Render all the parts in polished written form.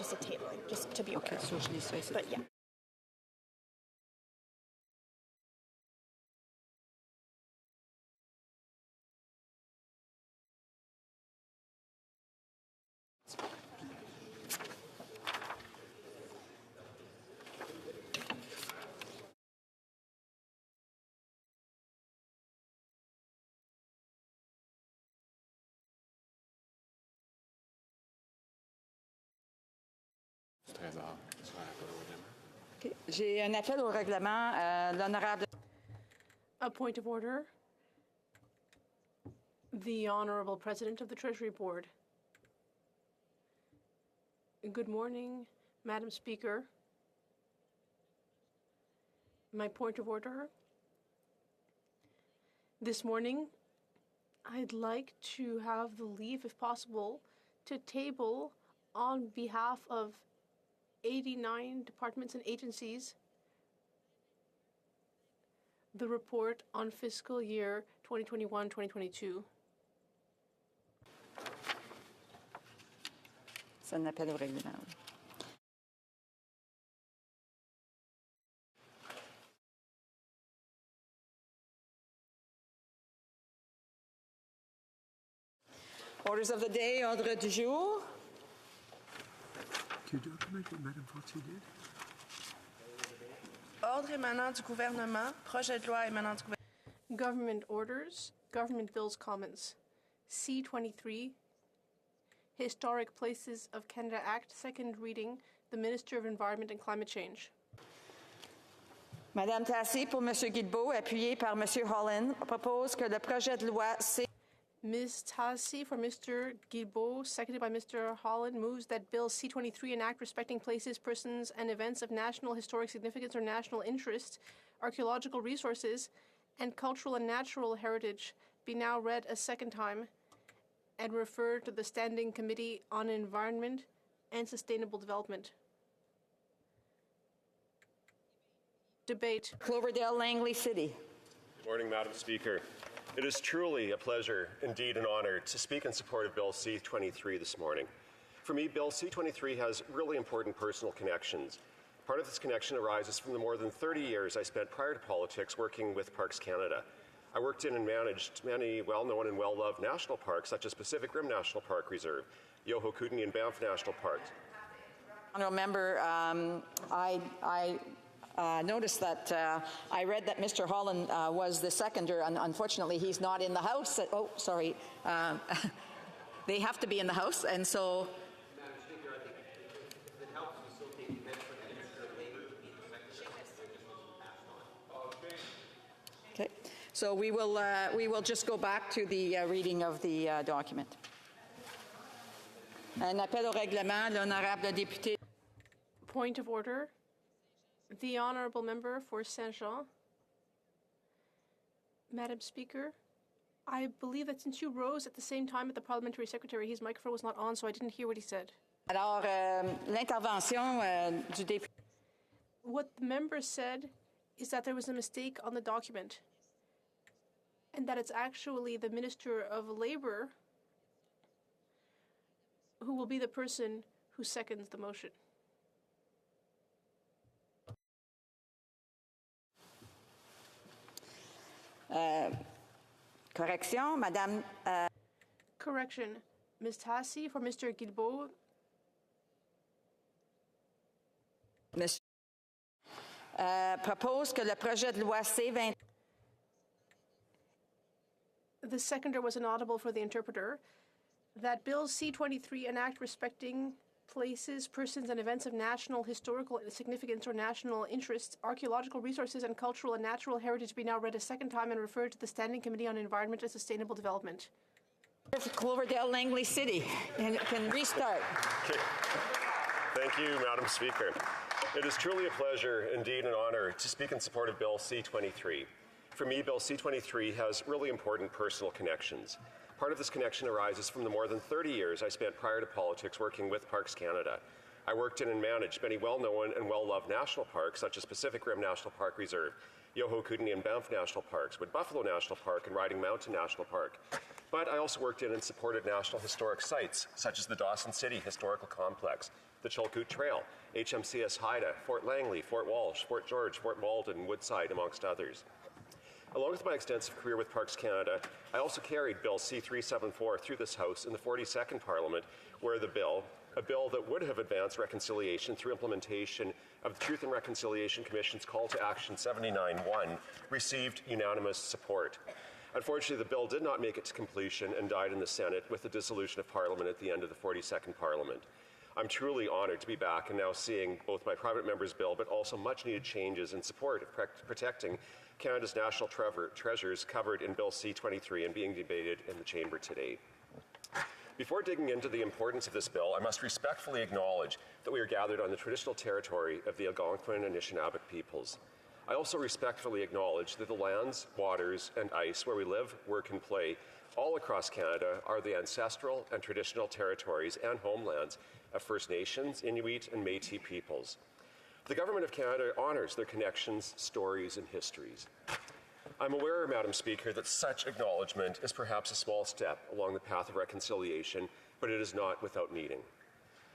just a tabling, just to be aware. Okay, so je lis ça ici. But yeah. Okay. J'ai un appel au règlement. L'honorable. A point of order. The Honorable President of the Treasury Board. Good morning, Madam Speaker. My point of order. This morning, I'd like to have the leave, if possible, to table on behalf of 89 departments and agencies the report on fiscal year 2021-2022. C'est un appel au règlement. Orders of the day, ordre du jour. Could you document what Madame Fortier did? Ordre émanant du gouvernement, projet de loi émanant du gouvernement. Government orders, government bills comments. C-23, Historic Places of Canada Act, second reading, the Minister of Environment and Climate Change. Madame Tassé pour M. Guilbeault, appuyée par M. Holland, propose que le projet de loi C. Ms. Tassi for Mr. Guilbeault, seconded by Mr. Holland, moves that Bill C-23, an act respecting places, persons, and events of national historic significance or national interest, archaeological resources, and cultural and natural heritage, be now read a second time and referred to the Standing Committee on Environment and Sustainable Development. Debate. Cloverdale, Langley City. Good morning, Madam Speaker. It is truly a pleasure, indeed an honor, to speak in support of Bill C-23 this morning. For me, Bill C-23 has really important personal connections. Part of this connection arises from the more than 30 years I spent prior to politics working with Parks Canada. I worked in and managed many well-known and well-loved national parks, such as Pacific Rim National Park Reserve, Yoho Kootenay and Banff National Parks. Honourable member, I noticed that I read that Mr. Holland was the seconder, and unfortunately he's not in the House. Oh, sorry. They have to be in the House, and so... Madam Speaker, I think it helps facilitate the event for the Minister of Labour to be the secretary so this was passed on. Okay. So we will just go back to the reading of the document. Un appel au règlement, l'honorable député. Point of order. The Honourable Member for Saint-Jean. Madam Speaker, I believe that since you rose at the same time as the Parliamentary Secretary, his microphone was not on, so I didn't hear what he said. Alors, l'intervention du député. What the member said is that there was a mistake on the document, and that it's actually the Minister of Labour who will be the person who seconds the motion. Correction, Madame. Correction. Ms. Tassi for Mr. Guilbeault. Propose que le projet de loi C-20. The seconder was inaudible for the interpreter. That Bill C-23, an act respecting places, persons, and events of national historical significance or national interests, archaeological resources, and cultural and natural heritage be now read a second time and referred to the Standing Committee on Environment and Sustainable Development. Cloverdale, Langley City. Can restart. Okay. Thank you, Madam Speaker. It is truly a pleasure, indeed an honor, to speak in support of Bill C-23. For me, Bill C-23 has really important personal connections. Part of this connection arises from the more than 30 years I spent prior to politics working with Parks Canada. I worked in and managed many well-known and well-loved national parks, such as Pacific Rim National Park Reserve, Yoho Kootenay and Banff National Parks, Wood Buffalo National Park, and Riding Mountain National Park. But I also worked in and supported national historic sites, such as the Dawson City Historical Complex, the Chilkoot Trail, HMCS Haida, Fort Langley, Fort Walsh, Fort George, Fort Malden, Woodside, amongst others. Along with my extensive career with Parks Canada, I also carried Bill C-374 through this House in the 42nd Parliament, where a bill that would have advanced reconciliation through implementation of the Truth and Reconciliation Commission's Call to Action 79-1, received unanimous support. Unfortunately, the bill did not make it to completion and died in the Senate with the dissolution of Parliament at the end of the 42nd Parliament. I'm truly honored to be back and now seeing both my private member's bill, but also much needed changes in support of protecting Canada's national treasures covered in Bill C-23 and being debated in the chamber today. Before digging into the importance of this bill, I must respectfully acknowledge that we are gathered on the traditional territory of the Algonquin and Anishinaabe peoples. I also respectfully acknowledge that the lands, waters, and ice where we live, work, and play all across Canada are the ancestral and traditional territories and homelands of First Nations, Inuit, and Métis peoples. The Government of Canada honors their connections, stories, and histories. I'm aware, Madam Speaker, that such acknowledgement is perhaps a small step along the path of reconciliation, but it is not without meaning.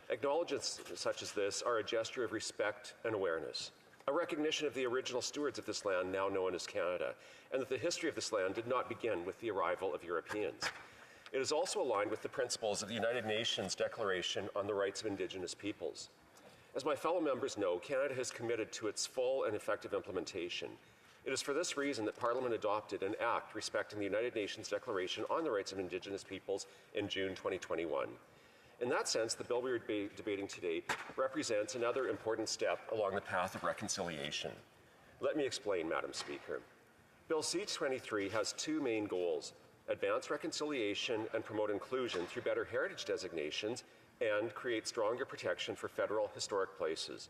Acknowledgements such as this are a gesture of respect and awareness, a recognition of the original stewards of this land now known as Canada, and that the history of this land did not begin with the arrival of Europeans. It is also aligned with the principles of the United Nations Declaration on the Rights of Indigenous Peoples. As my fellow members know, Canada has committed to its full and effective implementation. It is for this reason that Parliament adopted an act respecting the United Nations Declaration on the Rights of Indigenous Peoples in June 2021. In that sense, the bill we are debating today represents another important step along the path of reconciliation. Let me explain, Madam Speaker. Bill C-23 has two main goals: advance reconciliation and promote inclusion through better heritage designations and create stronger protection for federal historic places.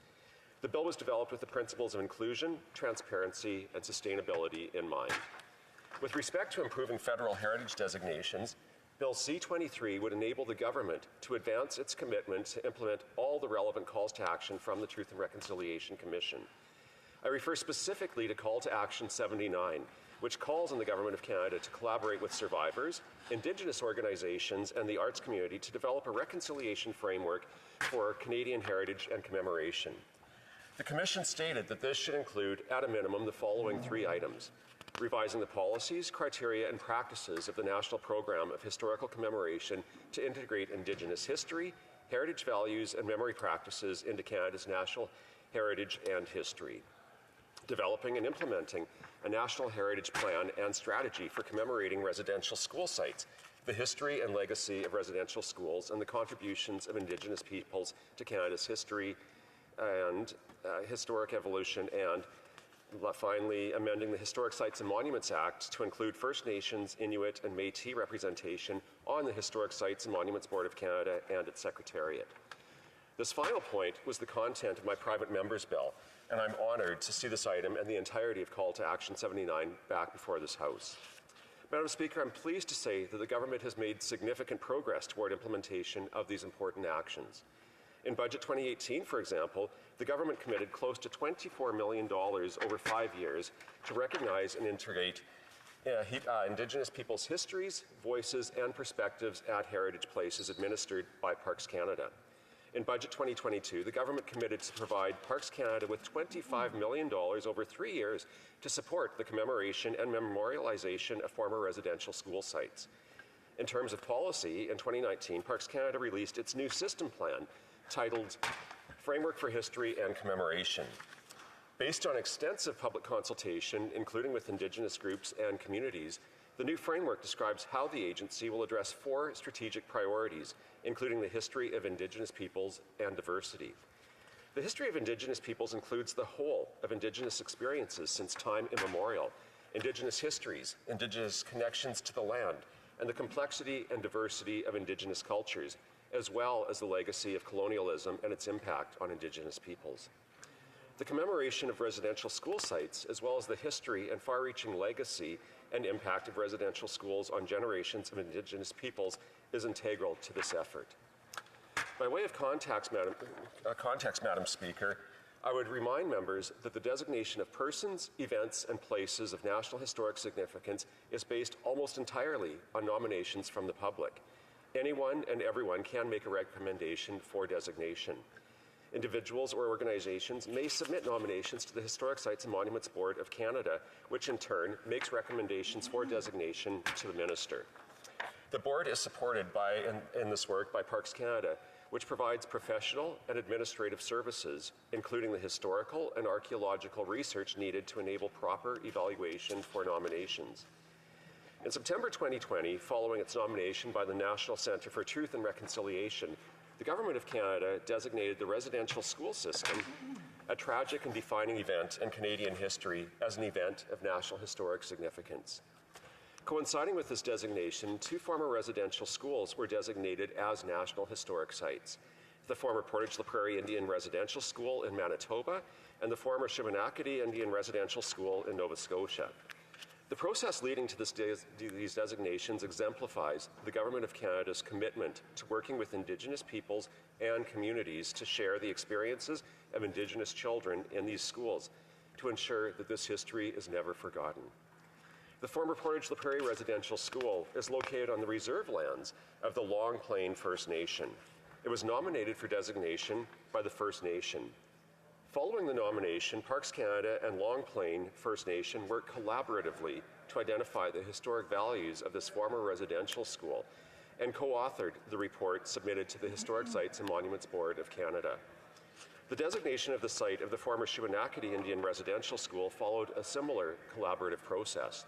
The bill was developed with the principles of inclusion, transparency, and sustainability in mind. With respect to improving federal heritage designations, Bill C-23 would enable the government to advance its commitment to implement all the relevant calls to action from the Truth and Reconciliation Commission. I refer specifically to Call to Action 79, which calls on the Government of Canada to collaborate with survivors, Indigenous organizations, and the arts community to develop a reconciliation framework for Canadian heritage and commemoration. The Commission stated that this should include, at a minimum, the following three items: revising the policies, criteria, and practices of the National Program of Historical Commemoration to integrate Indigenous history, heritage values, and memory practices into Canada's national heritage and history. Developing and implementing a national heritage plan and strategy for commemorating residential school sites, the history and legacy of residential schools, and the contributions of Indigenous peoples to Canada's history and historic evolution, and finally, amending the Historic Sites and Monuments Act to include First Nations, Inuit, and Métis representation on the Historic Sites and Monuments Board of Canada and its Secretariat. This final point was the content of my private member's bill, and I'm honored to see this item and the entirety of Call to Action 79 back before this House. Madam Speaker, I'm pleased to say that the government has made significant progress toward implementation of these important actions. In Budget 2018, for example, the government committed close to $24 million over 5 years to recognize and integrate Indigenous peoples' histories, voices, and perspectives at heritage places administered by Parks Canada. In Budget 2022, the government committed to provide Parks Canada with $25 million over 3 years to support the commemoration and memorialization of former residential school sites. In terms of policy, in 2019, Parks Canada released its new system plan titled Framework for History and Commemoration. Based on extensive public consultation, including with Indigenous groups and communities, the new framework describes how the agency will address 4 strategic priorities, including the history of Indigenous peoples and diversity. The history of Indigenous peoples includes the whole of Indigenous experiences since time immemorial, Indigenous histories, Indigenous connections to the land, and the complexity and diversity of Indigenous cultures, as well as the legacy of colonialism and its impact on Indigenous peoples. The commemoration of residential school sites, as well as the history and far-reaching legacy and impact of residential schools on generations of Indigenous peoples, is integral to this effort. By way of context, Madam Speaker, I would remind members that the designation of persons, events, and places of national historic significance is based almost entirely on nominations from the public. Anyone and everyone can make a recommendation for designation. individuals or organizations may submit nominations to the Historic Sites and Monuments Board of Canada, which in turn makes recommendations for designation to the Minister. The board is supported in this work by Parks Canada, which provides professional and administrative services, including the historical and archaeological research needed to enable proper evaluation for nominations. In September 2020, following its nomination by the National Centre for Truth and Reconciliation, the Government of Canada designated the residential school system a tragic and defining event in Canadian history as an event of national historic significance. Coinciding with this designation, 2 former residential schools were designated as National Historic Sites: the former Portage la Prairie Indian Residential School in Manitoba and the former Shibenakity Indian Residential School in Nova Scotia. The process leading to these designations exemplifies the Government of Canada's commitment to working with Indigenous peoples and communities to share the experiences of Indigenous children in these schools to ensure that this history is never forgotten. The former Portage la Prairie Residential School is located on the reserve lands of the Long Plain First Nation. It was nominated for designation by the First Nation. Following the nomination, Parks Canada and Long Plain First Nation worked collaboratively to identify the historic values of this former residential school and co-authored the report submitted to the Historic Sites and Monuments Board of Canada. The designation of the site of the former Shibenakity Indian Residential School followed a similar collaborative process.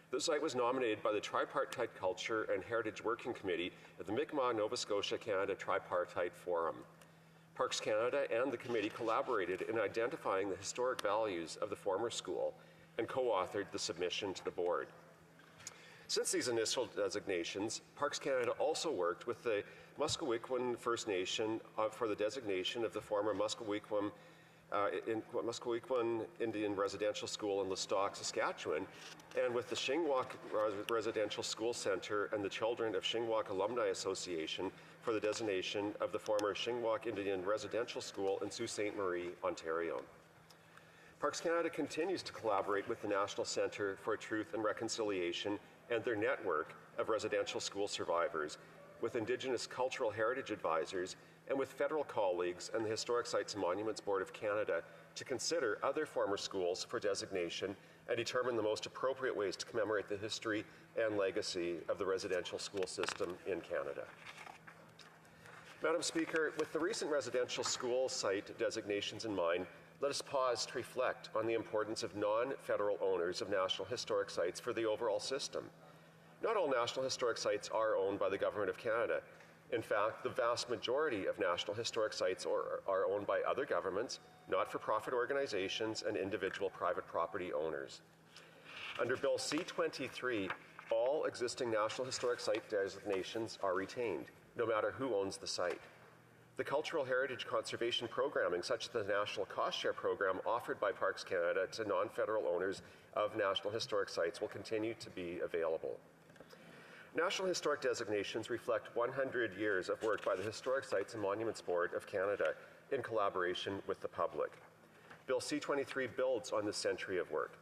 The site was nominated by the Tripartite Culture and Heritage Working Committee of the Mi'kmaq Nova Scotia Canada Tripartite Forum. Parks Canada and the committee collaborated in identifying the historic values of the former school and co-authored the submission to the board. Since these initial designations, Parks Canada also worked with the Musqueam First Nation for the designation of the former Musqueam Indian Residential School in Lestock, Saskatchewan, and with the Shingwauk Residential School Centre and the Children of Shingwauk Alumni Association for the designation of the former Shingwauk Indian Residential School in Sault Ste. Marie, Ontario. Parks Canada continues to collaborate with the National Centre for Truth and Reconciliation and their network of residential school survivors, with Indigenous cultural heritage advisors, and with federal colleagues and the Historic Sites and Monuments Board of Canada to consider other former schools for designation and determine the most appropriate ways to commemorate the history and legacy of the residential school system in Canada. Madam Speaker, with the recent residential school site designations in mind, let us pause to reflect on the importance of non-federal owners of National Historic Sites for the overall system. Not all National Historic Sites are owned by the Government of Canada. In fact, the vast majority of National Historic Sites are owned by other governments, not-for-profit organizations, and individual private property owners. Under Bill C-23, all existing National Historic Site designations are retained, no matter who owns the site. The cultural heritage conservation programming, such as the National Cost Share Program offered by Parks Canada to non-federal owners of National Historic Sites, will continue to be available. National Historic designations reflect 100 years of work by the Historic Sites and Monuments Board of Canada in collaboration with the public. Bill C-23 builds on this century of work.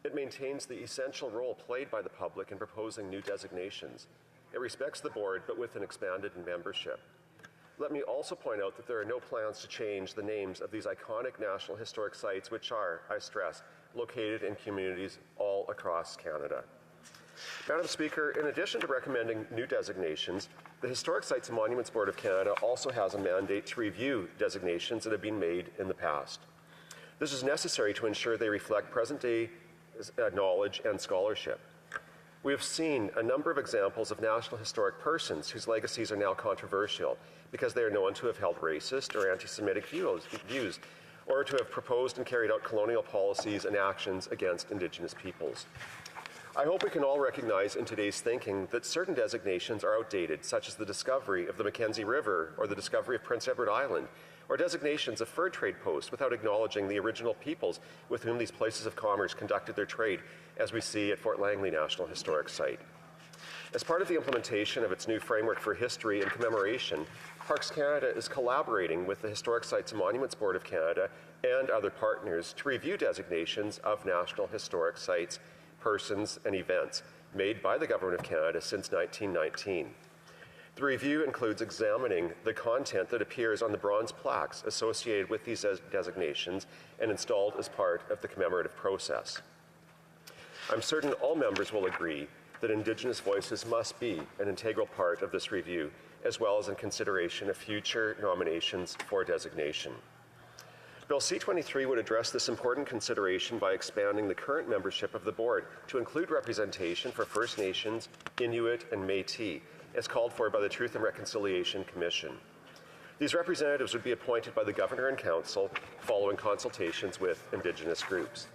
It maintains the essential role played by the public in proposing new designations. It respects the board, but with an expanded membership. Let me also point out that there are no plans to change the names of these iconic National Historic Sites, which are, I stress, located in communities all across Canada. Madam Speaker, in addition to recommending new designations, the Historic Sites and Monuments Board of Canada also has a mandate to review designations that have been made in the past. This is necessary to ensure they reflect present-day knowledge and scholarship. We have seen a number of examples of National Historic persons whose legacies are now controversial because they are known to have held racist or anti-Semitic views, or to have proposed and carried out colonial policies and actions against Indigenous peoples. I hope we can all recognize in today's thinking that certain designations are outdated, such as the discovery of the Mackenzie River or the discovery of Prince Edward Island, or designations of fur trade posts without acknowledging the original peoples with whom these places of commerce conducted their trade, as we see at Fort Langley National Historic Site. As part of the implementation of its new framework for history and commemoration, Parks Canada is collaborating with the Historic Sites and Monuments Board of Canada and other partners to review designations of National Historic Sites, persons, and events made by the Government of Canada since 1919. The review includes examining the content that appears on the bronze plaques associated with these designations and installed as part of the commemorative process. I'm certain all members will agree that Indigenous voices must be an integral part of this review, as well as in consideration of future nominations for designation. Bill C-23 would address this important consideration by expanding the current membership of the board to include representation for First Nations, Inuit, and Métis, as called for by the Truth and Reconciliation Commission. These representatives would be appointed by the Governor and Council following consultations with Indigenous groups.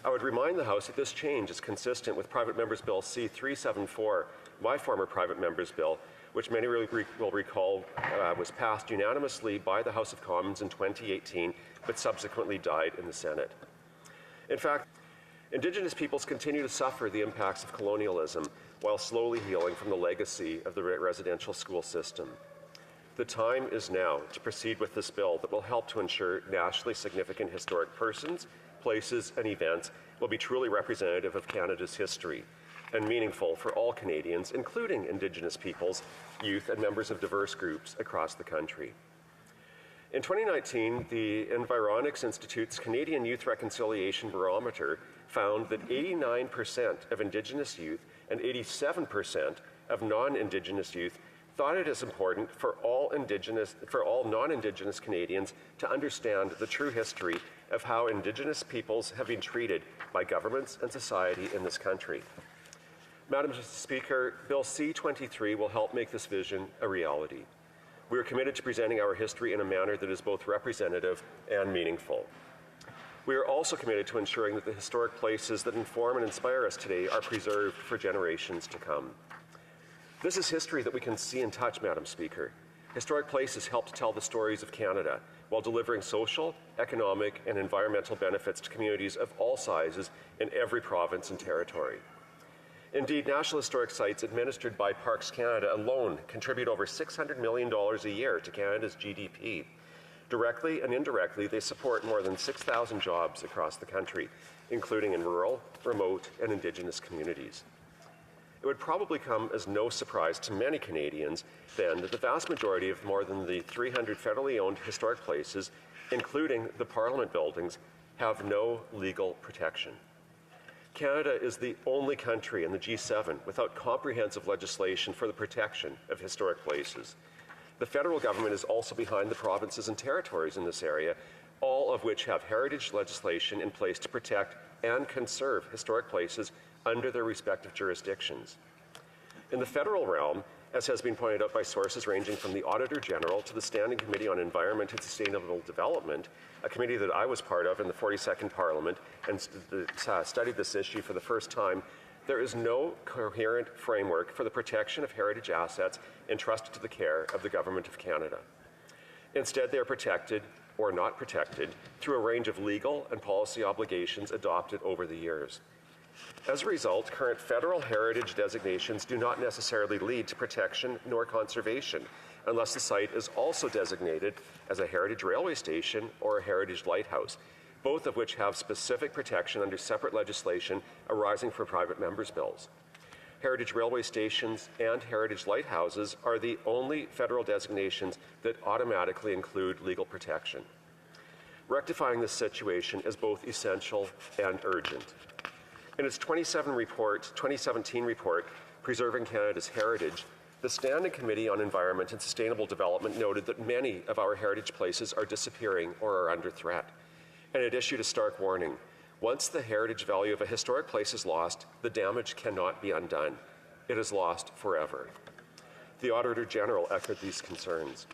I would remind the House that this change is consistent with Private Members Bill C-374, my former private member's bill, which many will recall was passed unanimously by the House of Commons in 2018, but subsequently died in the Senate. In fact, Indigenous peoples continue to suffer the impacts of colonialism while slowly healing from the legacy of the residential school system. The time is now to proceed with this bill that will help to ensure nationally significant historic persons, places, and events will be truly representative of Canada's history and meaningful for all Canadians, including Indigenous peoples, youth, and members of diverse groups across the country. In 2019, the Environics Institute's Canadian Youth Reconciliation Barometer found that 89% of Indigenous youth and 87% of non-Indigenous youth thought it is important for all non-Indigenous Canadians to understand the true history of how Indigenous peoples have been treated by governments and society in this country. Madam Speaker, Bill C-23 will help make this vision a reality. We are committed to presenting our history in a manner that is both representative and meaningful. We are also committed to ensuring that the historic places that inform and inspire us today are preserved for generations to come. This is history that we can see and touch, Madam Speaker. Historic places help to tell the stories of Canada while delivering social, economic, and environmental benefits to communities of all sizes in every province and territory. Indeed, National Historic Sites administered by Parks Canada alone contribute over $600 million a year to Canada's GDP. Directly and indirectly, they support more than 6,000 jobs across the country, including in rural, remote, and Indigenous communities. It would probably come as no surprise to many Canadians then that the vast majority of more than the 300 federally owned historic places, including the Parliament buildings, have no legal protection. Canada is the only country in the G7 without comprehensive legislation for the protection of historic places. The federal government is also behind the provinces and territories in this area, all of which have heritage legislation in place to protect and conserve historic places under their respective jurisdictions. In the federal realm, as has been pointed out by sources ranging from the Auditor General to the Standing Committee on Environment and Sustainable Development, a committee that I was part of in the 42nd Parliament and studied this issue for the first time, there is no coherent framework for the protection of heritage assets entrusted to the care of the Government of Canada. Instead, they are protected or not protected through a range of legal and policy obligations adopted over the years. As a result, current federal heritage designations do not necessarily lead to protection nor conservation unless the site is also designated as a heritage railway station or a heritage lighthouse, both of which have specific protection under separate legislation arising from private members' bills. Heritage railway stations and heritage lighthouses are the only federal designations that automatically include legal protection. Rectifying this situation is both essential and urgent. In its 2017 report, Preserving Canada's Heritage, the Standing Committee on Environment and Sustainable Development noted that many of our heritage places are disappearing or are under threat. And it issued a stark warning. Once the heritage value of a historic place is lost, the damage cannot be undone. It is lost forever. The Auditor General echoed these concerns.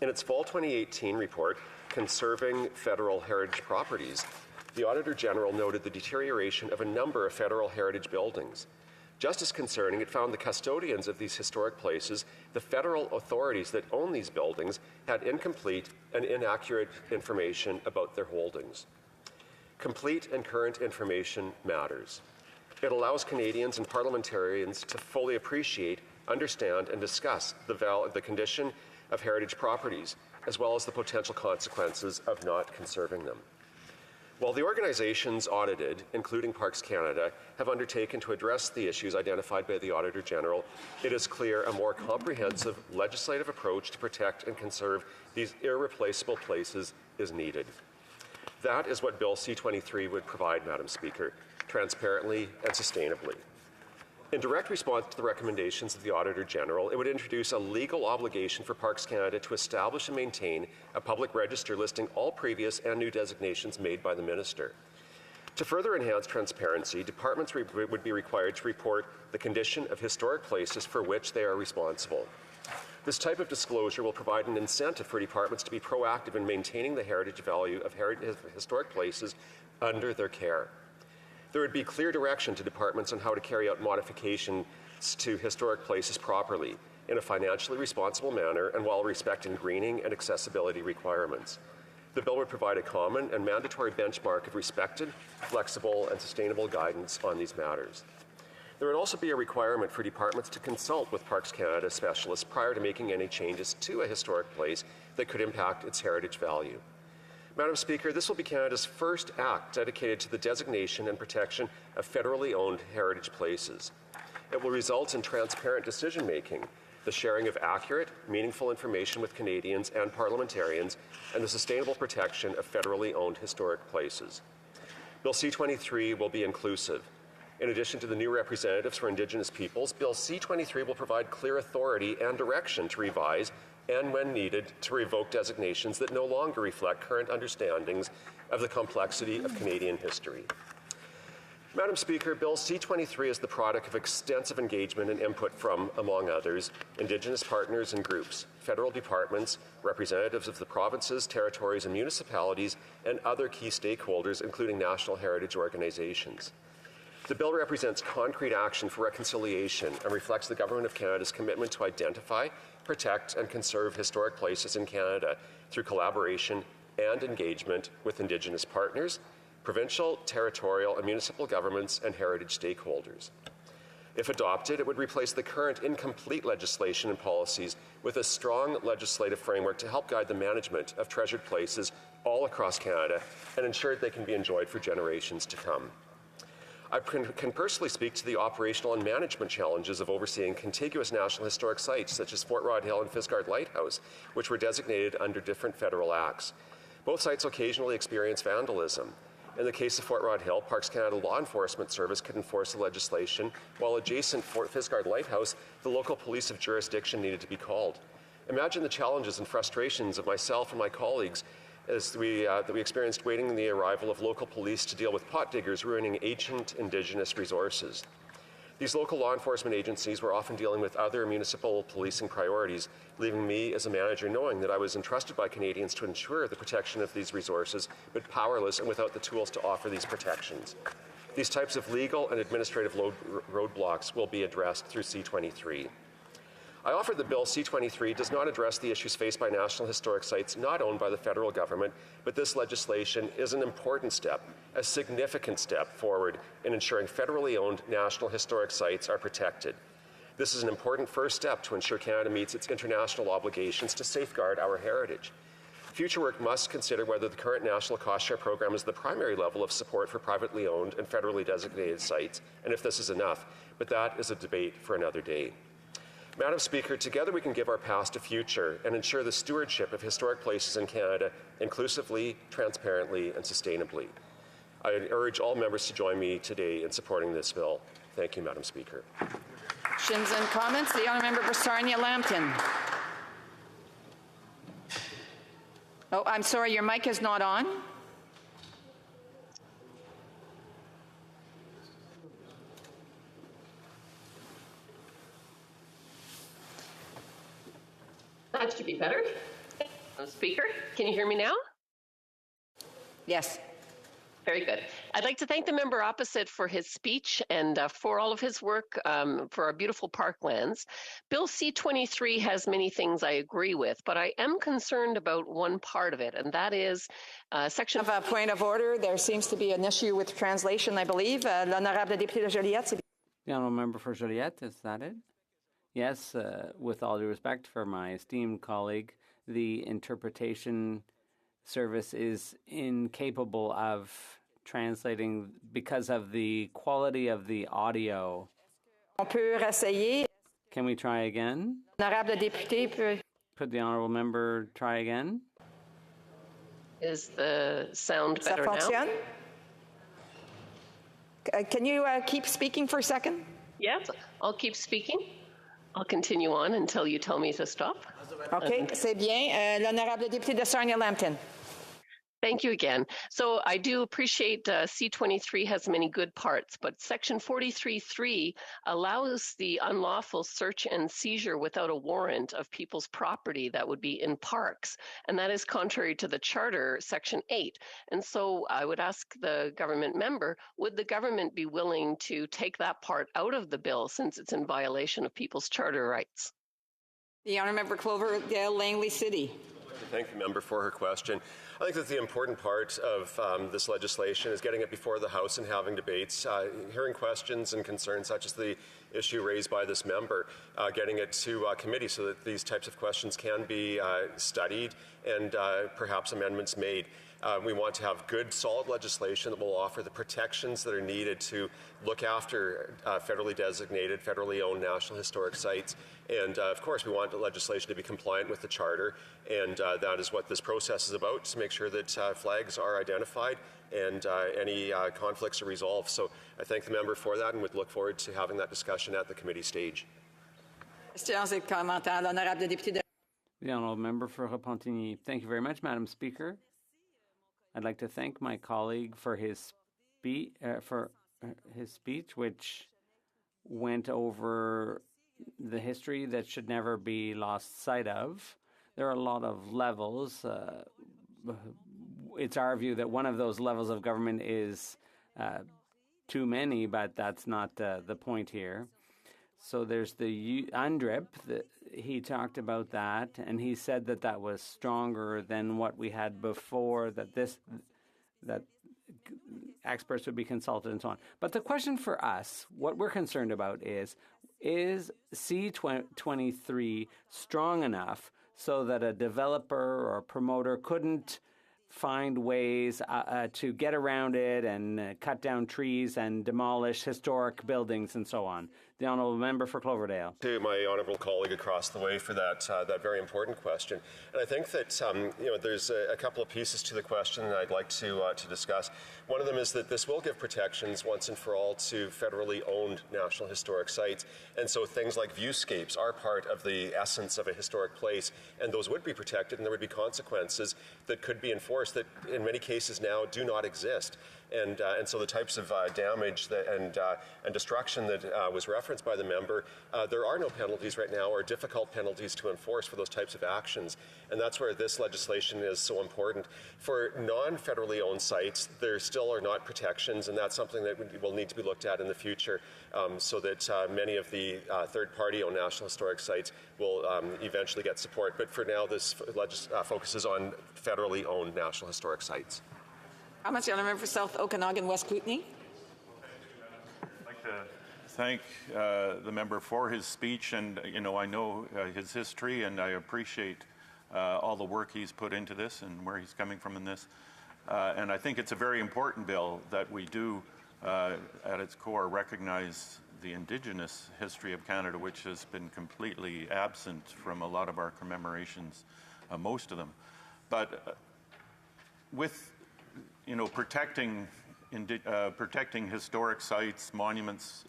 In its fall 2018 report, Conserving Federal Heritage Properties, the Auditor General noted the deterioration of a number of federal heritage buildings. Just as concerning, it found the custodians of these historic places, the federal authorities that own these buildings, had incomplete and inaccurate information about their holdings. Complete and current information matters. It allows Canadians and parliamentarians to fully appreciate, understand, and discuss the condition of heritage properties, as well as the potential consequences of not conserving them. While the organizations audited, including Parks Canada, have undertaken to address the issues identified by the Auditor General, it is clear a more comprehensive legislative approach to protect and conserve these irreplaceable places is needed. That is what Bill C-23 would provide, Madam Speaker, transparently and sustainably. In direct response to the recommendations of the Auditor General, it would introduce a legal obligation for Parks Canada to establish and maintain a public register listing all previous and new designations made by the Minister. To further enhance transparency, departments would be required to report the condition of historic places for which they are responsible. This type of disclosure will provide an incentive for departments to be proactive in maintaining the heritage value of historic places under their care. There would be clear direction to departments on how to carry out modifications to historic places properly, in a financially responsible manner and while respecting greening and accessibility requirements. The bill would provide a common and mandatory benchmark of respected, flexible, and sustainable guidance on these matters. There would also be a requirement for departments to consult with Parks Canada specialists prior to making any changes to a historic place that could impact its heritage value. Madam Speaker, this will be Canada's first act dedicated to the designation and protection of federally owned heritage places. It will result in transparent decision-making, the sharing of accurate, meaningful information with Canadians and parliamentarians, and the sustainable protection of federally owned historic places. Bill C-23 will be inclusive. In addition to the new representatives for Indigenous peoples, Bill C-23 will provide clear authority and direction to revise and, when needed, to revoke designations that no longer reflect current understandings of the complexity of Canadian history. Madam Speaker, Bill C-23 is the product of extensive engagement and input from, among others, Indigenous partners and groups, federal departments, representatives of the provinces, territories, and municipalities, and other key stakeholders, including national heritage organizations. The bill represents concrete action for reconciliation and reflects the Government of Canada's commitment to identify, protect, and conserve historic places in Canada through collaboration and engagement with Indigenous partners, provincial, territorial, and municipal governments, and heritage stakeholders. If adopted, it would replace the current incomplete legislation and policies with a strong legislative framework to help guide the management of treasured places all across Canada and ensure they can be enjoyed for generations to come. I can personally speak to the operational and management challenges of overseeing contiguous national historic sites such as Fort Rod Hill and Fisgard Lighthouse, which were designated under different federal acts. Both sites occasionally experience vandalism. In the case of Fort Rod Hill, Parks Canada Law Enforcement Service could enforce the legislation, while adjacent Fort Fisgard Lighthouse, the local police of jurisdiction needed to be called. Imagine the challenges and frustrations of myself and my colleagues that we experienced waiting the arrival of local police to deal with pot diggers ruining ancient Indigenous resources. These local law enforcement agencies were often dealing with other municipal policing priorities, leaving me as a manager knowing that I was entrusted by Canadians to ensure the protection of these resources, but powerless and without the tools to offer these protections. These types of legal and administrative roadblocks will be addressed through C-23. I offer that Bill C-23 does not address the issues faced by national historic sites not owned by the federal government, but this legislation is an important step, a significant step forward in ensuring federally owned national historic sites are protected. This is an important first step to ensure Canada meets its international obligations to safeguard our heritage. Future work must consider whether the current national cost share program is the primary level of support for privately owned and federally designated sites, and if this is enough, but that is a debate for another day. Madam Speaker, together we can give our past a future and ensure the stewardship of historic places in Canada inclusively, transparently, and sustainably. I urge all members to join me today in supporting this bill. Thank you, Madam Speaker. Questions and comments? The honourable member for Sarnia-Lambton. Oh, I'm sorry, your mic is not on. That should be better. Speaker, can you hear me now? Yes. Very good. I'd like to thank the member opposite for his speech and for all of his work for our beautiful parklands. Bill C-23 has many things I agree with, but I am concerned about one part of it, and that is section... I have a point of order. There seems to be an issue with translation, I believe. L'honorable député de Joliette. The honourable member for Joliette, is that it? Yes, with all due respect for my esteemed colleague, the interpretation service is incapable of translating because of the quality of the audio. On peut réessayer. Can we try again? Honorable député peut... Could the honorable member try again? Is the sound Ça better now? fonctionne? Can you keep speaking for a second? Yes, I'll keep speaking. I'll continue on until you tell me to stop. OK, c'est bien. L'honorable député de Sarnia-Lambton. Thank you again. So I do appreciate C23 has many good parts, but Section 43.3 allows the unlawful search and seizure without a warrant of people's property that would be in parks, and that is contrary to the Charter, Section 8. And so I would ask the government member, would the government be willing to take that part out of the bill since it's in violation of people's charter rights? The honourable member Cloverdale Langley City. Thank the member for her question. I think that the important part of this legislation is getting it before the House and having debates, hearing questions and concerns such as the issue raised by this member, getting it to committee so that these types of questions can be studied and perhaps amendments made. We want to have good, solid legislation that will offer the protections that are needed to look after federally designated, federally owned national historic sites. And of course, we want the legislation to be compliant with the Charter, and that is what this process is about, to make sure that flags are identified and any conflicts are resolved. So I thank the member for that and would look forward to having that discussion at the committee stage. Questions et commentaires. L'honorable député de... The honourable member for Repentigny. Thank you very much, Madam Speaker. I'd like to thank my colleague for his speech, which went over the history that should never be lost sight of. There are a lot of levels. It's our view that one of those levels of government is too many, but that's not the point here. So there's the UNDRIP. He talked about that, and he said that that was stronger than what we had before, that experts would be consulted and so on. But the question for us, what we're concerned about is C23 strong enough so that a developer or a promoter couldn't find ways to get around it and cut down trees and demolish historic buildings and so on? The honourable member for Cloverdale. To my honourable colleague across the way for that very important question. And I think that there's a couple of pieces to the question that I'd like to discuss. One of them is that this will give protections once and for all to federally owned national historic sites. And so things like viewscapes are part of the essence of a historic place, and those would be protected, and there would be consequences that could be enforced that in many cases now do not exist. And so the types of damage and destruction that was referenced by the member, there are no penalties right now or difficult penalties to enforce for those types of actions. And that's where this legislation is so important. For non-federally owned sites, there still are not protections, and that's something that will need to be looked at in the future so that many of the third-party owned national historic sites will eventually get support. But for now, this focuses on federally owned national historic sites. How much the member for South Okanagan, West Kootenay? I'd like to thank the member for his speech, and I know his history, and I appreciate all the work he's put into this and where he's coming from in this. And I think it's a very important bill that we do, at its core, recognize the Indigenous history of Canada, which has been completely absent from a lot of our commemorations, most of them. But with protecting historic sites, monuments,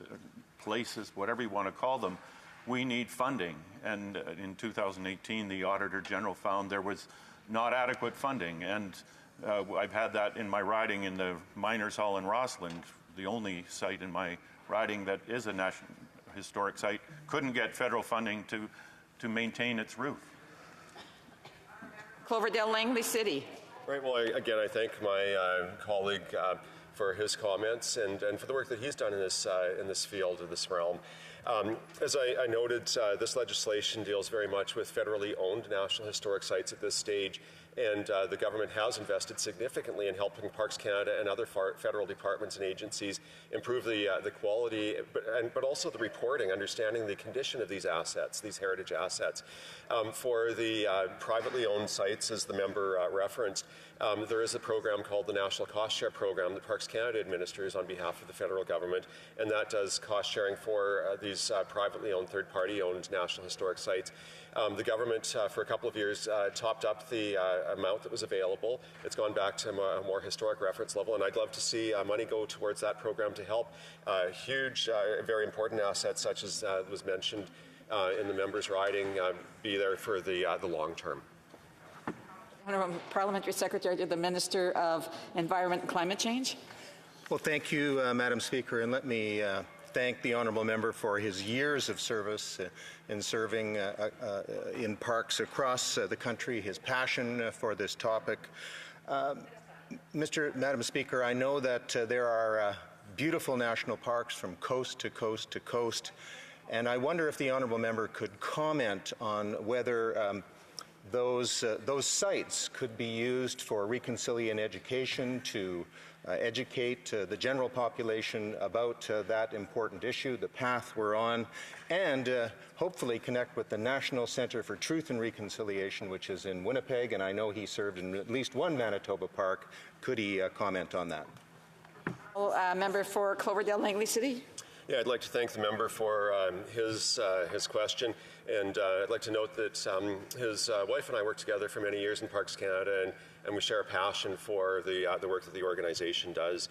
places, whatever you want to call them, we need funding. And in 2018, the Auditor General found there was not adequate funding. And I've had that in my riding in the Miners Hall in Rossland, the only site in my riding that is a national historic site, couldn't get federal funding to maintain its roof. Cloverdale Langley City. Right. Well, again, I thank my colleague for his comments and for the work that he's done in this field, in this realm. As I noted, this legislation deals very much with federally owned national historic sites at this stage, And the government has invested significantly in helping Parks Canada and other federal departments and agencies improve the quality, but also the reporting, understanding the condition of these assets, these heritage assets. For the privately owned sites, as the member referenced, there is a program called the National Cost Share Program that Parks Canada administers on behalf of the federal government, and that does cost sharing for these privately owned, third-party owned National Historic Sites. The government, for a couple of years, topped up the amount that was available. It's gone back to a more historic reference level, and I'd love to see money go towards that program to help huge, very important assets, such as was mentioned in the member's riding, be there for the long term. Honourable Parliamentary Secretary to the Minister of Environment and Climate Change. Well, thank you, Madam Speaker, and let me thank the honourable member for his years of service in serving in parks across the country, his passion for this topic. Madam Speaker, I know that there are beautiful national parks from coast to coast to coast, and I wonder if the honourable member could comment on whether those sites could be used for reconciliation education to educate the general population about that important issue, the path we're on, and hopefully connect with the National Centre for Truth and Reconciliation, which is in Winnipeg, and I know he served in at least one Manitoba park. Could he comment on that? Member for Cloverdale Langley City. Yeah, I'd like to thank the member for his question, and I'd like to note that his wife and I worked together for many years in Parks Canada, and we share a passion for the work that the organization does.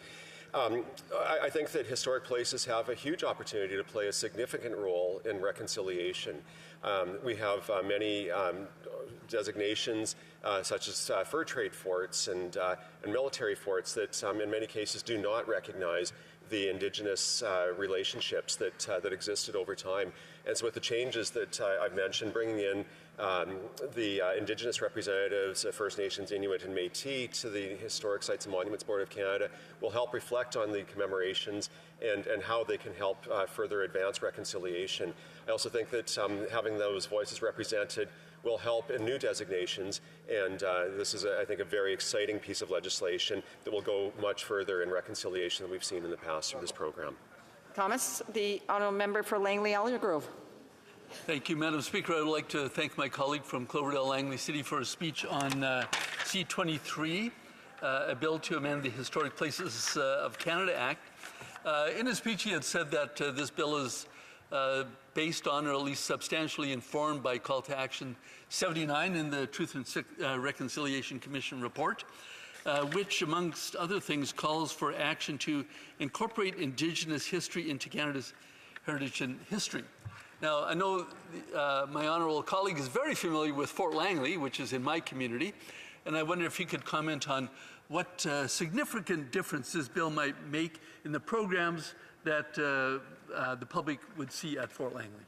I think that historic places have a huge opportunity to play a significant role in reconciliation. We have many designations such as fur trade forts and military forts that in many cases do not recognize the Indigenous relationships that existed over time. And so with the changes that I've mentioned, bringing in the Indigenous representatives, First Nations, Inuit, and Métis to the Historic Sites and Monuments Board of Canada will help reflect on the commemorations and how they can help further advance reconciliation. I also think that having those voices represented will help in new designations, and this is, I think, a very exciting piece of legislation that will go much further in reconciliation than we've seen in the past through this program. Thomas, the honourable member for Langley-Aldergrove. Thank you, Madam Speaker. I would like to thank my colleague from Cloverdale Langley City for his speech on C-23, a bill to amend the Historic Places of Canada Act. In his speech, he had said that this bill is based on, or at least substantially informed by Call to Action 79 in the Truth and Reconciliation Commission report, which, amongst other things, calls for action to incorporate Indigenous history into Canada's heritage and history. Now, I know my honourable colleague is very familiar with Fort Langley, which is in my community, and I wonder if he could comment on what significant difference this bill might make in the programs that the public would see at Fort Langley.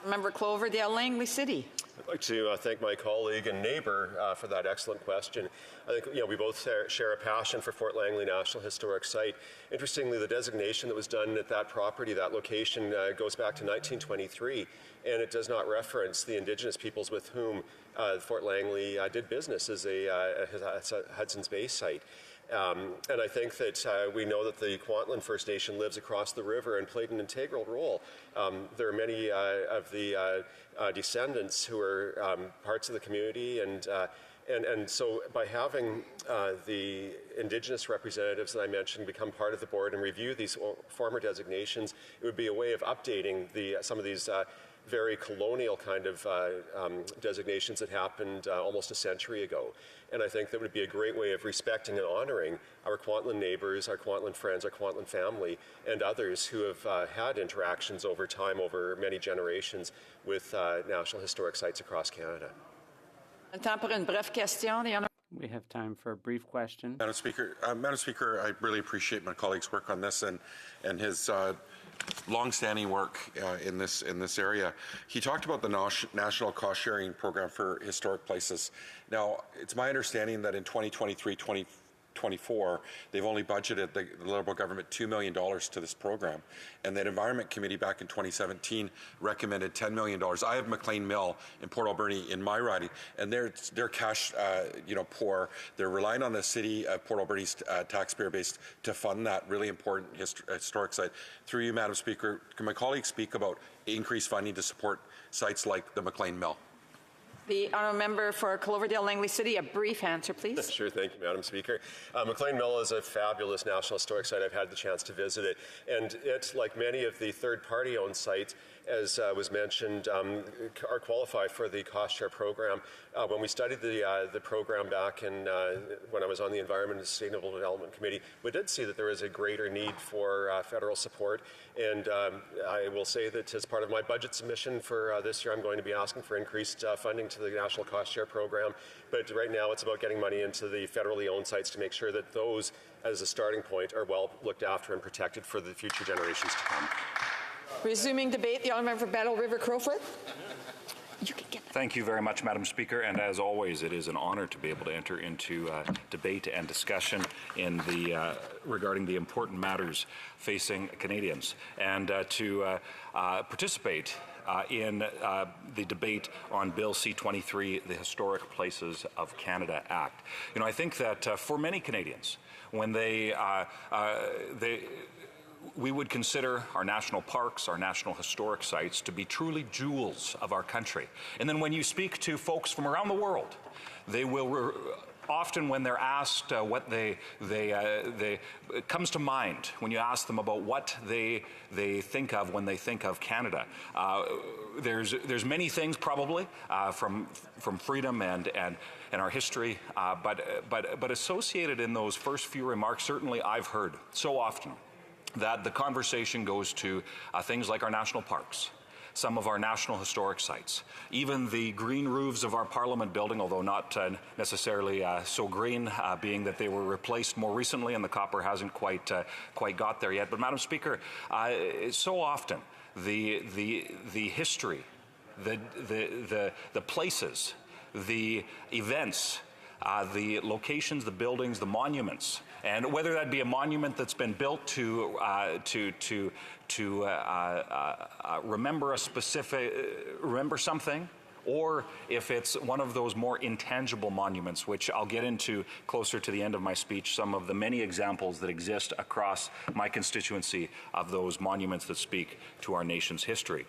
Member Cloverdale Langley City. I'd like to thank my colleague and neighbour for that excellent question. I think we both share a passion for Fort Langley National Historic Site. Interestingly, the designation that was done at that property, that location, goes back to 1923, and it does not reference the Indigenous peoples with whom Fort Langley did business as a Hudson's Bay site. And I think that we know that the Kwantlen First Nation lives across the river and played an integral role. There are many of the descendants who are parts of the community, and so by having the Indigenous representatives that I mentioned become part of the board and review these former designations, it would be a way of updating some of these very colonial kind of designations that happened almost a century ago. And I think that would be a great way of respecting and honoring our Kwantlen neighbours, our Kwantlen friends, our Kwantlen family, and others who have had interactions over time, over many generations, with National Historic Sites across Canada. We have time for a brief question. Madam Speaker, I really appreciate my colleague's work on this and his long-standing work in this area. He talked about the National Cost Sharing Program for Historic Places. Now, it's my understanding that in 2023-24, 24, they've only budgeted the Liberal government $2 million to this program, and that Environment Committee back in 2017 recommended $10 million. I have McLean Mill in Port Alberni in my riding, and they're cash poor. They're relying on the city of Port Alberni's taxpayer base to fund that really important historic site. Through you, Madam Speaker, can my colleagues speak about increased funding to support sites like the McLean Mill? The honourable member for Cloverdale Langley City, a brief answer, please. Sure, thank you, Madam Speaker. McLean Mill is a fabulous National Historic Site. I've had the chance to visit it, and it, like many of the third-party owned sites, as was mentioned, are qualified for the cost share program. When we studied the program back in when I was on the Environment and Sustainable Development Committee, we did see that there is a greater need for federal support, and I will say that as part of my budget submission for this year, I'm going to be asking for increased funding to the National Cost Share program. But right now, it's about getting money into the federally owned sites to make sure that those, as a starting point, are well looked after and protected for the future generations to come. Resuming debate, the honourable member for Battle River Crowfoot. Thank you very much, Madam Speaker, and as always, it is an honour to be able to enter into debate and discussion in regarding the important matters facing Canadians, and to participate in the debate on Bill C-23, the Historic Places of Canada Act. You know, I think that for many Canadians, when we would consider our national parks, our national historic sites to be truly jewels of our country. And then when you speak to folks from around the world, they will often, when they're asked what it comes to mind when you ask them about what they think of when they think of Canada. There's many things probably from freedom and our history, but associated in those first few remarks, certainly I've heard so often that the conversation goes to things like our national parks, some of our national historic sites, even the green roofs of our Parliament building, although not necessarily so green, being that they were replaced more recently and the copper hasn't quite got there yet. But Madam Speaker, so often the history, the places, the events, the locations, the buildings, the monuments, and whether that be a monument that's been built to remember remember something, or if it's one of those more intangible monuments, which I'll get into closer to the end of my speech, some of the many examples that exist across my constituency of those monuments that speak to our nation's history.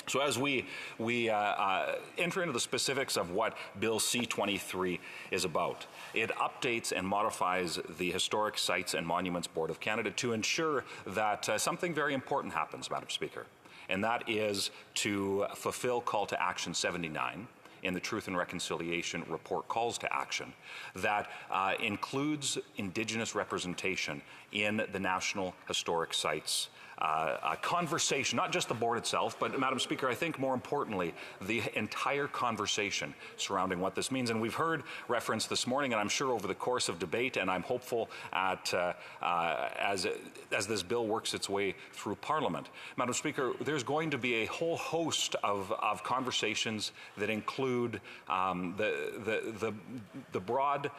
So as we enter into the specifics of what Bill C-23 is about, it updates and modifies the Historic Sites and Monuments Board of Canada to ensure that something very important happens, Madam Speaker, and that is to fulfill Call to Action 79 in the Truth and Reconciliation Report Calls to Action that includes Indigenous representation in the National Historic Sites conversation, not just the board itself, but Madam Speaker, I think more importantly, the entire conversation surrounding what this means. And we've heard reference this morning, and I'm sure over the course of debate, and I'm hopeful as this bill works its way through Parliament. Madam Speaker, there's going to be a whole host of conversations that include the broad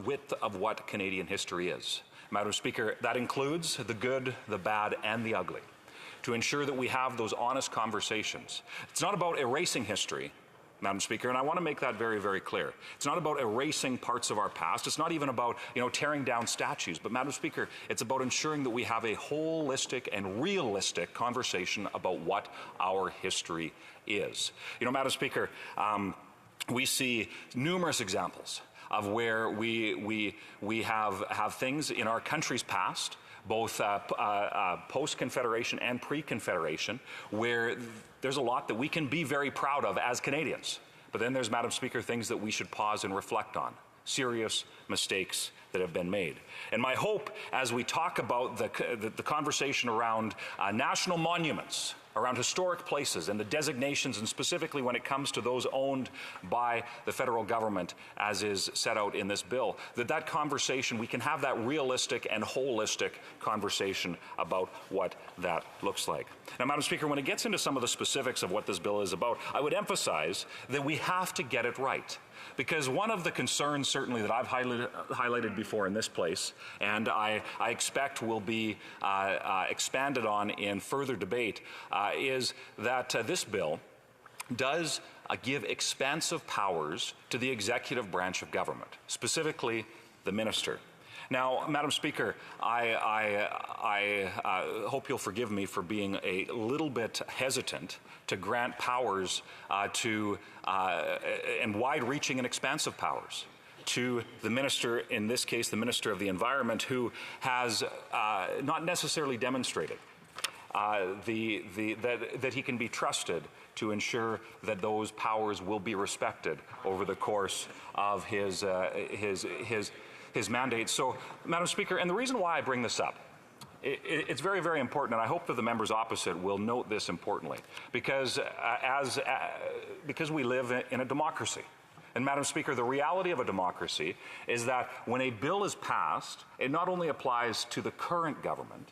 width of what Canadian history is. Madam Speaker, that includes the good, the bad, and the ugly, to ensure that we have those honest conversations. It's not about erasing history, Madam Speaker, and I want to make that very, very clear. It's not about erasing parts of our past. It's not even about, tearing down statues. But, Madam Speaker, it's about ensuring that we have a holistic and realistic conversation about what our history is. Madam Speaker, we see numerous examples of where we have things in our country's past, both post-Confederation and pre-Confederation, where there's a lot that we can be very proud of as Canadians. But then there's, Madam Speaker, things that we should pause and reflect on, serious mistakes that have been made. And my hope, as we talk about the conversation around national monuments, around historic places and the designations, and specifically when it comes to those owned by the federal government, as is set out in this bill, that conversation, we can have that realistic and holistic conversation about what that looks like. Now, Madam Speaker, when it gets into some of the specifics of what this bill is about, I would emphasize that we have to get it right. Because one of the concerns, certainly, that I've highlighted before in this place, and I expect will be expanded on in further debate, is that this bill does give expansive powers to the executive branch of government, specifically the minister. Now, Madam Speaker, I hope you'll forgive me for being a little bit hesitant to grant powers and wide-reaching and expansive powers to the minister, in this case, the Minister of the Environment, who has not necessarily demonstrated that he can be trusted to ensure that those powers will be respected over the course of his mandate. So, Madam Speaker, and the reason why I bring this up, it's very, very important, and I hope that the members opposite will note this importantly, because we live in a democracy. And, Madam Speaker, the reality of a democracy is that when a bill is passed, it not only applies to the current government,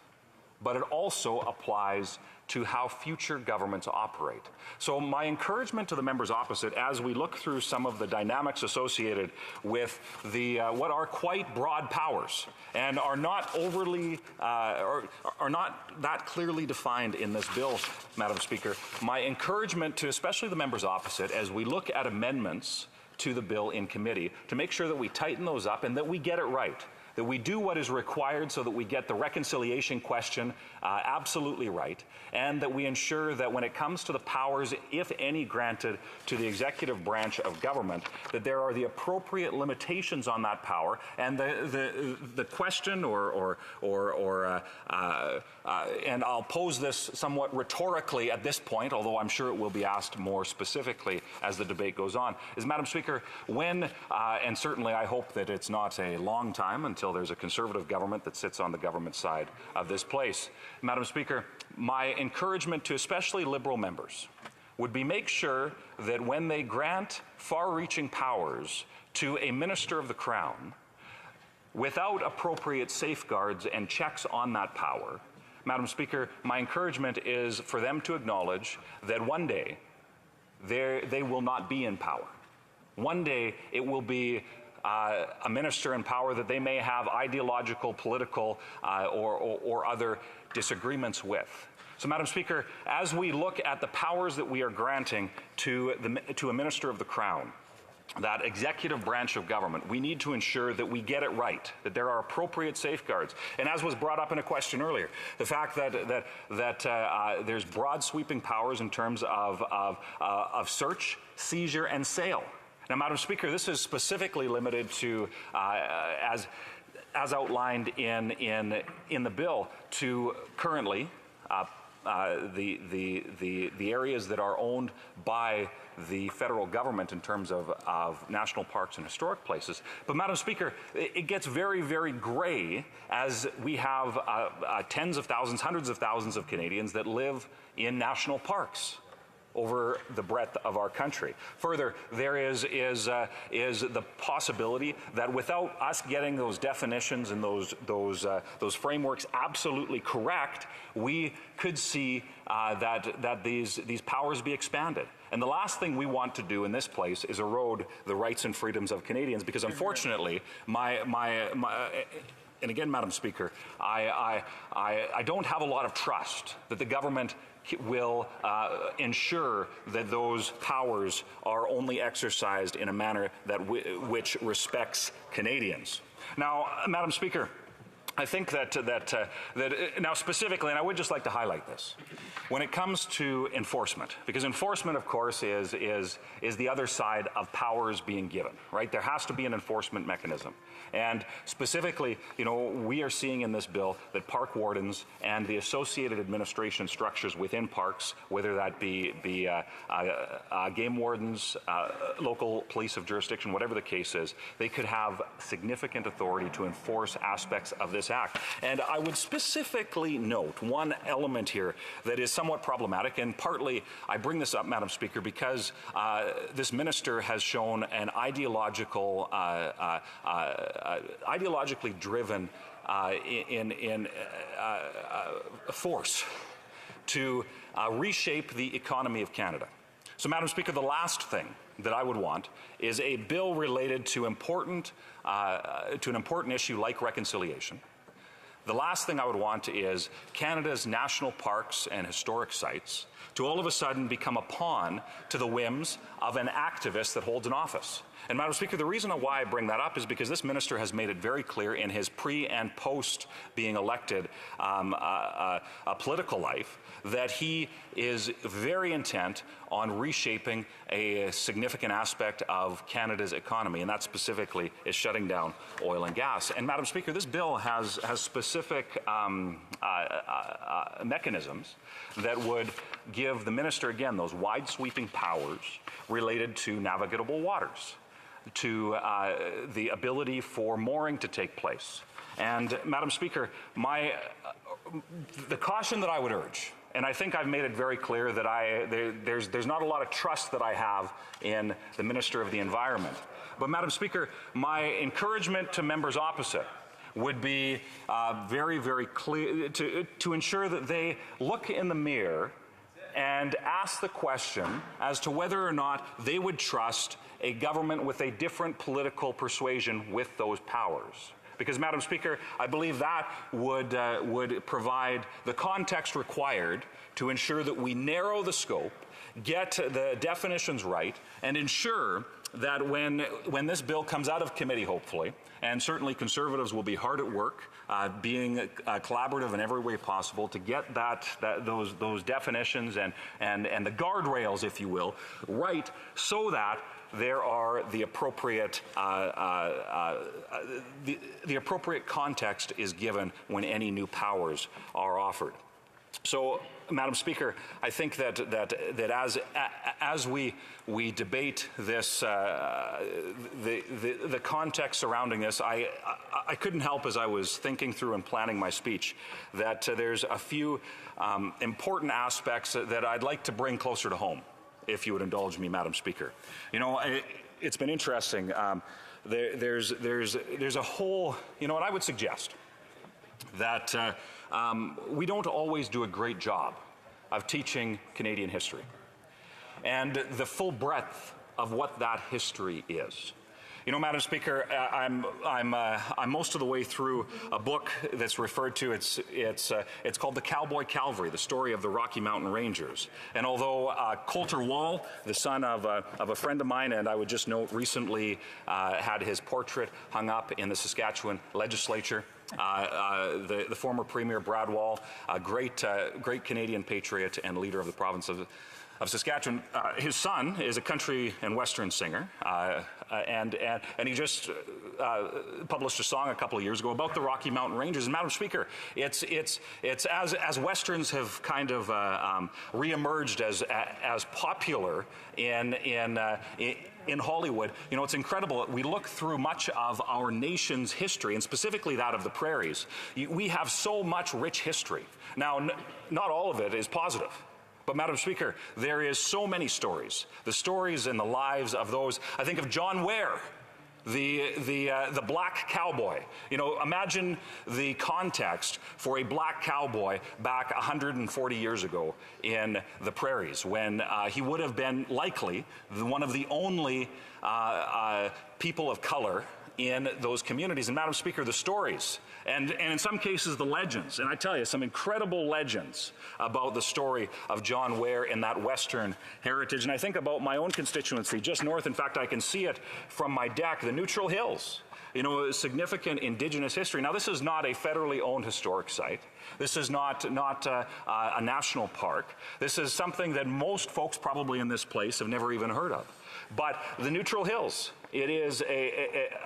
but it also applies to how future governments operate. So my encouragement to the members opposite, as we look through some of the dynamics associated with the what are quite broad powers and are not overly or are not that clearly defined in this bill, Madam Speaker, my encouragement to especially the members opposite, as we look at amendments to the bill in committee, to make sure that we tighten those up and that we get it right, that we do what is required so that we get the reconciliation question absolutely right, and that we ensure that when it comes to the powers, if any, granted to the executive branch of government, that there are the appropriate limitations on that power, and the question and I'll pose this somewhat rhetorically at this point, although I'm sure it will be asked more specifically as the debate goes on, is, Madam Speaker, when, and certainly I hope that it's not a long time until there's a Conservative government that sits on the government side of this place. Madam Speaker, my encouragement to especially Liberal members would be make sure that when they grant far-reaching powers to a Minister of the Crown, without appropriate safeguards and checks on that power, Madam Speaker, my encouragement is for them to acknowledge that one day they will not be in power. One day it will be a minister in power that they may have ideological, political, or other disagreements with. So, Madam Speaker, as we look at the powers that we are granting to a Minister of the Crown, that executive branch of government, we need to ensure that we get it right, that there are appropriate safeguards. And as was brought up in a question earlier, the fact that there's broad sweeping powers in terms of search, seizure, and sale. Now, Madam Speaker, this is specifically limited to, as outlined in the bill, to currently the areas that are owned by the federal government in terms of national parks and historic places. But, Madam Speaker, it gets very, very gray as we have tens of thousands, hundreds of thousands of Canadians that live in national parks over the breadth of our country. Further, there is the possibility that without us getting those definitions and those frameworks absolutely correct, we could see that these powers be expanded. And the last thing we want to do in this place is erode the rights and freedoms of Canadians, because unfortunately, and again, Madam Speaker, I don't have a lot of trust that the government will ensure that those powers are only exercised in a manner that which respects Canadians. Now, Madam Speaker, I think that now specifically, and I would just like to highlight this, when it comes to enforcement, because enforcement, of course, is the other side of powers being given, right? There has to be an enforcement mechanism. And specifically, we are seeing in this bill that park wardens and the associated administration structures within parks, whether that be game wardens, local police of jurisdiction, whatever the case is, they could have significant authority to enforce aspects of this this act. And I would specifically note one element here that is somewhat problematic, and partly I bring this up, Madam Speaker, because this minister has shown an ideologically driven force to reshape the economy of Canada. So, Madam Speaker, the last thing that I would want is a bill related to an important issue like reconciliation. The last thing I would want is Canada's national parks and historic sites to all of a sudden become a pawn to the whims of an activist that holds an office. And Madam Speaker, the reason why I bring that up is because this minister has made it very clear in his pre and post being elected political life that he is very intent on reshaping a significant aspect of Canada's economy, and that specifically is shutting down oil and gas. And Madam Speaker, this bill has specific mechanisms that would give the minister, again, those wide-sweeping powers related to navigable waters, to the ability for mooring to take place. And Madam Speaker, the caution that I would urge, and I think I've made it very clear that there's not a lot of trust that I have in the Minister of the Environment. But Madam Speaker, my encouragement to members opposite would be very, very clear to ensure that they look in the mirror and ask the question as to whether or not they would trust a government with a different political persuasion with those powers. Because, Madam Speaker, I believe that would provide the context required to ensure that we narrow the scope, get the definitions right, and ensure that when this bill comes out of committee, hopefully, and certainly Conservatives will be hard at work, being collaborative in every way possible to get those definitions and the guardrails, if you will, right, so that there are the appropriate the appropriate context is given when any new powers are offered. So, Madam Speaker, I think that as we debate this, the context surrounding this, I couldn't help, as I was thinking through and planning my speech, that there's a few important aspects that I'd like to bring closer to home, if you would indulge me, Madam Speaker. You know, it's been interesting. There's a whole, you know, and I would suggest that we don't always do a great job of teaching Canadian history and the full breadth of what that history is. You know, Madam Speaker, I'm most of the way through a book that's referred to. It's called The Cowboy Cavalry: The Story of the Rocky Mountain Rangers. And although Coulter Wall, the son of a friend of mine, and I would just note recently had his portrait hung up in the Saskatchewan legislature. The former Premier Brad Wall, a great Canadian patriot and leader of the province of Saskatchewan. His son is a country and western singer, and he just published a song a couple of years ago about the Rocky Mountain Rangers. And Madam Speaker, it's as westerns have kind of reemerged as popular in Hollywood. You know, it's incredible. We look through much of our nation's history, and specifically that of the prairies. We have so much rich history. Now, not all of it is positive. But, Madam Speaker, there is so many stories. The stories and the lives of those. I think of John Ware, the black cowboy. You know, imagine the context for a black cowboy back 140 years ago in the prairies, when he would have been likely one of the only people of color in those communities. And Madam Speaker, the stories, and in some cases the legends, and I tell you, some incredible legends about the story of John Ware in that Western heritage. And I think about my own constituency, just north, in fact I can see it from my deck, the Neutral Hills. You know, significant Indigenous history. Now, this is not a federally owned historic site. This is not a national park. This is something that most folks probably in this place have never even heard of. But the Neutral Hills, it is,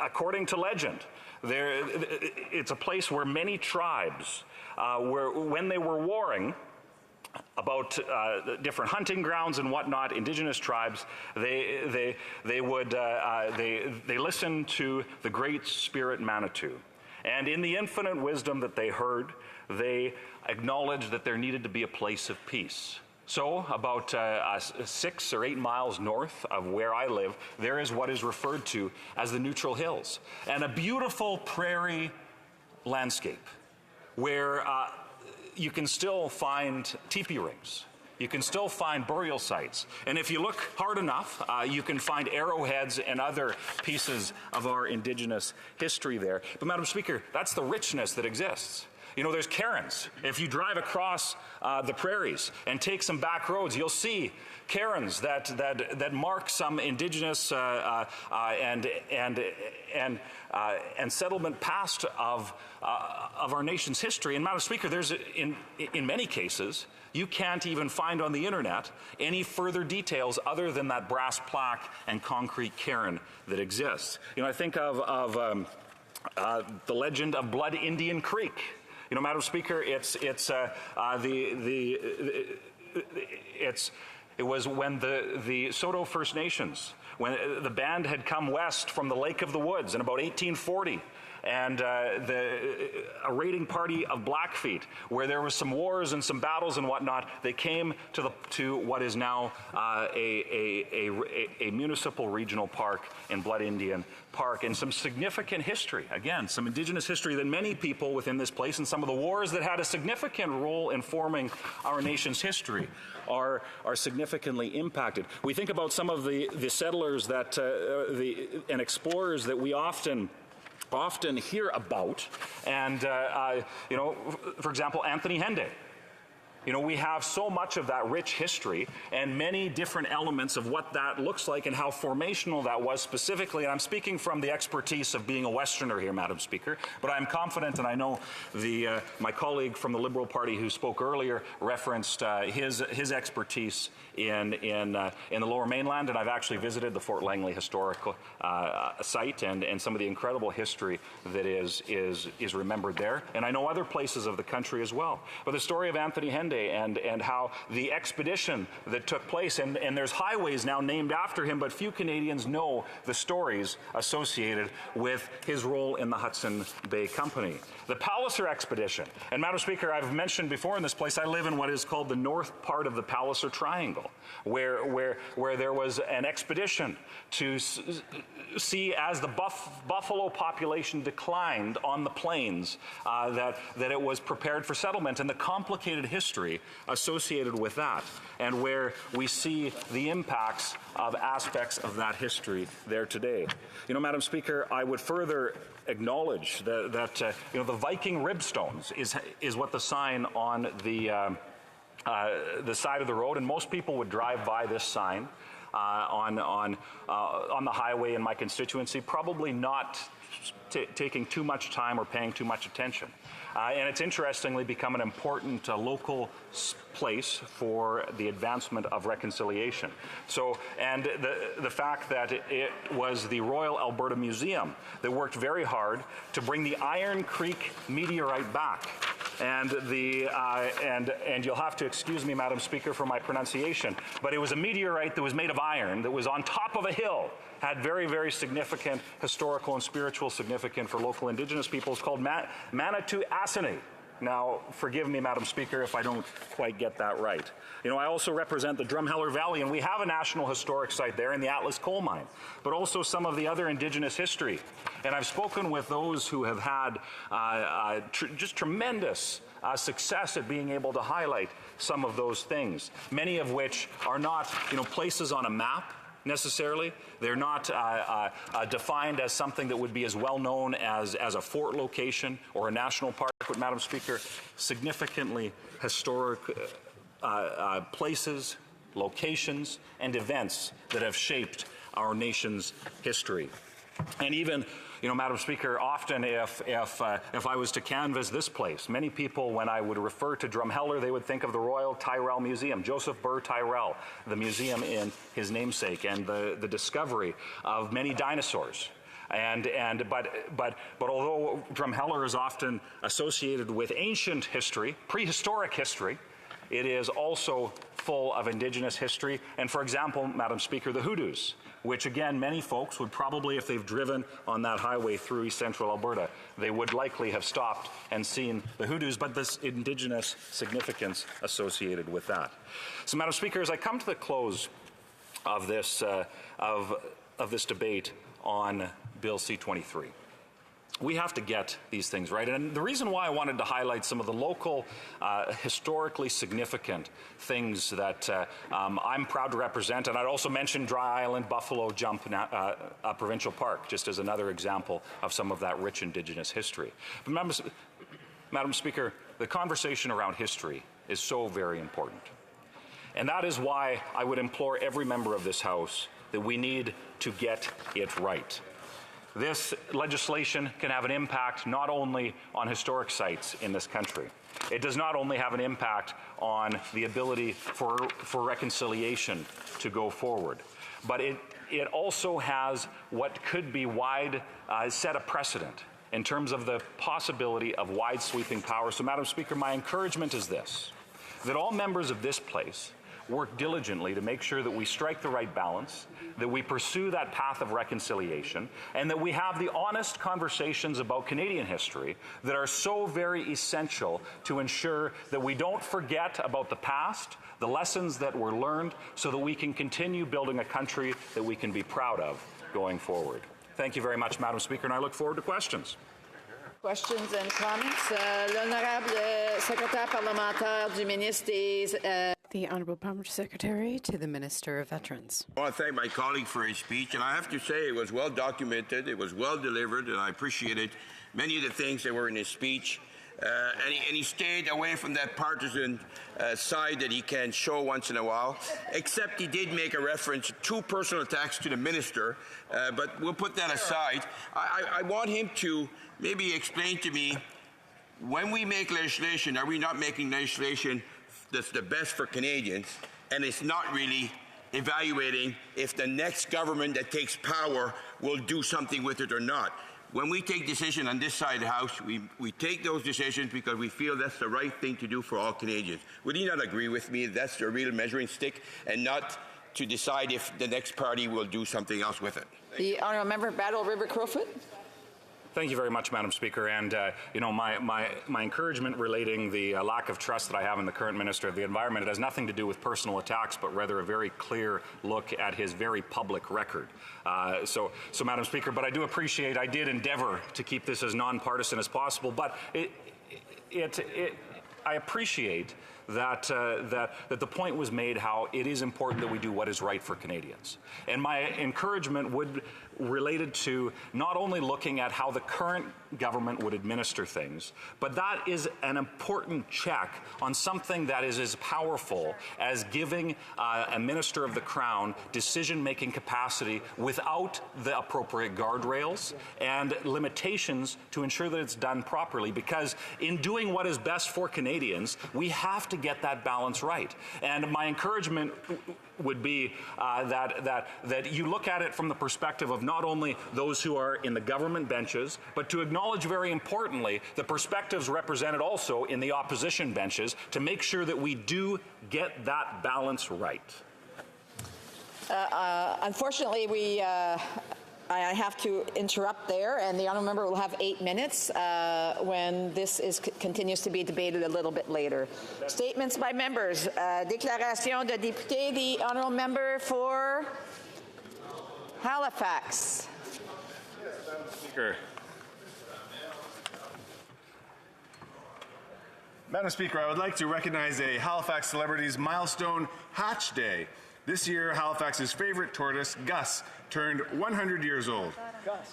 according to legend, it's a place where many tribes, when they were warring about different hunting grounds and whatnot, Indigenous tribes, they listened to the Great Spirit Manitou. And in the infinite wisdom that they heard, they acknowledged that there needed to be a place of peace. So about 6 or 8 miles north of where I live, there is what is referred to as the Neutral Hills, and a beautiful prairie landscape where you can still find teepee rings. You can still find burial sites. And if you look hard enough, you can find arrowheads and other pieces of our Indigenous history there. But Madam Speaker, that's the richness that exists. You know, there's cairns. If you drive across the prairies and take some back roads, you'll see cairns that mark some Indigenous and settlement past of our nation's history. And Madam Speaker, there's in many cases you can't even find on the internet any further details other than that brass plaque and concrete cairn that exists. You know, I think of the legend of Blood Indian Creek. You know, Madam Speaker, it was when the Saulteaux First Nations, when the band had come west from the Lake of the Woods in about 1840, and a raiding party of Blackfeet, where there was some wars and some battles and whatnot, they came to what is now a municipal regional park in Blood Indian Park, and some significant history. Again, some Indigenous history that many people within this place, and some of the wars that had a significant role in forming our nation's history, are significantly impacted. We think about some of the settlers that and explorers that we often hear about, and you know, for example, Anthony Henday. You know, we have so much of that rich history and many different elements of what that looks like and how formational that was specifically. And I'm speaking from the expertise of being a Westerner here, Madam Speaker, but I'm confident, and I know my colleague from the Liberal Party who spoke earlier referenced his expertise in the Lower Mainland, and I've actually visited the Fort Langley historical site and some of the incredible history that is remembered there. And I know other places of the country as well. But the story of Anthony Henday and how the expedition that took place, and there's highways now named after him, but few Canadians know the stories associated with his role in the Hudson Bay Company. The Palliser expedition, and Madam Speaker, I've mentioned before in this place, I live in what is called the north part of the Palliser Triangle, where there was an expedition to see as the buffalo population declined on the plains, that it was prepared for settlement, and the complicated history associated with that, and where we see the impacts of aspects of that history there today. You know, Madam Speaker, I would further acknowledge that you know, the Viking ribstones is what the sign on the side of the road, and most people would drive by this sign on the highway in my constituency, probably not taking too much time or paying too much attention. And it's interestingly become an important local place for the advancement of reconciliation. So, and the fact that it was the Royal Alberta Museum that worked very hard to bring the Iron Creek meteorite back. And and you'll have to excuse me, Madam Speaker, for my pronunciation, but it was a meteorite that was made of iron that was on top of a hill, had very, very significant historical and spiritual significance for local Indigenous peoples, called Manitou Asini. Now, forgive me, Madam Speaker, if I don't quite get that right. You know, I also represent the Drumheller Valley, and we have a National Historic Site there in the Atlas Coal Mine, but also some of the other Indigenous history. And I've spoken with those who have had just tremendous success at being able to highlight some of those things, many of which are not, you know, places on a map necessarily. They're not defined as something that would be as well known as a fort location or a national park, but Madam Speaker, significantly historic places, locations, and events that have shaped our nation's history. And even, you know, Madam Speaker, often if I was to canvass this place, many people, when I would refer to Drumheller, they would think of the Royal Tyrrell Museum, Joseph Burr Tyrrell, the museum in his namesake, and the discovery of many dinosaurs. But although Drumheller is often associated with ancient history, prehistoric history, it is also full of Indigenous history. And for example, Madam Speaker, the hoodoos, which again, many folks would probably, if they've driven on that highway through East Central Alberta, they would likely have stopped and seen the hoodoos, but this Indigenous significance associated with that. So Madam Speaker, as I come to the close of this, of this debate on Bill C-23, we have to get these things right. And the reason why I wanted to highlight some of the local, historically significant things that I'm proud to represent, and I'd also mention Dry Island Buffalo Jump Provincial Park, just as another example of some of that rich Indigenous history. But Madam Speaker, the conversation around history is so very important. And that is why I would implore every member of this House that we need to get it right. This legislation can have an impact not only on historic sites in this country. It does not only have an impact on the ability for reconciliation to go forward, but it also has what could be set a precedent in terms of the possibility of wide sweeping power. So, Madam Speaker, my encouragement is this, that all members of this place work diligently to make sure that we strike the right balance, that we pursue that path of reconciliation, and that we have the honest conversations about Canadian history that are so very essential to ensure that we don't forget about the past, the lessons that were learned, so that we can continue building a country that we can be proud of going forward. Thank you very much, Madam Speaker, and I look forward to questions. Questions and comments. L'honorable secrétaire parlementaire du ministre des... The Honourable Parliamentary Secretary to the Minister of Veterans. I want to thank my colleague for his speech, and I have to say it was well documented, it was well delivered, and I appreciated many of the things that were in his speech. And he stayed away from that partisan side that he can show once in a while, except he did make a reference to personal attacks to the minister, but we'll put that aside. I want him to maybe explain to me, when we make legislation, are we not making legislation that's the best for Canadians, and it's not really evaluating if the next government that takes power will do something with it or not. When we take decisions on this side of the House, we take those decisions because we feel that's the right thing to do for all Canadians. Would you not agree with me that's the real measuring stick, and not to decide if the next party will do something else with it? The Honourable Member Battle River Crowfoot. Thank you very much, Madam Speaker. And, you know, my encouragement relating the lack of trust that I have in the current Minister of the Environment, it has nothing to do with personal attacks, but rather a very clear look at his very public record. So, Madam Speaker, but I do appreciate, I did endeavor to keep this as nonpartisan as possible, but I appreciate that the point was made how it is important that we do what is right for Canadians. And my encouragement would related to not only looking at how the current government would administer things, but that is an important check on something that is as powerful as giving a Minister of the Crown decision-making capacity without the appropriate guardrails and limitations to ensure that it's done properly, because in doing what is best for Canadians, we have to get that balance right. And my encouragement would be that you look at it from the perspective of not only those who are in the government benches, but to acknowledge very importantly the perspectives represented also in the opposition benches to make sure that we do get that balance right. Unfortunately, I have to interrupt there, and the honourable member will have 8 minutes when this continues to be debated a little bit later. Statements by members. Déclaration de député. The honourable member for Halifax. Speaker. Madam Speaker, I would like to recognize a Halifax celebrity's milestone Hatch Day. This year, Halifax's favorite tortoise, Gus, turned 100 years old.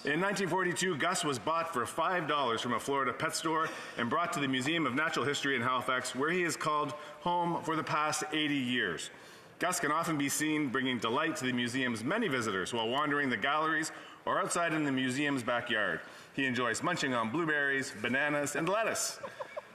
In 1942, Gus was bought for $5 from a Florida pet store and brought to the Museum of Natural History in Halifax, where he has called home for the past 80 years. Gus can often be seen bringing delight to the museum's many visitors while wandering the galleries or outside in the museum's backyard. He enjoys munching on blueberries, bananas, and lettuce.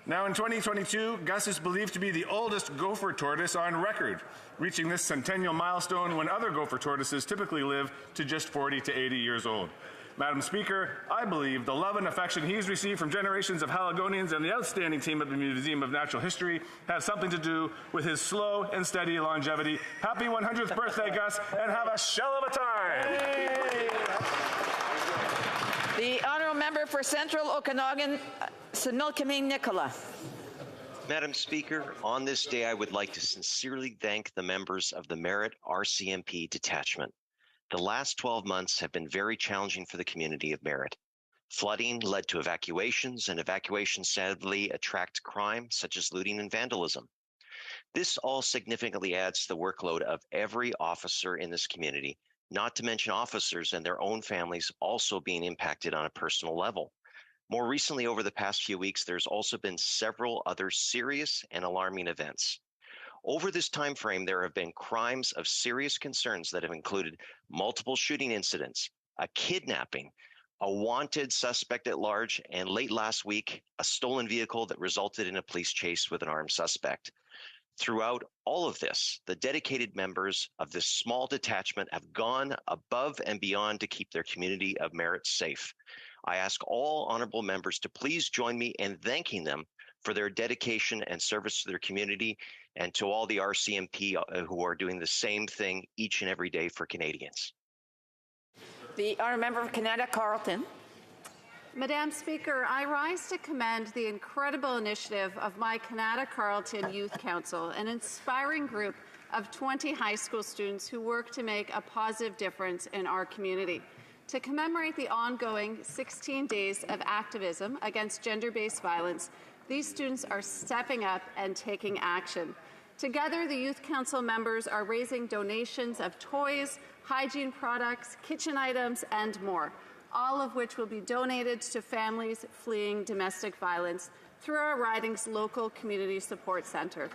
Now in 2022, Gus is believed to be the oldest gopher tortoise on record, reaching this centennial milestone when other gopher tortoises typically live to just 40 to 80 years old. Madam Speaker, I believe the love and affection he's received from generations of Haligonians and the outstanding team at the Museum of Natural History has something to do with his slow and steady longevity. Happy 100th birthday, Gus, and have a shell of a time. Yay. The honourable member for Central Okanagan, Similkameen Nicola. Madam Speaker, on this day I would like to sincerely thank the members of the Merritt RCMP detachment. The last 12 months have been very challenging for the community of Merritt. Flooding led to evacuations, and evacuations sadly attract crime such as looting and vandalism. This all significantly adds to the workload of every officer in this community, not to mention officers and their own families also being impacted on a personal level. More recently, over the past few weeks, there's also been several other serious and alarming events. Over this time frame, there have been crimes of serious concerns that have included multiple shooting incidents, a kidnapping, a wanted suspect at large, and late last week, a stolen vehicle that resulted in a police chase with an armed suspect. Throughout all of this, the dedicated members of this small detachment have gone above and beyond to keep their community of Merritt safe. I ask all honorable members to please join me in thanking them for their dedication and service to their community, and to all the RCMP who are doing the same thing each and every day for Canadians. The honourable member of Canada Carleton. Madam Speaker, I rise to commend the incredible initiative of my Canada Carleton Youth Council, an inspiring group of 20 high school students who work to make a positive difference in our community. To commemorate the ongoing 16 days of activism against gender-based violence, these students are stepping up and taking action. Together, the Youth Council members are raising donations of toys, hygiene products, kitchen items, and more, all of which will be donated to families fleeing domestic violence through our riding's local community support centre.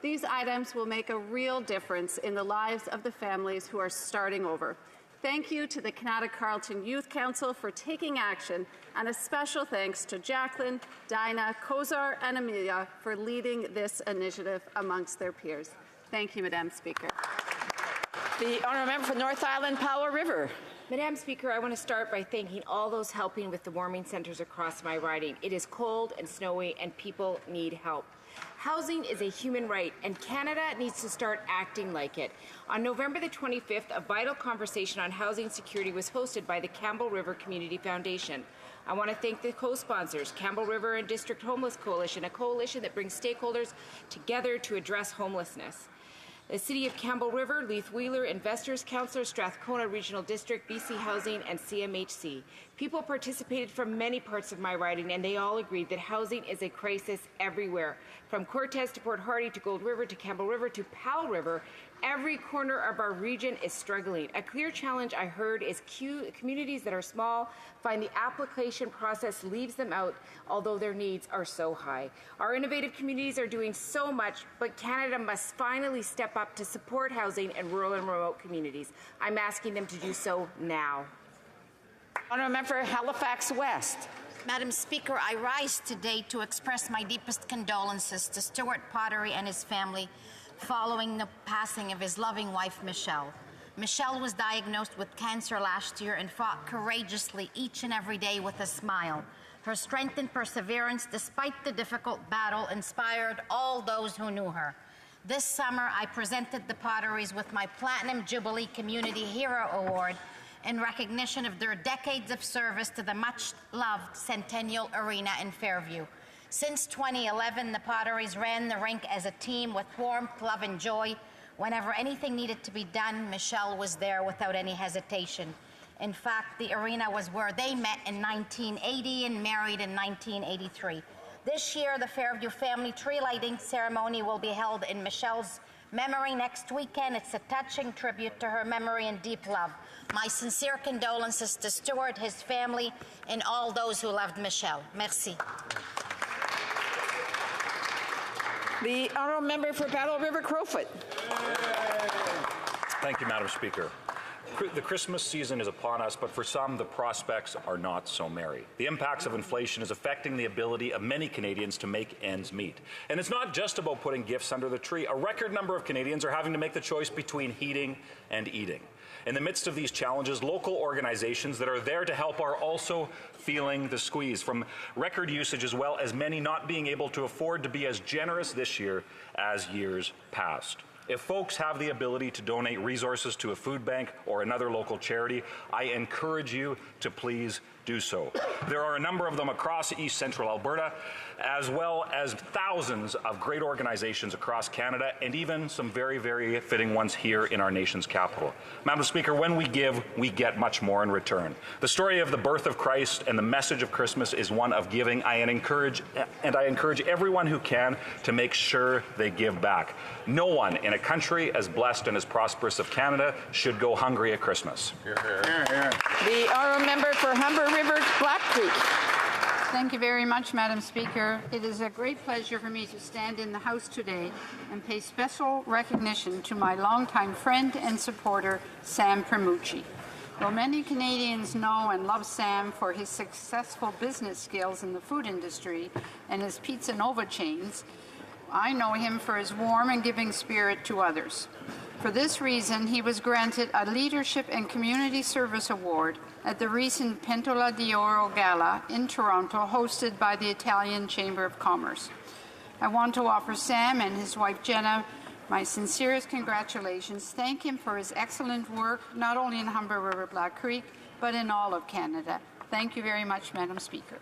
These items will make a real difference in the lives of the families who are starting over. Thank you to the Canada Carleton Youth Council for taking action, and a special thanks to Jacqueline, Dinah, Kozar, and Amelia for leading this initiative amongst their peers. Thank you, Madam Speaker. The honourable member for North Island, Powell River. Madam Speaker, I want to start by thanking all those helping with the warming centres across my riding. It is cold and snowy, and people need help. Housing is a human right, and Canada needs to start acting like it. On November the 25th, a vital conversation on housing security was hosted by the Campbell River Community Foundation. I want to thank the co-sponsors, Campbell River and District Homeless Coalition, a coalition that brings stakeholders together to address homelessness. The City of Campbell River, Leith Wheeler, Investors Council, Strathcona Regional District, BC Housing, and CMHC. People participated from many parts of my riding, and they all agreed that housing is a crisis everywhere. From Cortez to Port Hardy to Gold River to Campbell River to Powell River, every corner of our region is struggling. A clear challenge I heard is communities that are small find the application process leaves them out, although their needs are so high. Our innovative communities are doing so much, but Canada must finally step up to support housing in rural and remote communities. I'm asking them to do so now. Honourable member for Halifax West. Madam Speaker, I rise today to express my deepest condolences to Stuart Pottery and his family following the passing of his loving wife, Michelle. Michelle was diagnosed with cancer last year and fought courageously each and every day with a smile. Her strength and perseverance, despite the difficult battle, inspired all those who knew her. This summer, I presented the Potteries with my Platinum Jubilee Community Hero Award in recognition of their decades of service to the much-loved Centennial Arena in Fairview. Since 2011, the Potteries ran the rink as a team with warmth, love, and joy. Whenever anything needed to be done, Michelle was there without any hesitation. In fact, the arena was where they met in 1980 and married in 1983. This year, the Fairview family tree lighting ceremony will be held in Michelle's memory next weekend. It's a touching tribute to her memory and deep love. My sincere condolences to Stuart, his family, and all those who loved Michelle. Merci. The honourable member for Battle River Crowfoot. Thank you, Madam Speaker. The Christmas season is upon us, but for some, the prospects are not so merry. The impacts of inflation is affecting the ability of many Canadians to make ends meet. And it's not just about putting gifts under the tree. A record number of Canadians are having to make the choice between heating and eating. In the midst of these challenges, local organizations that are there to help are also feeling the squeeze from record usage, as well as many not being able to afford to be as generous this year as years past. If folks have the ability to donate resources to a food bank or another local charity, I encourage you to please do so. There are a number of them across East Central Alberta, as well as thousands of great organizations across Canada, and even some very, very fitting ones here in our nation's capital. Madam Speaker, when we give, we get much more in return. The story of the birth of Christ and the message of Christmas is one of giving. I encourage everyone who can to make sure they give back. No one in a country as blessed and as prosperous as Canada should go hungry at Christmas. Hear, hear. Hear, hear. The honourable member for Humber River Black Creek. Thank you very much, Madam Speaker. It is a great pleasure for me to stand in the House today and pay special recognition to my longtime friend and supporter, Sam Primucci. Though many Canadians know and love Sam for his successful business skills in the food industry and his Pizza Nova chains, I know him for his warm and giving spirit to others. For this reason, he was granted a Leadership and Community Service Award at the recent Pentola d'Oro Gala in Toronto, hosted by the Italian Chamber of Commerce. I want to offer Sam and his wife Jenna my sincerest congratulations. Thank him for his excellent work, not only in Humber River Black Creek, but in all of Canada. Thank you very much, Madam Speaker.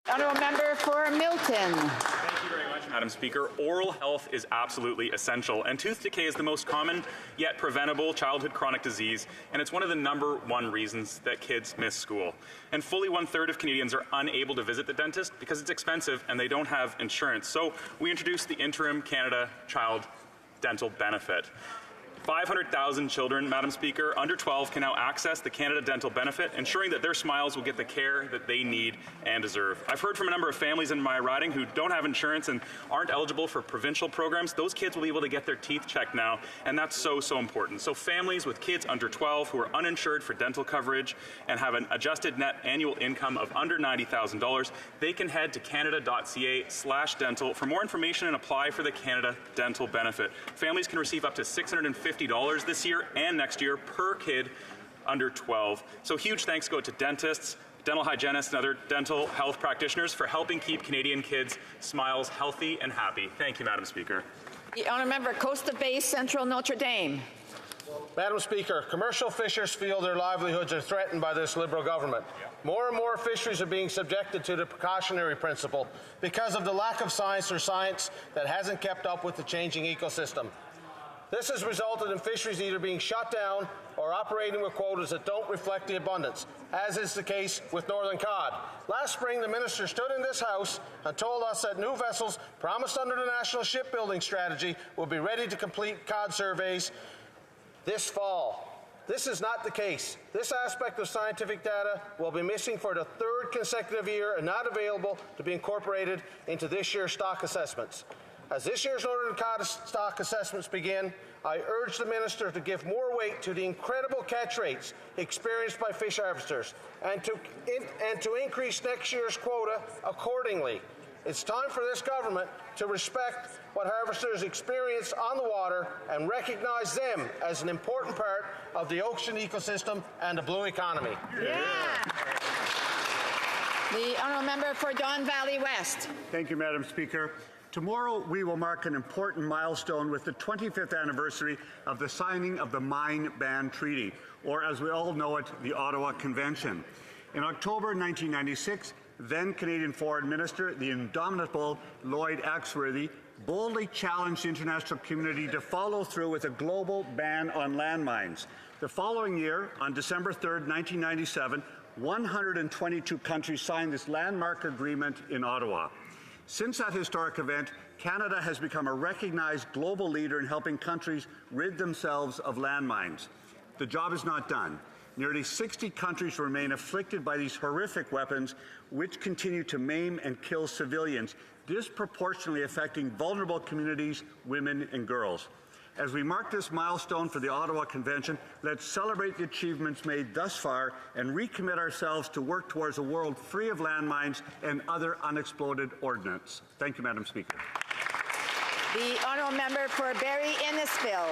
Honourable member for Milton. Thank you very much, Madam Speaker. Oral health is absolutely essential, and tooth decay is the most common yet preventable childhood chronic disease, and it's one of the #1 reasons that kids miss school. And fully 1/3 of Canadians are unable to visit the dentist because it's expensive and they don't have insurance. So we introduced the Interim Canada Child Dental Benefit. 500,000 children, Madam Speaker, under 12 can now access the Canada Dental Benefit, ensuring that their smiles will get the care that they need and deserve. I've heard from a number of families in my riding who don't have insurance and aren't eligible for provincial programs. Those kids will be able to get their teeth checked now, and that's so, so important. So families with kids under 12 who are uninsured for dental coverage and have an adjusted net annual income of under $90,000, they can head to canada.ca/dental for more information and apply for the Canada Dental Benefit. Families can receive up to $650 this year and next year per kid under 12. So huge thanks go to dentists, dental hygienists, and other dental health practitioners for helping keep Canadian kids' smiles healthy and happy. Thank you, Madam Speaker. The honourable member, Costa Bay Central Notre Dame. Madam Speaker, commercial fishers feel their livelihoods are threatened by this Liberal government. More and more fisheries are being subjected to the precautionary principle because of the lack of science or science that hasn't kept up with the changing ecosystem. This has resulted in fisheries either being shut down or operating with quotas that don't reflect the abundance, as is the case with northern cod. Last spring, the minister stood in this House and told us that new vessels promised under the National Shipbuilding Strategy will be ready to complete cod surveys this fall. This is not the case. This aspect of scientific data will be missing for the 3rd consecutive year and not available to be incorporated into this year's stock assessments. As this year's northern cod stock assessments begin, I urge the minister to give more weight to the incredible catch rates experienced by fish harvesters and to increase next year's quota accordingly. It's time for this government to respect what harvesters experience on the water and recognize them as an important part of the ocean ecosystem and the blue economy. Yeah. The honourable member for Don Valley West. Thank you, Madam Speaker. Tomorrow, we will mark an important milestone with the 25th anniversary of the signing of the Mine Ban Treaty, or as we all know it, the Ottawa Convention. In October 1996, then Canadian Foreign Minister, the indomitable Lloyd Axworthy, boldly challenged the international community to follow through with a global ban on landmines. The following year, on December 3rd, 1997, 122 countries signed this landmark agreement in Ottawa. Since that historic event, Canada has become a recognized global leader in helping countries rid themselves of landmines. The job is not done. Nearly 60 countries remain afflicted by these horrific weapons, which continue to maim and kill civilians, disproportionately affecting vulnerable communities, women and girls. As we mark this milestone for the Ottawa Convention, let's celebrate the achievements made thus far and recommit ourselves to work towards a world free of landmines and other unexploded ordnance. Thank you, Madam Speaker. The honourable member for Barrie Innisfil.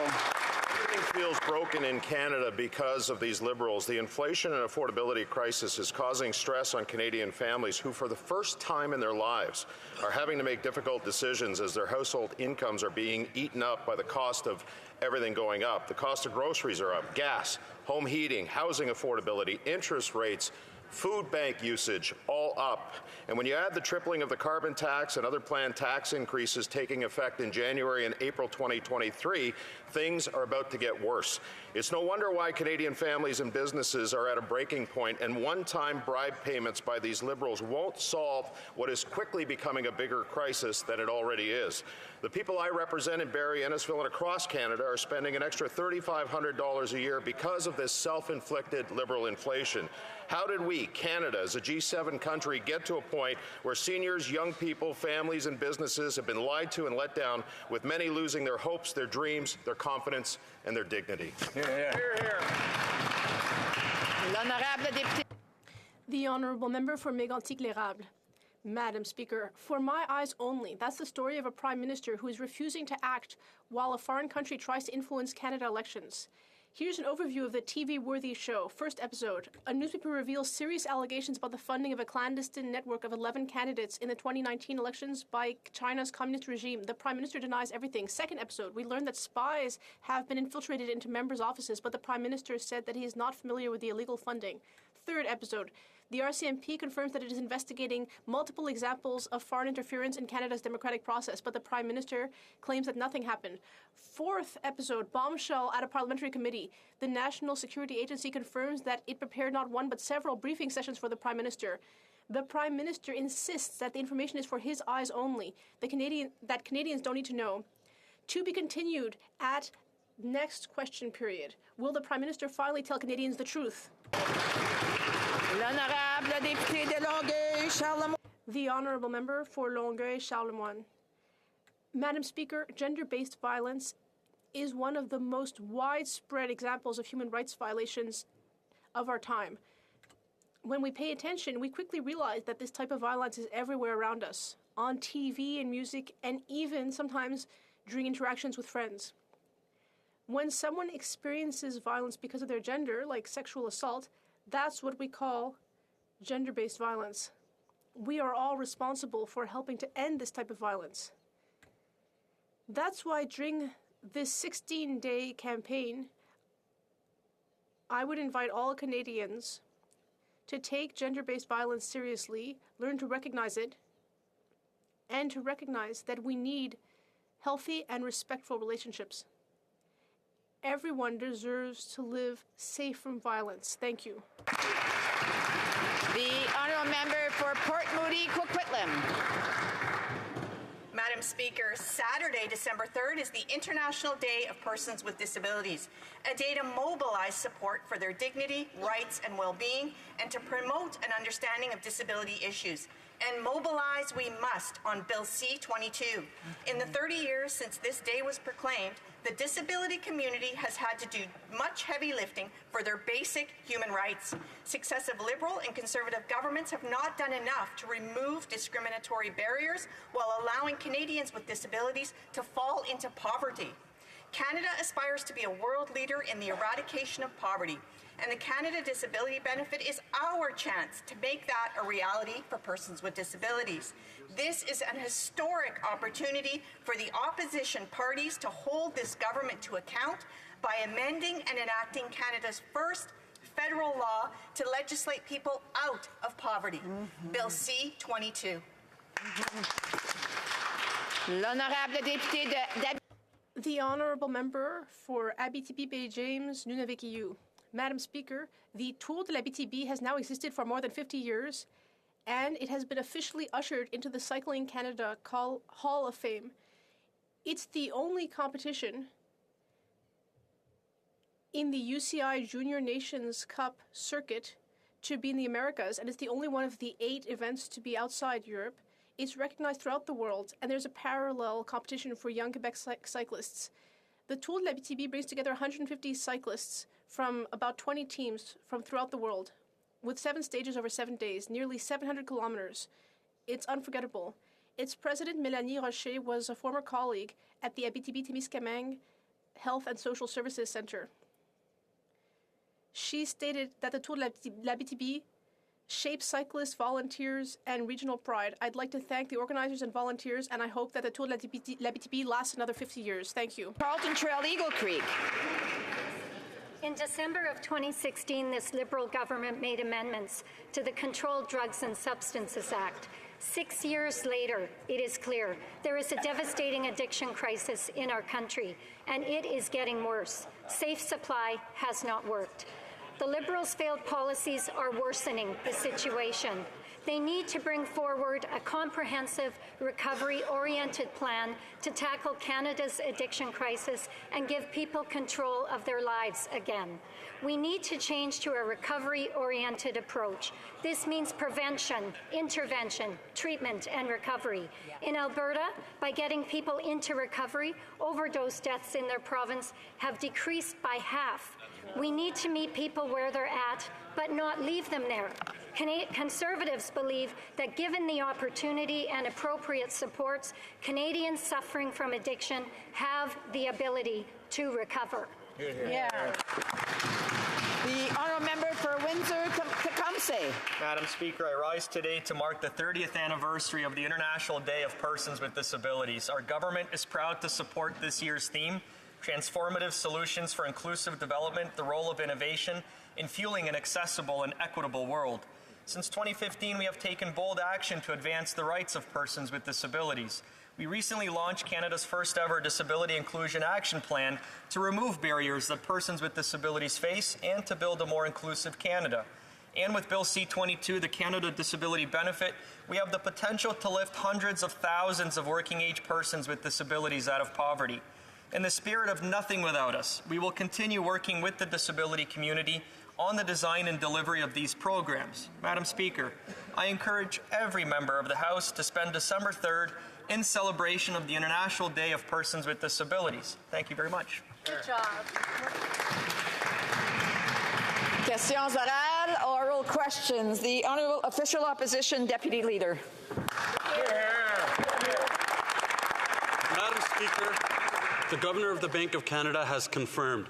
Everything feels broken in Canada because of these Liberals. The inflation and affordability crisis is causing stress on Canadian families who, for the first time in their lives, are having to make difficult decisions as their household incomes are being eaten up by the cost of everything going up. The cost of groceries are up, gas, home heating, housing affordability, interest rates, food bank usage, all up. And when you add the tripling of the carbon tax and other planned tax increases taking effect in January and April 2023, things are about to get worse. It's no wonder why Canadian families and businesses are at a breaking point, and one-time bribe payments by these Liberals won't solve what is quickly becoming a bigger crisis than it already is. The people I represent in Barrie, Innisfil, and across Canada are spending an extra $3,500 a year because of this self-inflicted Liberal inflation. How did we, Canada, as a G7 country, get to a point where seniors, young people, families, and businesses have been lied to and let down, with many losing their hopes, their dreams, their confidence, and their dignity? The Honourable Member for Mégantic-l'Érable. Madam Speaker, for my eyes only, that's the story of a Prime Minister who is refusing to act while a foreign country tries to influence Canada elections. Here's an overview of the TV-worthy show. First episode. A newspaper reveals serious allegations about the funding of a clandestine network of 11 candidates in the 2019 elections by China's communist regime. The Prime Minister denies everything. Second episode. We learn that spies have been infiltrated into members' offices, but the Prime Minister said that he is not familiar with the illegal funding. Third episode. The RCMP confirms that it is investigating multiple examples of foreign interference in Canada's democratic process, but the Prime Minister claims that nothing happened. Fourth episode, bombshell at a parliamentary committee. The National Security Agency confirms that it prepared not one but several briefing sessions for the Prime Minister. The Prime Minister insists that the information is for his eyes only, that Canadians don't need to know. To be continued at next question period. Will the Prime Minister finally tell Canadians the truth? L'honorable député de Longueuil-Charlemagne. The Honourable Member for Longueuil-Charlemagne. Madam Speaker, gender-based violence is one of the most widespread examples of human rights violations of our time. When we pay attention, we quickly realize that this type of violence is everywhere around us, on TV and music, and even sometimes during interactions with friends. When someone experiences violence because of their gender, like sexual assault, that's what we call gender-based violence. We are all responsible for helping to end this type of violence. That's why during this 16-day campaign, I would invite all Canadians to take gender-based violence seriously, learn to recognize it, and to recognize that we need healthy and respectful relationships. Everyone deserves to live safe from violence. Thank you. The honourable member for Port Moody, Coquitlam. Madam Speaker, Saturday, December 3rd is the International Day of Persons with Disabilities, a day to mobilize support for their dignity, rights, and well-being, and to promote an understanding of disability issues. And mobilize we must on Bill C-22. In the 30 years since this day was proclaimed, the disability community has had to do much heavy lifting for their basic human rights. Successive Liberal and Conservative governments have not done enough to remove discriminatory barriers while allowing Canadians with disabilities to fall into poverty. Canada aspires to be a world leader in the eradication of poverty, and the Canada Disability Benefit is our chance to make that a reality for persons with disabilities. This is an historic opportunity for the opposition parties to hold this government to account by amending and enacting Canada's first federal law to legislate people out of poverty, Bill C-22. L'honorable député de... The Honourable Member for Abitibi-Bay-James, Nunavik-EU. Madam Speaker, the Tour de l'Abitibi has now existed for more than 50 years, and it has been officially ushered into the Cycling Canada Hall of Fame. It's the only competition in the UCI Junior Nations Cup circuit to be in the Americas, and it's the only one of the 8 events to be outside Europe. It's recognized throughout the world, and there's a parallel competition for young Quebec cyclists. The Tour de l'Abitibi brings together 150 cyclists from about 20 teams from throughout the world, with 7 stages over 7 days, nearly 700 kilometers. It's unforgettable. Its president, Mélanie Rocher, was a former colleague at the Abitibi-Témiscamingue Health and Social Services Center. She stated that the Tour de l'Abitibi shapes cyclists, volunteers, and regional pride. I'd like to thank the organizers and volunteers, and I hope that the Tour de l'Abitibi lasts another 50 years. Thank you. Carlton Trail, Eagle Creek. In December of 2016, this Liberal government made amendments to the Controlled Drugs and Substances Act. 6 years later, it is clear there is a devastating addiction crisis in our country, and it is getting worse. Safe supply has not worked. The Liberals' failed policies are worsening the situation. They need to bring forward a comprehensive, recovery-oriented plan to tackle Canada's addiction crisis and give people control of their lives again. We need to change to a recovery-oriented approach. This means prevention, intervention, treatment, and recovery. In Alberta, by getting people into recovery, overdose deaths in their province have decreased by half. We need to meet people where they're at, but not leave them there. Conservatives believe that given the opportunity and appropriate supports, Canadians suffering from addiction have the ability to recover. Yeah. The honourable member for Windsor-Tecumseh. Madam Speaker, I rise today to mark the 30th anniversary of the International Day of Persons with Disabilities. Our government is proud to support this year's theme, Transformative Solutions for Inclusive Development, the role of innovation in fueling an accessible and equitable world. Since 2015, we have taken bold action to advance the rights of persons with disabilities. We recently launched Canada's first ever Disability Inclusion Action Plan to remove barriers that persons with disabilities face and to build a more inclusive Canada. And with Bill C-22, the Canada Disability Benefit, we have the potential to lift hundreds of thousands of working-age persons with disabilities out of poverty. In the spirit of nothing without us, we will continue working with the disability community on the design and delivery of these programs. Madam Speaker, I encourage every member of the House to spend December 3rd in celebration of the International Day of Persons with Disabilities. Thank you very much. Good job. Questions orales, oral questions. The Honourable Official Opposition Deputy Leader. Madam Speaker, the Governor of the Bank of Canada has confirmed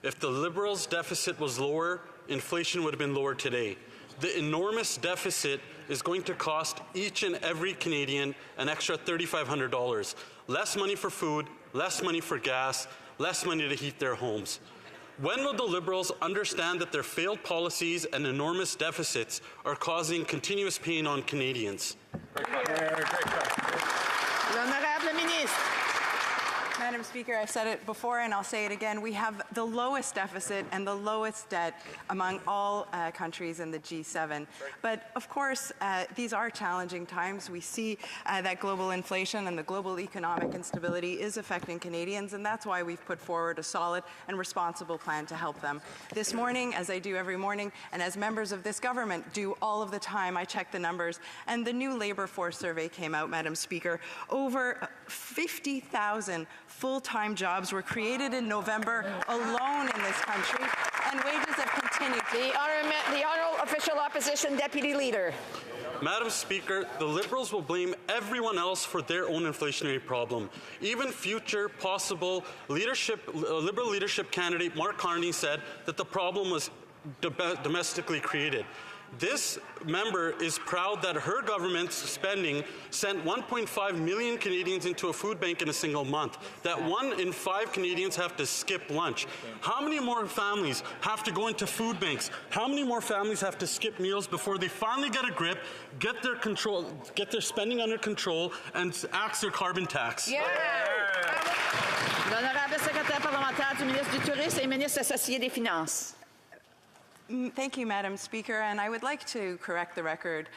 if the Liberals' deficit was lower, inflation would have been lower today. The enormous deficit is going to cost each and every Canadian an extra $3,500. Less money for food, less money for gas, less money to heat their homes. When will the Liberals understand that their failed policies and enormous deficits are causing continuous pain on Canadians? L'Honorable Ministre. Madam Speaker, I've said it before and I'll say it again. We have the lowest deficit and the lowest debt among all countries in the G7. But of course, these are challenging times. We see that global inflation and the global economic instability is affecting Canadians, and that's why we've put forward a solid and responsible plan to help them. This morning, as I do every morning, and as members of this government do all of the time, I check the numbers, and the new labour force survey came out, Madam Speaker. Over 50,000 full-time jobs were created in November alone in this country, and wages have continued. The Honourable Official Opposition Deputy Leader. Madam Speaker, the Liberals will blame everyone else for their own inflationary problem. Even future possible Liberal leadership candidate Mark Carney said that the problem was domestically created. This member is proud that her government's spending sent 1.5 million Canadians into a food bank in a single month, that 1 in 5 Canadians have to skip lunch. How many more families have to go into food banks? How many more families have to skip meals before they finally get a grip, get their spending under control, and axe their carbon tax? Yeah. L'Honorable Secrétaire parlementaire du ministre du Tourisme et ministre associé des Finances. Thank you, Madam Speaker, and I would like to correct the record.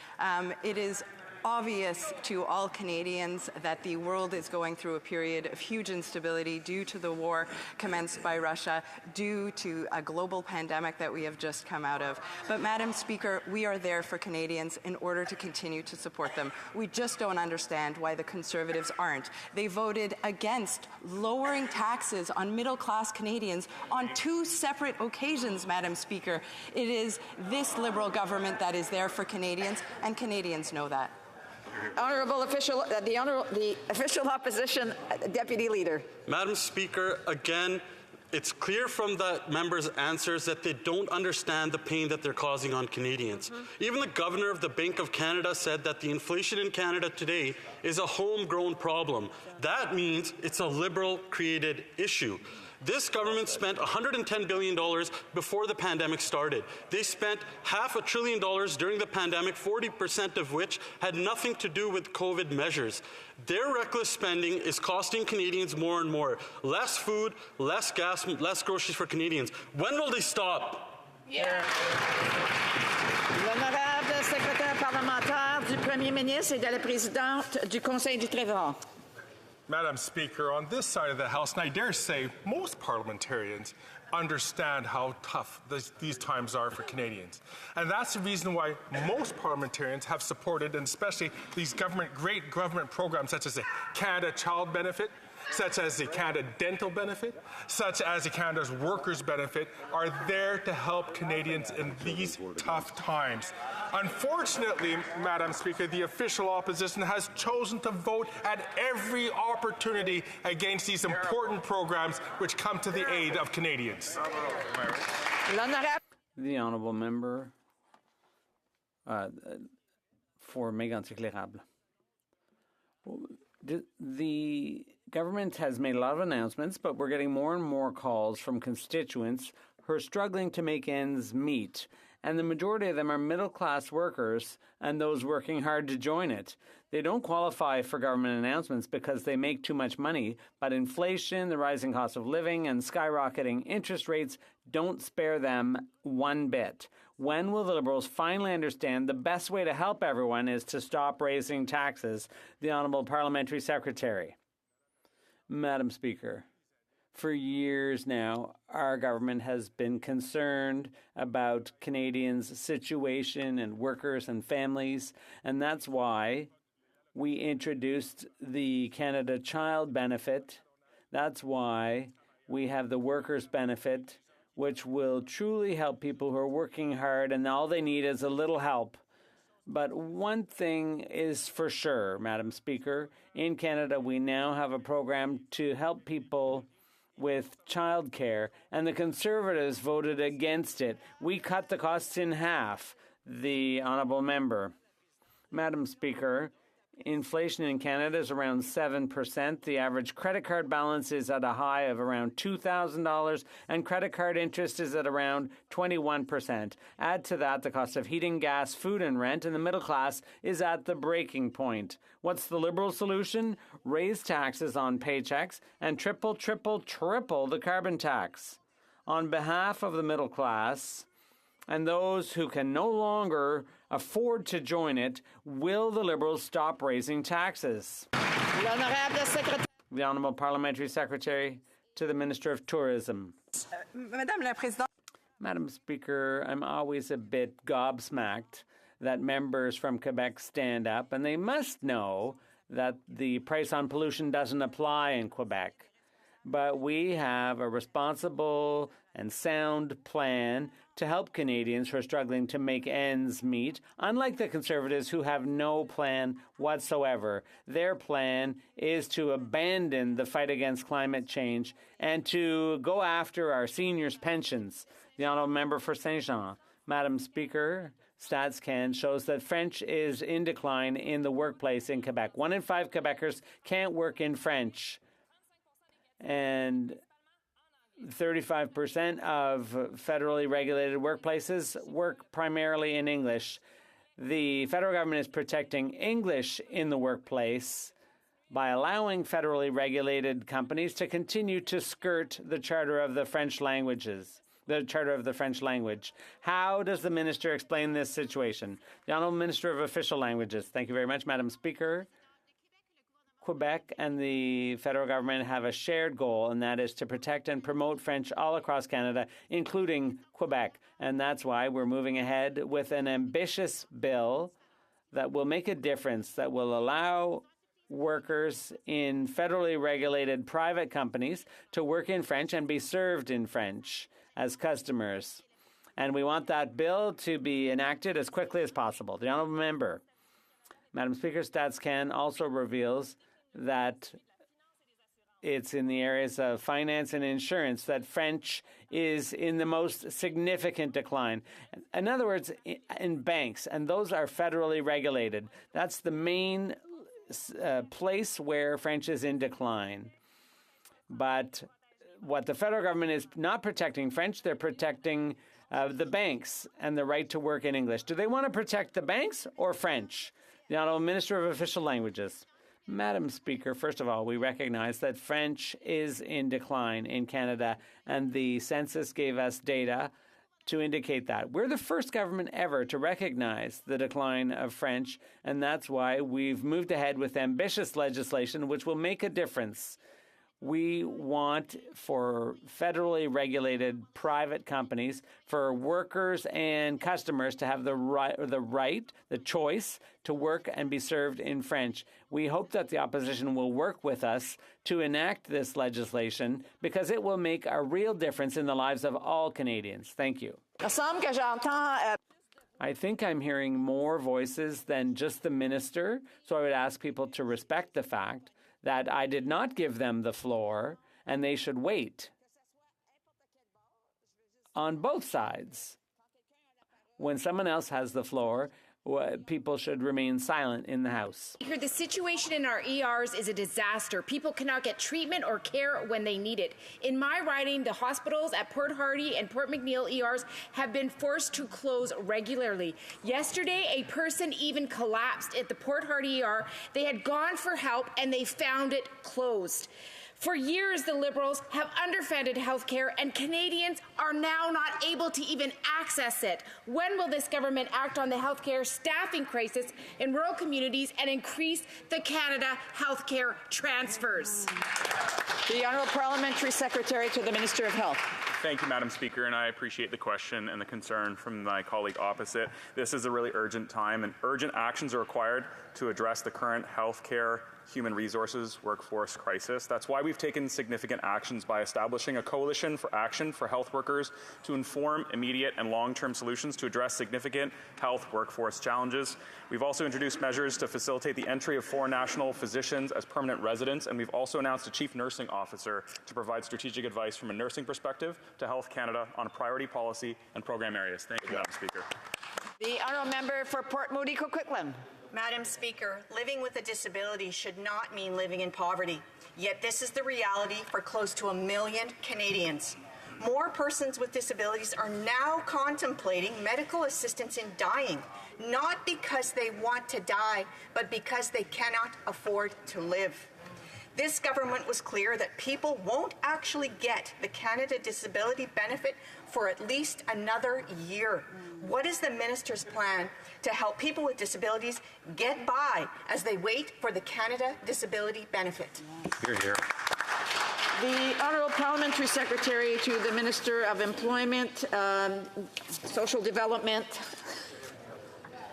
It is obvious to all Canadians that the world is going through a period of huge instability due to the war commenced by Russia, due to a global pandemic that we have just come out of. But, Madam Speaker, we are there for Canadians in order to continue to support them. We just don't understand why the Conservatives aren't. They voted against lowering taxes on middle-class Canadians on 2 separate occasions, Madam Speaker. It is this Liberal government that is there for Canadians, and Canadians know that. Honourable official, the official opposition deputy leader. Madam Speaker, again, it's clear from the members' answers that they don't understand the pain that they're causing on Canadians. Even the Governor of the Bank of Canada said that the inflation in Canada today is a homegrown problem. That means it's a Liberal-created issue. This government spent $110 billion before the pandemic started. They spent $500 billion during the pandemic, 40% of which had nothing to do with COVID measures. Their reckless spending is costing Canadians more and more. Less food, less gas, less groceries for Canadians. When will they stop? L'honorable secrétaire parlementaire du Premier ministre et de la présidente du Conseil du Trésor. Madam Speaker, on this side of the House, and I dare say most parliamentarians understand how tough these times are for Canadians. And that's the reason why most parliamentarians have supported, and especially these great government programs such as the Canada Child Benefit, such as the Canada Dental Benefit, such as the Canada's Workers Benefit, are there to help Canadians in these tough times. Unfortunately, Madam Speaker, the official opposition has chosen to vote at every opportunity against these important programs which come to the aid of Canadians. The honourable member for Mégantic-L'Érable. The government has made a lot of announcements, but we're getting more and more calls from constituents who are struggling to make ends meet. And the majority of them are middle-class workers and those working hard to join it. They don't qualify for government announcements because they make too much money, but inflation, the rising cost of living, and skyrocketing interest rates don't spare them one bit. When will the Liberals finally understand the best way to help everyone is to stop raising taxes? The Honourable Parliamentary Secretary. Madam Speaker, for years now, our government has been concerned about Canadians' situation and workers and families, and that's why we introduced the Canada Child Benefit. That's why we have the Workers' Benefit, which will truly help people who are working hard and all they need is a little help. But one thing is for sure, Madam Speaker, in Canada we now have a program to help people with childcare, and the Conservatives voted against it. We cut the costs in half. The honourable member. Madam Speaker, inflation in Canada is around 7%. The average credit card balance is at a high of around $2,000, and credit card interest is at around 21%. Add to that the cost of heating, gas, food, and rent, and the middle class is at the breaking point. What's the Liberal solution? Raise taxes on paychecks and triple the carbon tax. On behalf of the middle class and those who can no longer afford to join it, will the Liberals stop raising taxes? The Honourable Parliamentary Secretary to the Minister of Tourism. Madam Speaker, I'm always a bit gobsmacked that members from Quebec stand up, and they must know that the price on pollution doesn't apply in Quebec. But we have a responsible and sound plan to help Canadians who are struggling to make ends meet, unlike the Conservatives who have no plan whatsoever. Their plan is to abandon the fight against climate change and to go after our seniors' pensions. The honourable member for Saint-Jean. Madam Speaker, StatsCan shows that French is in decline in the workplace in Quebec. 1 in 5 Quebecers can't work in French. And 35% of federally regulated workplaces work primarily in English. The federal government is protecting English in the workplace by allowing federally regulated companies to continue to skirt the Charter of the French languages. the Charter of the French language. How does the minister explain this situation? The Honourable Minister of Official Languages. Thank you very much, Madam Speaker. Quebec and the federal government have a shared goal, and that is to protect and promote French all across Canada, including Quebec. And that's why we're moving ahead with an ambitious bill that will make a difference, that will allow workers in federally regulated private companies to work in French and be served in French as customers. And we want that bill to be enacted as quickly as possible. The Honourable Member. Madam Speaker, StatsCan also reveals that it's in the areas of finance and insurance that French is in the most significant decline. In other words, in banks, and those are federally regulated. That's the main place where French is in decline. But what the federal government is not protecting French, they're protecting the banks and the right to work in English. Do they want to protect the banks or French? The Honourable Minister of Official Languages. Madam Speaker, first of all, we recognize that French is in decline in Canada, and the census gave us data to indicate that. We're the first government ever to recognize the decline of French, and that's why we've moved ahead with ambitious legislation which will make a difference. We want for federally regulated private companies, for workers and customers to have the choice to work and be served in French. We hope that the opposition will work with us to enact this legislation because it will make a real difference in the lives of all Canadians. Thank you. I think I'm hearing more voices than just the minister, so I would ask people to respect the fact that I did not give them the floor, and they should wait on both sides. When someone else has the floor, people should remain silent in the House. The situation in our ERs is a disaster. People cannot get treatment or care when they need it. In my riding, the hospitals at Port Hardy and Port McNeill ERs have been forced to close regularly. Yesterday, a person even collapsed at the Port Hardy ER. They had gone for help and they found it closed. For years, the Liberals have underfunded healthcare, and Canadians are now not able to even access it. When will this government act on the healthcare staffing crisis in rural communities and increase the Canada healthcare transfers? The Honourable Parliamentary Secretary to the Minister of Health. Thank you, Madam Speaker, and I appreciate the question and the concern from my colleague opposite. This is a really urgent time, and urgent actions are required to address the current healthcare, human resources, workforce crisis. That's why we've taken significant actions by establishing a coalition for action for health workers to inform immediate and long-term solutions to address significant health workforce challenges. We've also introduced measures to facilitate the entry of foreign national physicians as permanent residents, and we've also announced a chief nursing officer to provide strategic advice from a nursing perspective to Health Canada on priority policy and program areas. Thank you, Madam Speaker. The Honourable Member for Port Moody Coquitlam. Madam Speaker, living with a disability should not mean living in poverty. Yet this is the reality for close to 1 million Canadians. More persons with disabilities are now contemplating medical assistance in dying, not because they want to die, but because they cannot afford to live. This government was clear that people won't actually get the Canada Disability Benefit for at least another year. What is the minister's plan to help people with disabilities get by as they wait for the Canada Disability Benefit? Hear, hear. The Honourable Parliamentary Secretary to the Minister of Employment, Social Development,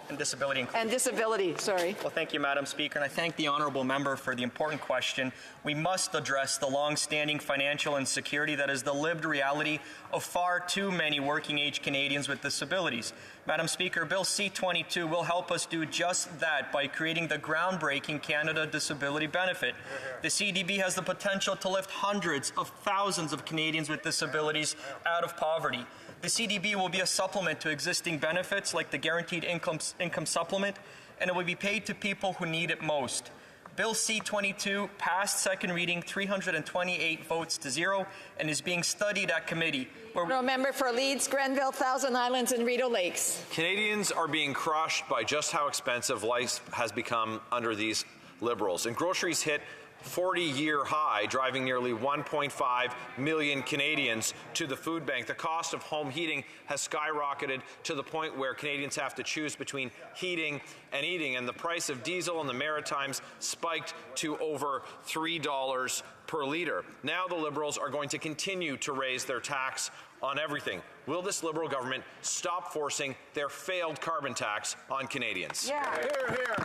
And disability inclusion. and Disability. Sorry. Well, thank you, Madam Speaker, and I thank the honourable member for the important question. We must address the long-standing financial insecurity that is the lived reality of far too many working-age Canadians with disabilities. Madam Speaker, Bill C-22 will help us do just that by creating the groundbreaking Canada Disability Benefit. The CDB has the potential to lift hundreds of thousands of Canadians with disabilities out of poverty. The CDB will be a supplement to existing benefits like the Guaranteed Income Supplement, and it will be paid to people who need it most. Bill C-22 passed second reading 328 votes to 0 and is being studied at committee. No member for Leeds, Grenville, Thousand Islands and Rideau Lakes. Canadians are being crushed by just how expensive life has become under these Liberals. And groceries hit 40-year high, driving nearly 1.5 million Canadians to the food bank. The cost of home heating has skyrocketed to the point where Canadians have to choose between heating and eating, and the price of diesel in the Maritimes spiked to over $3 per litre. Now the Liberals are going to continue to raise their tax on everything. Will this Liberal government stop forcing their failed carbon tax on Canadians? Yeah. Hear, hear.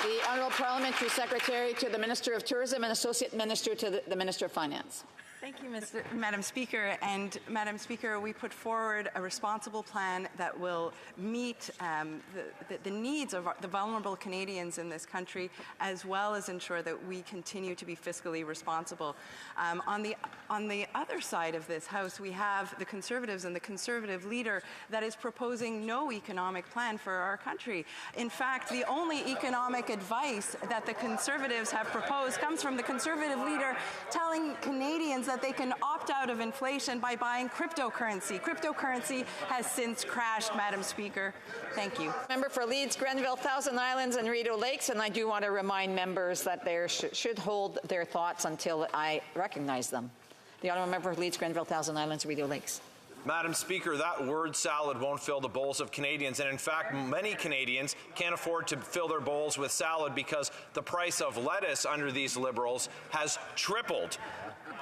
The Honourable Parliamentary Secretary to the Minister of Tourism and Associate Minister to the Minister of Finance. Thank you, Madam Speaker. And Madam Speaker, we put forward a responsible plan that will meet the needs of the vulnerable Canadians in this country, as well as ensure that we continue to be fiscally responsible. On the other side of this House, we have the Conservatives and the Conservative leader that is proposing no economic plan for our country. In fact, the only economic advice that the Conservatives have proposed comes from the Conservative leader telling Canadians that they can opt out of inflation by buying cryptocurrency. Cryptocurrency has since crashed, Madam Speaker. Thank you. Member for Leeds, Grenville, Thousand Islands and Rideau Lakes, and I do want to remind members that they should hold their thoughts until I recognize them. The Honourable Member for Leeds, Grenville, Thousand Islands, Rideau Lakes. Madam Speaker, that word salad won't fill the bowls of Canadians, and in fact, many Canadians can't afford to fill their bowls with salad because the price of lettuce under these Liberals has tripled.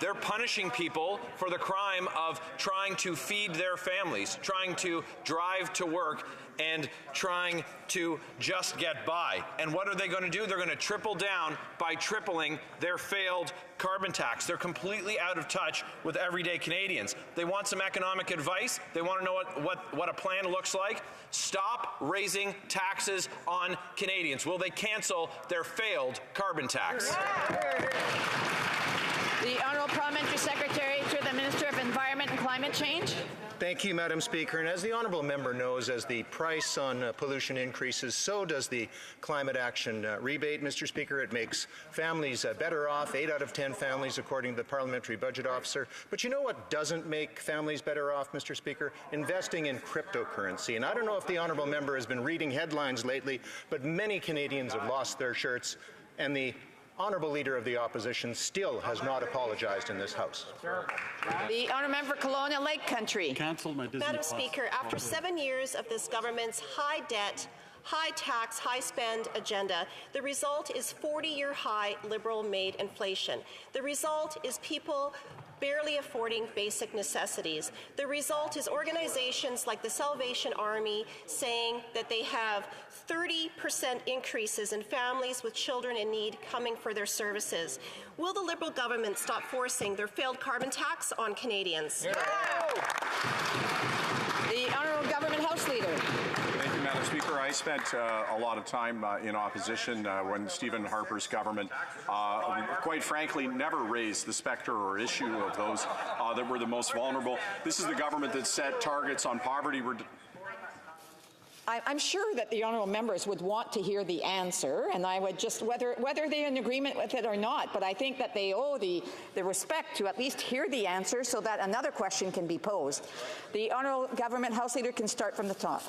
They're punishing people for the crime of trying to feed their families, trying to drive to work, and trying to just get by. And what are they going to do? They're going to triple down by tripling their failed carbon tax. They're completely out of touch with everyday Canadians. They want some economic advice. They want to know what a plan looks like. Stop raising taxes on Canadians. Will they cancel their failed carbon tax? The Honourable Parliamentary Secretary to the Minister of Environment and Climate Change. Thank you, Madam Speaker. And as the Honourable Member knows, as the price on pollution increases, so does the climate action rebate, Mr. Speaker. It makes families better off, 8 out of 10 families, according to the Parliamentary Budget Officer. But you know what doesn't make families better off, Mr. Speaker? Investing in cryptocurrency. And I don't know if the Honourable Member has been reading headlines lately, but many Canadians have lost their shirts, and the Honourable Leader of the Opposition still has not apologized in this House. The Honourable Member for Kelowna Lake Country. Cancelled my Disney Madam Plus. Speaker, after 7 years of this government's high debt, high tax, high spend agenda, the result is 40-year high Liberal-made inflation. The result is people barely affording basic necessities. The result is organizations like the Salvation Army saying that they have 30% increases in families with children in need coming for their services. Will the Liberal government stop forcing their failed carbon tax on Canadians? The Honourable Government House Leader. Thank you, Madam Speaker. I spent a lot of time in opposition when Stephen Harper's government, quite frankly, never raised the spectre or issue of those that were the most vulnerable. This is the government that set targets on poverty. I'm sure that the honourable members would want to hear the answer, and I would just, whether they're in agreement with it or not, but I think that they owe the respect to at least hear the answer so that another question can be posed. The Honourable Government House Leader can start from the top.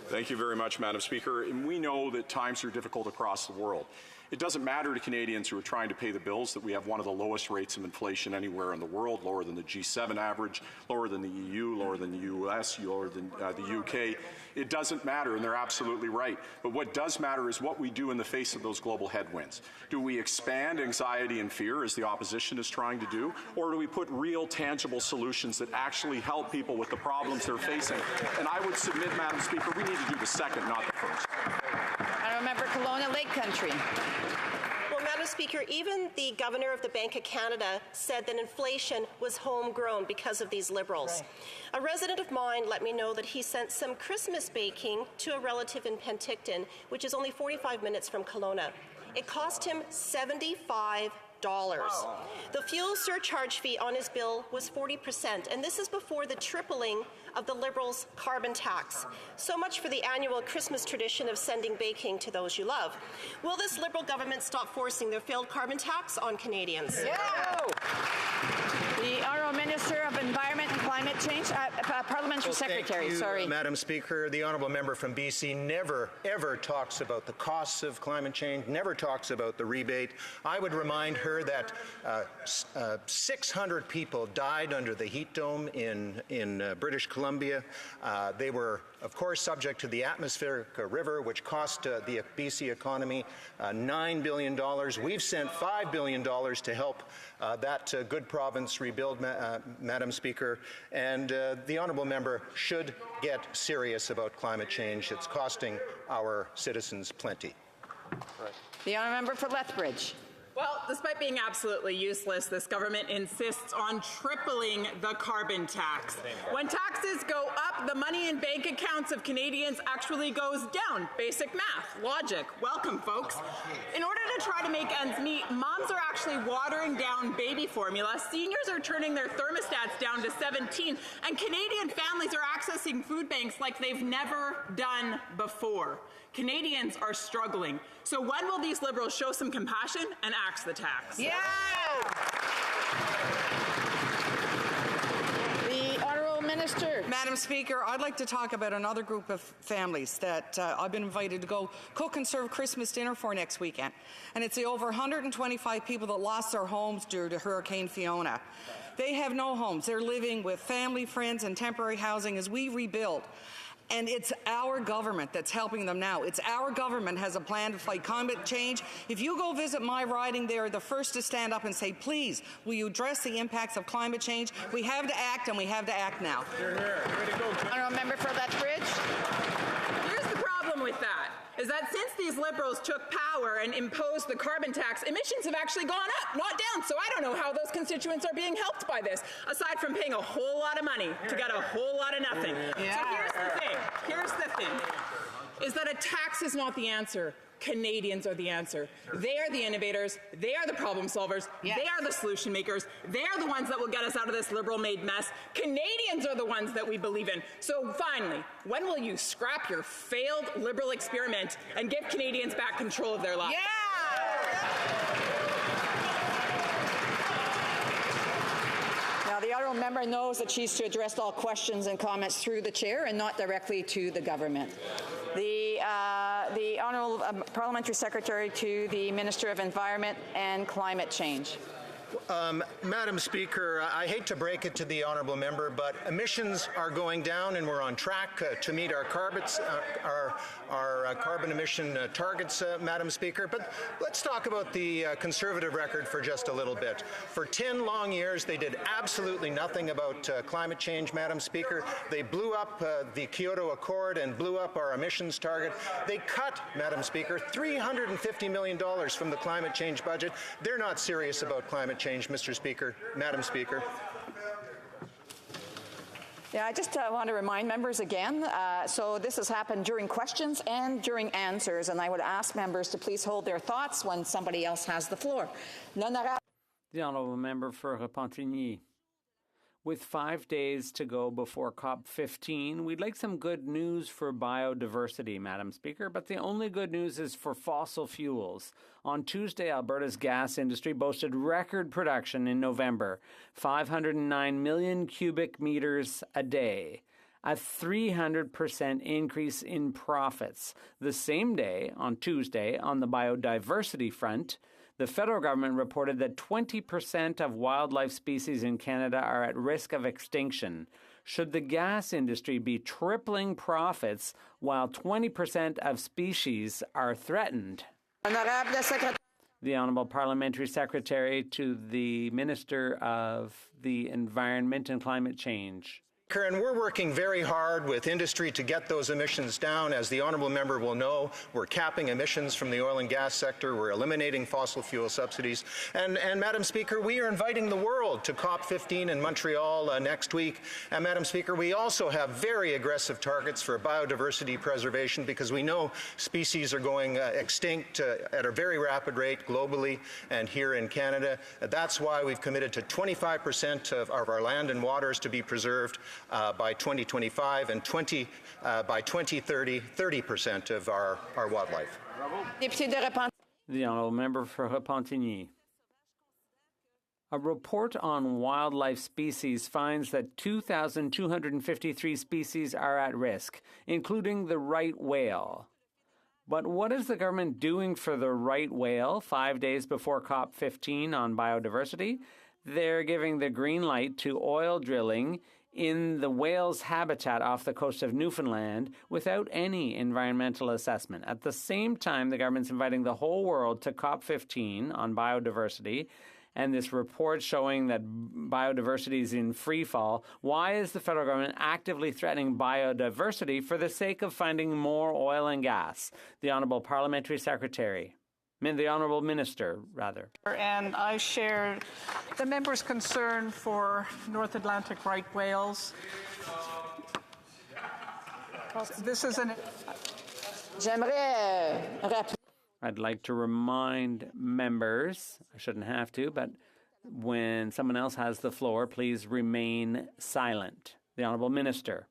Thank you very much, Madam Speaker. And we know that times are difficult across the world. It doesn't matter to Canadians who are trying to pay the bills that we have one of the lowest rates of inflation anywhere in the world, lower than the G7 average, lower than the EU, lower than the US, lower than the UK. It doesn't matter, and they're absolutely right. But what does matter is what we do in the face of those global headwinds. Do we expand anxiety and fear, as the opposition is trying to do, or do we put real, tangible solutions that actually help people with the problems they're facing? And I would submit, Madam Speaker, we need to do the second, not the first. Honourable Member Kelowna Lake Country. Well, Madam Speaker, even the Governor of the Bank of Canada said that inflation was homegrown because of these Liberals. Right. A resident of mine let me know that he sent some Christmas baking to a relative in Penticton, which is only 45 minutes from Kelowna. It cost him $75. Wow. The fuel surcharge fee on his bill was 40%, and this is before the tripling of the Liberals' carbon tax. So much for the annual Christmas tradition of sending baking to those you love. Will this Liberal government stop forcing their failed carbon tax on Canadians? Yeah. The Honourable Minister of Environment and Climate climate change? Parliamentary Secretary, thank you, sorry. Madam Speaker. The honourable member from BC never, ever talks about the costs of climate change, never talks about the rebate. I would remind her that 600 people died under the heat dome in British Columbia. They were, of course, subject to the atmospheric river, which cost the BC economy $9 billion. We've sent $5 billion to help that good province rebuild, Madam Speaker, and the honourable member should get serious about climate change. It's costing our citizens plenty. Right. The honourable member for Lethbridge. Well, despite being absolutely useless, this government insists on tripling the carbon tax. When taxes go up, the money in bank accounts of Canadians actually goes down. Basic math, logic. Welcome, folks. In order to try to make ends meet, moms are actually watering down baby formula, seniors are turning their thermostats down to 17, and Canadian families are accessing food banks like they've never done before. Canadians are struggling. So when will these Liberals show some compassion and axe the tax? Yeah! The Honourable Minister. Madam Speaker, I'd like to talk about another group of families that I've been invited to go cook and serve Christmas dinner for next weekend. And it's the over 125 people that lost their homes due to Hurricane Fiona. They have no homes. They're living with family, friends, and temporary housing as we rebuild. And it's our government that's helping them now. It's our government has a plan to fight climate change. If you go visit my riding, they are the first to stand up and say, please, will you address the impacts of climate change? We have to act, and we have to act now. Hear, hear. Way to go. Honourable member for Lethbridge. Here's the problem with that, is that since these Liberals took power and imposed the carbon tax, emissions have actually gone up, not down. So I don't know how those constituents are being helped by this, aside from paying a whole lot of money to get a whole lot of nothing. Yeah. So here's the thing, is that a tax is not the answer. Canadians are the answer. They are the innovators. They are the problem solvers. Yes. They are the solution makers. They are the ones that will get us out of this Liberal-made mess. Canadians are the ones that we believe in. So finally, when will you scrap your failed Liberal experiment and give Canadians back control of their lives? Now, the honourable member knows that she's to address all questions and comments through the chair and not directly to the government. The honourable parliamentary secretary to the Minister of Environment and Climate Change. Madam Speaker, I hate to break it to the honourable member, but emissions are going down and we're on track to meet our carbon emission targets, Madam Speaker. But let's talk about the Conservative record for just a little bit. For 10 long years, they did absolutely nothing about climate change, Madam Speaker. They blew up the Kyoto Accord and blew up our emissions target. They cut, Madam Speaker, $350 million from the climate change budget. They're not serious about climate change, Mr. Speaker, Madam Speaker. Yeah, I just want to remind members again, so this has happened during questions and answers, and I would ask members to please hold their thoughts when somebody else has the floor. The honourable member for Repentigny. With 5 days to go before COP15, we'd like some good news for biodiversity, Madam Speaker, but the only good news is for fossil fuels. On Tuesday, Alberta's gas industry boasted record production in November, 509 million cubic meters a day, a 300% increase in profits. The same day, on Tuesday, on the biodiversity front, the federal government reported that 20% of wildlife species in Canada are at risk of extinction. Should the gas industry be tripling profits while 20% of species are threatened? The Honourable Parliamentary Secretary to the Minister of the Environment and Climate Change. And we're working very hard with industry to get those emissions down. As the honourable member will know, we're capping emissions from the oil and gas sector. We're eliminating fossil fuel subsidies. And Madam Speaker, we are inviting the world to COP15 in Montreal next week. And Madam Speaker, we also have very aggressive targets for biodiversity preservation because we know species are going extinct at a very rapid rate globally and here in Canada. That's why we've committed to 25% of our land and waters to be preserved by 2025 and by 2030, 30% of our wildlife. The honourable member for Repentigny. A report on wildlife species finds that 2,253 species are at risk, including the right whale. But what is the government doing for the right whale 5 days before COP15 on biodiversity? They're giving the green light to oil drilling in the whale's habitat off the coast of Newfoundland without any environmental assessment. At the same time, the government's inviting the whole world to COP15 on biodiversity, and this report showing that biodiversity is in free fall. Why is the federal government actively threatening biodiversity for the sake of finding more oil and gas? The Honourable Parliamentary Secretary. The Honourable Minister, rather. And I share the member's concern for North Atlantic right whales. This is an... I'd like to remind members, I shouldn't have to, but when someone else has the floor, please remain silent. The Honourable Minister.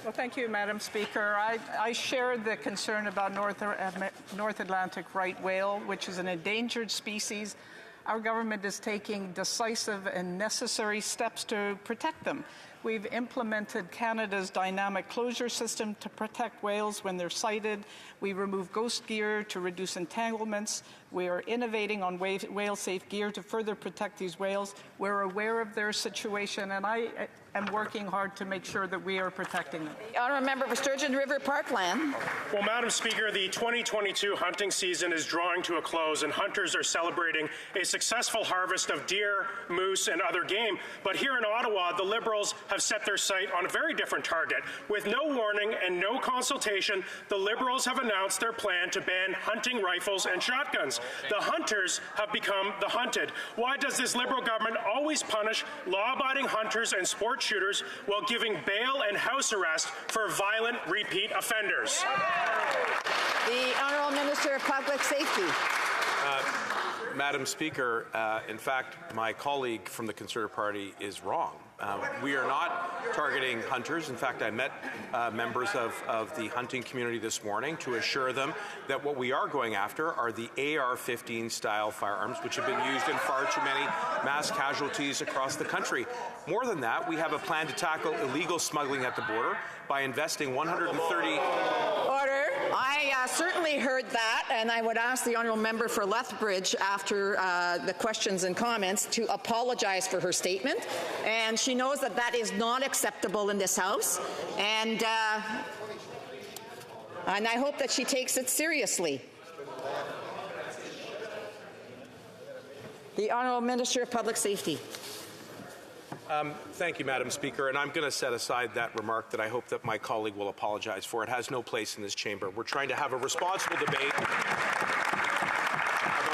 Well, thank you, Madam Speaker. I share the concern about North Atlantic right whale, which is an endangered species. Our government is taking decisive and necessary steps to protect them. We've implemented Canada's dynamic closure system to protect whales when they're sighted. We remove ghost gear to reduce entanglements. We are innovating on whale-safe gear to further protect these whales. We're aware of their situation, and I am working hard to make sure that we are protecting them. The honourable member for Sturgeon River Parkland. Well, Madam Speaker, the 2022 hunting season is drawing to a close, and hunters are celebrating a successful harvest of deer, moose, and other game. But here in Ottawa, the Liberals have set their sight on a very different target. With no warning and no consultation, the Liberals have announced their plan to ban hunting rifles and shotguns. The hunters have become the hunted. Why does this Liberal government always punish law-abiding hunters and sport shooters while giving bail and house arrest for violent repeat offenders? The Honourable Minister of Public Safety. Madam Speaker, in fact, my colleague from the Conservative Party is wrong. We are not targeting hunters. In fact, I met members of the hunting community this morning to assure them that what we are going after are the AR-15 style firearms, which have been used in far too many mass casualties across the country. More than that, we have a plan to tackle illegal smuggling at the border by investing $130... Order. I certainly heard that, and I would ask the honourable member for Lethbridge after the questions and comments to apologize for her statement. And she knows that that is not acceptable in this House, and I hope that she takes it seriously. The Honourable Minister of Public Safety. Thank you, Madam Speaker, and I'm going to set aside that remark that I hope that my colleague will apologize for. It has no place in this chamber. We're trying to have a responsible debate about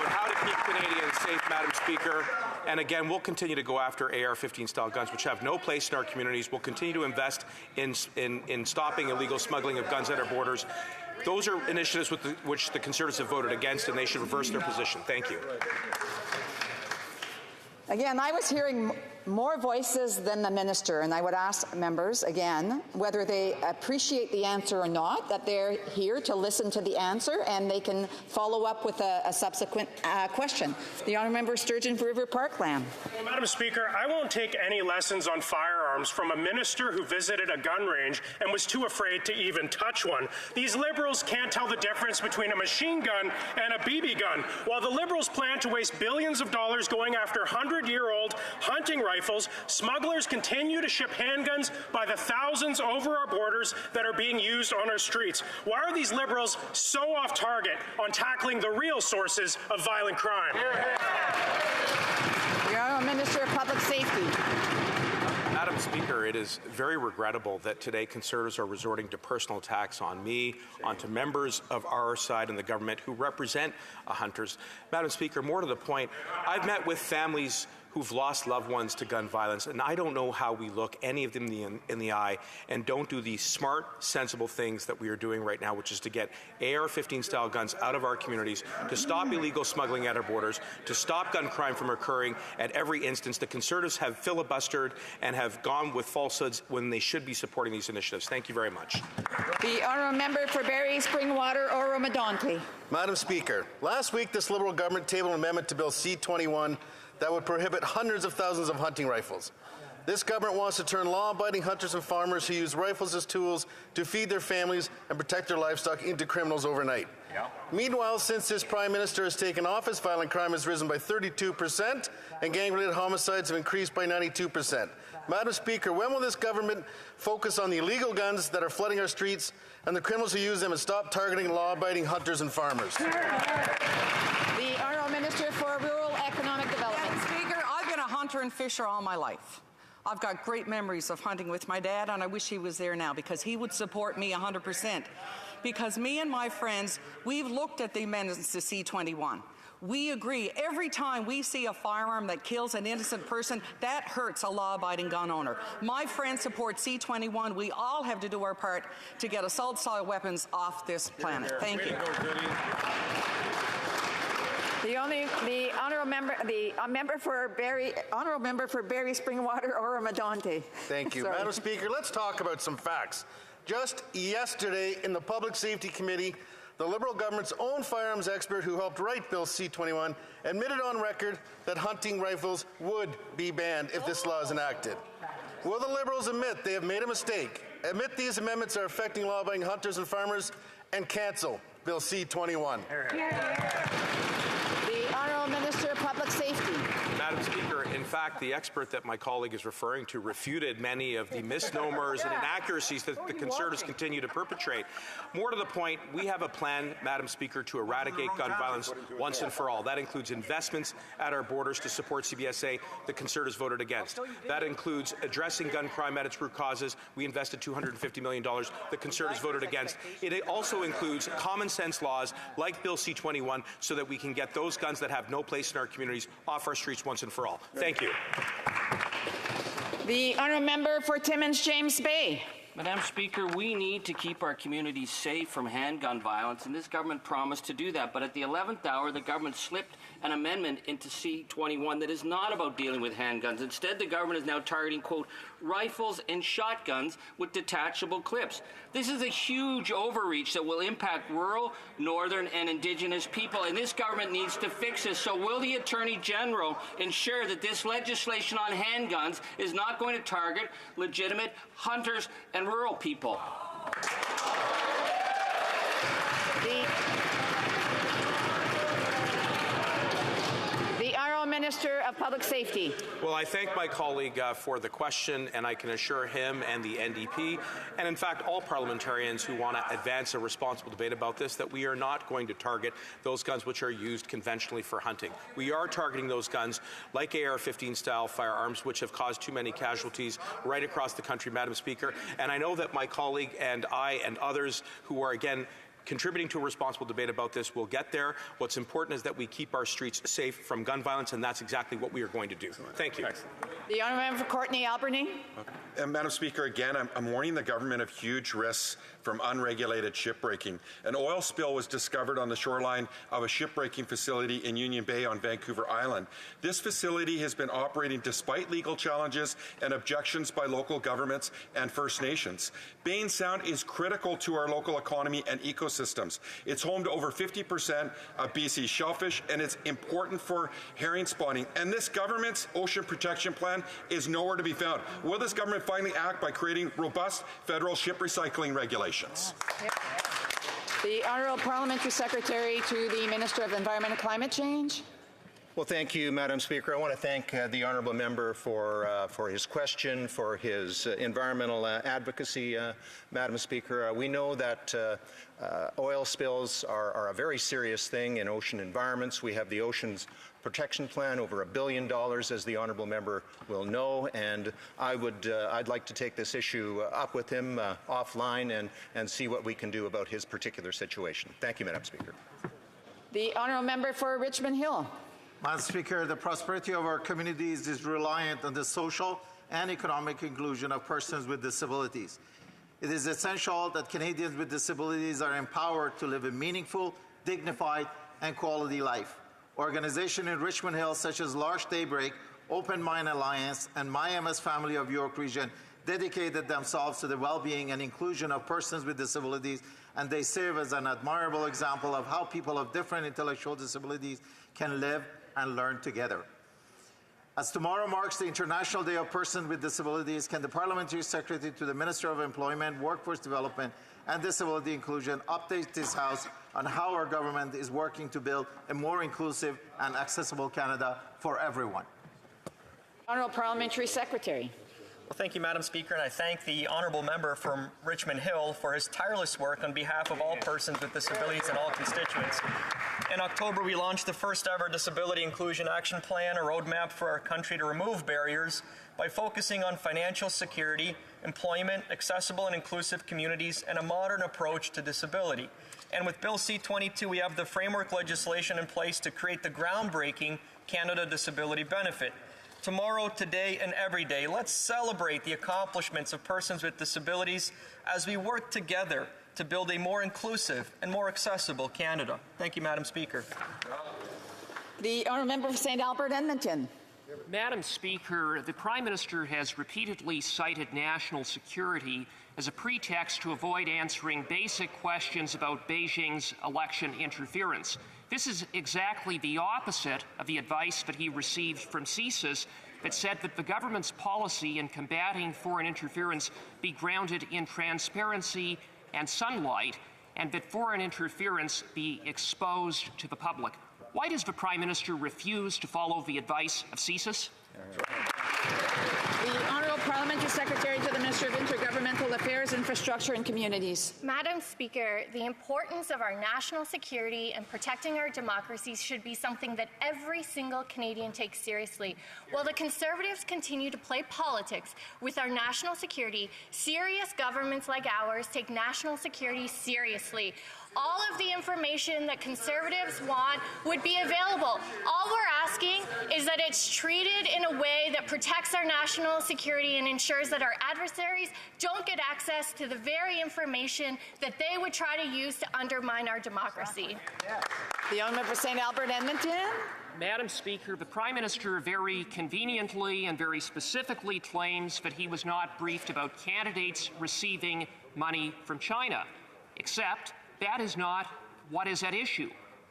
how to keep Canadians safe, Madam Speaker. And again, we'll continue to go after AR-15 style guns, which have no place in our communities. We'll continue to invest in stopping illegal smuggling of guns at our borders. Those are initiatives which the Conservatives have voted against, and they should reverse their position. Thank you. Again, I was hearing more voices than the minister, and I would ask members, again, whether they appreciate the answer or not, that they're here to listen to the answer and they can follow up with a subsequent question. The honourable member Sturgeon River Parkland. Well, Madam Speaker, I won't take any lessons on firearms from a minister who visited a gun range and was too afraid to even touch one. These Liberals can't tell the difference between a machine gun and a BB gun. While the Liberals plan to waste billions of dollars going after 100-year-old hunting rifles, smugglers continue to ship handguns by the thousands over our borders that are being used on our streets. Why are these Liberals so off target on tackling the real sources of violent crime? The Honourable Minister of Public Safety. Madam Speaker, it is very regrettable that today Conservatives are resorting to personal attacks on me, onto members of our side and the government who represent hunters. Madam Speaker, more to the point, I've met with families who've lost loved ones to gun violence, and I don't know how we look any of them in the eye and don't do the smart, sensible things that we are doing right now, which is to get AR-15 style guns out of our communities, to stop illegal smuggling at our borders, to stop gun crime from occurring at every instance. The Conservatives have filibustered and have gone with falsehoods when they should be supporting these initiatives. Thank you very much. The honourable member for Barrie Springwater, Oro-Medonte. Madam Speaker, last week this Liberal government tabled an amendment to Bill C-21 that would prohibit hundreds of thousands of hunting rifles. This government wants to turn law-abiding hunters and farmers who use rifles as tools to feed their families and protect their livestock into criminals overnight. Yeah. Meanwhile, since this Prime Minister has taken office, violent crime has risen by 32% and gang-related homicides have increased by 92%. Madam Speaker, when will this government focus on the illegal guns that are flooding our streets and the criminals who use them and stop targeting law-abiding hunters and farmers? The Honourable Minister for Rural Economic Development. Madam Speaker, I've been a hunter and fisher all my life. I've got great memories of hunting with my dad, and I wish he was there now because he would support me 100%. Because me and my friends, we've looked at the amendments to C-21. We agree every time we see a firearm that kills an innocent person, that hurts a law-abiding gun owner. My friends support C-21. We all have to do our part to get assault-style weapons off this planet. Thank you. The honourable member for Barrie Springwater Oromadonte. Thank you. Madam Speaker, let's talk about some facts. Just yesterday in the Public Safety Committee, the Liberal government's own firearms expert who helped write Bill C-21 admitted on record that hunting rifles would be banned if this law is enacted. Will the Liberals admit they have made a mistake, admit these amendments are affecting law-abiding hunters and farmers, and cancel Bill C-21? The Honourable Minister of Public Safety. Madam Speaker, in fact, the expert that my colleague is referring to refuted many of the misnomers and inaccuracies that the Conservatives continue to perpetrate. More to the point, we have a plan, Madam Speaker, to eradicate gun violence once and for all. That includes investments at our borders to support CBSA the Conservatives voted against. That includes addressing gun crime at its root causes. We invested $250 million. The Conservatives voted against. It also includes common sense laws like Bill C-21 so that we can get those guns that have no place in our communities off our streets once and for all. Thank you. The Honourable Member for Timmins James Bay. Madam Speaker, we need to keep our communities safe from handgun violence, and this government promised to do that. But at the 11th hour, the government slipped an amendment into C-21 that is not about dealing with handguns. Instead, the government is now targeting, quote, rifles and shotguns with detachable clips. This is a huge overreach that will impact rural, northern, and Indigenous people, and this government needs to fix this. So will the Attorney General ensure that this legislation on handguns is not going to target legitimate hunters and rural people? The Honourable Minister of Public Safety. Well, I thank my colleague for the question, and I can assure him and the NDP, and in fact all parliamentarians who want to advance a responsible debate about this, that we are not going to target those guns which are used conventionally for hunting. We are targeting ththose guns like AR-15 style firearms, which have caused too many casualties right across the country, Madam Speaker. And I know that my colleague and I and others who are, again, contributing to a responsible debate about this will get there. What's important is that we keep our streets safe from gun violence, and that's exactly what we are going to do. Thank you. The Honourable Member for Courtenay Alberni. Madam Speaker, again, I'm warning the government of huge risks from unregulated shipbreaking. An oil spill was discovered on the shoreline of a shipbreaking facility in Union Bay on Vancouver Island. This facility has been operating despite legal challenges and objections by local governments and First Nations. Bain Sound is critical to our local economy and ecosystems. It's home to over 50% of BC's shellfish, and it's important for herring spawning. And this government's ocean protection plan is nowhere to be found. Will this government finally act by creating robust federal ship recycling regulations? The Honourable Parliamentary Secretary to the Minister of Environment and Climate Change. Well, thank you, Madam Speaker. I want to thank the honourable member for his question, for his environmental advocacy, Madam Speaker. We know that oil spills are a very serious thing in ocean environments. We have the Oceans Protection Plan, over $1 billion, as the honourable member will know, and I'd like to take this issue up with him offline and see what we can do about his particular situation. Thank you, Madam Speaker. The honourable member for Richmond Hill. Madam Speaker, the prosperity of our communities is reliant on the social and economic inclusion of persons with disabilities. It is essential that Canadians with disabilities are empowered to live a meaningful, dignified, and quality life. Organizations in Richmond Hill, such as Large Daybreak, Open Mind Alliance, and My MS Family of York Region, dedicated themselves to the well-being and inclusion of persons with disabilities, and they serve as an admirable example of how people of different intellectual disabilities can live and learn together. As tomorrow marks the International Day of Persons with Disabilities, can the Parliamentary Secretary to the Minister of Employment, Workforce Development and Disability Inclusion update this House on how our government is working to build a more inclusive and accessible Canada for everyone? Honourable Parliamentary Secretary. Well, thank you, Madam Speaker, and I thank the honourable member from Richmond Hill for his tireless work on behalf of all persons with disabilities and all constituents. In October, we launched the first ever Disability Inclusion Action Plan, a roadmap for our country to remove barriers by focusing on financial security, employment, accessible and inclusive communities, and a modern approach to disability. And with Bill C-22, we have the framework legislation in place to create the groundbreaking Canada Disability Benefit. Tomorrow, today, and every day, let's celebrate the accomplishments of persons with disabilities as we work together to build a more inclusive and more accessible Canada. Thank you, Madam Speaker. The honourable member for St. Albert, Edmonton. Madam Speaker, the Prime Minister has repeatedly cited national security as a pretext to avoid answering basic questions about Beijing's election interference. This is exactly the opposite of the advice that he received from CSIS that said that the government's policy in combating foreign interference be grounded in transparency and sunlight, and that foreign interference be exposed to the public. Why does the Prime Minister refuse to follow the advice of CSIS? The Honourable Parliamentary Secretary to the Minister of Intergovernmental Affairs, Infrastructure and Communities. Madam Speaker, the importance of our national security and protecting our democracies should be something that every single Canadian takes seriously. While the Conservatives continue to play politics with our national security, serious governments like ours take national security seriously. All of the information that Conservatives want would be available. All we're asking is that it's treated in a way that protects our national security and ensures that our adversaries don't get access to the very information that they would try to use to undermine our democracy. The honourable member for St. Albert, Edmonton. Madam Speaker, the Prime Minister very conveniently and very specifically claims that he was not briefed about candidates receiving money from China, except that is not what is at issue.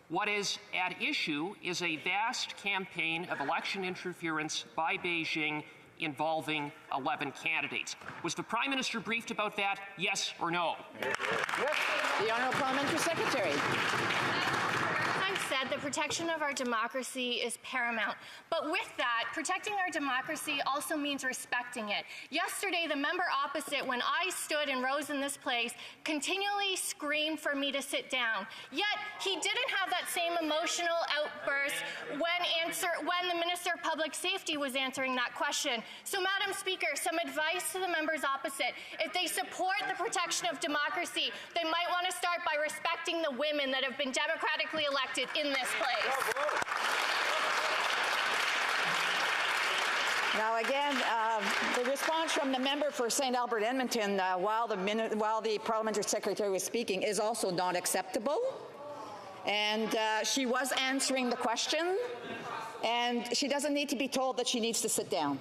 What is at issue is a vast campaign of election interference by Beijing involving 11 candidates. Was the Prime Minister briefed about that, yes or no? Yes. The Honourable Parliamentary Secretary. Said the protection of our democracy is paramount. But with that, protecting our democracy also means respecting it. Yesterday, the member opposite, when I stood and rose in this place, continually screamed for me to sit down. Yet, he didn't have that same emotional outburst when the Minister of Public Safety was answering that question. So, Madam Speaker, some advice to the members opposite. If they support the protection of democracy, they might want to start by respecting the women that have been democratically elected in this place. Now again, the response from the member for St. Albert, Edmonton, while the Parliamentary Secretary was speaking, is also not acceptable. And she was answering the question, and she doesn't need to be told that she needs to sit down.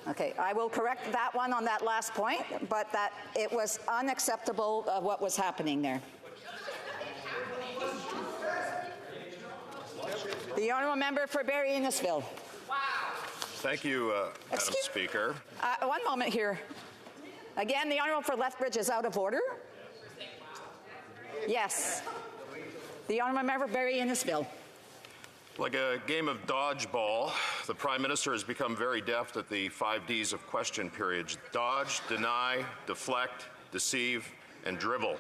Okay, I will correct that one on that last point, but that it was unacceptable what was happening there. The honourable member for Barrie Innisfil. Thank you, Madam Speaker. One moment here. Again, the honourable for Lethbridge is out of order. Yes. The honourable member for Barrie Innisfil. Like a game of dodgeball, the Prime Minister has become very deft at the 5 Ds of question periods: dodge, deny, deflect, deceive, and dribble.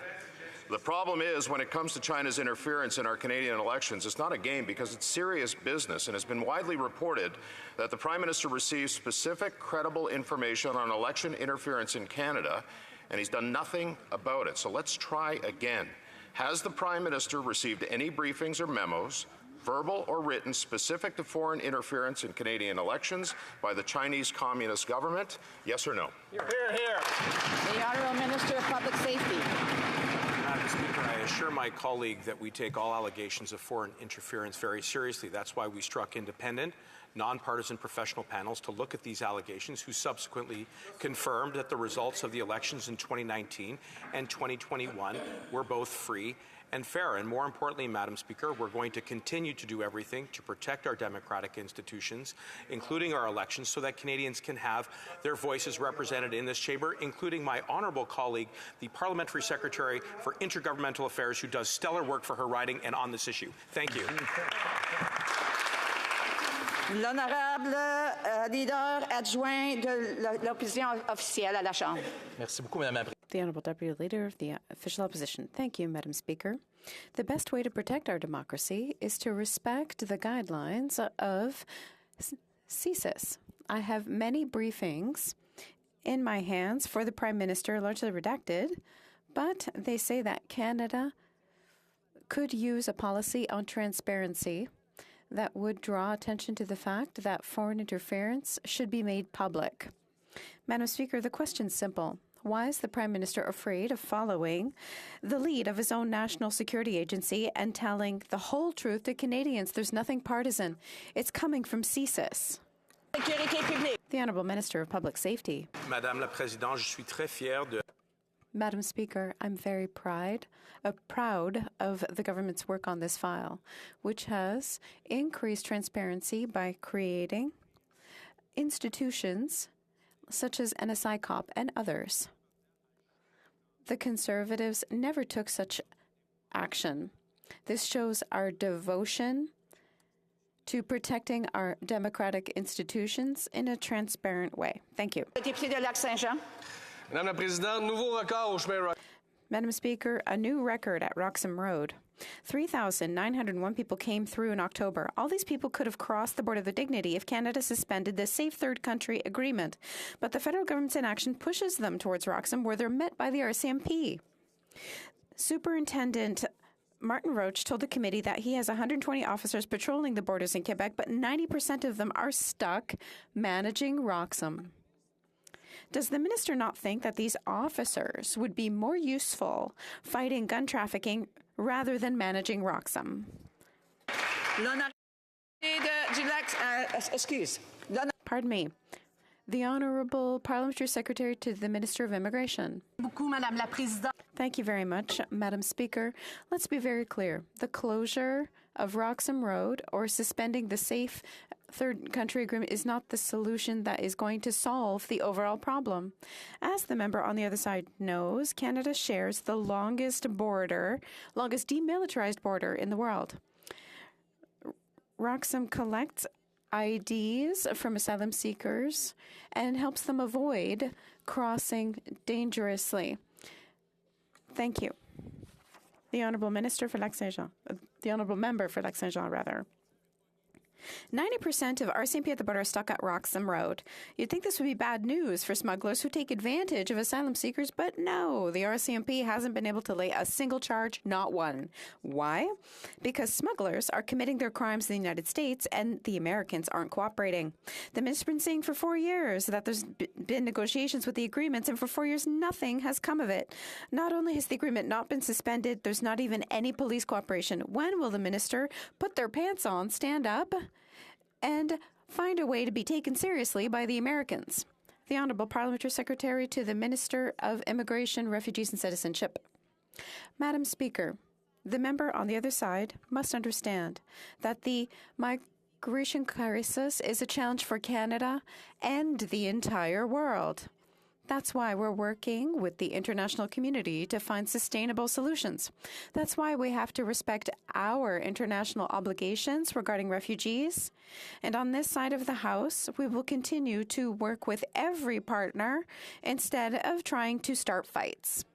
The problem is, when it comes to China's interference in our Canadian elections, it's not a game because it's serious business, and has been widely reported that the Prime Minister receives specific, credible information on election interference in Canada, and he's done nothing about it. So let's try again. Has the Prime Minister received any briefings or memos, verbal or written, specific to foreign interference in Canadian elections by the Chinese Communist government? Yes or no? Here, here. The Honourable Minister of Public Safety. Madam Speaker, I assure my colleague that we take all allegations of foreign interference very seriously. That's why we struck independent, nonpartisan professional panels to look at these allegations, who subsequently confirmed that the results of the elections in 2019 and 2021 were both free and fair. And more importantly, Madam Speaker, we're going to continue to do everything to protect our democratic institutions, including our elections, so that Canadians can have their voices represented in this chamber, including my honourable colleague, the Parliamentary Secretary for Intergovernmental Affairs, who does stellar work for her riding and on this issue. Thank you. L'honorable leader adjoint de l'opposition officielle à la Chambre. Merci beaucoup, Madame la Présidente. The Honourable Deputy Leader of the Official Opposition. Thank you, Madam Speaker. The best way to protect our democracy is to respect the guidelines of CSIS. I have many briefings in my hands for the Prime Minister, largely redacted, but they say that Canada could use a policy on transparency that would draw attention to the fact that foreign interference should be made public. Madam Speaker, the question's simple. Why is the Prime Minister afraid of following the lead of his own national security agency and telling the whole truth to Canadians? There's nothing partisan. It's coming from CSIS. The Honourable Minister of Public Safety. Madame la Présidente, je suis très fier de... Madam Speaker, I'm very proud of the government's work on this file, which has increased transparency by creating institutions such as NSI COP and others. The Conservatives never took such action. This shows our devotion to protecting our democratic institutions in a transparent way. Thank you. Madame la Présidente, nouveau record au chemin. Madam Speaker, a new record at Roxham Road. 3,901 people came through in October. All these people could have crossed the border with dignity if Canada suspended the Safe Third Country Agreement. But the federal government's inaction pushes them towards Roxham, where they're met by the RCMP. Superintendent Martin Roach told the committee that he has 120 officers patrolling the borders in Quebec, but 90% of them are stuck managing Roxham. Does the minister not think that these officers would be more useful fighting gun trafficking rather than managing Roxham? Pardon me. The Honourable Parliamentary Secretary to the Minister of Immigration. Thank you very much, Madam Speaker. Let's be very clear. The closure of Roxham Road or suspending the Safe Third Country Agreement is not the solution that is going to solve the overall problem. As the member on the other side knows, Canada shares the longest demilitarized border in the world. Roxham collects IDs from asylum seekers and helps them avoid crossing dangerously. Thank you. The Honourable Minister for Lac-Saint-Jean. The Honourable Member for Lac-Saint-Jean, rather. 90% of RCMP at the border are stuck at Roxham Road. You'd think this would be bad news for smugglers who take advantage of asylum seekers, but no, the RCMP hasn't been able to lay a single charge, not one. Why? Because smugglers are committing their crimes in the United States and the Americans aren't cooperating. The minister's been saying for 4 years that there's been negotiations with the agreements, and for 4 years nothing has come of it. Not only has the agreement not been suspended, there's not even any police cooperation. When will the minister put their pants on, stand up, and find a way to be taken seriously by the Americans? The Honourable Parliamentary Secretary to the Minister of Immigration, Refugees and Citizenship. Madam Speaker, the member on the other side must understand that the migration crisis is a challenge for Canada and the entire world. That's why we're working with the international community to find sustainable solutions. That's why we have to respect our international obligations regarding refugees. And on this side of the House, we will continue to work with every partner instead of trying to start fights.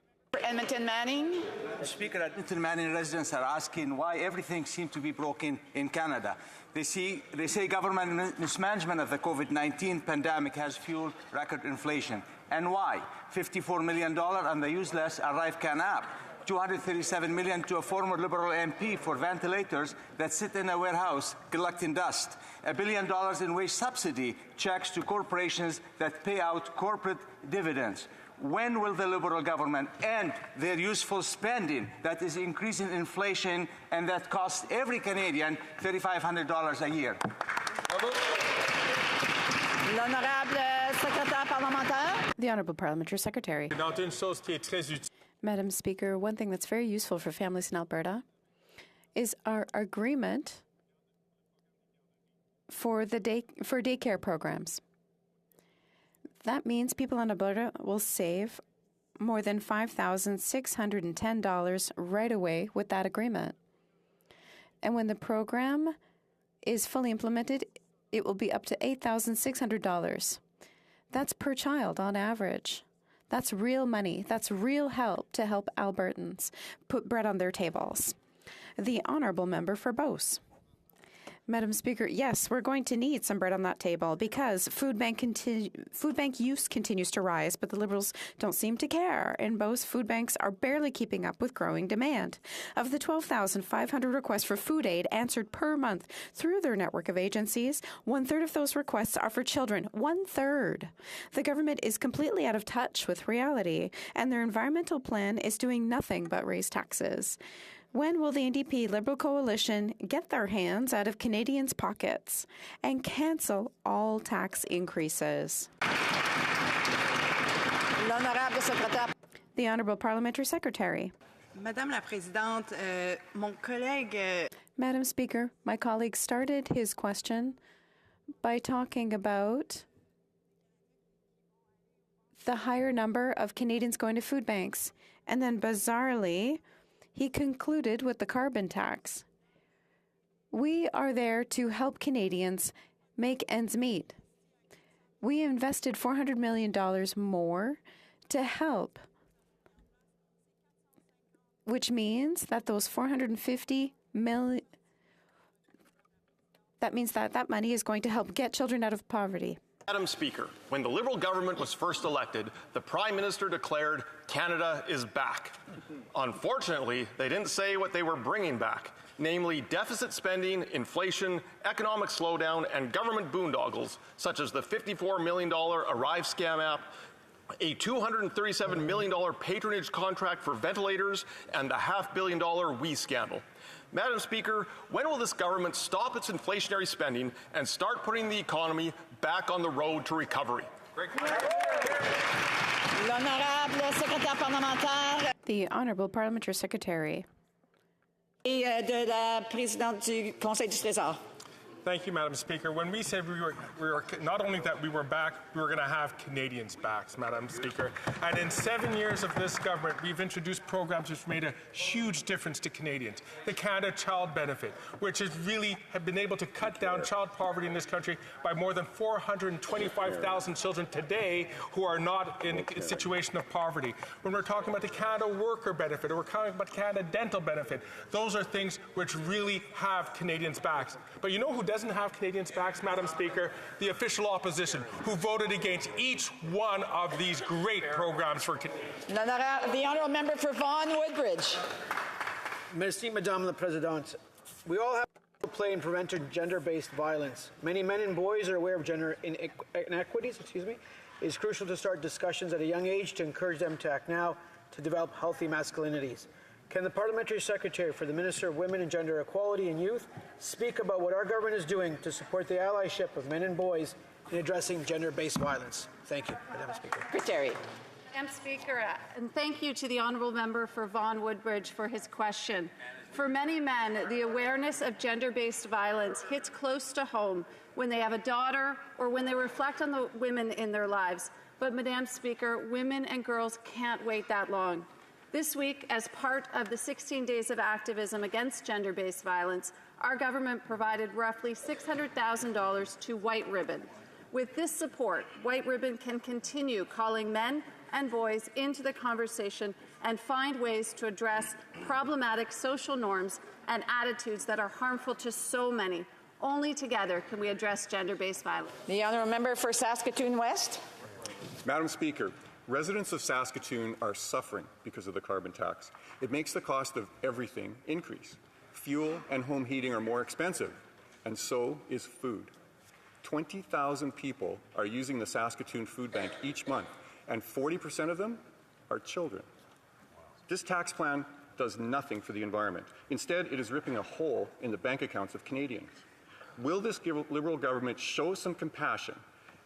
Edmonton Manning. Speaker, Edmonton Manning residents are asking why everything seems to be broken in Canada. They say government mismanagement of the COVID-19 pandemic has fueled record inflation. And why? $54 million on the useless ArriveCan app. $237 million to a former Liberal MP for ventilators that sit in a warehouse collecting dust. $1 billion in wage subsidy checks to corporations that pay out corporate dividends. when will the Liberal government end their useful spending that is increasing inflation and that costs every Canadian $3,500 a year? L'honorable secrétaire parlementaire. The Honourable Parliamentary Secretary. Madam Speaker, one thing that's very useful for families in Alberta is our agreement for daycare programs. That means people in Alberta will save more than $5,610 right away with that agreement. And when the program is fully implemented, it will be up to $8,600. That's per child on average. That's real money. That's real help to help Albertans put bread on their tables. The Honourable Member for Beauce. Madam Speaker, yes, we're going to need some bread on that table because food bank use continues to rise, but the Liberals don't seem to care. In Beauce, food banks are barely keeping up with growing demand. Of the 12,500 requests for food aid answered per month through their network of agencies, 1/3 of those requests are for children. 1/3. The government is completely out of touch with reality, and their environmental plan is doing nothing but raise taxes. When will the NDP Liberal coalition get their hands out of Canadians' pockets and cancel all tax increases? L'honorable secrétaire. The Honourable Parliamentary Secretary. Madame la Présidente, mon collègue... Madam Speaker, my colleague started his question by talking about the higher number of Canadians going to food banks, and then bizarrely, he concluded with the carbon tax. We are there to help Canadians make ends meet. We invested $400 million more to help, which means that those $450 million, that means that money is going to help get children out of poverty. Madam Speaker, when the Liberal government was first elected, the Prime Minister declared Canada is back. Unfortunately, they didn't say what they were bringing back, namely deficit spending, inflation, economic slowdown, and government boondoggles, such as the $54 million Arrive scam app, a $237 million patronage contract for ventilators, and the $500 million WE scandal. Madam Speaker, when will this government stop its inflationary spending and start putting the economy back on the road to recovery? L'honorable secrétaire parlementaire. The Honourable Parliamentary Secretary. Et de la présidente du Conseil du Trésor. Thank you, Madam Speaker. When we said we were not only that we were back, we were going to have Canadians back, Madam Speaker. And in 7 years of this government, we've introduced programs which made a huge difference to Canadians. The Canada Child Benefit, which has really have been able to cut down child poverty in this country by more than 425,000 children today who are not in a situation of poverty. When we're talking about the Canada Worker Benefit, or we're talking about Canada Dental Benefit, those are things which really have Canadians' backs. But you know who doesn't have Canadians' backs, Madam Speaker? The official opposition, who voted against each one of these great programs for Canadians. The Honourable Member for Vaughan Woodbridge. Merci, Madame la Présidente. We all have to play in preventing gender-based violence. Many men and boys are aware of gender inequities. It is crucial to start discussions at a young age to encourage them to act now to develop healthy masculinities. Can the Parliamentary Secretary for the Minister of Women and Gender Equality and Youth speak about what our government is doing to support the allyship of men and boys in addressing gender-based violence? Thank you, Madam Speaker. Secretary. Madam Speaker, and thank you to the Honourable Member for Vaughan Woodbridge for his question. For many men, the awareness of gender-based violence hits close to home when they have a daughter or when they reflect on the women in their lives. But, Madam Speaker, women and girls can't wait that long. This week, as part of the 16 days of activism against gender-based violence, our government provided roughly $600,000 to White Ribbon. With this support, White Ribbon can continue calling men and boys into the conversation and find ways to address problematic social norms and attitudes that are harmful to so many. Only together can we address gender-based violence. The Honourable Member for Saskatoon West. Madam Speaker, residents of Saskatoon are suffering because of the carbon tax. It makes the cost of everything increase. Fuel and home heating are more expensive, and so is food. 20,000 people are using the Saskatoon Food Bank each month, and 40% of them are children. This tax plan does nothing for the environment. Instead, it is ripping a hole in the bank accounts of Canadians. Will this Liberal government show some compassion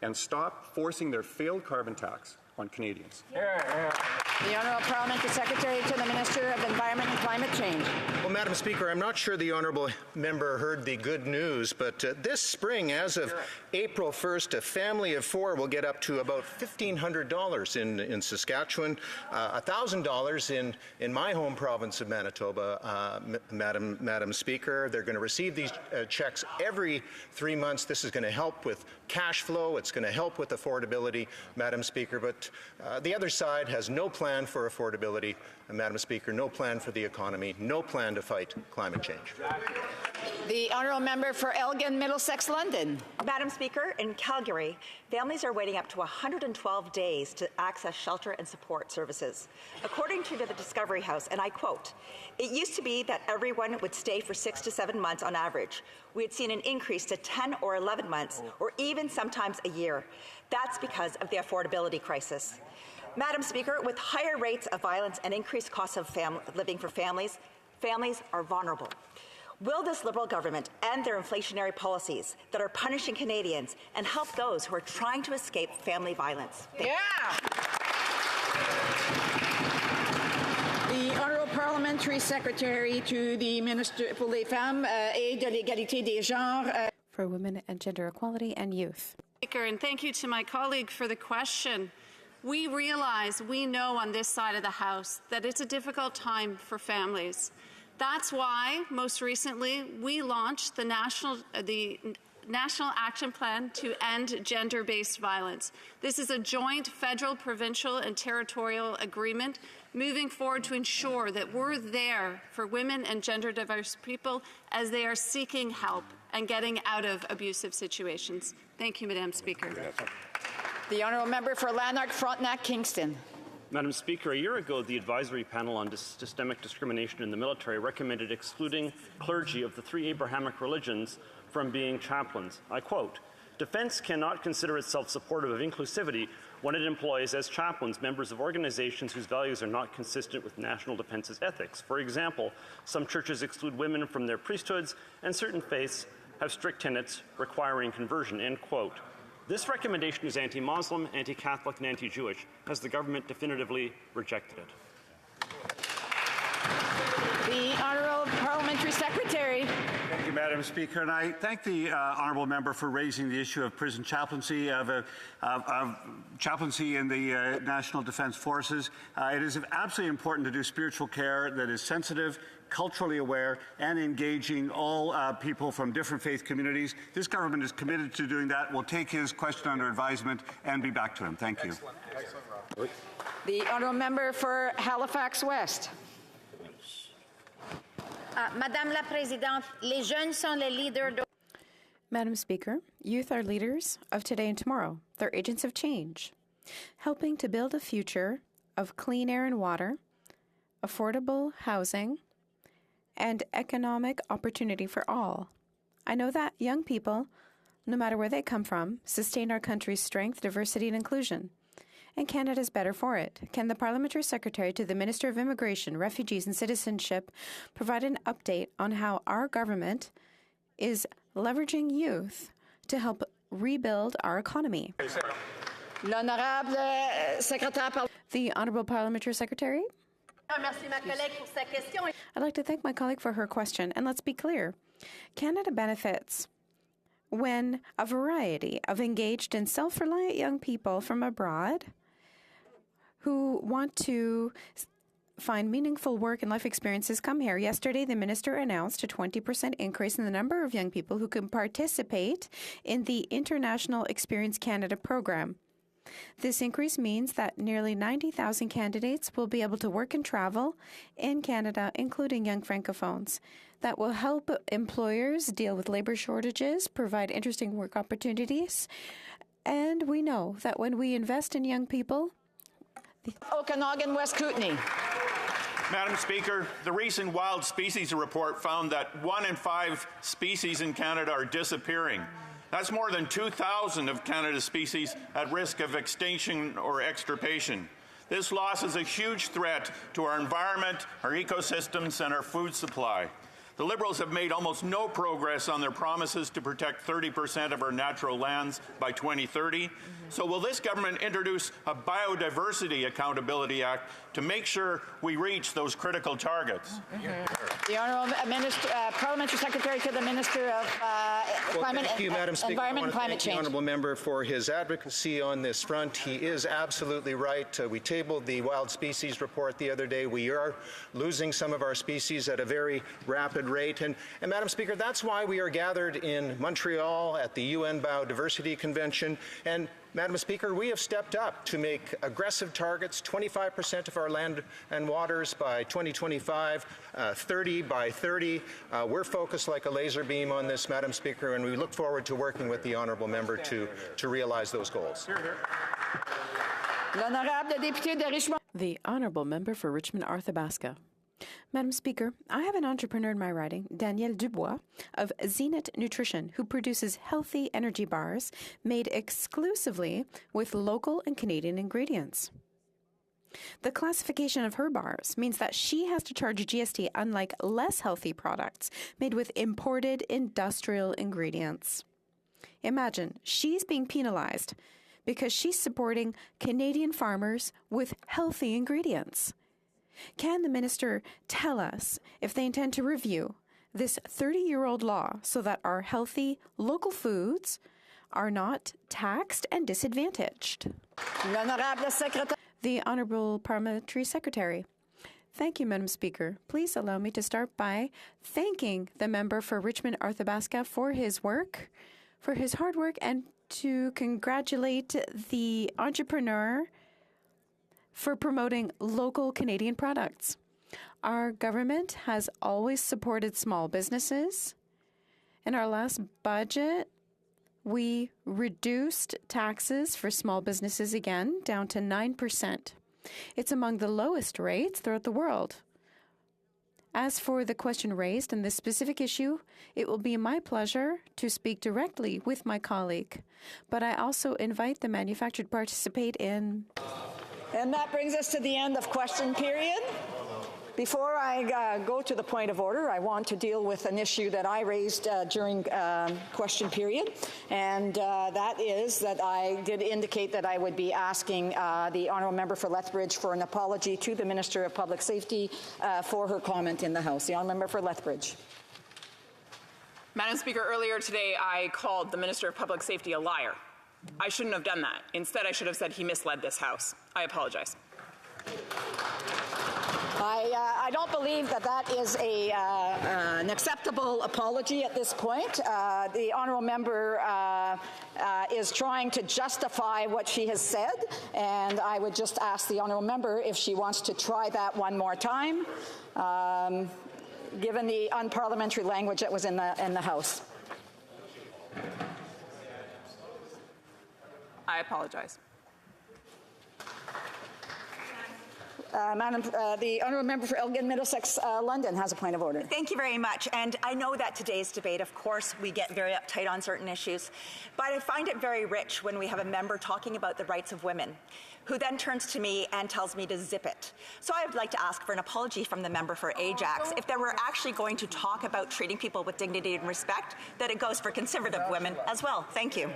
and stop forcing their failed carbon tax on Canadians? The Honourable Parliamentary Secretary to the Minister of Environment and Climate Change. Well, Madam Speaker, I'm not sure the honourable member heard the good news, but this spring, as of April 1st, a family of 4 will get up to about $1,500 in Saskatchewan, $1,000 in my home province of Manitoba, Madam Speaker. They're going to receive these checks every 3 months. This is going to help with cash flow. It's going to help with affordability, Madam Speaker. But the other side has no plan for affordability, Madam Speaker, no plan for the economy, no plan to fight climate change. The Honourable Member for Elgin, Middlesex, London. Madam Speaker, in Calgary, families are waiting up to 112 days to access shelter and support services. According to the Discovery House, and I quote, "It used to be that everyone would stay for 6 to 7 months on average. We had seen an increase to 10 or 11 months, or even sometimes a year. That's because of the affordability crisis." Madam Speaker, with higher rates of violence and increased costs of living for families, families are vulnerable. Will this Liberal government end their inflationary policies that are punishing Canadians and help those who are trying to escape family violence? Thank you. The Honourable Parliamentary Secretary to the Minister pour les Femmes et de l'Égalité des Genres. For women and gender equality and youth. Speaker, and thank you to my colleague for the question. We realize, we know on this side of the House that it's a difficult time for families. That's why, most recently, we launched the National Action Plan to End Gender-Based Violence. This is a joint federal, provincial, and territorial agreement moving forward to ensure that we're there for women and gender-diverse people as they are seeking help and getting out of abusive situations. Thank you, Madam Speaker. The Honourable Member for Lanark, Frontenac, Kingston. Madam Speaker, a year ago, the Advisory Panel on Systemic Discrimination in the Military recommended excluding clergy of the 3 Abrahamic religions from being chaplains. I quote, "Defense cannot consider itself supportive of inclusivity when it employs as chaplains members of organizations whose values are not consistent with national defense's ethics. For example, some churches exclude women from their priesthoods, and certain faiths have strict tenets requiring conversion," end quote. This recommendation is anti-Muslim, anti-Catholic, and anti-Jewish, as the government definitively rejected it. The Honourable Parliamentary Secretary. Thank you, Madam Speaker, and I thank the honourable member for raising the issue of prison chaplaincy, of chaplaincy in the National Defence Forces. It is absolutely important to do spiritual care that is sensitive, culturally aware, and engaging all people from different faith communities. This government is committed to doing that. We'll take his question under advisement and be back to him. Thank you. Excellent. The Honourable Member for Halifax West. Madame la Présidente, les jeunes sont les leaders de... Madam Speaker, youth are leaders of today and tomorrow. They're agents of change, helping to build a future of clean air and water, affordable housing, and economic opportunity for all. I know that young people, no matter where they come from, sustain our country's strength, diversity, and inclusion. And Canada's better for it. Can the Parliamentary Secretary to the Minister of Immigration, Refugees and Citizenship provide an update on how our government is leveraging youth to help rebuild our economy? L'Honorable Secrétaire. The Honourable Parliamentary Secretary. I'd like to thank my colleague for her question, and let's be clear. Canada benefits when a variety of engaged and self-reliant young people from abroad who want to find meaningful work and life experiences come here. Yesterday, the minister announced a 20% increase in the number of young people who can participate in the International Experience Canada program. This increase means that nearly 90,000 candidates will be able to work and travel in Canada, including young Francophones. That will help employers deal with labor shortages, provide interesting work opportunities, and we know that when we invest in young people... Okanagan, West Kootenay. Madam Speaker, the recent Wild Species Report found that 1 in 5 species in Canada are disappearing. That's more than 2,000 of Canada's species at risk of extinction or extirpation. This loss is a huge threat to our environment, our ecosystems, and our food supply. The Liberals have made almost no progress on their promises to protect 30% of our natural lands by 2030. So will this government introduce a Biodiversity Accountability Act to make sure we reach those critical targets? The Honourable Parliamentary Secretary to the Minister of Environment and Climate Change. The Honourable Member for his advocacy on this front. He is absolutely right. We tabled the wild species report the other day. We are losing some of our species at a very rapid rate. And Madam Speaker, that's why we are gathered in Montreal at the UN Biodiversity Convention. And Madam Speaker, we have stepped up to make aggressive targets, 25% of our land and waters by 2025, 30 by 30. We're focused like a laser beam on this, Madam Speaker, and we look forward to working with the Honourable Member to realize those goals. The Honourable Member for Richmond-Arthabaska. Madam Speaker, I have an entrepreneur in my riding, Danielle Dubois, of Zenith Nutrition, who produces healthy energy bars made exclusively with local and Canadian ingredients. The classification of her bars means that she has to charge GST, unlike less healthy products made with imported industrial ingredients. Imagine, she's being penalized because she's supporting Canadian farmers with healthy ingredients. Can the minister tell us if they intend to review this 30-year-old law so that our healthy local foods are not taxed and disadvantaged? The Honourable Parliamentary Secretary. Thank you, Madam Speaker. Please allow me to start by thanking the member for Richmond-Arthabaska for his work, for his hard work, and to congratulate the entrepreneur for promoting local Canadian products. Our government has always supported small businesses. In our last budget, we reduced taxes for small businesses again, down to 9%. It's among the lowest rates throughout the world. As for the question raised in this specific issue, it will be my pleasure to speak directly with my colleague. But I also invite the manufacturer to participate in... And that brings us to the end of question period. Before I go to the point of order, I want to deal with an issue that I raised during question period, and that is that I did indicate that I would be asking the Honourable Member for Lethbridge for an apology to the Minister of Public Safety for her comment in the House. The Honourable Member for Lethbridge. Madam Speaker, earlier today I called the Minister of Public Safety a liar. I shouldn't have done that. Instead, I should have said he misled this House. I apologize. I don't believe that that is an acceptable apology at this point. The Honourable Member is trying to justify what she has said, and I would just ask the Honourable Member if she wants to try that one more time, given the unparliamentary language that was in the House. I apologize. Madam, the Honourable Member for Elgin Middlesex London has a point of order. Thank you very much. And I know that today's debate, of course, we get very uptight on certain issues, but I find it very rich when we have a member talking about the rights of women, who then turns to me and tells me to zip it. So I would like to ask for an apology from the member for Ajax. If they were actually going to talk about treating people with dignity and respect, that it goes for Conservative women as well. Thank you.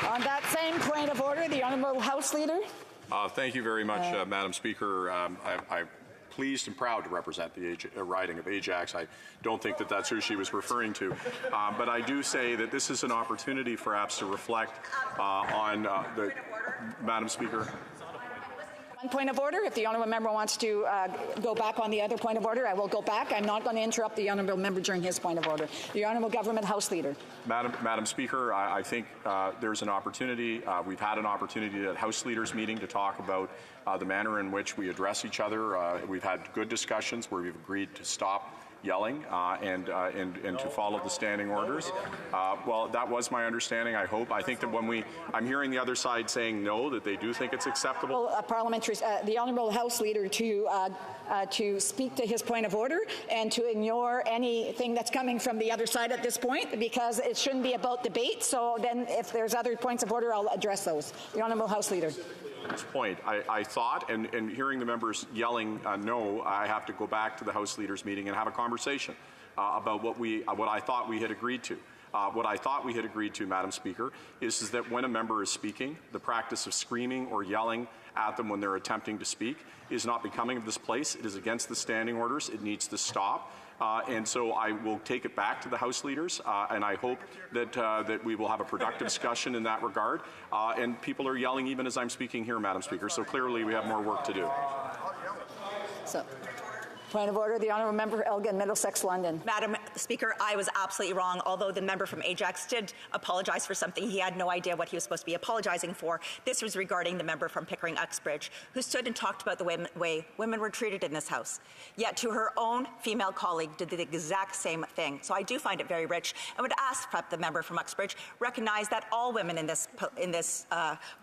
On that same point of order, the Honourable House Leader. Thank you very much, Madam Speaker. I'm pleased and proud to represent the riding of Ajax. I don't think that that's who she was referring to. But I do say that this is an opportunity perhaps to reflect on the... Madam Speaker. One point of order. If the Honourable Member wants to go back on the other point of order, I will go back. I'm not going to interrupt the Honourable Member during his point of order. The Honourable Government House Leader. Madam Speaker, I think there's an opportunity. We've had an opportunity at House Leaders meeting to talk about the manner in which we address each other. We've had good discussions where we've agreed to stop yelling and to follow the standing orders. Well, that was my understanding, I hope. I think that I'm hearing the other side saying no, that they do think it's acceptable. The Honourable House Leader to speak to his point of order and to ignore anything that's coming from the other side at this point, because it shouldn't be about debate. So then if there's other points of order, I'll address those. The Honourable House Leader. This point, I thought, and hearing the members yelling no, I have to go back to the House Leaders meeting and have a conversation about what I thought we had agreed to. What I thought we had agreed to, Madam Speaker, is that when a member is speaking, the practice of screaming or yelling at them when they're attempting to speak is not becoming of this place. It is against the standing orders. It needs to stop. And so I will take it back to the House Leaders, and I hope that we will have a productive discussion in that regard. And people are yelling even as I'm speaking here, Madam Speaker, so clearly we have more work to do. So, point of order, the Honourable Member for Elgin, Middlesex, London. Madam Speaker, I was absolutely wrong. Although the member from Ajax did apologize for something, he had no idea what he was supposed to be apologizing for. This was regarding the member from Pickering Uxbridge, who stood and talked about the way women were treated in this House. Yet to her own female colleague did the exact same thing. So I do find it very rich, and would ask the member from Uxbridge recognize that all women in this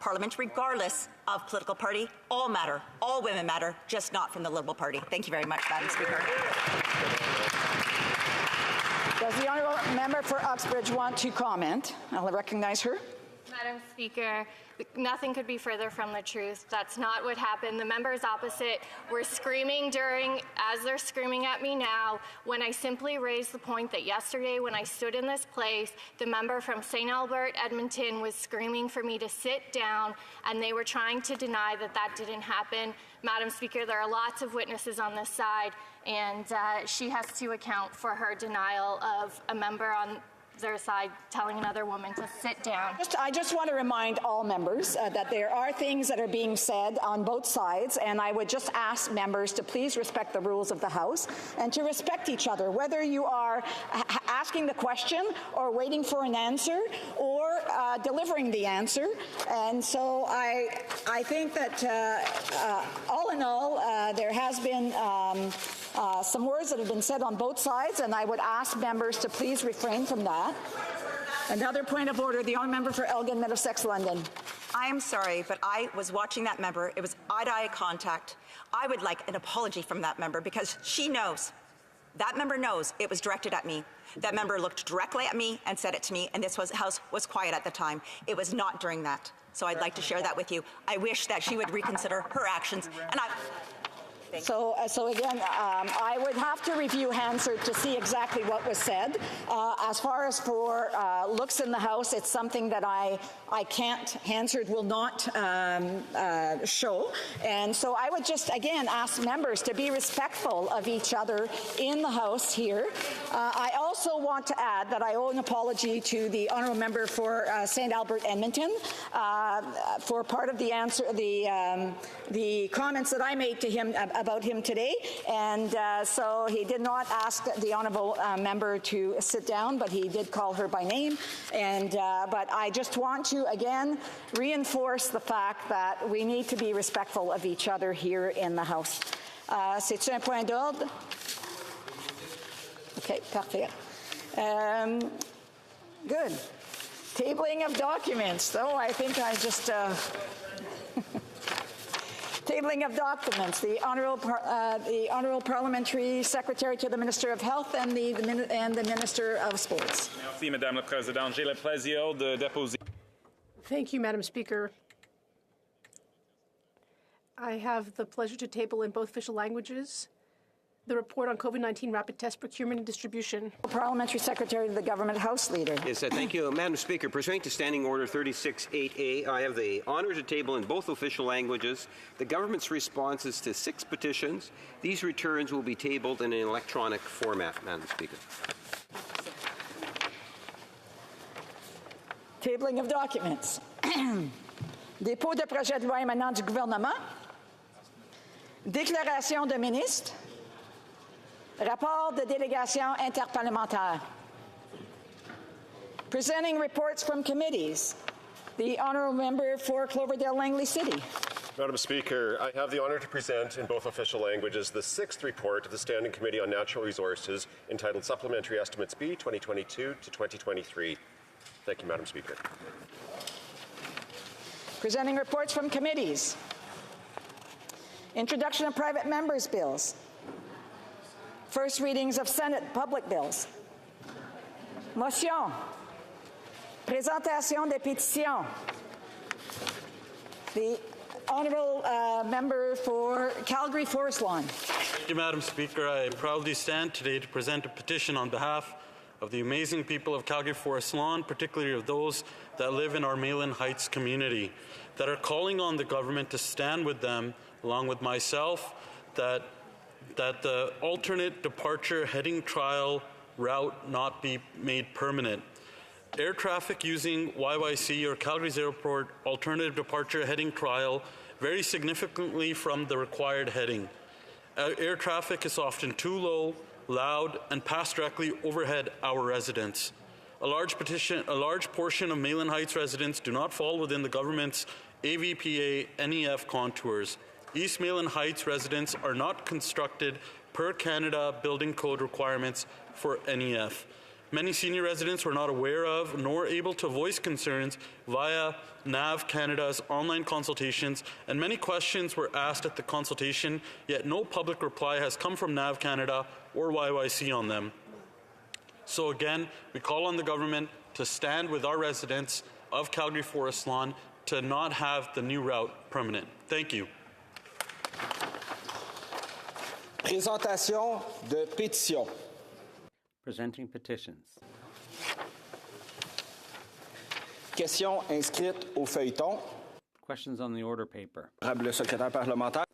Parliament, regardless of political party, all matter. All women matter, just not from the Liberal Party. Thank you very much, Madam Speaker. Does the Honourable Member for Uxbridge want to comment? I'll recognize her. Madam Speaker, nothing could be further from the truth. That's not what happened. The members opposite were screaming as they're screaming at me now, when I simply raised the point that yesterday when I stood in this place, the member from St. Albert, Edmonton, was screaming for me to sit down, and they were trying to deny that didn't happen. Madam Speaker, there are lots of witnesses on this side, and she has to account for her denial of a member on their side telling another woman to sit down. I just want to remind all members that there are things that are being said on both sides, and I would just ask members to please respect the rules of the House and to respect each other, whether you are asking the question or waiting for an answer or delivering the answer. And so I think that all in all, there has been some words that have been said on both sides, and I would ask members to please refrain from that. Another point of order, the honourable member for Elgin, Middlesex, London. I am sorry, but I was watching that member. It was eye-to-eye contact. I would like an apology from that member, because she knows. That member knows it was directed at me. That member looked directly at me and said it to me, and this House was quiet at the time. It was not during that. So I'd like to share that with you. I wish that she would reconsider her actions, and So again, I would have to review Hansard to see exactly what was said. As far as for looks in the House, it's something that I can't, Hansard will not show. And so I would just, again, ask members to be respectful of each other in the House here. I also want to add that I owe an apology to the honourable member for St. Albert, Edmonton, for part of the answer, the comments that I made to him about him today, and so he did not ask the honourable member to sit down, but he did call her by name. And but I just want to again reinforce the fact that we need to be respectful of each other here in the House. C'est-tu un point d'ordre? Okay, parfait. Good. Tabling of documents. Though I think I just. Tabling of documents. The honourable parliamentary secretary to the Minister of Health and the Minister of Sports. Merci, Madame la Présidente. J'ai le plaisir de déposer. Thank you, Madam Speaker. I have the pleasure to table in both official languages the report on COVID-19 rapid test procurement and distribution. Parliamentary Secretary to the Government House Leader. Yes, thank you, Madam Speaker. Pursuant to Standing Order 36.8a, I have the honour to table in both official languages the government's responses to 6 petitions. These returns will be tabled in an electronic format, Madam Speaker. Tabling of documents. Dépôt de projet de loi émanant du gouvernement. Déclaration de ministre. Rapport de délégation interparlementaire. Presenting reports from committees. The honourable member for Cloverdale Langley City. Madam Speaker, I have the honour to present in both official languages the 6th report of the Standing Committee on Natural Resources entitled Supplementary Estimates B 2022 to 2023. Thank you, Madam Speaker. Presenting reports from committees. Introduction of private members' bills. First readings of Senate public bills. Motion. Présentation des pétitions. The honourable member for Calgary Forest Lawn. Thank you, Madam Speaker. I proudly stand today to present a petition on behalf of the amazing people of Calgary Forest Lawn, particularly of those that live in our Mayland Heights community, that are calling on the government to stand with them, along with myself, that the alternate departure heading trial route not be made permanent. Air traffic using YYC or Calgary's Airport alternative departure heading trial vary significantly from the required heading. Air traffic is often too low, loud, and pass directly overhead our residents. A large portion of Mayland Heights residents do not fall within the government's AVPA NEF contours. East Mayland Heights residents are not constructed per Canada Building Code requirements for NEF. Many senior residents were not aware of nor able to voice concerns via NAV Canada's online consultations, and many questions were asked at the consultation, yet no public reply has come from NAV Canada or YYC on them. So again, we call on the government to stand with our residents of Calgary Forest Lawn to not have the new route permanent. Thank you. Présentation de pétition. Presenting petitions. Question inscrite au feuilleton. Questions on the order paper. Le secrétaire parlementaire.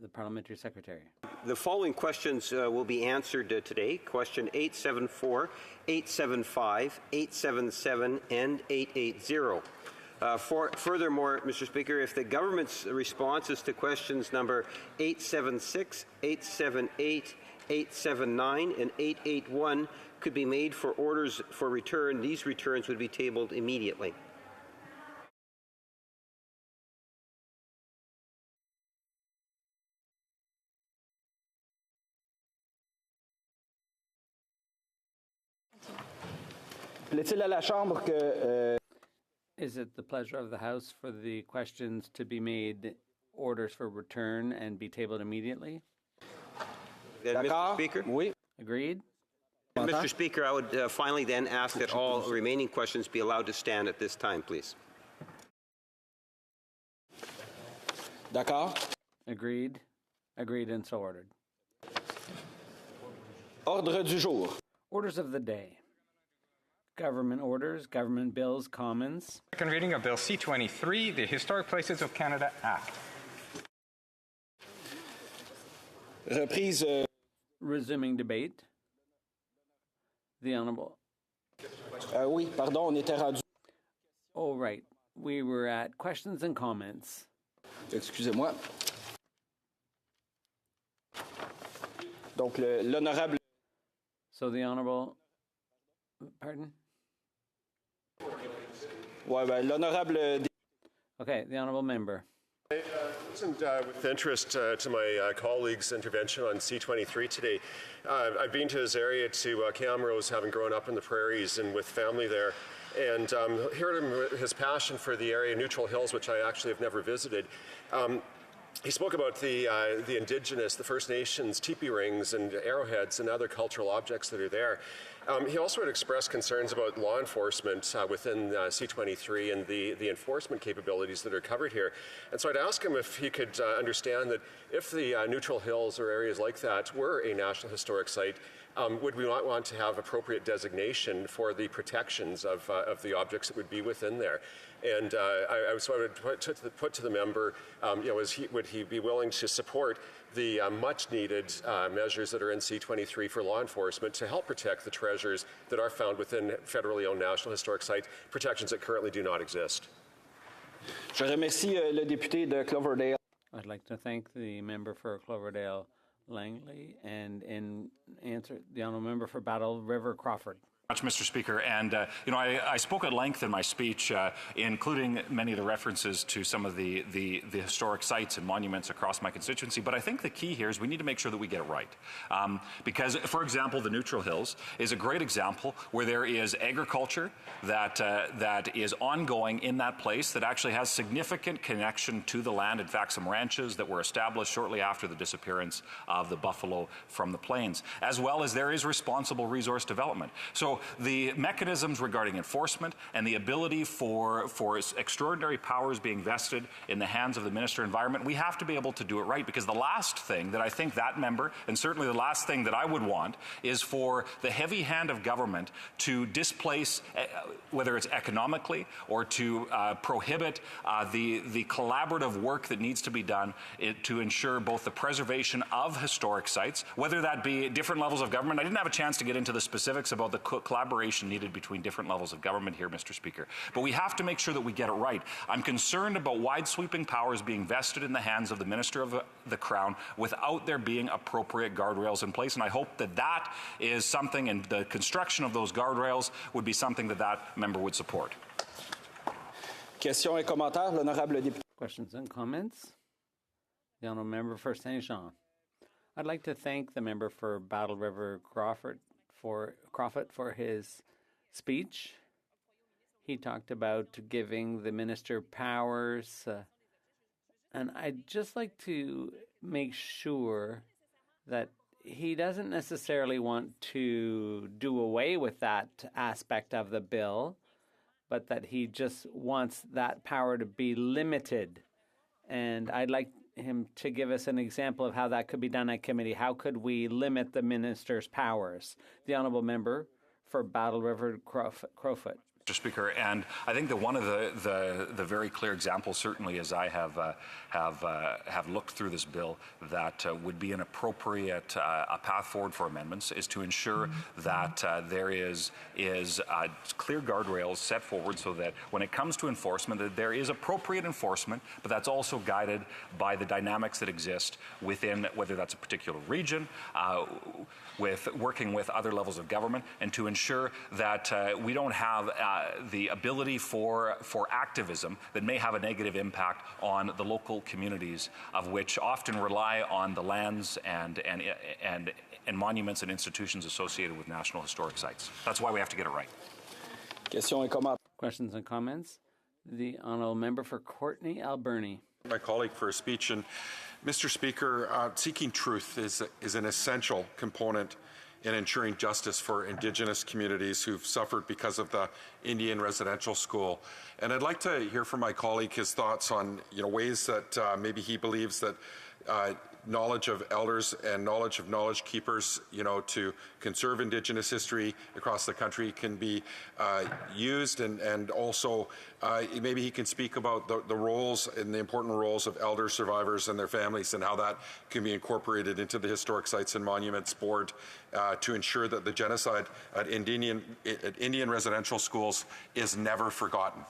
The parliamentary secretary. The following questions will be answered today. Question 874, 875, 877, and 880. Furthermore, Mr. Speaker, if the government's responses to questions number 876, 878, 879, and 881 could be made for orders for return, these returns would be tabled immediately. Plaît-il à la Chambre que... Is it the pleasure of the House for the questions to be made orders for return and be tabled immediately? Mr. Speaker? Oui. Agreed? Mr. Speaker, I would finally then ask that all remaining questions be allowed to stand at this time, please. D'accord. Agreed. Agreed and so ordered. Ordre du jour. Orders of the day. Government orders, government bills, commons. Second reading of Bill C-23, the Historic Places of Canada Act. Reprise. Resuming debate. The Honourable. Oui, pardon, on était rendu. Oh, right. We were at questions and comments. Excusez-moi. Donc, l'honorable. So the Honourable. Pardon? Ouais, ben, l'honorable. Okay, the Honourable Member. I listened with interest to my colleague's intervention on C-23 today. I've been to his area, to Camrose, having grown up in the prairies and with family there, and heard his passion for the area, Neutral Hills, which I actually have never visited. He spoke about the Indigenous, the First Nations, teepee rings and arrowheads and other cultural objects that are there. He also had expressed concerns about law enforcement within C-23 and the enforcement capabilities that are covered here. And so I'd ask him if he could understand that if the Neutral Hills or areas like that were a National Historic Site, would we not want to have appropriate designation for the protections of the objects that would be within there? And so I would put to the member, would he be willing to support the much-needed measures that are in C-23 for law enforcement to help protect the treasures that are found within federally owned National Historic Site, protections that currently do not exist? Je remercie le député de Cloverdale. I'd like to thank the member for Cloverdale Langley and in answer the Honourable Member for Battle River Crawford. Much, Mr. Speaker, and I spoke at length in my speech, including many of the references to some of the historic sites and monuments across my constituency. But I think the key here is we need to make sure that we get it right, because, for example, the Neutral Hills is a great example where there is agriculture that is ongoing in that place that actually has significant connection to the land. In fact, some ranches that were established shortly after the disappearance of the buffalo from the plains, as well as there is responsible resource development. So the mechanisms regarding enforcement and the ability for extraordinary powers being vested in the hands of the Minister of Environment, we have to be able to do it right, because the last thing that I think that member, and certainly the last thing that I would want, is for the heavy hand of government to displace, whether it's economically or to prohibit the collaborative work that needs to be done to ensure both the preservation of historic sites, whether that be different levels of government. I didn't have a chance to get into the specifics about the collaboration needed between different levels of government here, Mr. Speaker. But we have to make sure that we get it right. I'm concerned about wide-sweeping powers being vested in the hands of the Minister of the Crown without there being appropriate guardrails in place. And I hope that that is something, and the construction of those guardrails would be something that that member would support. Questions et commentaires, l'honorable député. Questions and comments? The honourable member for Saint Jean. I'd like to thank the member for Battle River Crawford for his speech. He talked about giving the minister powers, and I'd just like to make sure that he doesn't necessarily want to do away with that aspect of the bill, but that he just wants that power to be limited. And I'd like him to give us an example of how that could be done at committee. How could we limit the minister's powers? The honourable member for Battle River Crowfoot. Mr. Speaker, and I think that one of the very clear examples, certainly as I have looked through this bill, that would be an appropriate a path forward for amendments is to ensure that there is clear guardrails set forward so that when it comes to enforcement, that there is appropriate enforcement, but that's also guided by the dynamics that exist within, whether that's a particular region, with working with other levels of government, and to ensure that we don't have the ability for activism that may have a negative impact on the local communities, of which often rely on the lands and monuments and institutions associated with national historic sites. That's why we have to get it right. Questions and comments? The honourable member for Courtenay Alberni. My colleague for a speech. And Mr. Speaker, seeking truth is an essential component in ensuring justice for Indigenous communities who've suffered because of the Indian residential school. And I'd like to hear from my colleague his thoughts on ways that maybe he believes that knowledge of elders and knowledge of knowledge keepers, to conserve Indigenous history across the country can be used, and also maybe he can speak about the roles and the important roles of elder survivors and their families and how that can be incorporated into the Historic Sites and Monuments Board to ensure that the genocide at Indian residential schools is never forgotten.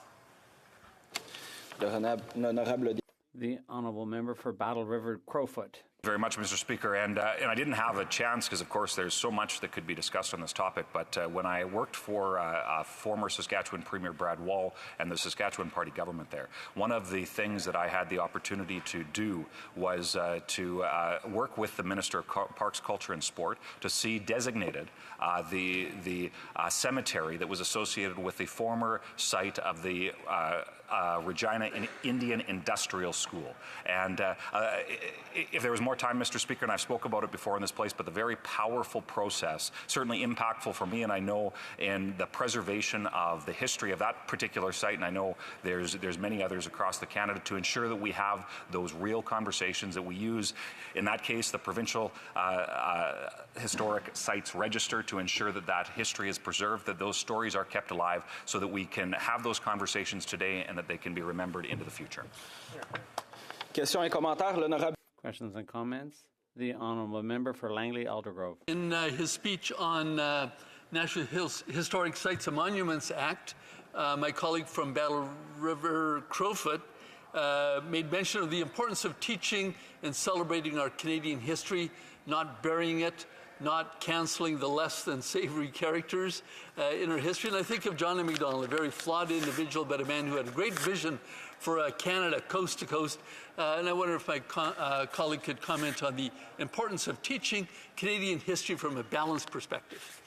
The honourable member for Battle River Crowfoot. Very much, Mr. Speaker, and I didn't have a chance because, of course, there's so much that could be discussed on this topic, but when I worked for former Saskatchewan Premier Brad Wall and the Saskatchewan Party government there, one of the things that I had the opportunity to do was to work with the Minister of Parks, Culture and Sport to see designated the cemetery that was associated with the former site of the Regina Indian Industrial School. And if there was more time, Mr. Speaker, and I've spoke about it before in this place, but the very powerful process, certainly impactful for me, and I know in the preservation of the history of that particular site, and I know there's many others across the Canada, to ensure that we have those real conversations, that we use, in that case, the provincial historic sites register to ensure that that history is preserved, that those stories are kept alive, so that we can have those conversations today and that they can be remembered into the future. Questions et commentaires, l'honorable. Questions and comments? The honourable member for Langley Aldergrove. In his speech on National Historic Sites and Monuments Act, my colleague from Battle River Crowfoot made mention of the importance of teaching and celebrating our Canadian history, not burying it, not canceling the less than savory characters in our history. And I think of John A. Macdonald, a very flawed individual, but a man who had a great vision for Canada coast to coast. And I wonder if my colleague could comment on the importance of teaching Canadian history from a balanced perspective.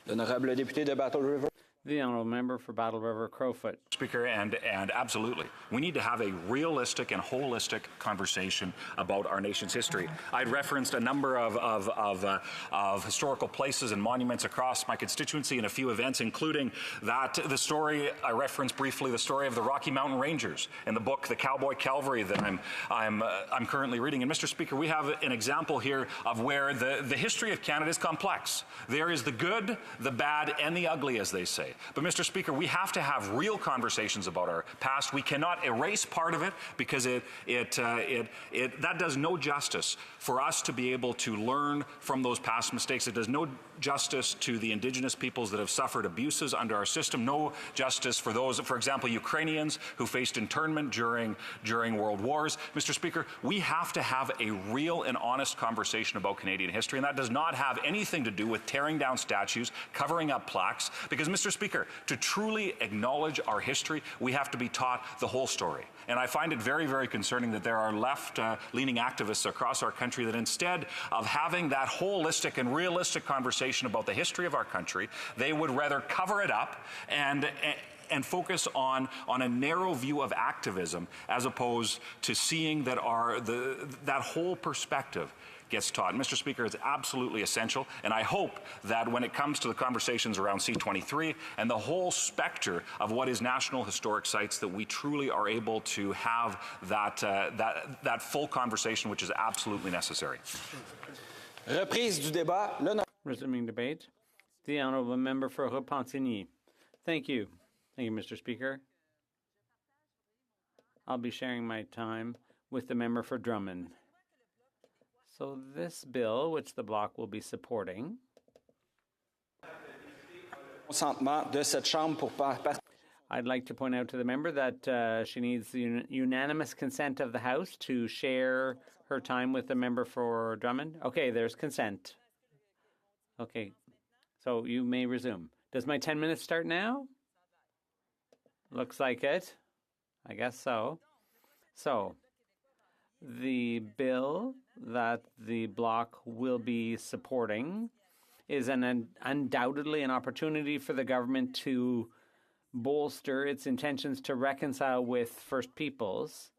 L'honorable député de Battle River. The honourable member for Battle River Crowfoot. Speaker, and absolutely, we need to have a realistic and holistic conversation about our nation's history. I'd referenced a number of historical places and monuments across my constituency in a few events, including the story I referenced briefly, the story of the Rocky Mountain Rangers in the book The Cowboy Cavalry that I'm currently reading. And Mr. Speaker, we have an example here of where the history of Canada is complex. There is the good, the bad, and the ugly, as they say. But, Mr. Speaker, we have to have real conversations about our past. We cannot erase part of it because that does no justice for us to be able to learn from those past mistakes. It does no justice to the Indigenous peoples that have suffered abuses under our system, no justice for those, for example, Ukrainians who faced internment during world wars. Mr. Speaker, we have to have a real and honest conversation about Canadian history, and that does not have anything to do with tearing down statues, covering up plaques, because, Mr. Speaker, to truly acknowledge our history, we have to be taught the whole story. And I find it very, very concerning that there are left-leaning activists across our country that instead of having that holistic and realistic conversation about the history of our country, they would rather cover it up and focus on a narrow view of activism as opposed to seeing that that whole perspective gets taught. And Mr. Speaker, it's absolutely essential, and I hope that when it comes to the conversations around C-23 and the whole specter of what is National Historic Sites, that we truly are able to have that full conversation, which is absolutely necessary. Reprise du débat. Resuming debate. The honourable member for Repentigny. Thank you. Thank you, Mr. Speaker. I'll be sharing my time with the member for Drummond. So this bill, which the bloc will be supporting, I'd like to point out to the member that she needs the unanimous consent of the House to share her time with the member for Drummond. Okay, there's consent. Okay, so you may resume. Does my 10 minutes start now? Looks like it. I guess so. So, the bill that the bloc will be supporting is undoubtedly an opportunity for the government to bolster its intentions to reconcile with First Peoples.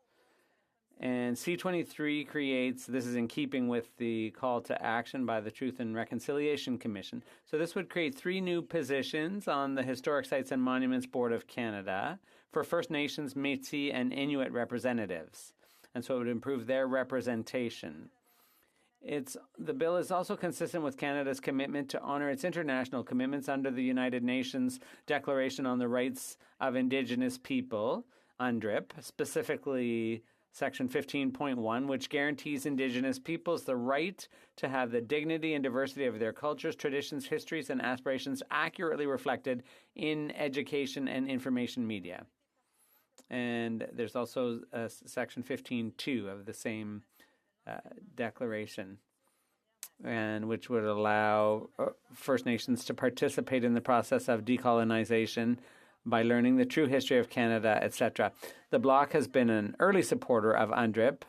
And C-23 creates, this is in keeping with the call to action by the Truth and Reconciliation Commission. So this would create 3 new positions on the Historic Sites and Monuments Board of Canada for First Nations, Métis, and Inuit representatives. And so it would improve their representation. The bill is also consistent with Canada's commitment to honor its international commitments under the United Nations Declaration on the Rights of Indigenous People, UNDRIP, specifically Section 15.1, which guarantees Indigenous peoples the right to have the dignity and diversity of their cultures, traditions, histories, and aspirations accurately reflected in education and information media. And there's also Section 15.2 of the same declaration, and which would allow First Nations to participate in the process of decolonization by learning the true history of Canada, etc. The Bloc has been an early supporter of UNDRIP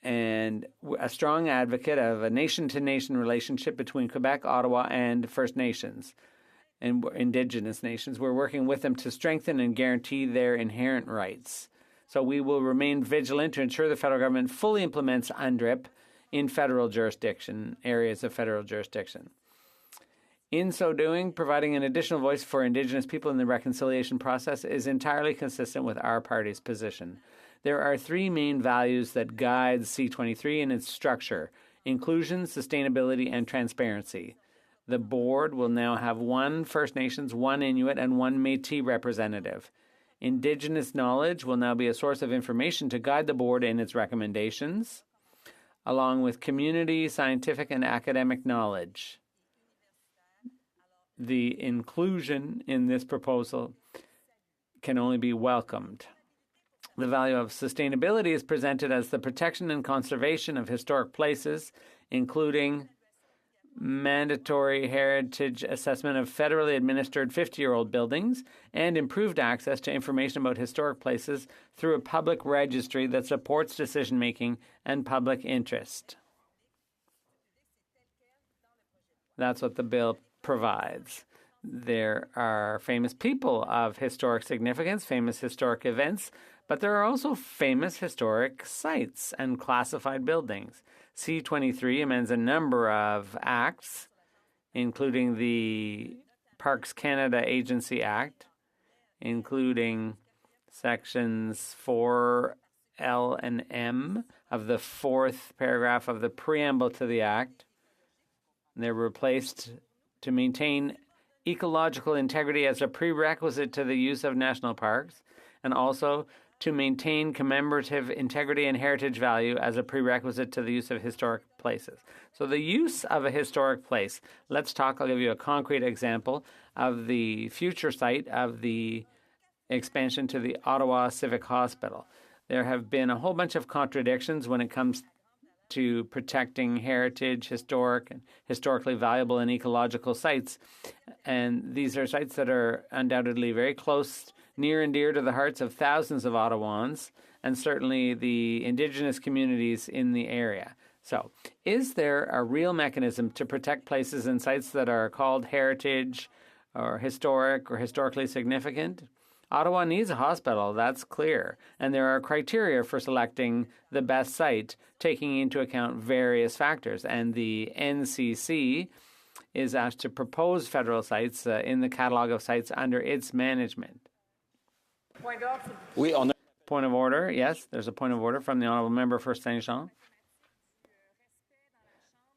and a strong advocate of a nation-to-nation relationship between Quebec, Ottawa, and First Nations and Indigenous nations. We're working with them to strengthen and guarantee their inherent rights. So we will remain vigilant to ensure the federal government fully implements UNDRIP in federal jurisdiction, areas of federal jurisdiction. In so doing, providing an additional voice for Indigenous people in the reconciliation process is entirely consistent with our party's position. There are 3 main values that guide C-23 and its structure: inclusion, sustainability, and transparency. The board will now have 1 First Nations, 1 Inuit, and 1 Métis representative. Indigenous knowledge will now be a source of information to guide the board in its recommendations, along with community, scientific, and academic knowledge. The inclusion in this proposal can only be welcomed. The value of sustainability is presented as the protection and conservation of historic places, including mandatory heritage assessment of federally administered 50-year-old buildings, and improved access to information about historic places through a public registry that supports decision-making and public interest. That's what the bill provides. There are famous people of historic significance, famous historic events, but there are also famous historic sites and classified buildings. C-23 amends a number of acts, including the Parks Canada Agency Act, including sections 4L and M of the fourth paragraph of the preamble to the Act. They're replaced to maintain ecological integrity as a prerequisite to the use of national parks, and also to maintain commemorative integrity and heritage value as a prerequisite to the use of historic places. So the use of a historic place. Let's talk, I'll give you a concrete example of the future site of the expansion to the Ottawa Civic Hospital. There have been a whole bunch of contradictions when it comes to protecting heritage, historic, and historically valuable and ecological sites. And these are sites that are undoubtedly very close, near and dear to the hearts of thousands of Ottawans, and certainly the Indigenous communities in the area. So, is there a real mechanism to protect places and sites that are called heritage or historically significant? Ottawa needs a hospital, that's clear, and there are criteria for selecting the best site, taking into account various factors, and the NCC is asked to propose federal sites in the catalogue of sites under its management. Point of order, yes, there's a point of order from the Honourable Member for Saint-Jean.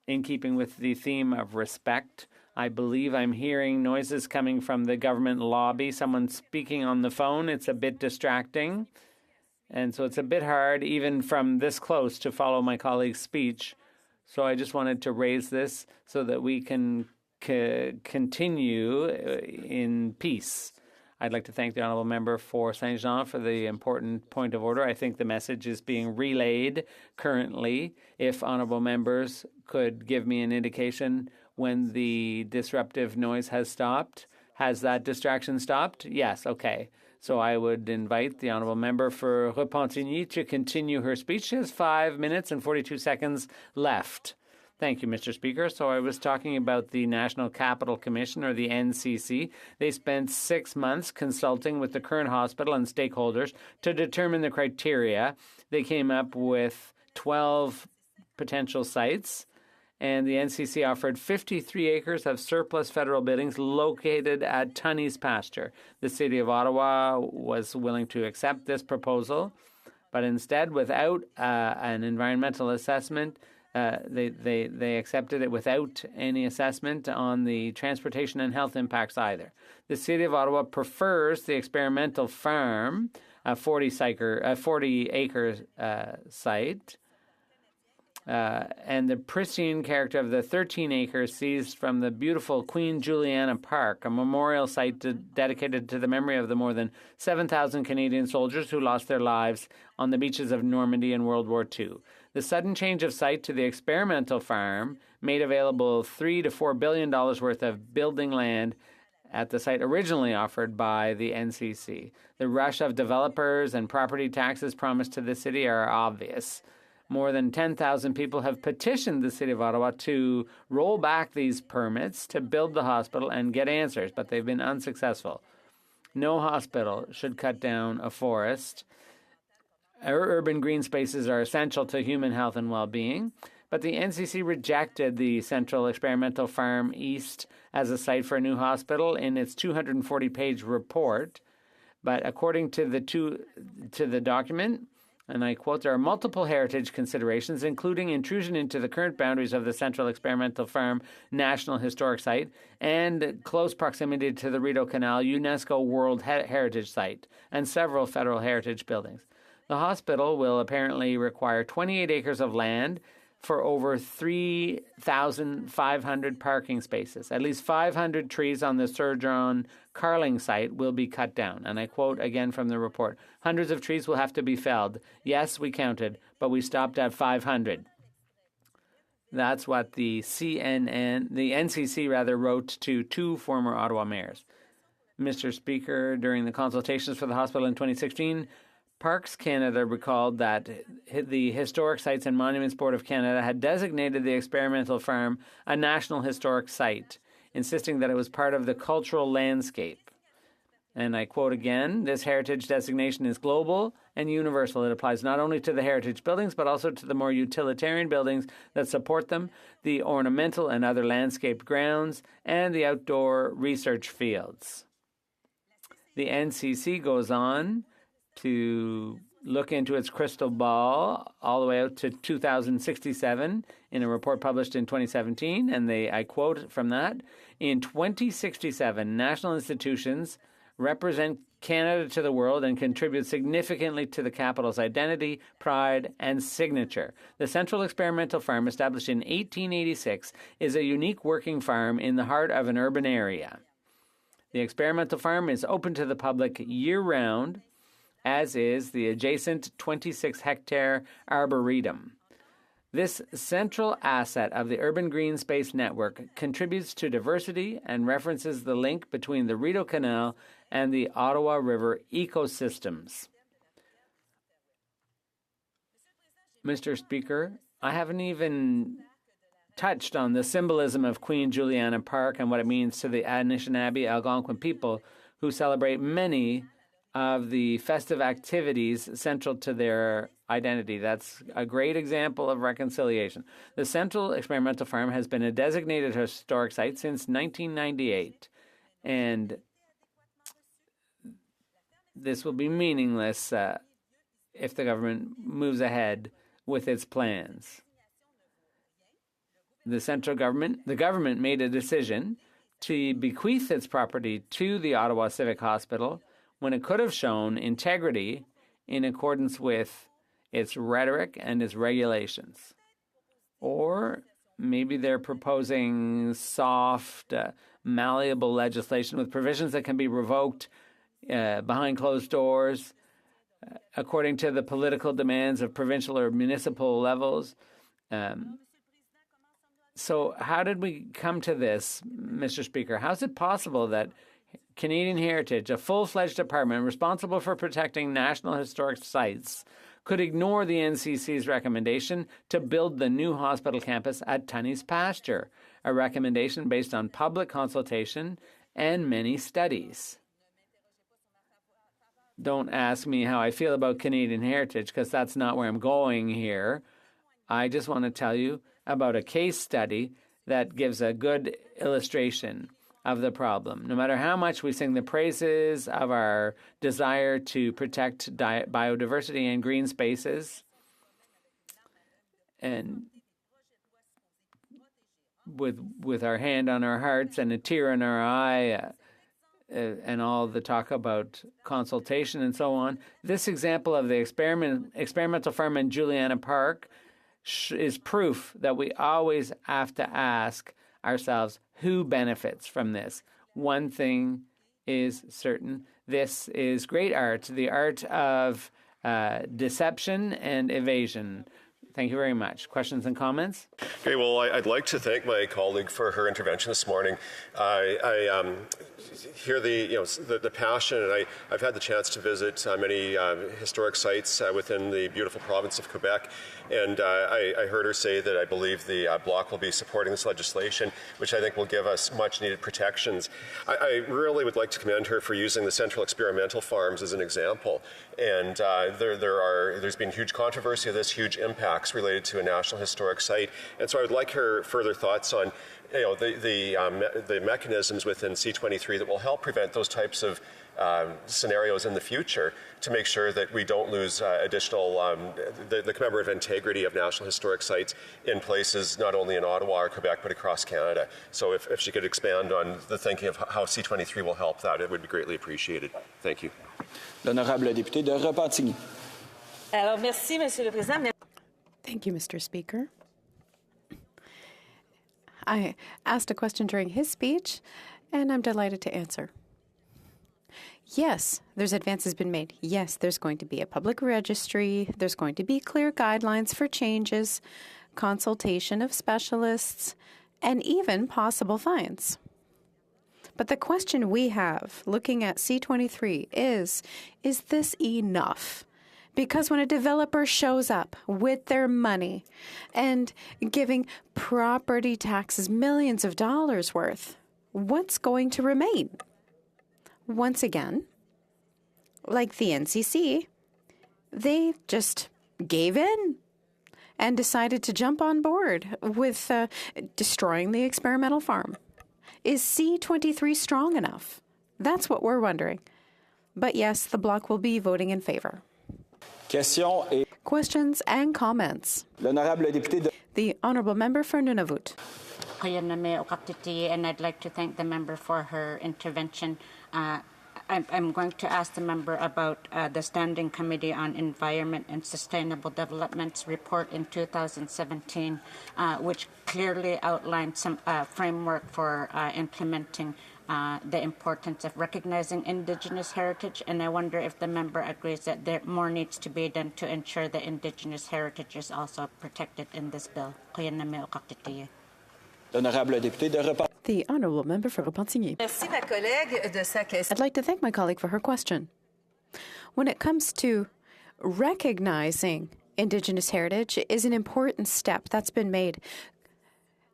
In keeping with the theme of respect, I believe I'm hearing noises coming from the government lobby, someone speaking on the phone. It's a bit distracting, and so it's a bit hard, even from this close, to follow my colleague's speech. So I just wanted to raise this so that we can continue in peace. I'd like to thank the Honourable Member for Saint-Jean for the important point of order. I think the message is being relayed currently. If Honourable Members could give me an indication when the disruptive noise has stopped. Has that distraction stopped? Yes, okay. So I would invite the Honourable Member for Repentigny to continue her speech. She has 5 minutes and 42 seconds left. Thank you, Mr. Speaker. So I was talking about the National Capital Commission, or the NCC. They spent 6 months consulting with the current hospital and stakeholders to determine the criteria. They came up with 12 potential sites, and the NCC offered 53 acres of surplus federal buildings located at Tunney's pasture. The City of Ottawa was willing to accept this proposal, but instead, without an environmental assessment, they accepted it without any assessment on the transportation and health impacts either. The City of Ottawa prefers the experimental farm, a 40-acre site, and the pristine character of the 13 acres seized from the beautiful Queen Juliana Park, a memorial site dedicated to the memory of the more than 7,000 Canadian soldiers who lost their lives on the beaches of Normandy in World War II. The sudden change of site to the experimental farm made available $3 to $4 billion worth of building land at the site originally offered by the NCC. The rush of developers and property taxes promised to the city are obvious. More than 10,000 people have petitioned the City of Ottawa to roll back these permits to build the hospital and get answers, but they've been unsuccessful. No hospital should cut down a forest. Urban green spaces are essential to human health and well-being, but the NCC rejected the Central Experimental Farm East as a site for a new hospital in its 240-page report. But according to the document, and I quote, there are multiple heritage considerations, including intrusion into the current boundaries of the Central Experimental Farm National Historic Site and close proximity to the Rideau Canal UNESCO World Heritage Site and several federal heritage buildings. The hospital will apparently require 28 acres of land for over 3,500 parking spaces. At least 500 trees on the Sir John Carling site will be cut down. And I quote again from the report, hundreds of trees will have to be felled. Yes, we counted, but we stopped at 500. That's what the NCC wrote to two former Ottawa mayors. Mr. Speaker, during the consultations for the hospital in 2016, Parks Canada recalled that the Historic Sites and Monuments Board of Canada had designated the experimental farm a National Historic Site, insisting that it was part of the cultural landscape. And I quote again, this heritage designation is global and universal. It applies not only to the heritage buildings, but also to the more utilitarian buildings that support them, the ornamental and other landscaped grounds, and the outdoor research fields. The NCC goes on to look into its crystal ball all the way out to 2067 in a report published in 2017, and I quote from that, in 2067, national institutions represent Canada to the world and contribute significantly to the capital's identity, pride, and signature. The Central Experimental Farm, established in 1886, is a unique working farm in the heart of an urban area. The experimental farm is open to the public year-round, as is the adjacent 26-hectare Arboretum. This central asset of the urban green space network contributes to diversity and references the link between the Rideau Canal and the Ottawa River ecosystems. Mr. Speaker, I haven't even touched on the symbolism of Queen Juliana Park and what it means to the Anishinaabe Algonquin people who celebrate many of the festive activities central to their identity. That's a great example of reconciliation. The Central Experimental Farm has been a designated historic site since 1998, and this will be meaningless if the government moves ahead with its plans. The government made a decision to bequeath its property to the Ottawa Civic Hospital when it could have shown integrity in accordance with its rhetoric and its regulations. Or maybe they're proposing soft, malleable legislation with provisions that can be revoked behind closed doors according to the political demands of provincial or municipal levels. So how did we come to this, Mr. Speaker? How is it possible that Canadian Heritage, a full-fledged department responsible for protecting national historic sites, could ignore the NCC's recommendation to build the new hospital campus at Tunney's Pasture, a recommendation based on public consultation and many studies? Don't ask me how I feel about Canadian Heritage, because that's not where I'm going here. I just want to tell you about a case study that gives a good illustration of the problem. No matter how much we sing the praises of our desire to protect biodiversity and green spaces, and with our hand on our hearts and a tear in our eye, and all the talk about consultation and so on, this example of the experimental farm in Juliana Park is proof that we always have to ask ourselves who benefits from this. One thing is certain: this is great art, the art of deception and evasion. Thank you very much. Questions and comments? Okay, well, I'd like to thank my colleague for her intervention this morning. I hear the passion, and I've had the chance to visit many historic sites within the beautiful province of Quebec, and I heard her say that I believe the Bloc will be supporting this legislation, which I think will give us much-needed protections. I really would like to commend her for using the Central Experimental Farms as an example, and there's been huge controversy of this, huge impacts related to a National Historic Site, and so I would like her further thoughts on the mechanisms within C23 that will help prevent those types of scenarios in the future, to make sure that we don't lose additional the commemorative integrity of National Historic Sites in places not only in Ottawa or Quebec but across Canada. So if she could expand on the thinking of how C23 will help that, it would be greatly appreciated. Thank you. L'honorable député de Repentigny. Alors, merci, Monsieur le Président. Thank you, Mr. Speaker. I asked a question during his speech, and I'm delighted to answer. Yes, there's advances been made. Yes, there's going to be a public registry. There's going to be clear guidelines for changes. consultation of specialists, and even possible fines. But the question we have, looking at C-23, is this enough? Because when a developer shows up with their money and giving property taxes millions of dollars worth, what's going to remain? Once again, like the NCC, they just gave in and decided to jump on board with destroying the experimental farm. Is C-23 strong enough? That's what we're wondering. But yes, the Bloc will be voting in favor. Questions and comments. The Honourable Member for Nunavut. And I'd like to thank the member for her intervention. I'm going to ask the member about the Standing Committee on Environment and Sustainable Development's report in 2017, which clearly outlined some framework for implementing the importance of recognizing Indigenous heritage, and I wonder if the member agrees that there more needs to be done to ensure that Indigenous heritage is also protected in this bill. The Honourable Member for Repentigny. I'd like to thank my colleague for her question. When it comes to recognizing Indigenous heritage is an important step that's been made.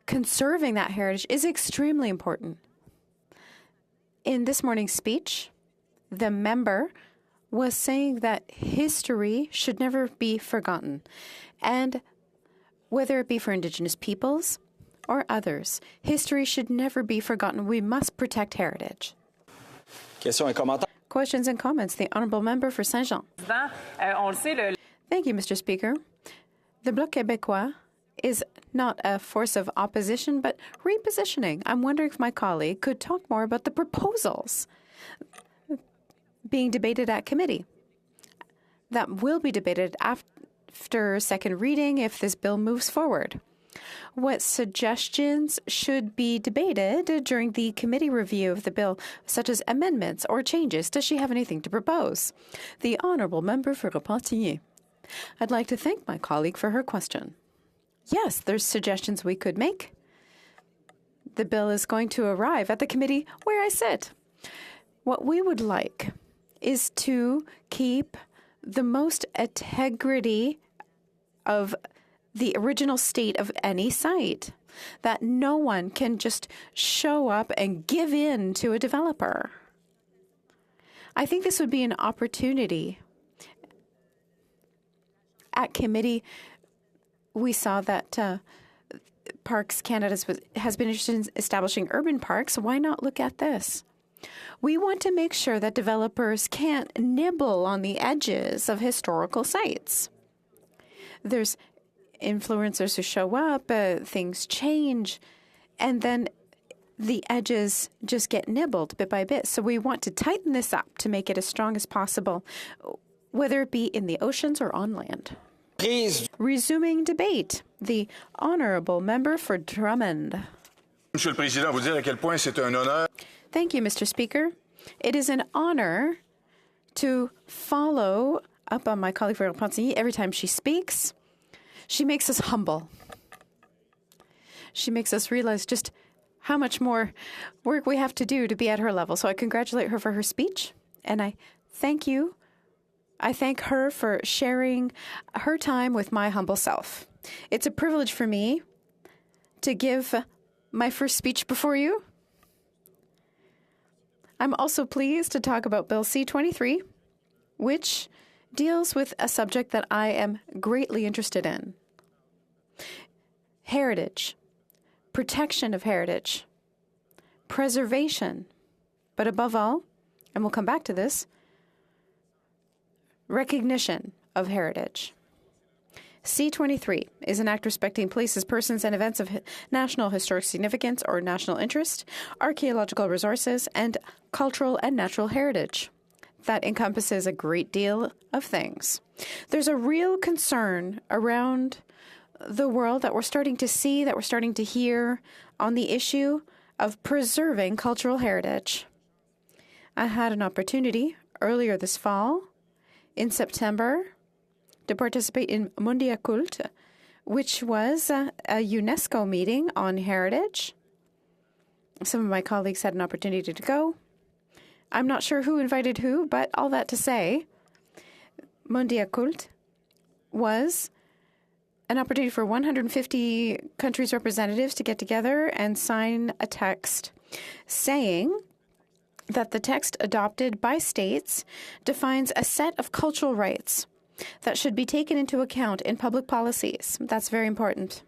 Conserving that heritage is extremely important. In this morning's speech, the member was saying that history should never be forgotten. And whether it be for Indigenous peoples or others, history should never be forgotten. We must protect heritage. Questions and comments. The Honourable Member for Saint-Jean. Thank you, Mr. Speaker. The Bloc Québécois is not a force of opposition, but repositioning. I'm wondering if my colleague could talk more about the proposals being debated at committee that will be debated after second reading if this bill moves forward. What suggestions should be debated during the committee review of the bill, such as amendments or changes? Does she have anything to propose? The Honourable Member for Repentigny. I'd like to thank my colleague for her question. Yes, there's suggestions we could make. The bill is going to arrive at the committee where I sit. What we would like is to keep the most integrity of the original state of any site, that no one can just show up and give in to a developer. I think this would be an opportunity. At committee, we saw that Parks Canada has been interested in establishing urban parks. Why not look at this? We want to make sure that developers can't nibble on the edges of historical sites. There's influencers who show up, things change, and then the edges just get nibbled bit by bit. So we want to tighten this up to make it as strong as possible, whether it be in the oceans or on land. Resuming debate, the Honourable Member for Drummond. Monsieur le Président, vous dire à quel point c'est un honneur. Thank you, Mr. Speaker. It is an honor to follow up on my colleague for Repentigny every time she speaks. She makes us humble. She makes us realize just how much more work we have to do to be at her level. So I congratulate her for her speech, and I thank you. I thank her for sharing her time with my humble self. It's a privilege for me to give my first speech before you. I'm also pleased to talk about Bill C-23, which deals with a subject that I am greatly interested in. Heritage, protection of heritage, preservation, but above all, and we'll come back to this, recognition of heritage. C-23 is an act respecting places, persons, and events of national historic significance or national interest, archaeological resources, and cultural and natural heritage. That encompasses a great deal of things. There's a real concern around the world that we're starting to see, that we're starting to hear on the issue of preserving cultural heritage. I had an opportunity earlier this fall, in September, to participate in Mondia Cult, which was a UNESCO meeting on heritage. Some of my colleagues had an opportunity to go. I'm not sure who invited who, but all that to say, Mondia Cult was an opportunity for 150 countries' representatives to get together and sign a text saying that the text adopted by states defines a set of cultural rights that should be taken into account in public policies. That's very important.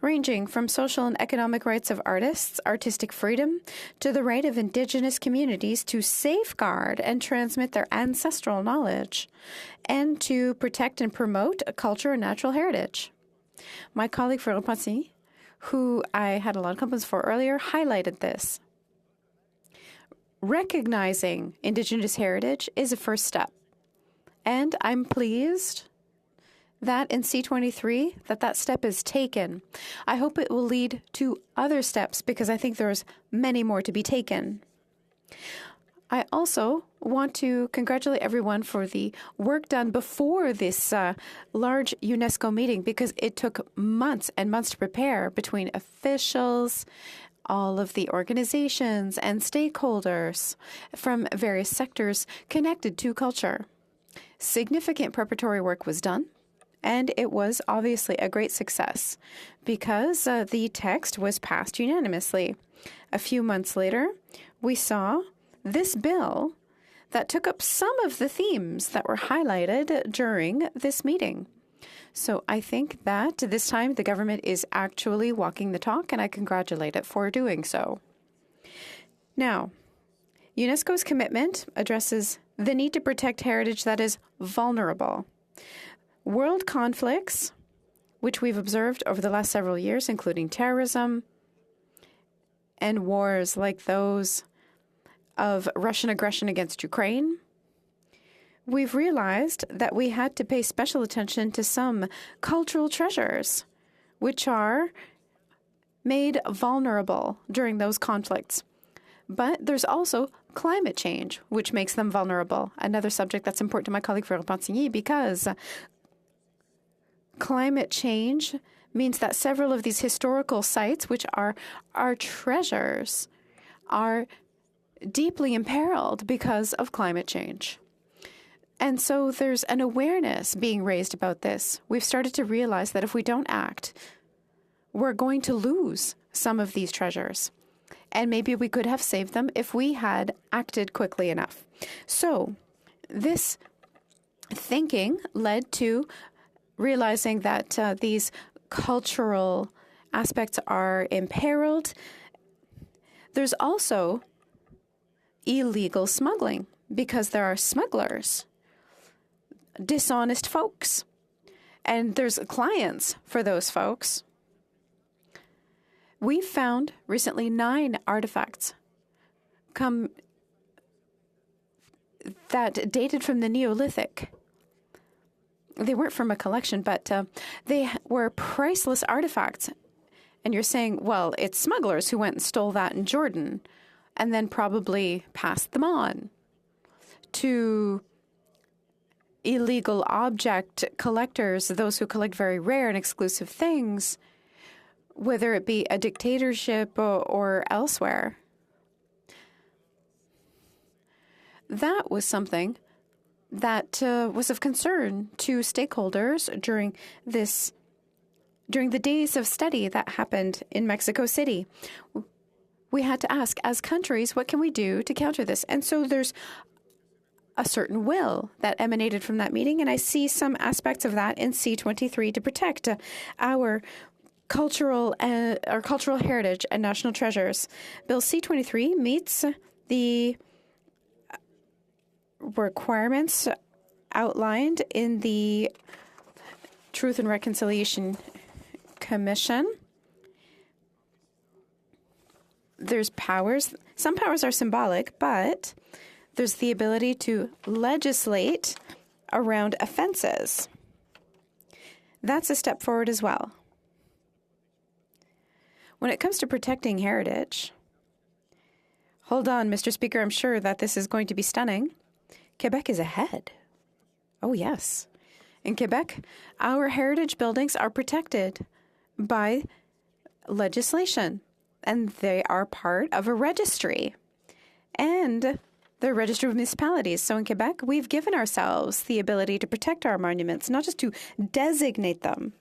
Ranging from social and economic rights of artists, artistic freedom, to the right of Indigenous communities to safeguard and transmit their ancestral knowledge, and to protect and promote a culture and natural heritage. My colleague Florent Ponty, who I had a lot of compliments for earlier, highlighted this. Recognizing Indigenous heritage is a first step, and I'm pleased that in C23 that step is taken. I hope it will lead to other steps because I think there's many more to be taken. I also want to congratulate everyone for the work done before this large UNESCO meeting because it took months and months to prepare between officials, all of the organizations and stakeholders from various sectors connected to culture. Significant preparatory work was done. And it was obviously a great success because the text was passed unanimously. A few months later, we saw this bill that took up some of the themes that were highlighted during this meeting. So I think that this time the government is actually walking the talk, and I congratulate it for doing so. Now, UNESCO's commitment addresses the need to protect heritage that is vulnerable. World conflicts, which we've observed over the last several years, including terrorism and wars like those of Russian aggression against Ukraine, we've realized that we had to pay special attention to some cultural treasures, which are made vulnerable during those conflicts. But there's also climate change, which makes them vulnerable. Another subject that's important to my colleague Florent Ponty because climate change means that several of these historical sites, which are our treasures, are deeply imperiled because of climate change. And so there's an awareness being raised about this. We've started to realize that if we don't act, we're going to lose some of these treasures. And maybe we could have saved them if we had acted quickly enough. So this thinking led to realizing that these cultural aspects are imperiled. There's also illegal smuggling because there are smugglers, dishonest folks, and there's clients for those folks. We found recently 9 artifacts that dated from the Neolithic. They weren't from a collection, but they were priceless artifacts. And you're saying, well, it's smugglers who went and stole that in Jordan and then probably passed them on to illegal object collectors, those who collect very rare and exclusive things, whether it be a dictatorship or elsewhere. That was something that was of concern to stakeholders during the days of study that happened in Mexico City. We had to ask, as countries, what can we do to counter this? And so there's a certain will that emanated from that meeting, and I see some aspects of that in C23 to protect our cultural heritage and national treasures. Bill C23 meets the requirements outlined in the Truth and Reconciliation Commission. There's powers. Some powers are symbolic, but there's the ability to legislate around offenses. That's a step forward as well. When it comes to protecting heritage, hold on, Mr. Speaker, I'm sure that this is going to be stunning. Quebec is ahead. Oh, yes. In Quebec, our heritage buildings are protected by legislation, and they are part of a registry. And the Register of Municipalities. So in Quebec, we've given ourselves the ability to protect our monuments, not just to designate them.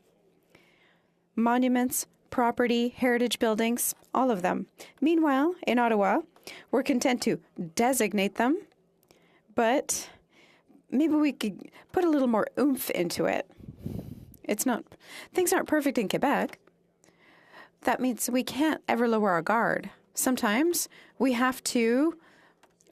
Monuments, property, heritage buildings, all of them. Meanwhile, in Ottawa, we're content to designate them, but maybe we could put a little more oomph into it. Things aren't perfect in Quebec. That means we can't ever lower our guard. Sometimes we have to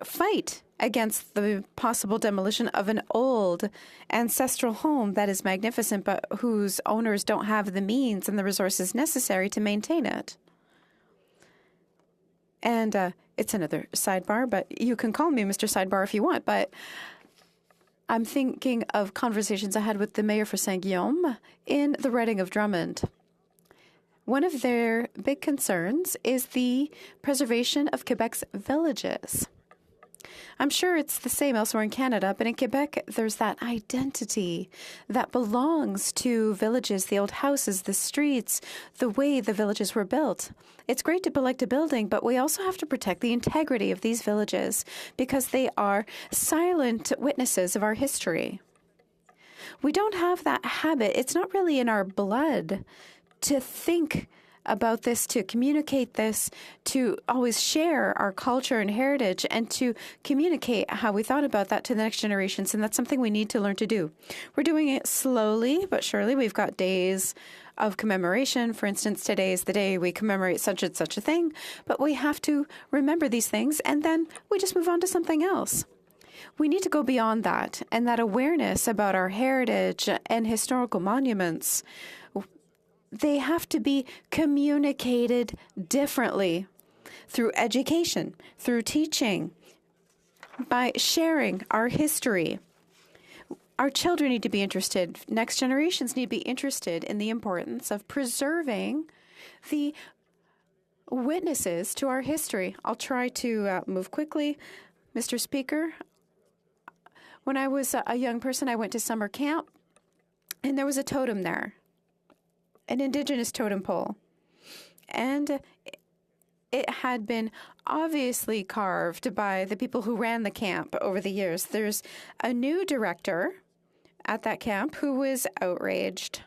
fight against the possible demolition of an old ancestral home that is magnificent, but whose owners don't have the means and the resources necessary to maintain it. And it's another sidebar, but you can call me Mr. Sidebar if you want, but I'm thinking of conversations I had with the mayor for Saint-Guillaume in the riding of Drummond. One of their big concerns is the preservation of Quebec's villages. I'm sure it's the same elsewhere in Canada, but in Quebec, there's that identity that belongs to villages, the old houses, the streets, the way the villages were built. It's great to elect a building, but we also have to protect the integrity of these villages because they are silent witnesses of our history. We don't have that habit. It's not really in our blood to think about this, to communicate this, to always share our culture and heritage, and to communicate how we thought about that to the next generations. And that's something we need to learn to do. We're doing it slowly, but surely. We've got days of commemoration. For instance, today is the day we commemorate such and such a thing. But we have to remember these things, and then we just move on to something else. We need to go beyond that, and that awareness about our heritage and historical monuments, they have to be communicated differently through education, through teaching, by sharing our history. Our children need to be interested. Next generations need to be interested in the importance of preserving the witnesses to our history. I'll try to move quickly. Mr. Speaker, when I was a young person, I went to summer camp, and there was a totem there. An Indigenous totem pole. And it had been obviously carved by the people who ran the camp over the years. There's a new director at that camp who was outraged.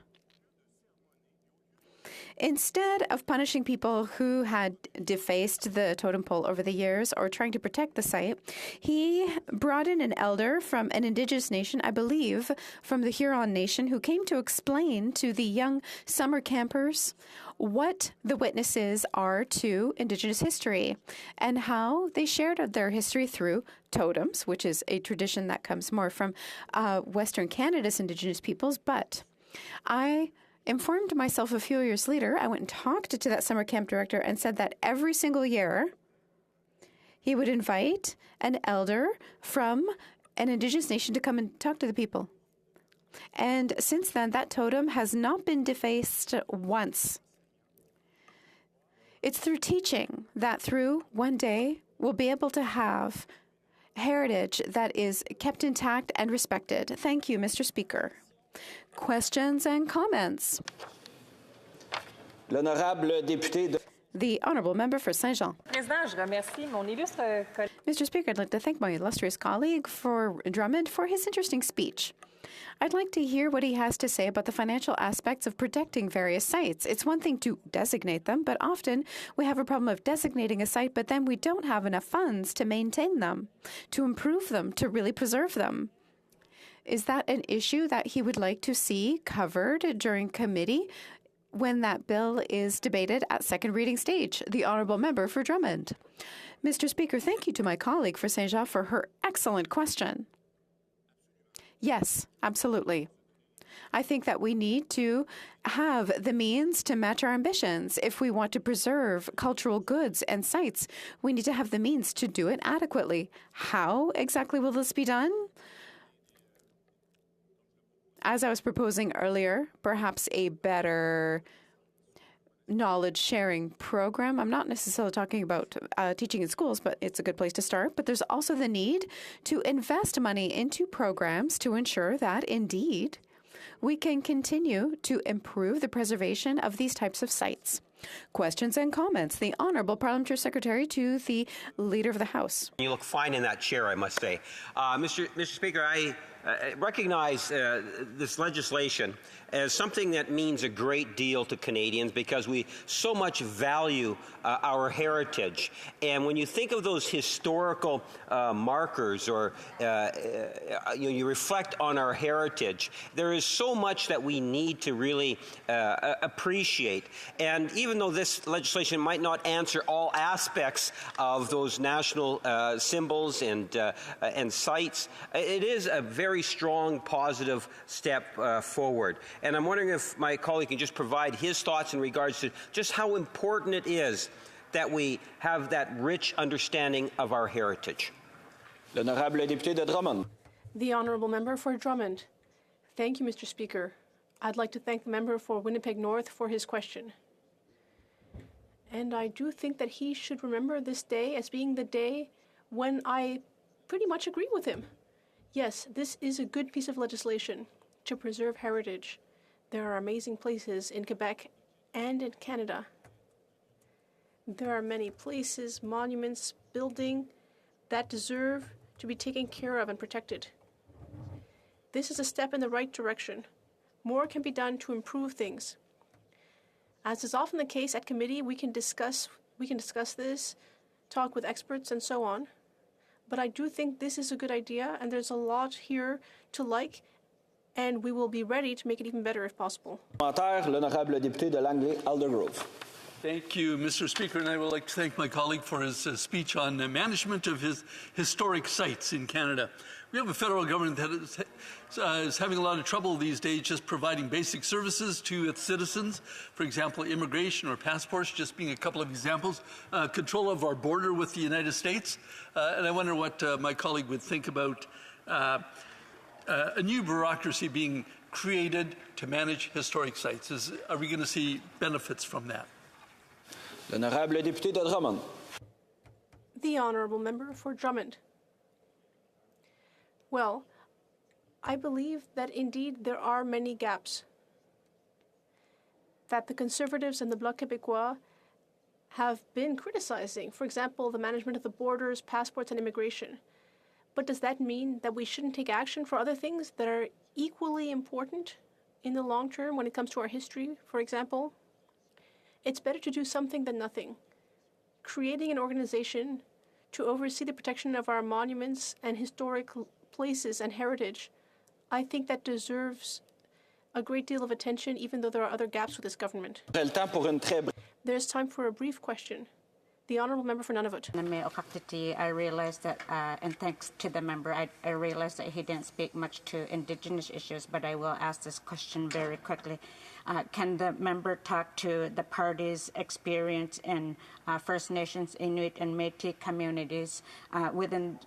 Instead of punishing people who had defaced the totem pole over the years or trying to protect the site, he brought in an elder from an Indigenous nation, I believe from the Huron Nation, who came to explain to the young summer campers what the witnesses are to Indigenous history and how they shared their history through totems, which is a tradition that comes more from Western Canada's Indigenous peoples. But I informed myself a few years later. I went and talked to that summer camp director and said that every single year he would invite an elder from an Indigenous nation to come and talk to the people. And since then, that totem has not been defaced once. It's through teaching that through one day we'll be able to have heritage that is kept intact and respected. Thank you, Mr. Speaker. Questions and comments? L'honorable député de... The Honourable Member for Saint-Jean. Président, je remercie mon illustre collègue. Mr. Speaker, I'd like to thank my illustrious colleague for Drummond for his interesting speech. I'd like to hear what he has to say about the financial aspects of protecting various sites. It's one thing to designate them, but often we have a problem of designating a site, but then we don't have enough funds to maintain them, to improve them, to really preserve them. Is that an issue that he would like to see covered during committee when that bill is debated at second reading stage? The Honourable Member for Drummond. Mr. Speaker, thank you to my colleague for Saint-Jean for her excellent question. Yes, absolutely. I think that we need to have the means to match our ambitions. If we want to preserve cultural goods and sites, we need to have the means to do it adequately. How exactly will this be done? As I was proposing earlier, perhaps a better knowledge-sharing program. I'm not necessarily talking about teaching in schools, but it's a good place to start. But there's also the need to invest money into programs to ensure that, indeed, we can continue to improve the preservation of these types of sites. Questions and comments. The Honourable Parliamentary Secretary to the Leader of the House. You look fine in that chair, I must say. Mr. Speaker, I recognize this legislation as something that means a great deal to Canadians because we so much value our heritage. And when you think of those historical markers or you reflect on our heritage, there is so much that we need to really appreciate. And even though this legislation might not answer all aspects of those national symbols and sites, it is a very strong, positive step forward. And I'm wondering if my colleague can just provide his thoughts in regards to just how important it is that we have that rich understanding of our heritage. L'honorable député de Drummond. The Honourable Member for Drummond. Thank you, Mr. Speaker. I'd like to thank the member for Winnipeg North for his question. And I do think that he should remember this day as being the day when I pretty much agree with him. Yes, this is a good piece of legislation to preserve heritage. There are amazing places in Quebec and in Canada. There are many places, monuments, buildings that deserve to be taken care of and protected. This is a step in the right direction. More can be done to improve things. As is often the case at committee, we can discuss this, talk with experts and so on. But I do think this is a good idea, and there's a lot here to like, and we will be ready to make it even better if possible. L'honorable député de Langley-Aldergrove. Thank you, Mr. Speaker, and I would like to thank my colleague for his speech on the management of his historic sites in Canada. We have a federal government that is having a lot of trouble these days just providing basic services to its citizens. For example, immigration or passports, just being a couple of examples. Control of our border with the United States. And I wonder what my colleague would think about a new bureaucracy being created to manage historic sites. Are we going to see benefits from that? L'honorable député de Drummond. The Honourable Member for Drummond. Well, I believe that indeed there are many gaps that the Conservatives and the Bloc Québécois have been criticizing. For example, the management of the borders, passports, and immigration. But does that mean that we shouldn't take action for other things that are equally important in the long term when it comes to our history, for example? It's better to do something than nothing. Creating an organization to oversee the protection of our monuments and historic places and heritage, I think that deserves a great deal of attention, even though there are other gaps with this government. There's time for a brief question. The Honourable Member for Nunavut. I realized that, and thanks to the member, I realized that he didn't speak much to Indigenous issues, but I will ask this question very quickly. Can the member talk to the party's experience in First Nations, Inuit, and Métis communities within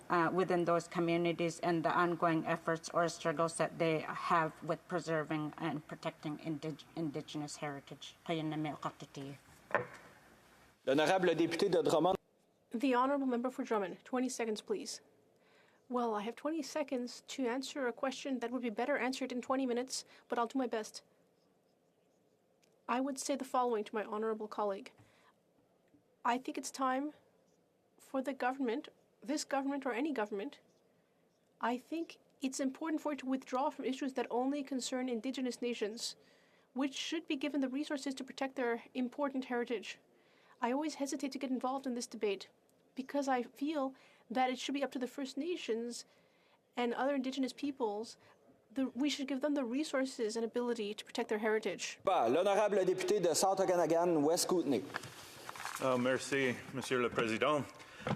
those communities and the ongoing efforts or struggles that they have with preserving and protecting Indigenous heritage? L'honorable député de Drummond. The Honourable Member for Drummond. 20 seconds, please. Well, I have 20 seconds to answer a question that would be better answered in 20 minutes, but I'll do my best. I would say the following to my honourable colleague. I think it's time for the government, this government or any government, I think it's important for it to withdraw from issues that only concern Indigenous nations, which should be given the resources to protect their important heritage. I always hesitate to get involved in this debate because I feel that it should be up to the First Nations and other Indigenous peoples. We should give them the resources and ability to protect their heritage. L'honorable député de Centre-Okanagan, West Kootenay. Merci, Monsieur le Président.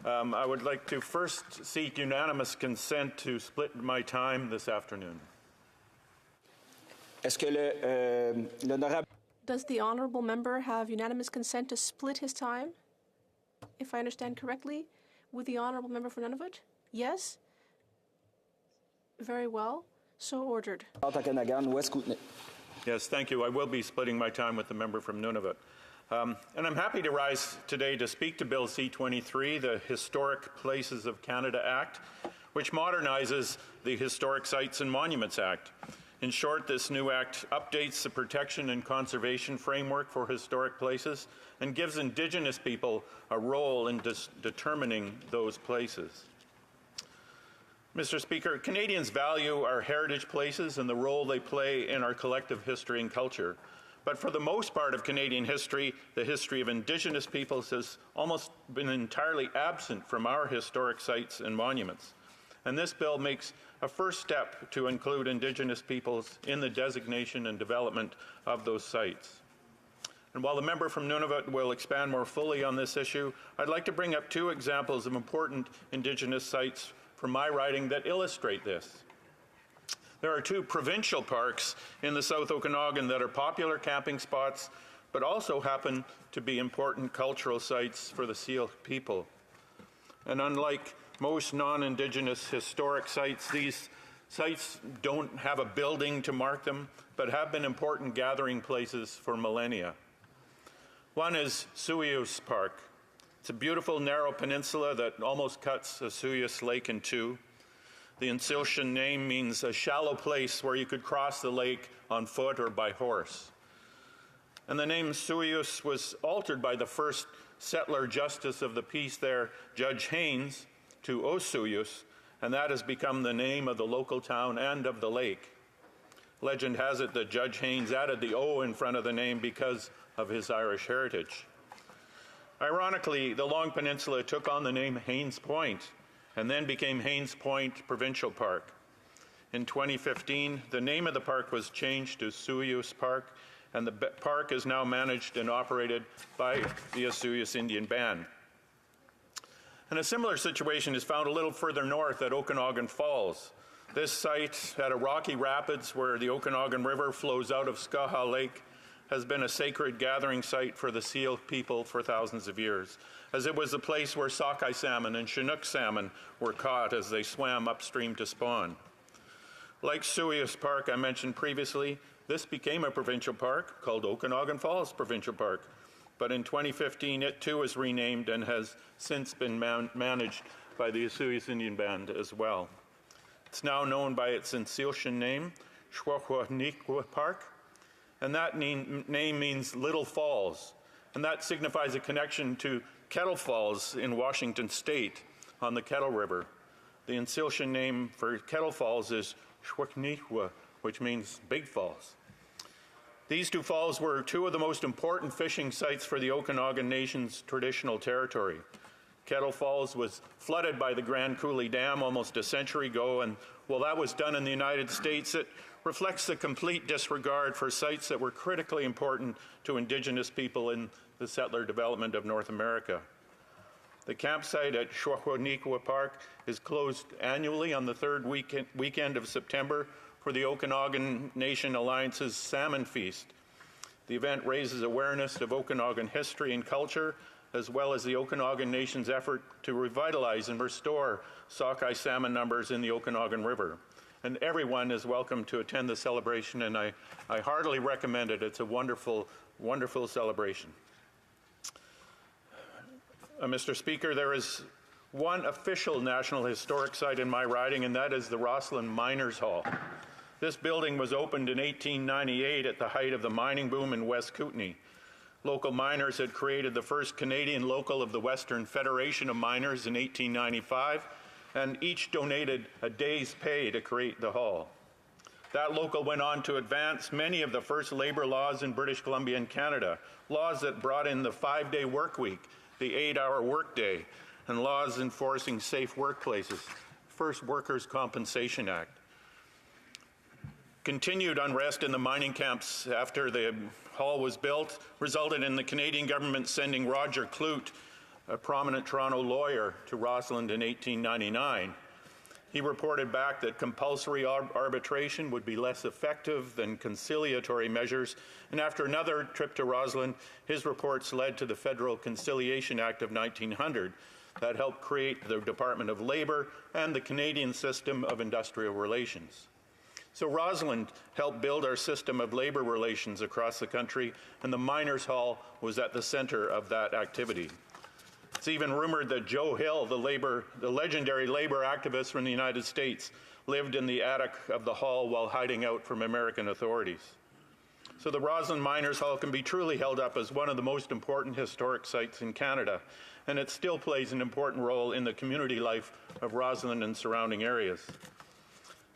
I would like to first seek unanimous consent to split my time this afternoon. Est-ce que l'honorable... Does the Honourable Member have unanimous consent to split his time? If I understand correctly, with the Honourable Member for Nunavut? Yes? Very well. So ordered. Yes, thank you. I will be splitting my time with the member from Nunavut. And I'm happy to rise today to speak to Bill C-23, the Historic Places of Canada Act, which modernizes the Historic Sites and Monuments Act. In short, this new act updates the protection and conservation framework for historic places and gives Indigenous people a role in determining those places. Mr. Speaker, Canadians value our heritage places and the role they play in our collective history and culture. But for the most part of Canadian history, the history of Indigenous peoples has almost been entirely absent from our historic sites and monuments. And this bill makes a first step to include Indigenous peoples in the designation and development of those sites. And while the member from Nunavut will expand more fully on this issue, I'd like to bring up two examples of important Indigenous sites from my riding that illustrate this. There are two provincial parks in the South Okanagan that are popular camping spots, but also happen to be important cultural sites for the Seal people. And unlike most non-Indigenous historic sites, these sites don't have a building to mark them, but have been important gathering places for millennia. One is Suyus Park. It's a beautiful narrow peninsula that almost cuts Suyus Lake in two. The Insiltian name means a shallow place where you could cross the lake on foot or by horse. And the name Suyus was altered by the first settler justice of the peace there, Judge Haynes, to Osuyus, and that has become the name of the local town and of the lake. Legend has it that Judge Haynes added the O in front of the name because of his Irish heritage. Ironically, the Long Peninsula took on the name Haynes Point and then became Haynes Point Provincial Park. In 2015, the name of the park was changed to Suyus Park, and the park is now managed and operated by the Osuyus Indian Band. And a similar situation is found a little further north at Okanagan Falls. This site at a rocky rapids where the Okanagan River flows out of Skaha Lake has been a sacred gathering site for the Seal people for thousands of years, as it was the place where sockeye salmon and Chinook salmon were caught as they swam upstream to spawn. Like Suyus Park I mentioned previously, this became a provincial park called Okanagan Falls Provincial Park. But in 2015, it too was renamed and has since been managed by the Osuyus Indian Band as well. It's now known by its Insiltian name, Shwokwanikwa Park, and that name means Little Falls, and that signifies a connection to Kettle Falls in Washington State on the Kettle River. The Insiltian name for Kettle Falls is Shwoknikwa, which means Big Falls. These two falls were two of the most important fishing sites for the Okanagan Nation's traditional territory. Kettle Falls was flooded by the Grand Coulee Dam almost a century ago, and while that was done in the United States, it reflects the complete disregard for sites that were critically important to Indigenous people in the settler development of North America. The campsite at Shwokwanikwa Park is closed annually on the third weekend of September for the Okanagan Nation Alliance's Salmon Feast. The event raises awareness of Okanagan history and culture, as well as the Okanagan Nation's effort to revitalize and restore sockeye salmon numbers in the Okanagan River. And everyone is welcome to attend the celebration, and I heartily recommend it. It's a wonderful, wonderful celebration. Mr. Speaker, there is one official National Historic Site in my riding, and that is the Roslyn Miners Hall. This building was opened in 1898 at the height of the mining boom in West Kootenay. Local miners had created the first Canadian local of the Western Federation of Miners in 1895, and each donated a day's pay to create the hall. That local went on to advance many of the first labor laws in British Columbia and Canada, laws that brought in the 5-day work week, the 8-hour workday, and laws enforcing safe workplaces, first Workers' Compensation Act. Continued unrest in the mining camps after the hall was built resulted in the Canadian government sending Roger Clute, a prominent Toronto lawyer, to Rossland in 1899. He reported back that compulsory arbitration would be less effective than conciliatory measures, and after another trip to Rossland, his reports led to the Federal Conciliation Act of 1900 that helped create the Department of Labor and the Canadian System of Industrial Relations. So Rossland helped build our system of labor relations across the country, and the Miners Hall was at the center of that activity. It's even rumored that Joe Hill, the legendary labor activist from the United States, lived in the attic of the hall while hiding out from American authorities. So the Roslyn Miners Hall can be truly held up as one of the most important historic sites in Canada, and it still plays an important role in the community life of Roslyn and surrounding areas.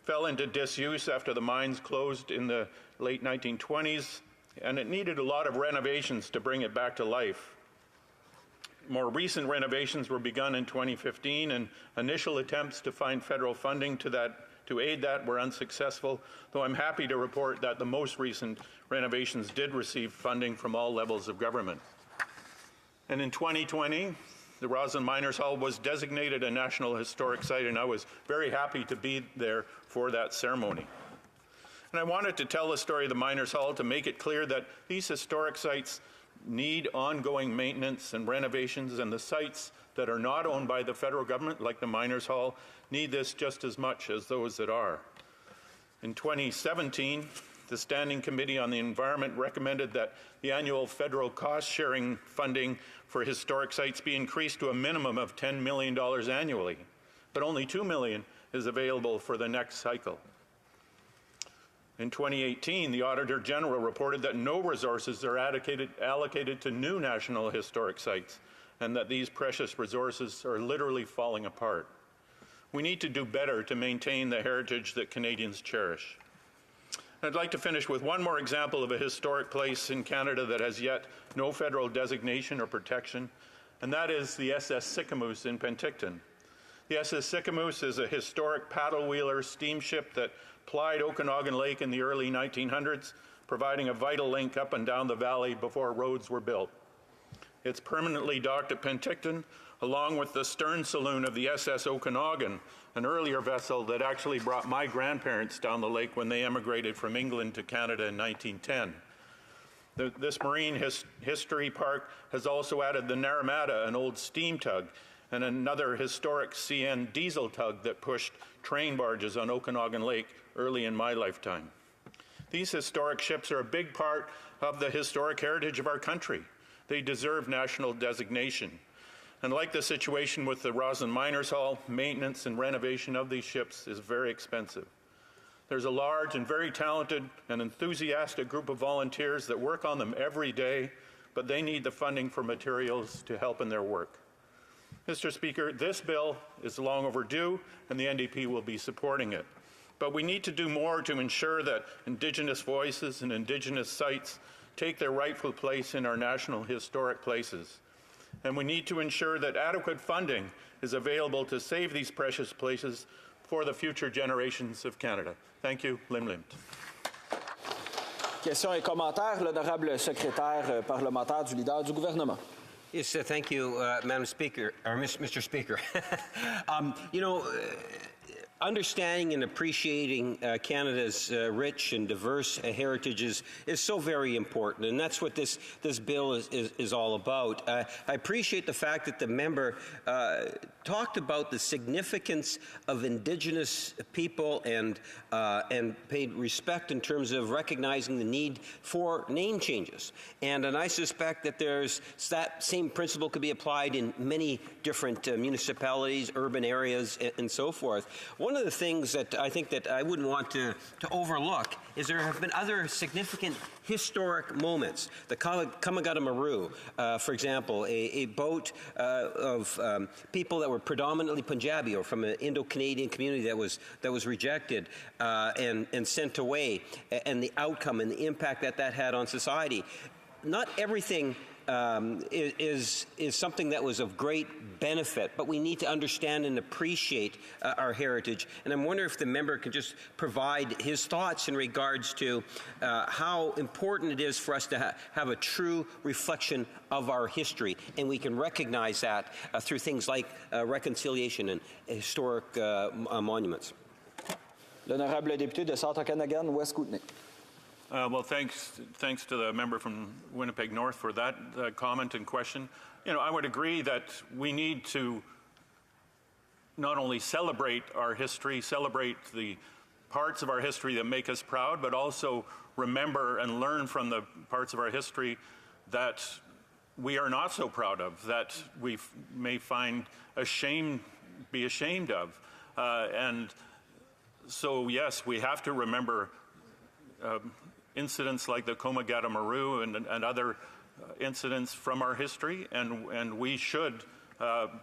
Fell into disuse after the mines closed in the late 1920s, and it needed a lot of renovations to bring it back to life. More recent renovations were begun in 2015, and initial attempts to find federal funding to aid that were unsuccessful, though I'm happy to report that the most recent renovations did receive funding from all levels of government. And in 2020, the Roslyn Miners Hall was designated a National Historic Site, and I was very happy to be there for that ceremony. And I wanted to tell the story of the Miners Hall to make it clear that these historic sites need ongoing maintenance and renovations, and the sites that are not owned by the federal government, like the Miners Hall, need this just as much as those that are. In 2017, the Standing Committee on the Environment recommended that the annual federal cost-sharing funding for historic sites be increased to a minimum of $10 million annually, but only $2 million is available for the next cycle. In 2018, the Auditor General reported that no resources are allocated to new national historic sites, and that these precious resources are literally falling apart. We need to do better to maintain the heritage that Canadians cherish. I'd like to finish with one more example of a historic place in Canada that has yet no federal designation or protection, and that is the SS Sicamous in Penticton. The SS Sicamous is a historic paddle-wheeler steamship that plied Okanagan Lake in the early 1900s, providing a vital link up and down the valley before roads were built. It's permanently docked at Penticton, along with the stern saloon of the SS Okanagan, an earlier vessel that actually brought my grandparents down the lake when they emigrated from England to Canada in 1910. This marine history park has also added the Naramata, an old steam tug, and another historic CN diesel tug that pushed train barges on Okanagan Lake early in my lifetime. These historic ships are a big part of the historic heritage of our country. They deserve national designation. And like the situation with the Roslyn Miners Hall, maintenance and renovation of these ships is very expensive. There's a large and very talented and enthusiastic group of volunteers that work on them every day, but they need the funding for materials to help in their work. Mr. Speaker, this bill is long overdue, and the NDP will be supporting it. But we need to do more to ensure that Indigenous voices and Indigenous sites take their rightful place in our national historic places. And we need to ensure that adequate funding is available to save these precious places for the future generations of Canada. Thank you. Lim Lim. Questions et commentaires, l'honorable secrétaire parlementaire du leader du gouvernement. Yes, thank you, Madam Speaker, or Mr. Speaker. Understanding and appreciating Canada's rich and diverse heritages is so very important, and that's what this bill is all about. I appreciate the fact that the member talked about the significance of Indigenous people and paid respect in terms of recognizing the need for name changes. And I suspect that that same principle could be applied in many different municipalities, urban areas, and so forth. One of the things that I think that I wouldn't want to overlook is there have been other significant historic moments. The Kamagata Maru, for example, a boat of people that were predominantly Punjabi or from an Indo-Canadian community that was rejected and sent away, and the outcome and the impact that had on society. Not everything is something that was of great benefit, but we need to understand and appreciate our heritage. And I'm wondering if the member could just provide his thoughts in regards to how important it is for us to have a true reflection of our history, and we can recognize that through things like reconciliation and historic monuments. L'honorable député de Centre-Okanagan, West Kootenay. Well, thanks to the member from Winnipeg North for that comment and question. I would agree that we need to not only celebrate our history, celebrate the parts of our history that make us proud, but also remember and learn from the parts of our history that we are not so proud of, that we may be ashamed of. And so, yes, we have to remember incidents like the Komagata-Maru and other incidents from our history, and we should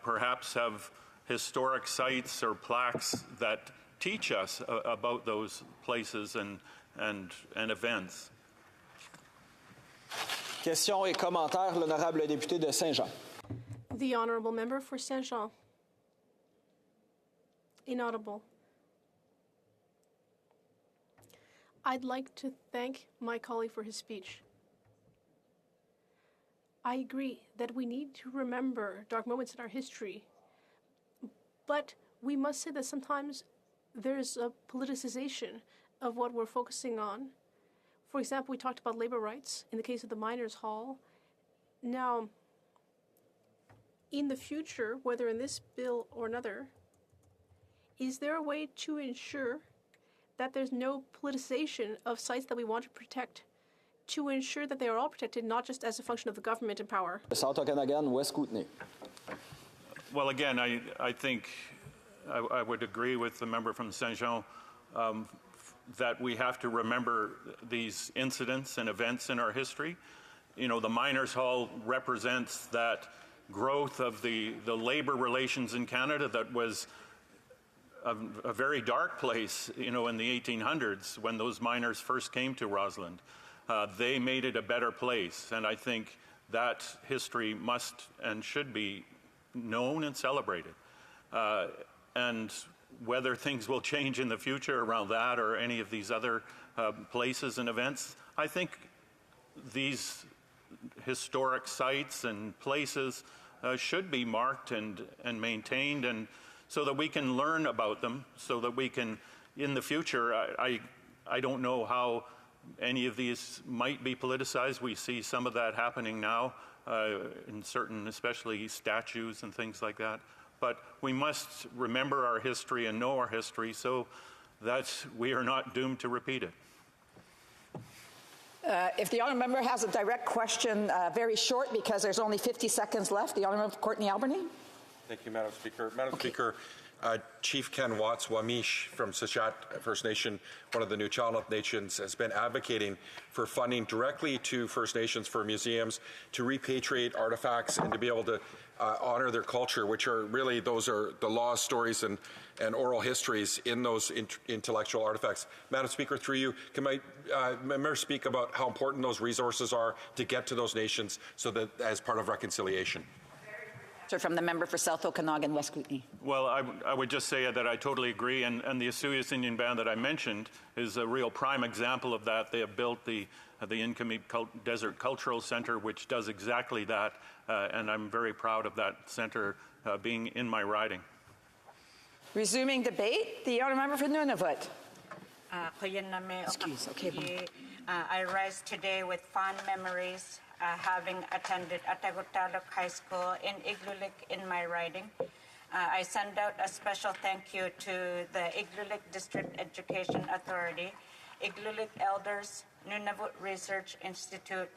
perhaps have historic sites or plaques that teach us about those places and events. Questions et commentaires, l'honorable député de Saint-Jean. The honourable member for Saint-Jean. Inaudible. I'd like to thank my colleague for his speech. I agree that we need to remember dark moments in our history, but we must say that sometimes there's a politicization of what we're focusing on. For example, we talked about labor rights in the case of the Miners' Hall. Now, in the future, whether in this bill or another, is there a way to ensure that there's no politicization of sites that we want to protect, to ensure that they are all protected, not just as a function of the government in power? Well, again, I think I would agree with the member from Saint-Jean that we have to remember these incidents and events in our history. You know, the Miners' Hall represents that growth of the labor relations in Canada that was a very dark place, you know, in the 1800s when those miners first came to Rossland. They made it a better place, and I think that history must and should be known and celebrated. And whether things will change in the future around that or any of these other places and events, I think these historic sites and places should be marked and maintained, and so that we can learn about them, so that we can, in the future, I don't know how any of these might be politicized. We see some of that happening now in certain, especially statues and things like that. But we must remember our history and know our history so that we are not doomed to repeat it. If the honourable member has a direct question, very short because there's only 50 seconds left. The honourable Courtney Alberni. Thank you, Madam Speaker. Madam Speaker, Chief Ken Watts, Wamish from Sichat First Nation, one of the Nuu-chah Nations, has been advocating for funding directly to First Nations for museums to repatriate artifacts and to be able to honor their culture, which are really, those are the laws, stories, and oral histories in those intellectual artifacts. Madam Speaker, through you, can my member speak about how important those resources are to get to those nations so that as part of reconciliation? From the member for South Okanagan, West Kootenay. Well, I would just say that I totally agree, and the Osoyoos Indian Band that I mentioned is a real prime example of that. They have built the Inkamip Desert Cultural Center, which does exactly that, and I'm very proud of that center being in my riding. Resuming debate, the honourable member for Nunavut. Excuse, okay. I rise today with fond memories having attended Atagutaluk High School in Igloolik in my riding. I send out a special thank you to the Igloolik District Education Authority, Igloolik Elders, Nunavut Research Institute,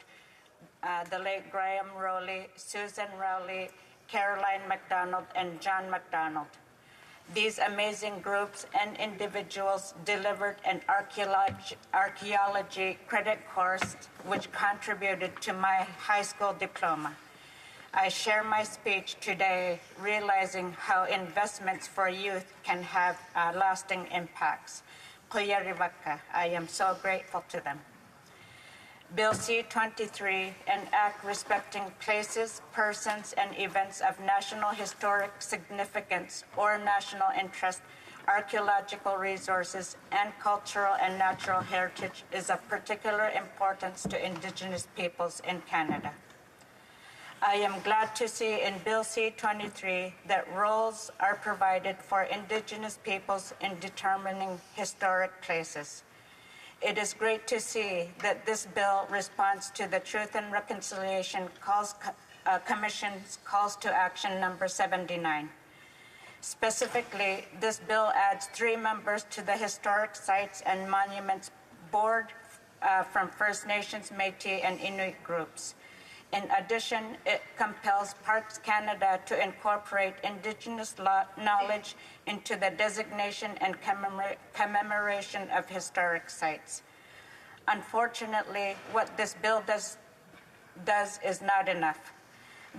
the late Graham Rowley, Susan Rowley, Caroline MacDonald, and John MacDonald. These amazing groups and individuals delivered an archaeology credit course which contributed to my high school diploma. I share my speech today realizing how investments for youth can have lasting impacts. Kuya Rivaka, I am so grateful to them. Bill C-23, an act respecting places, persons, and events of national historic significance or national interest, archaeological resources, and cultural and natural heritage, is of particular importance to Indigenous peoples in Canada. I am glad to see in Bill C-23 that roles are provided for Indigenous peoples in determining historic places. It is great to see that this bill responds to the Truth and Reconciliation Commission's calls to action number 79. Specifically, this bill adds 3 members to the Historic Sites and Monuments Board from First Nations, Métis, and Inuit groups. In addition, it compels Parks Canada to incorporate Indigenous knowledge into the designation and commemoration of historic sites. Unfortunately, what this bill does is not enough.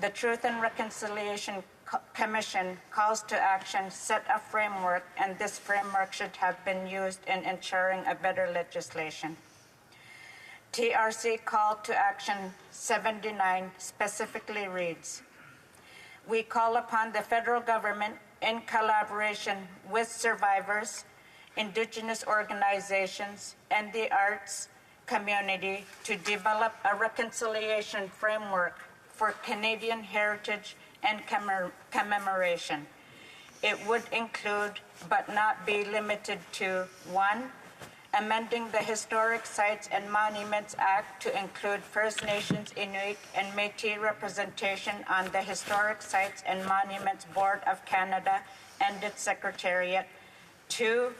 The Truth and Reconciliation Commission calls to action set a framework, and this framework should have been used in ensuring a better legislation. TRC Call to Action 79 specifically reads, "We call upon the federal government in collaboration with survivors, Indigenous organizations, and the arts community to develop a reconciliation framework for Canadian heritage and commemoration. It would include, but not be limited to, 1. Amending the Historic Sites and Monuments Act to include First Nations, Inuit, and Métis representation on the Historic Sites and Monuments Board of Canada and its Secretariat. 2.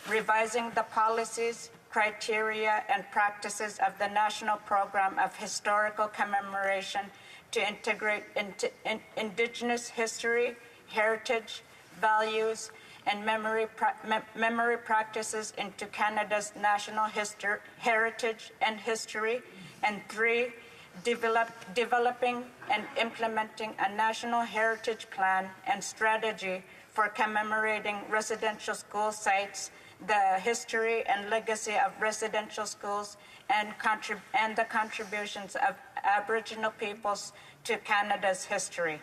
Revising the policies, criteria, and practices of the National Program of Historical Commemoration to integrate Indigenous history, heritage, values, and memory practices into Canada's national heritage and history. And 3, developing and implementing a national heritage plan and strategy for commemorating residential school sites, the history and legacy of residential schools, and the contributions of Aboriginal peoples to Canada's history."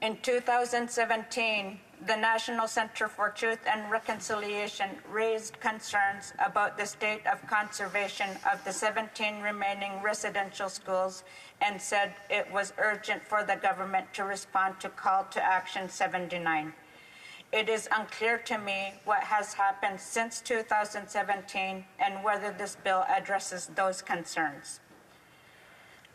In 2017, the National Centre for Truth and Reconciliation raised concerns about the state of conservation of the 17 remaining residential schools and said it was urgent for the government to respond to Call to Action 79. It is unclear to me what has happened since 2017 and whether this bill addresses those concerns.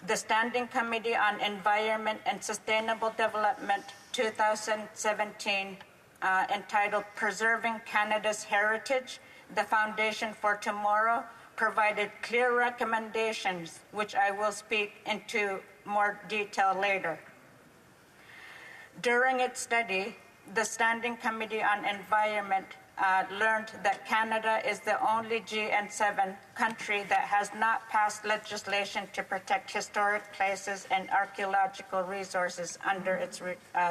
The Standing Committee on Environment and Sustainable Development 2017, entitled Preserving Canada's Heritage, the Foundation for Tomorrow, provided clear recommendations, which I will speak into more detail later. During its study, the Standing Committee on Environment learned that Canada is the only GN7 country that has not passed legislation to protect historic places and archaeological resources under its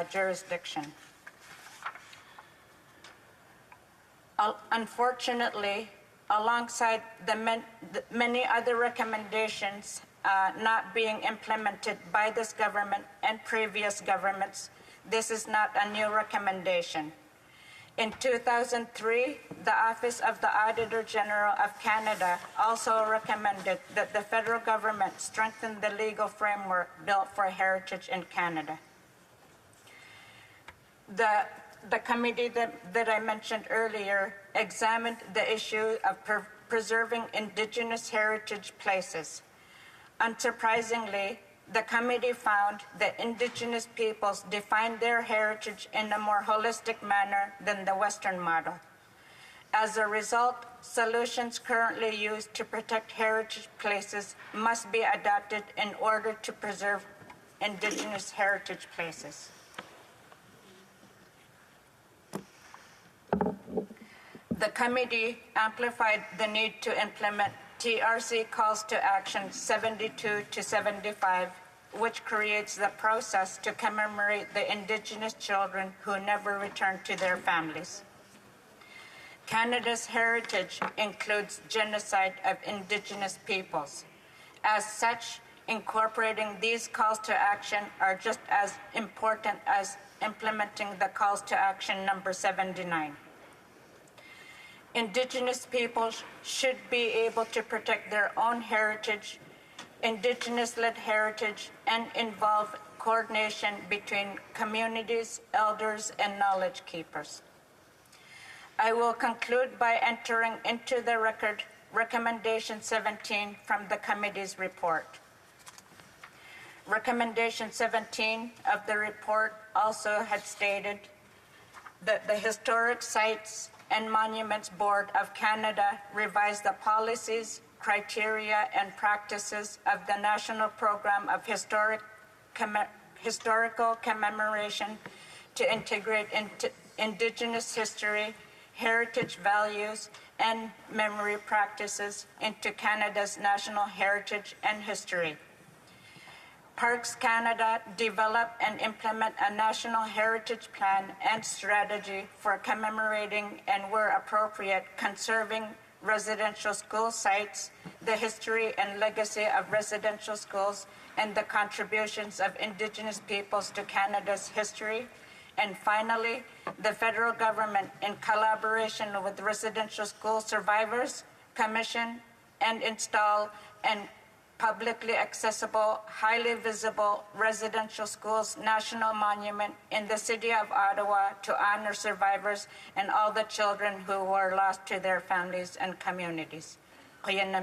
jurisdiction. Unfortunately, alongside the many other recommendations not being implemented by this government and previous governments, this is not a new recommendation. In 2003, the Office of the Auditor General of Canada also recommended that the federal government strengthen the legal framework built for heritage in Canada. The committee that I mentioned earlier examined the issue of preserving Indigenous heritage places. Unsurprisingly, the committee found that Indigenous peoples define their heritage in a more holistic manner than the Western model. As a result, solutions currently used to protect heritage places must be adopted in order to preserve Indigenous heritage places. The committee amplified the need to implement TRC Calls to Action 72 to 75, which creates the process to commemorate the Indigenous children who never returned to their families. Canada's heritage includes genocide of Indigenous peoples. As such, incorporating these calls to action are just as important as implementing the calls to action number 79. Indigenous peoples should be able to protect their own heritage, Indigenous-led heritage, and involve coordination between communities, elders, and knowledge keepers. I will conclude by entering into the record Recommendation 17 from the committee's report. Recommendation 17 of the report also had stated that the Historic Sites and Monuments Board of Canada revise the policies, criteria and practices of the National Program of Historical Commemoration to integrate Indigenous history, heritage values, and memory practices into Canada's national heritage and history. Parks Canada develop and implement a national heritage plan and strategy for commemorating and, where appropriate, conserving residential school sites, the history and legacy of residential schools, and the contributions of Indigenous peoples to Canada's history. And finally, the federal government, in collaboration with residential school survivors, commission and install and publicly accessible, highly visible residential schools national monument in the city of Ottawa to honor survivors and all the children who were lost to their families and communities. And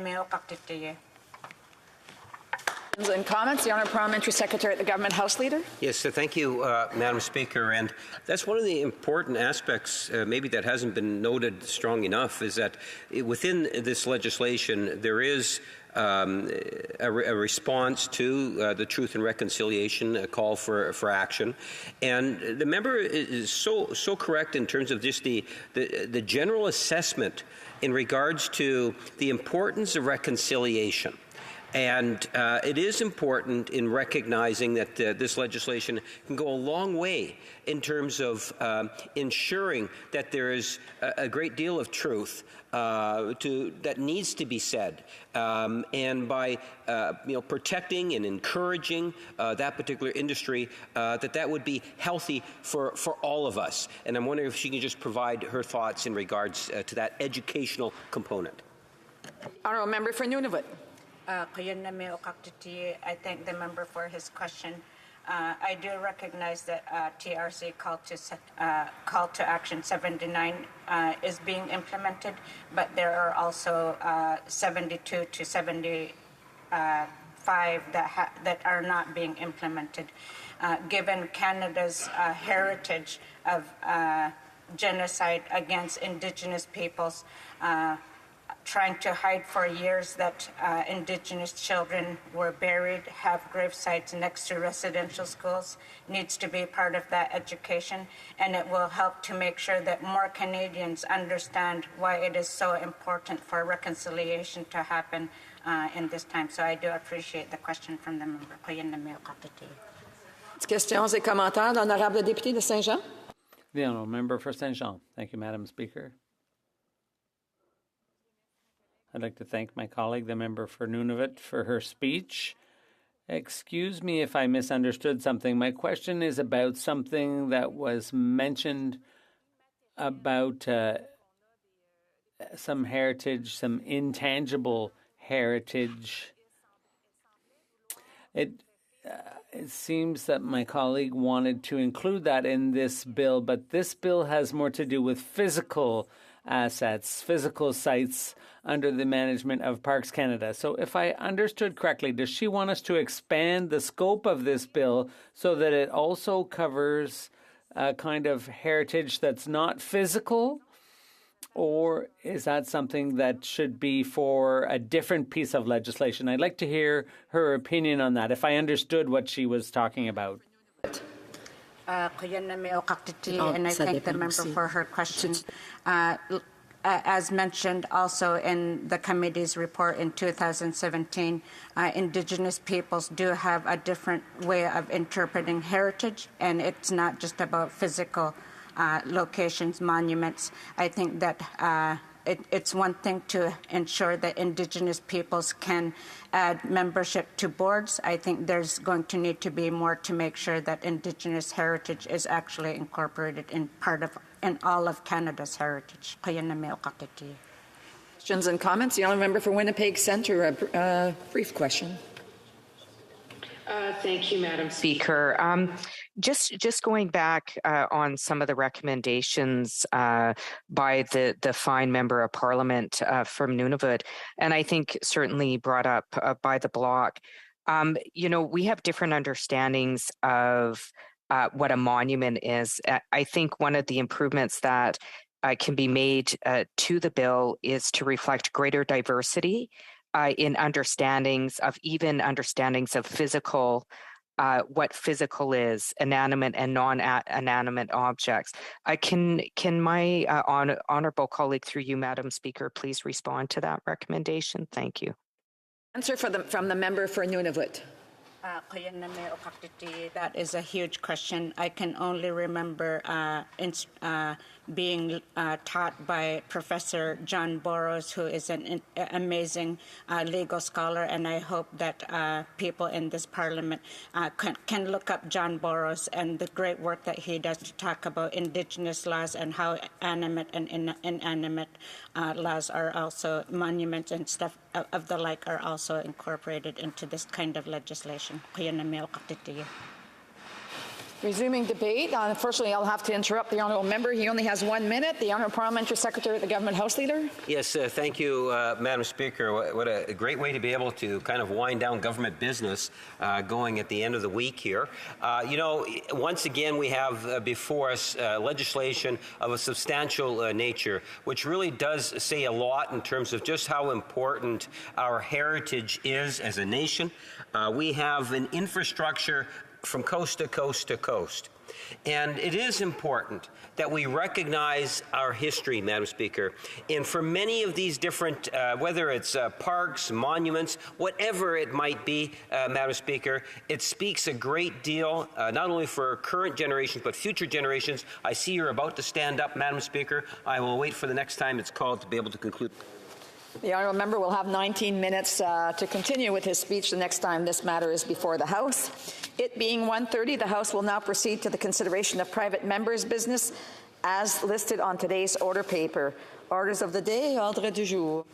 comments, the Honourable Parliamentary Secretary at the Government House Leader. Yes, so thank you, Madam Speaker. And that's one of the important aspects, maybe that hasn't been noted strong enough, is that within this legislation there is a response to the Truth and Reconciliation, a call for action. And the member is so correct in terms of just the general assessment in regards to the importance of reconciliation. And it is important in recognizing that this legislation can go a long way in terms of ensuring that there is a great deal of truth that needs to be said, and by protecting and encouraging that particular industry, that would be healthy for all of us. And I'm wondering if she can just provide her thoughts in regards to that educational component. Honourable Member for Nunavut. I thank the member for his question. I do recognize that TRC call to action 79 is being implemented, but there are also 72 to 75 that are not being implemented. Given Canada's heritage of genocide against Indigenous peoples, trying to hide for years that Indigenous children were buried, have grave sites next to residential schools, needs to be part of that education, and it will help to make sure that more Canadians understand why it is so important for reconciliation to happen in this time. So I do appreciate the question from the member. Questions et commentaires, l'honorable député de Saint-Jean. The honourable member for Saint-Jean. Thank you, Madam Speaker. I'd like to thank my colleague, the member for Nunavut, for her speech. Excuse me if I misunderstood something. My question is about something that was mentioned about some heritage, some intangible heritage. It seems that my colleague wanted to include that in this bill, but this bill has more to do with physical assets, physical sites under the management of Parks Canada. So if I understood correctly, does she want us to expand the scope of this bill so that it also covers a kind of heritage that's not physical? Or is that something that should be for a different piece of legislation? I'd like to hear her opinion on that, if I understood what she was talking about. And I thank the member for her question. As mentioned also in the committee's report in 2017, Indigenous peoples do have a different way of interpreting heritage, and it's not just about physical locations, monuments. I think that it's one thing to ensure that Indigenous peoples can add membership to boards. I think there's going to need to be more to make sure that Indigenous heritage is actually incorporated in all of Canada's heritage. Questions and comments? The honourable member for Winnipeg Centre, a brief question. Thank you, Madam Speaker. Just going back on some of the recommendations by the fine member of Parliament from Nunavut, and I think certainly brought up by the Bloc. We have different understandings of what a monument is. I think one of the improvements that can be made to the bill is to reflect greater diversity in understandings of physical, what physical is, inanimate and non-inanimate objects. Can my honorable colleague, through you, Madam Speaker, please respond to that recommendation? Thank you. Answer from the member for Nunavut. That is a huge question. I can only remember being taught by Professor John Burroughs, who is an amazing legal scholar, and I hope that people in this parliament can look up John Burroughs and the great work that he does to talk about Indigenous laws and how animate and inanimate laws are also, monuments and stuff of the like are also incorporated into this kind of legislation. Resuming debate. Unfortunately, I'll have to interrupt the honourable member. He only has 1 minute. The honourable parliamentary secretary of the government House Leader. Yes, thank you, Madam Speaker. What a great way to be able to kind of wind down government business going at the end of the week here. Once again, we have before us legislation of a substantial nature, which really does say a lot in terms of just how important our heritage is as a nation. We have an infrastructure from coast to coast to coast. And it is important that we recognize our history, Madam Speaker. And for many of these different, whether it's parks, monuments, whatever it might be, Madam Speaker, it speaks a great deal, not only for current generations, but future generations. I see you're about to stand up, Madam Speaker. I will wait for the next time it's called to be able to conclude. The honourable member will have 19 minutes to continue with his speech the next time this matter is before the House. It being 1:30, the House will now proceed to the consideration of private members' business as listed on today's order paper. Orders of the day, ordre du jour.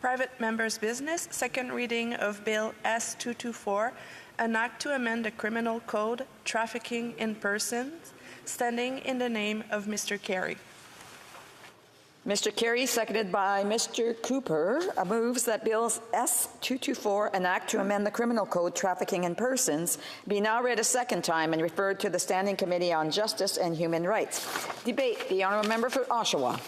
Private members' business, second reading of Bill S-224, an act to amend the criminal code, trafficking in persons, standing in the name of Mr. Carey. Mr. Carey, seconded by Mr. Cooper, moves that Bill S-224, an act to amend the criminal code, trafficking in persons, be now read a second time and referred to the Standing Committee on Justice and Human Rights. Debate. The honourable member for Oshawa.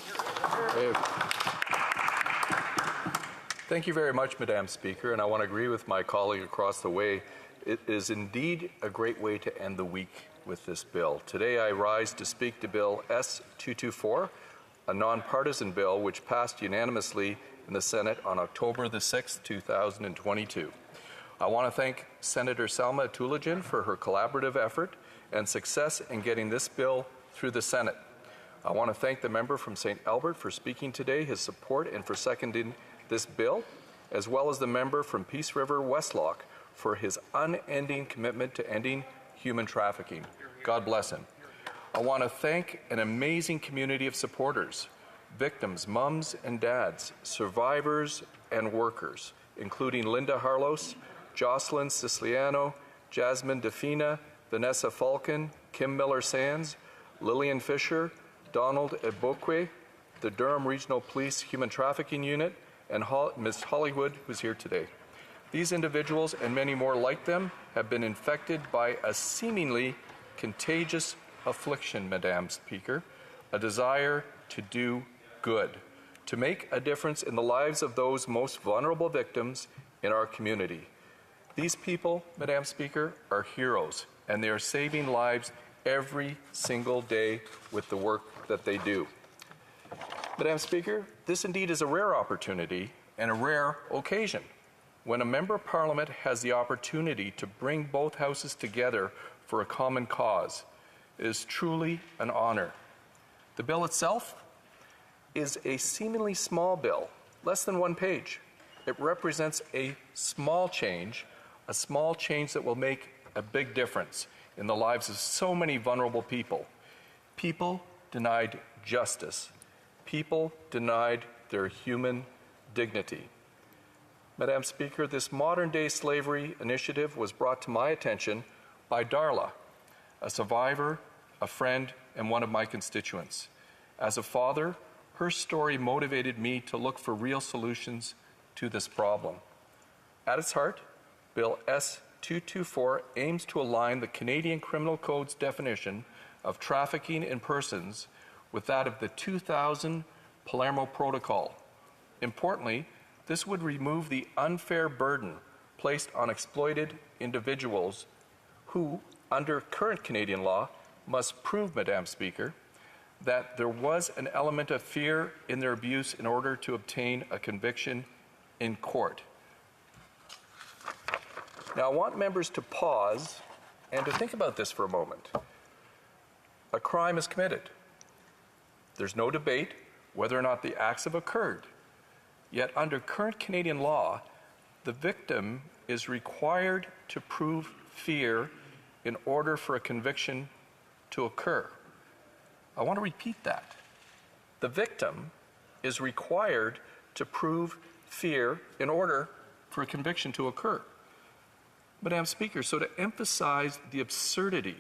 Thank you very much, Madam Speaker, and I want to agree with my colleague across the way. It is indeed a great way to end the week with this bill. Today I rise to speak to Bill S-224, a nonpartisan bill which passed unanimously in the Senate on October the 6th, 2022. I want to thank Senator Salma Tulajan for her collaborative effort and success in getting this bill through the Senate. I want to thank the member from St. Albert for speaking today, his support, and for seconding this bill, as well as the member from Peace River Westlock for his unending commitment to ending human trafficking. God bless him. I want to thank an amazing community of supporters, victims, mums and dads, survivors and workers, including Linda Harlos, Jocelyn Siciliano, Jasmine Defina, Vanessa Falcon, Kim Miller-Sands, Lillian Fisher, Donald Ebokwe, the Durham Regional Police Human Trafficking Unit, and Ms. Hollywood, who's here today. These individuals and many more like them have been infected by a seemingly contagious affliction, Madam Speaker, a desire to do good, to make a difference in the lives of those most vulnerable victims in our community. These people, Madam Speaker, are heroes, and they are saving lives every single day with the work that they do. Madam Speaker, this indeed is a rare opportunity and a rare occasion when a member of Parliament has the opportunity to bring both houses together for a common cause. It is truly an honor. The bill itself is a seemingly small bill, less than 1 page. It represents a small change that will make a big difference in the lives of so many vulnerable people. People denied justice. People denied their human dignity. Madam Speaker, this modern-day slavery initiative was brought to my attention by Darla, a survivor, a friend, and one of my constituents. As a father, her story motivated me to look for real solutions to this problem. At its heart, Bill S-224 aims to align the Canadian Criminal Code's definition of trafficking in persons with that of the 2000 Palermo Protocol. Importantly, This would remove the unfair burden placed on exploited individuals who, under current Canadian law, must prove, Madam Speaker, that there was an element of fear in their abuse in order to obtain a conviction in court. Now, I want members to pause and to think about this for a moment. A crime is committed. There's no debate whether or not the acts have occurred. Yet, under current Canadian law, the victim is required to prove fear in order for a conviction to occur. I want to repeat that. The victim is required to prove fear in order for a conviction to occur. Madam Speaker, so to emphasize the absurdity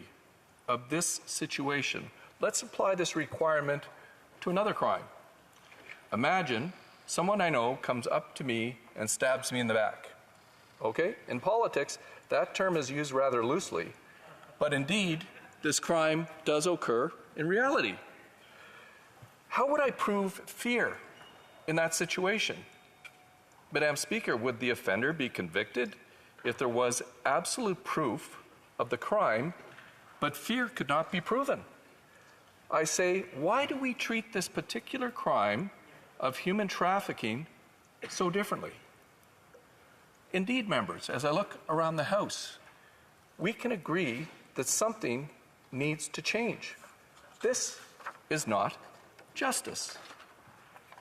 of this situation, let's apply this requirement to another crime. Imagine someone I know comes up to me and stabs me in the back. Okay? In politics, that term is used rather loosely, but indeed, this crime does occur in reality. How would I prove fear in that situation? Madam Speaker, would the offender be convicted if there was absolute proof of the crime, but fear could not be proven? I say, why do we treat this particular crime of human trafficking so differently? Indeed, members, as I look around the House, we can agree that something needs to change. This is not justice.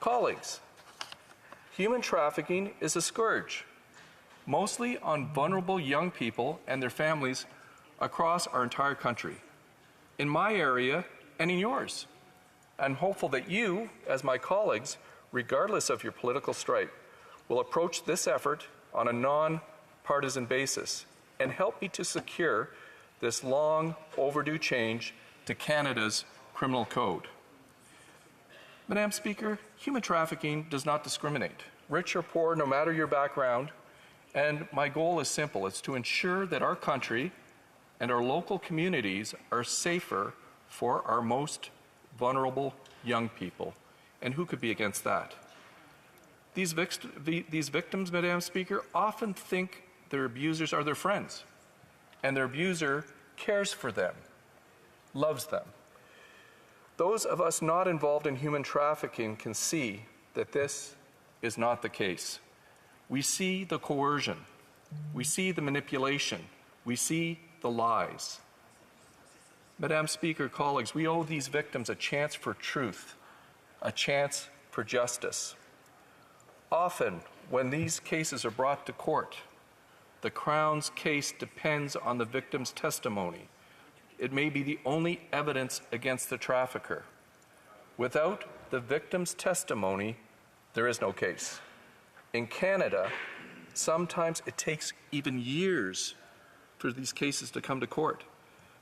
Colleagues, human trafficking is a scourge, mostly on vulnerable young people and their families across our entire country. In my area and in yours. I'm hopeful that you, as my colleagues, regardless of your political stripe, will approach this effort on a non-partisan basis and help me to secure this long overdue change to Canada's criminal code. Madam Speaker, human trafficking does not discriminate, rich or poor, no matter your background, and my goal is simple. It's to ensure that our country and our local communities are safer for our most vulnerable young people. And who could be against that? These victims, Madam Speaker, often think their abusers are their friends, and their abuser cares for them, loves them. Those of us not involved in human trafficking can see that this is not the case. We see the coercion, we see the manipulation, we see the lies. Madam Speaker, colleagues, we owe these victims a chance for truth, a chance for justice. Often, when these cases are brought to court, the Crown's case depends on the victim's testimony. It may be the only evidence against the trafficker. Without the victim's testimony, there is no case. In Canada, sometimes it takes even years for these cases to come to court.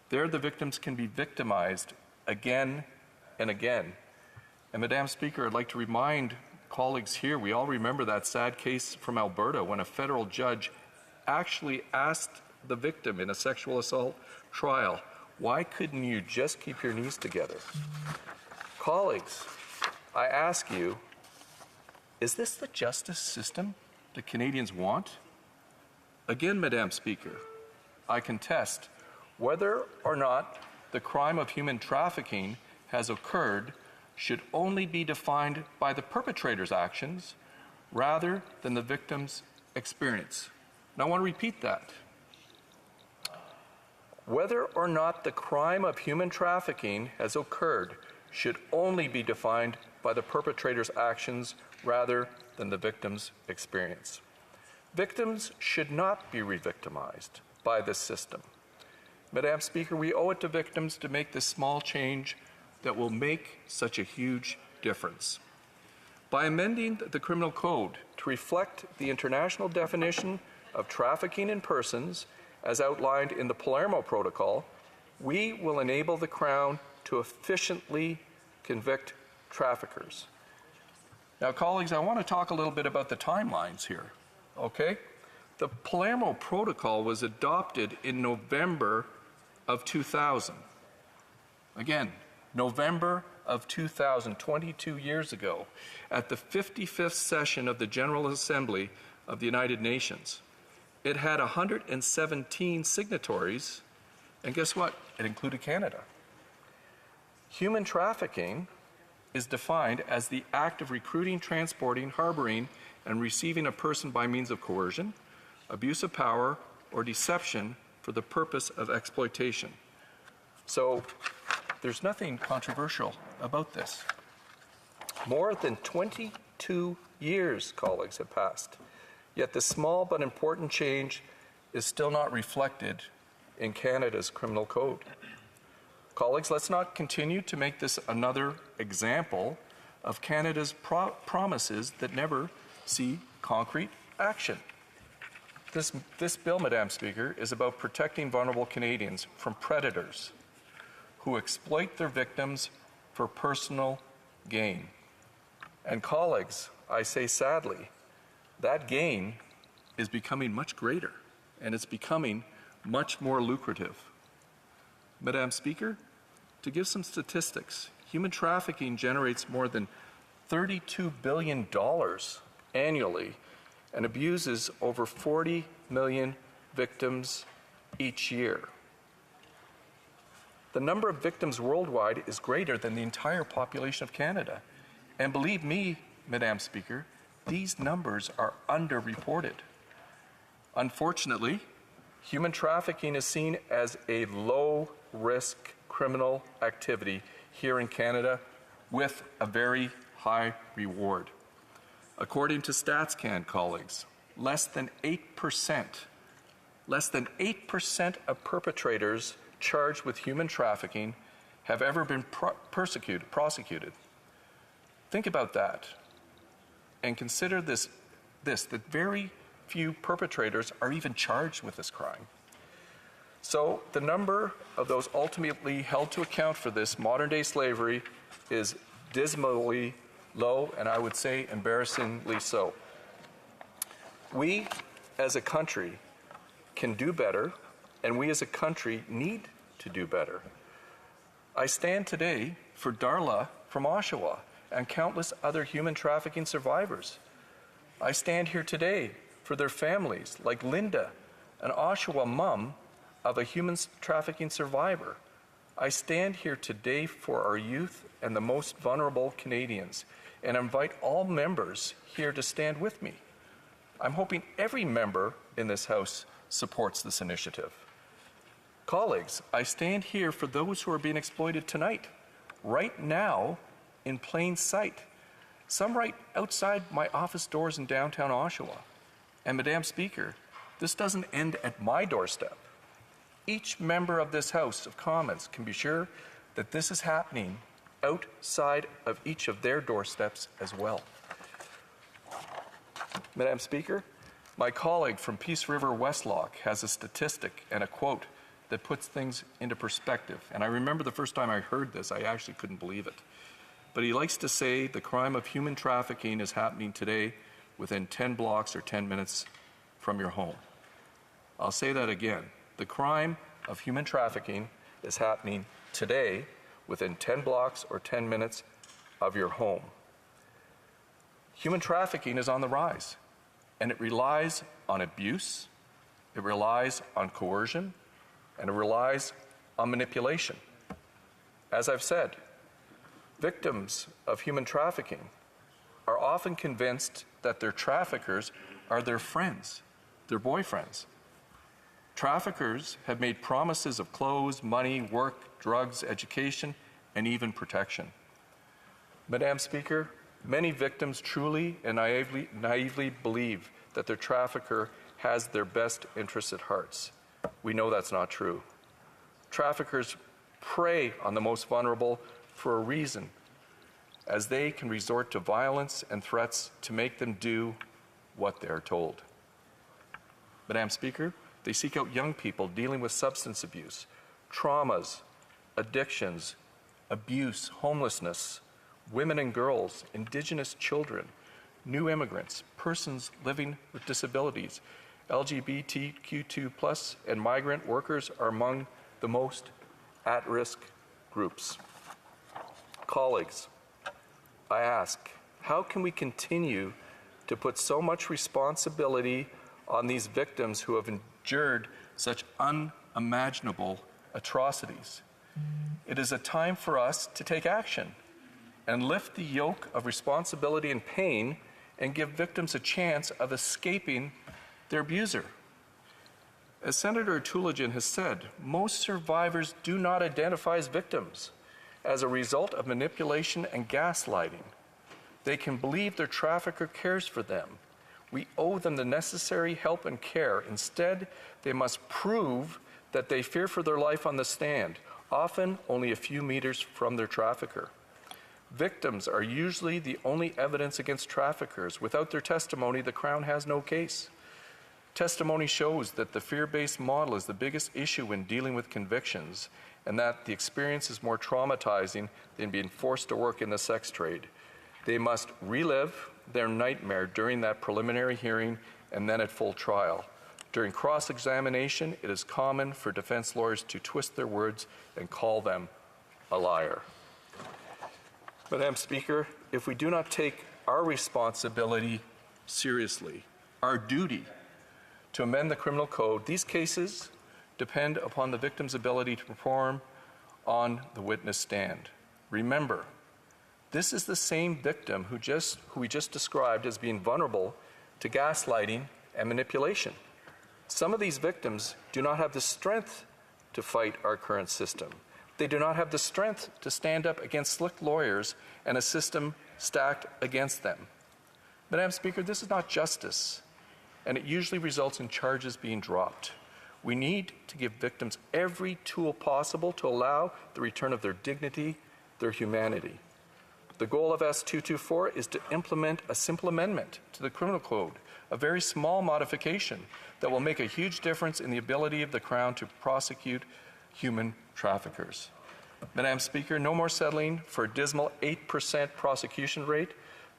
There, the victims can be victimized again and again. And Madam Speaker, I'd like to remind colleagues here, we all remember that sad case from Alberta when a federal judge actually asked the victim in a sexual assault trial, why couldn't you just keep your knees together? Colleagues, I ask you, is this the justice system that Canadians want? Again, Madam Speaker, I contest whether or not the crime of human trafficking has occurred should only be defined by the perpetrator's actions rather than the victim's experience. And I want to repeat that. Whether or not the crime of human trafficking has occurred should only be defined by the perpetrator's actions rather than the victim's experience. Victims should not be re-victimized by this system. Madam Speaker, we owe it to victims to make this small change that will make such a huge difference. By amending the criminal code to reflect the international definition of trafficking in persons as outlined in the Palermo Protocol, we will enable the Crown to efficiently convict traffickers. Now, colleagues, I want to talk a little bit about the timelines here, okay? The Palermo Protocol was adopted in November of 2000. Again, November of 2000, 22 years ago, at the 55th session of the General Assembly of the United Nations, it had 117 signatories, and guess what? It included Canada. Human trafficking is defined as the act of recruiting, transporting, harboring, and receiving a person by means of coercion, abuse of power, or deception for the purpose of exploitation. So there's nothing controversial about this. More than 22 years, colleagues, have passed, yet this small but important change is still not reflected in Canada's criminal code. Colleagues, let's not continue to make this another example of Canada's promises that never see concrete action. This bill, Madam Speaker, is about protecting vulnerable Canadians from predators who exploit their victims for personal gain. And colleagues, I say sadly, that gain is becoming much greater, and it's becoming much more lucrative. Madam Speaker, to give some statistics, human trafficking generates more than $32 billion annually and abuses over 40 million victims each year. The number of victims worldwide is greater than the entire population of Canada. And believe me, Madam Speaker, these numbers are underreported. Unfortunately, human trafficking is seen as a low-risk criminal activity here in Canada with a very high reward. According to StatsCan, colleagues, less than 8% of perpetrators charged with human trafficking have ever been prosecuted. Think about that and consider this, that very few perpetrators are even charged with this crime. So the number of those ultimately held to account for this modern-day slavery is dismally low, and I would say embarrassingly so. We, as a country, can do better, and we as a country need to do better. I stand today for Darla from Oshawa and countless other human trafficking survivors. I stand here today for their families, like Linda, an Oshawa mom of a human trafficking survivor. I stand here today for our youth and the most vulnerable Canadians, and invite all members here to stand with me. I'm hoping every member in this House supports this initiative. Colleagues, I stand here for those who are being exploited tonight, right now, in plain sight. Some right outside my office doors in downtown Oshawa. And Madam Speaker, this doesn't end at my doorstep. Each member of this House of Commons can be sure that this is happening outside of each of their doorsteps as well. Madam Speaker, my colleague from Peace River Westlock has a statistic and a quote that puts things into perspective. And I remember the first time I heard this, I actually couldn't believe it. But he likes to say the crime of human trafficking is happening today within 10 blocks or 10 minutes from your home. I'll say that again. The crime of human trafficking is happening today within 10 blocks or 10 minutes of your home. Human trafficking is on the rise, and it relies on abuse, it relies on coercion, and it relies on manipulation. As I've said, victims of human trafficking are often convinced that their traffickers are their friends, their boyfriends. Traffickers have made promises of clothes, money, work, drugs, education, and even protection. Madam Speaker, many victims truly and naively believe that their trafficker has their best interests at heart. We know that's not true. Traffickers prey on the most vulnerable for a reason, as they can resort to violence and threats to make them do what they're told. Madam Speaker, they seek out young people dealing with substance abuse, traumas, addictions, abuse, homelessness, women and girls, Indigenous children, new immigrants, persons living with disabilities, LGBTQ2+, and migrant workers are among the most at-risk groups. Colleagues, I ask, how can we continue to put so much responsibility on these victims who have endured such unimaginable atrocities? It is a time for us to take action and lift the yoke of responsibility and pain and give victims a chance of escaping their abuser. As Senator Tulijan has said, most survivors do not identify as victims as a result of manipulation and gaslighting. They can believe their trafficker cares for them. We owe them the necessary help and care. Instead, they must prove that they fear for their life on the stand, often only a few meters from their trafficker. Victims are usually the only evidence against traffickers. Without their testimony, the Crown has no case. Testimony shows that the fear-based model is the biggest issue when dealing with convictions, and that the experience is more traumatizing than being forced to work in the sex trade. They must relive their nightmare during that preliminary hearing and then at full trial. During cross-examination, it is common for defense lawyers to twist their words and call them a liar. Madam Speaker, if we do not take our responsibility seriously, our duty to amend the criminal code, these cases depend upon the victim's ability to perform on the witness stand. Remember, this is the same victim who we just described as being vulnerable to gaslighting and manipulation. Some of these victims do not have the strength to fight our current system. They do not have the strength to stand up against slick lawyers and a system stacked against them. Madam Speaker, this is not justice, and it usually results in charges being dropped. We need to give victims every tool possible to allow the return of their dignity, their humanity. The goal of S224 is to implement a simple amendment to the criminal code, a very small modification that will make a huge difference in the ability of the Crown to prosecute human traffickers. Madam Speaker, no more settling for a dismal 8% prosecution rate.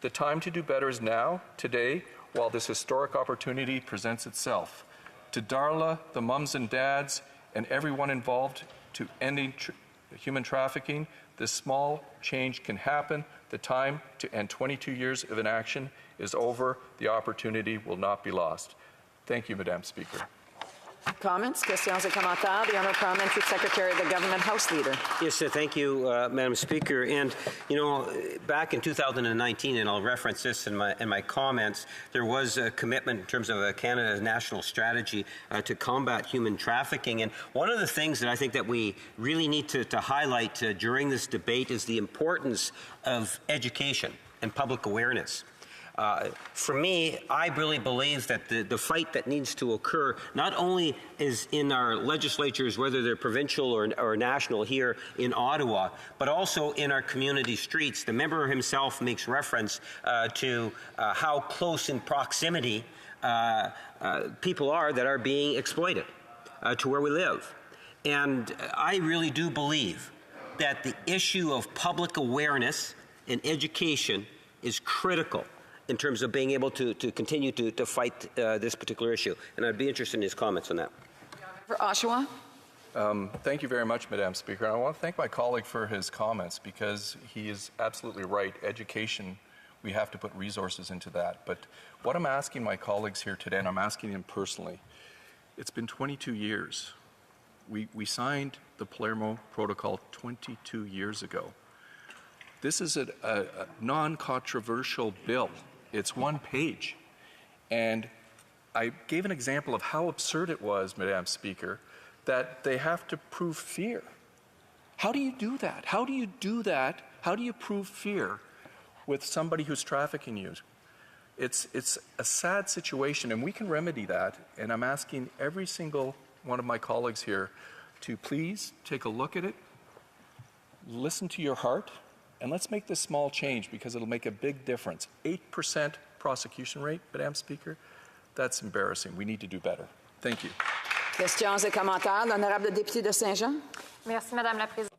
The time to do better is now, today, while this historic opportunity presents itself. To Darla, the mums and dads, and everyone involved to ending human trafficking, this small change can happen. The time to end 22 years of inaction is over. The opportunity will not be lost. Thank you, Madam Speaker. Comments, questions et commentaires. The Honourable Parliamentary Secretary of the Government House Leader. Yes, thank you, Madam Speaker. And, you know, back in 2019, and I'll reference this in my comments, there was a commitment in terms of Canada's national strategy to combat human trafficking. And one of the things that I think that we really need to highlight during this debate is the importance of education and public awareness. For me, I really believe that the fight that needs to occur not only is in our legislatures, whether they're provincial or national here in Ottawa, but also in our community streets. The member himself makes reference to how close in proximity people are that are being exploited to where we live. And I really do believe that the issue of public awareness and education is critical in terms of being able to continue to fight this particular issue. And I'd be interested in his comments on that. For Oshawa. Thank you very much, Madam Speaker. And I want to thank my colleague for his comments because he is absolutely right. Education, we have to put resources into that. But what I'm asking my colleagues here today, and I'm asking them personally, it's been 22 years. We signed the Palermo Protocol 22 years ago. This is a non-controversial bill. It's one page. And I gave an example of how absurd it was, Madam Speaker, that they have to prove fear. How do you do that? How do you do that? How do you prove fear with somebody who's trafficking you? It's a sad situation, and we can remedy that. And I'm asking every single one of my colleagues here to please take a look at it, listen to your heart, and let's make this small change because it'll make a big difference. 8% prosecution rate, Madam Speaker, that's embarrassing. We need to do better. Thank you. Questions et commentaires. L'honorable député de Saint-Jean. Merci, Madame la Présidente.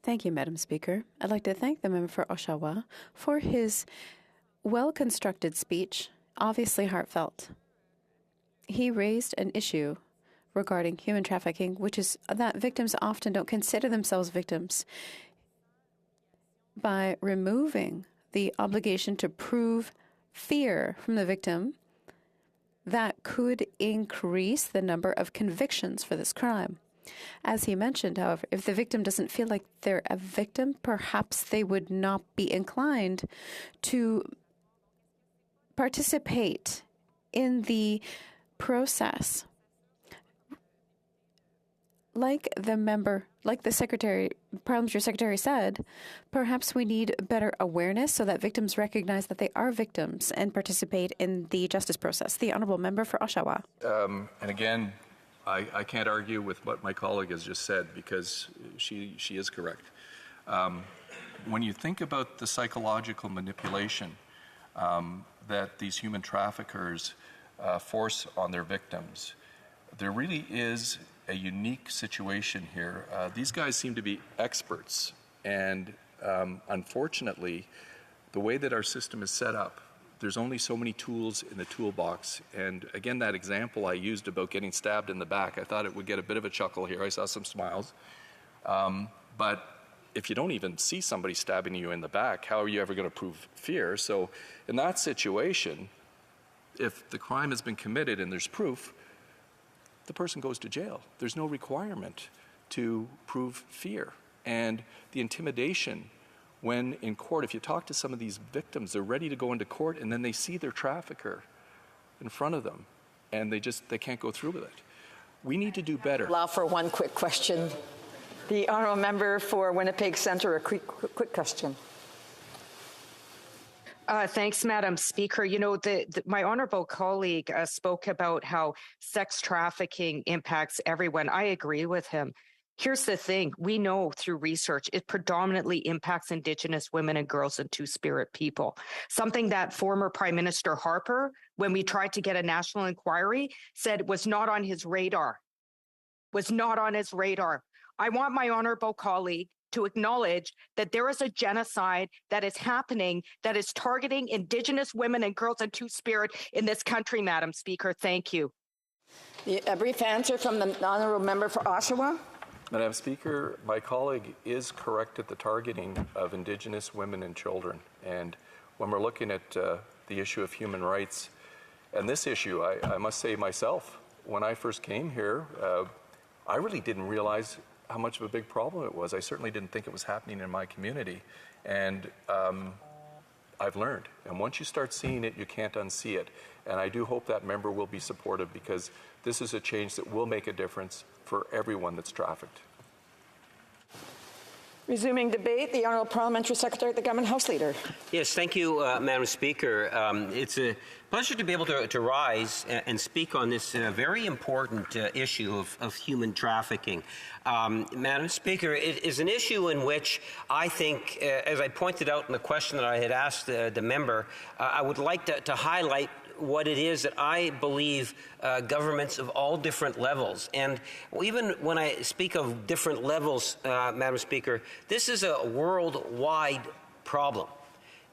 Thank you, Madam Speaker. I'd like to thank the member for Oshawa for his well-constructed speech, obviously heartfelt. He raised an issue regarding human trafficking, which is that victims often don't consider themselves victims. by removing the obligation to prove fear from the victim, that could increase the number of convictions for this crime. As he mentioned, however, if the victim doesn't feel like they're a victim, perhaps they would not be inclined to participate in the process. Like the Secretary, Parliamentary Secretary said, perhaps we need better awareness so that victims recognize that they are victims and participate in the justice process. The Honourable Member for Oshawa. And again, I can't argue with what my colleague has just said because she is correct. When you think about the psychological manipulation that these human traffickers force on their victims, there really is a unique situation here. These guys seem to be experts, and unfortunately, the way that our system is set up, there's only so many tools in the toolbox. And again, that example I used about getting stabbed in the back, I thought it would get a bit of a chuckle here. I saw some smiles. But if you don't even see somebody stabbing you in the back, how are you ever going to prove fear? So in that situation, if the crime has been committed and there's proof, the person goes to jail. There's no requirement to prove fear. And the intimidation when in court, if you talk to some of these victims, they're ready to go into court and then they see their trafficker in front of them and they can't go through with it. We need to do better. Allow for one quick question. The Honourable Member for Winnipeg Centre, a quick question. Thanks, Madam Speaker. You know, my honourable colleague spoke about how sex trafficking impacts everyone. I agree with him. Here's the thing. We know through research, it predominantly impacts Indigenous women and girls and Two-Spirit people. Something that former Prime Minister Harper, when we tried to get a national inquiry, said was not on his radar. Was not on his radar. I want my honourable colleague to acknowledge that there is a genocide that is happening that is targeting Indigenous women and girls and Two-Spirit in this country, Madam Speaker. Thank you. A brief answer from the Honourable Member for Oshawa. Madam Speaker, my colleague is correct at the targeting of Indigenous women and children. And when we're looking at the issue of human rights, and this issue, I must say myself, when I first came here, I really didn't realize how much of a big problem it was. I certainly didn't think it was happening in my community. And I've learned. And once you start seeing it, you can't unsee it. And I do hope that member will be supportive because this is a change that will make a difference for everyone that's trafficked. Resuming debate, the Honourable Parliamentary Secretary, the Government House Leader. Yes, thank you, Madam Speaker. It's a pleasure to be able to rise and speak on this very important issue of human trafficking. Madam Speaker, it is an issue in which I think, as I pointed out in the question that I had asked the member, I would like to highlight what it is that I believe governments of all different levels, and even when I speak of different levels, Madam Speaker, this is a worldwide problem.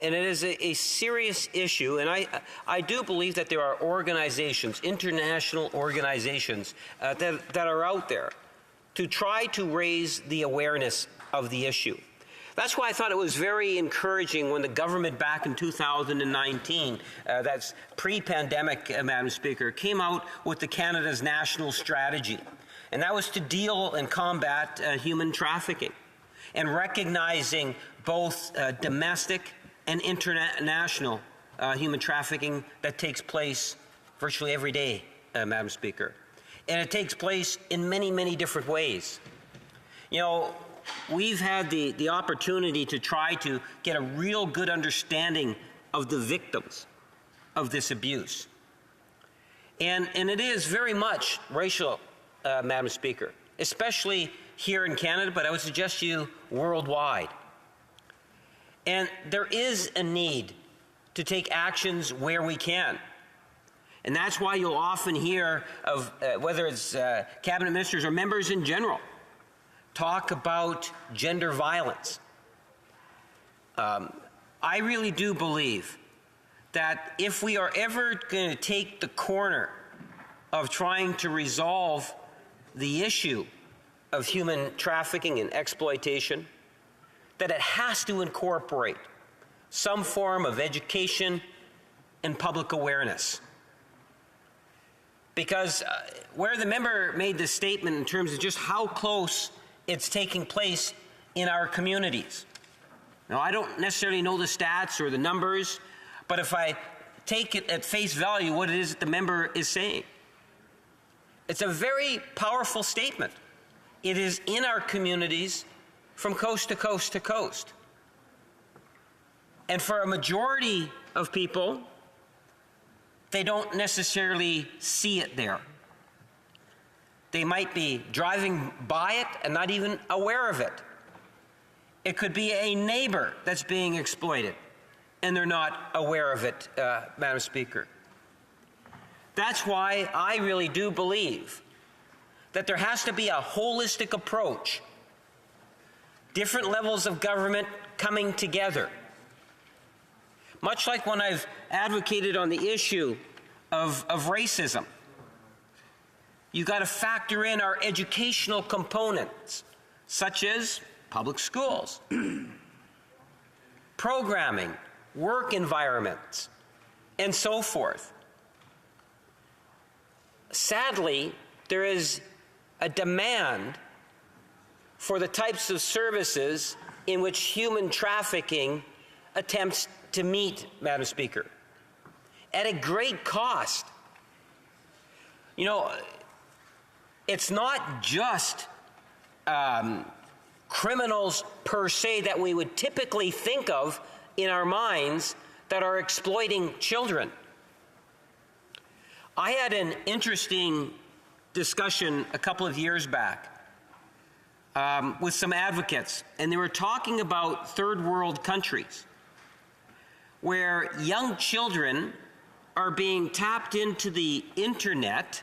And it is a serious issue, and I do believe that there are organizations, international organizations, that are out there to try to raise the awareness of the issue. That's why I thought it was very encouraging when the government back in 2019, that's pre-pandemic, Madam Speaker, came out with the Canada's national strategy. And that was to deal and combat human trafficking and recognizing both domestic and international human trafficking that takes place virtually every day, Madam Speaker. And it takes place in many, many different ways. You know, we've had the opportunity to try to get a real good understanding of the victims of this abuse. And it is very much racial, Madam Speaker, especially here in Canada, but I would suggest to you worldwide. And there is a need to take actions where we can. And that's why you'll often hear of, whether it's cabinet ministers or members in general, talk about gender violence. I really do believe that if we are ever going to take the corner of trying to resolve the issue of human trafficking and exploitation, that it has to incorporate some form of education and public awareness. Because where the member made this statement in terms of just how close it's taking place in our communities. Now, I don't necessarily know the stats or the numbers, but if I take it at face value, what it is that the member is saying, it's a very powerful statement. It is in our communities from coast to coast to coast. And for a majority of people, they don't necessarily see it there. They might be driving by it and not even aware of it. It could be a neighbor that's being exploited and they're not aware of it, Madam Speaker. That's why I really do believe that there has to be a holistic approach, different levels of government coming together. Much like when I've advocated on the issue of racism. You've got to factor in our educational components, such as public schools, programming, work environments, and so forth. Sadly, there is a demand for the types of services in which human trafficking attempts to meet, Madam Speaker, at a great cost. You know, it's not just criminals per se that we would typically think of in our minds that are exploiting children. I had an interesting discussion a couple of years back with some advocates, and they were talking about third world countries where young children are being tapped into the internet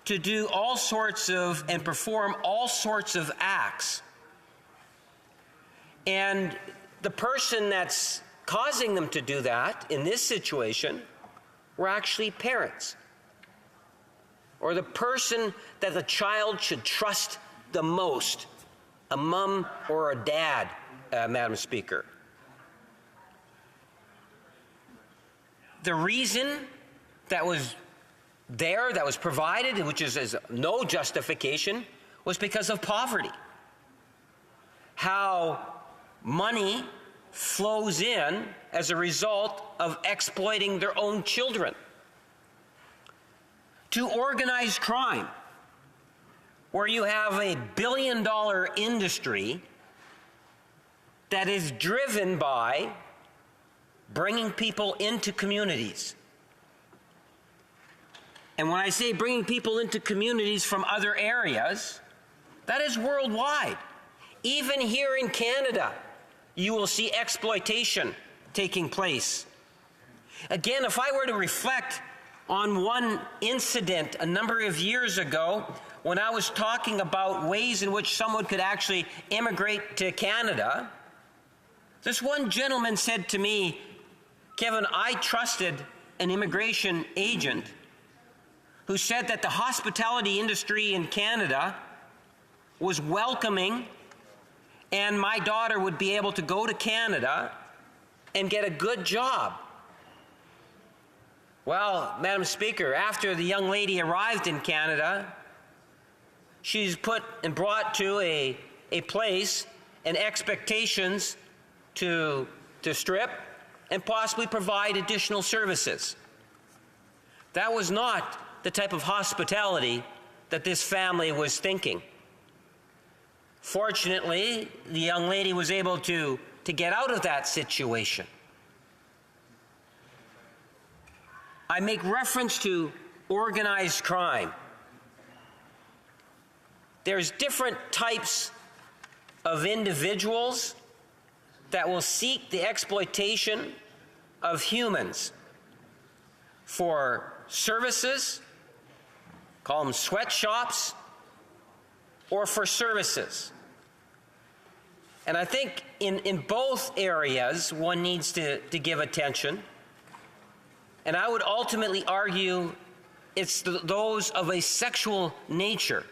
to do all sorts of and perform all sorts of acts. And the person that's causing them to do that in this situation were actually parents, or the person that the child should trust the most, a mom or a dad, Madam Speaker. The reason that was there, that was provided, which is no justification, was because of poverty. How money flows in as a result of exploiting their own children. To organized crime, where you have a billion-dollar industry that is driven by bringing people into communities. And when I say bringing people into communities from other areas, that is worldwide. Even here in Canada, you will see exploitation taking place. Again, if I were to reflect on one incident a number of years ago, when I was talking about ways in which someone could actually immigrate to Canada, this one gentleman said to me, "Kevin, I trusted an immigration agent who said that the hospitality industry in Canada was welcoming and my daughter would be able to go to Canada and get a good job." Well, Madam Speaker, after the young lady arrived in Canada, she's put and brought to a place and expectations to strip and possibly provide additional services. That was not the type of hospitality that this family was thinking. Fortunately, the young lady was able to get out of that situation. I make reference to organized crime. There's different types of individuals that will seek the exploitation of humans for services, call them sweatshops, or for services. And I think in both areas, one needs to give attention. And I would ultimately argue it's those of a sexual nature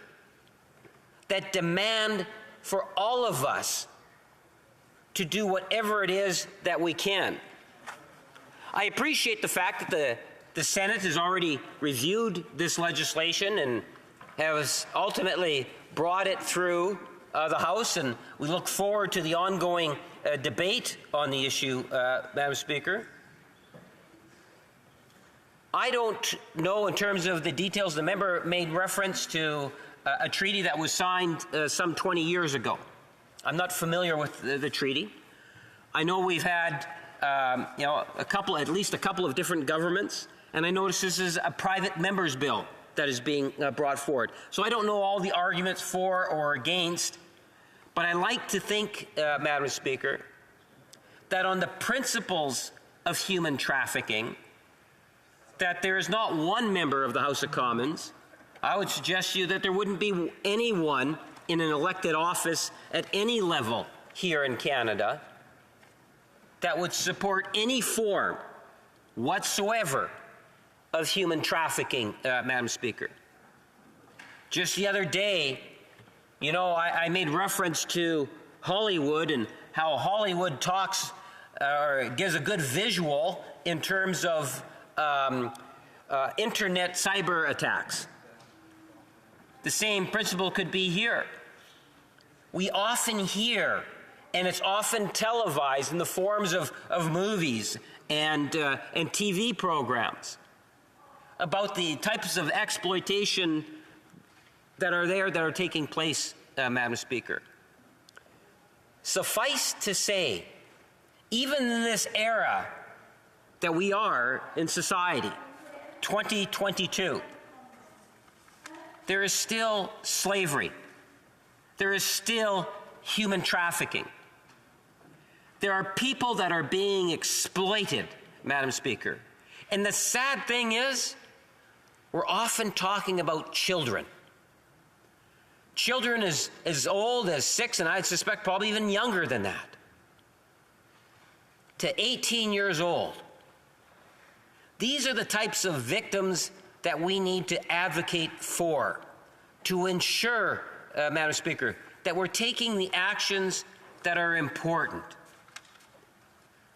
that demand for all of us to do whatever it is that we can. I appreciate the fact that the Senate has already reviewed this legislation and has ultimately brought it through the House, and we look forward to the ongoing debate on the issue, Madam Speaker. I don't know in terms of the details. The member made reference to a treaty that was signed some 20 years ago. I'm not familiar with the treaty. I know we've had at least a couple of different governments, and I notice this is a private member's bill that is being brought forward. So I don't know all the arguments for or against, but I like to think, Madam Speaker, that on the principles of human trafficking, that there is not one member of the House of Commons, I would suggest to you that there wouldn't be anyone in an elected office at any level here in Canada that would support any form whatsoever of human trafficking, Madam Speaker. Just the other day, I made reference to Hollywood and how Hollywood talks or gives a good visual in terms of internet cyber attacks. The same principle could be here. We often hear, and it's often televised in the forms of movies and TV programs, about the types of exploitation that are taking place, Madam Speaker. Suffice to say, even in this era that we are in society, 2022, there is still slavery. There is still human trafficking. There are people that are being exploited, Madam Speaker. And the sad thing is, we're often talking about children. Children as old as 6, and I'd suspect probably even younger than that, to 18 years old. These are the types of victims that we need to advocate for, to ensure, Madam Speaker, that we're taking the actions that are important.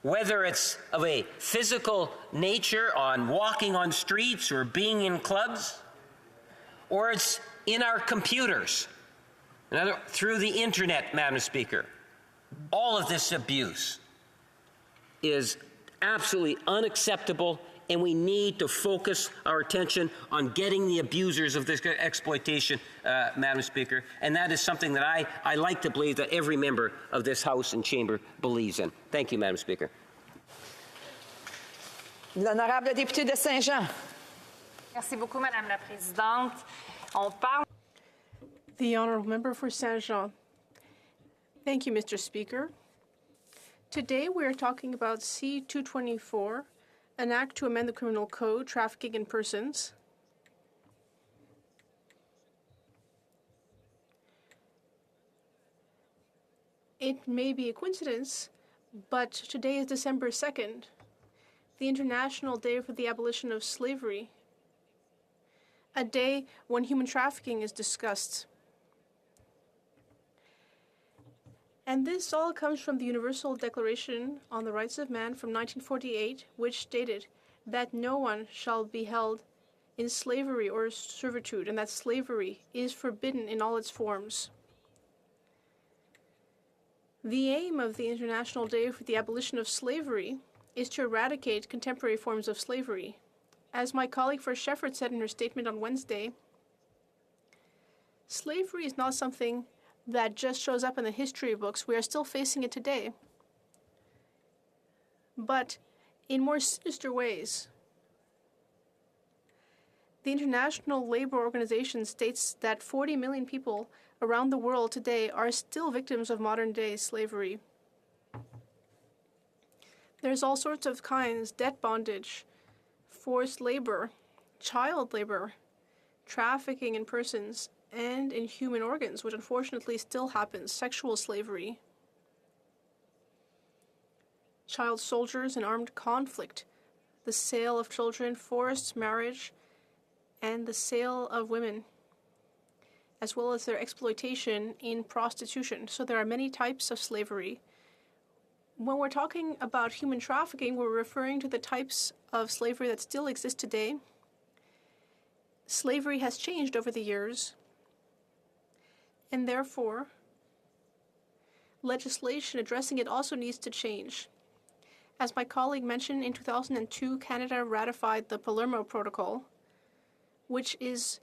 Whether it's of a physical nature on walking on streets or being in clubs, or it's in our computers, through the internet, Madam Speaker. All of this abuse is absolutely unacceptable, and we need to focus our attention on getting the abusers of this exploitation, Madam Speaker. And that is something that I like to believe that every member of this House and Chamber believes in. Thank you, Madam Speaker. L'honorable député de Saint-Jean. Merci beaucoup, Madame la Présidente. On parle. The honourable member for Saint-Jean. Thank you, Mr. Speaker. Today we are talking about C-224, an act to amend the Criminal Code, trafficking in persons. It may be a coincidence, but today is December 2nd, the International Day for the Abolition of Slavery, a day when human trafficking is discussed. And this all comes from the Universal Declaration on the Rights of Man from 1948, which stated that no one shall be held in slavery or servitude, and that slavery is forbidden in all its forms. The aim of the International Day for the Abolition of Slavery is to eradicate contemporary forms of slavery. As my colleague for Shefford said in her statement on Wednesday, slavery is not something that just shows up in the history books. We are still facing it today, but in more sinister ways. The International Labor Organization states that 40 million people around the world today are still victims of modern-day slavery. There's all sorts of kinds: debt bondage, forced labor, child labor, trafficking in persons, and in human organs, which unfortunately still happens, sexual slavery, child soldiers in armed conflict, the sale of children, forced marriage, and the sale of women, as well as their exploitation in prostitution. So there are many types of slavery. When we're talking about human trafficking, we're referring to the types of slavery that still exist today. Slavery has changed over the years, and therefore, legislation addressing it also needs to change. As my colleague mentioned, in 2002, Canada ratified the Palermo Protocol, which is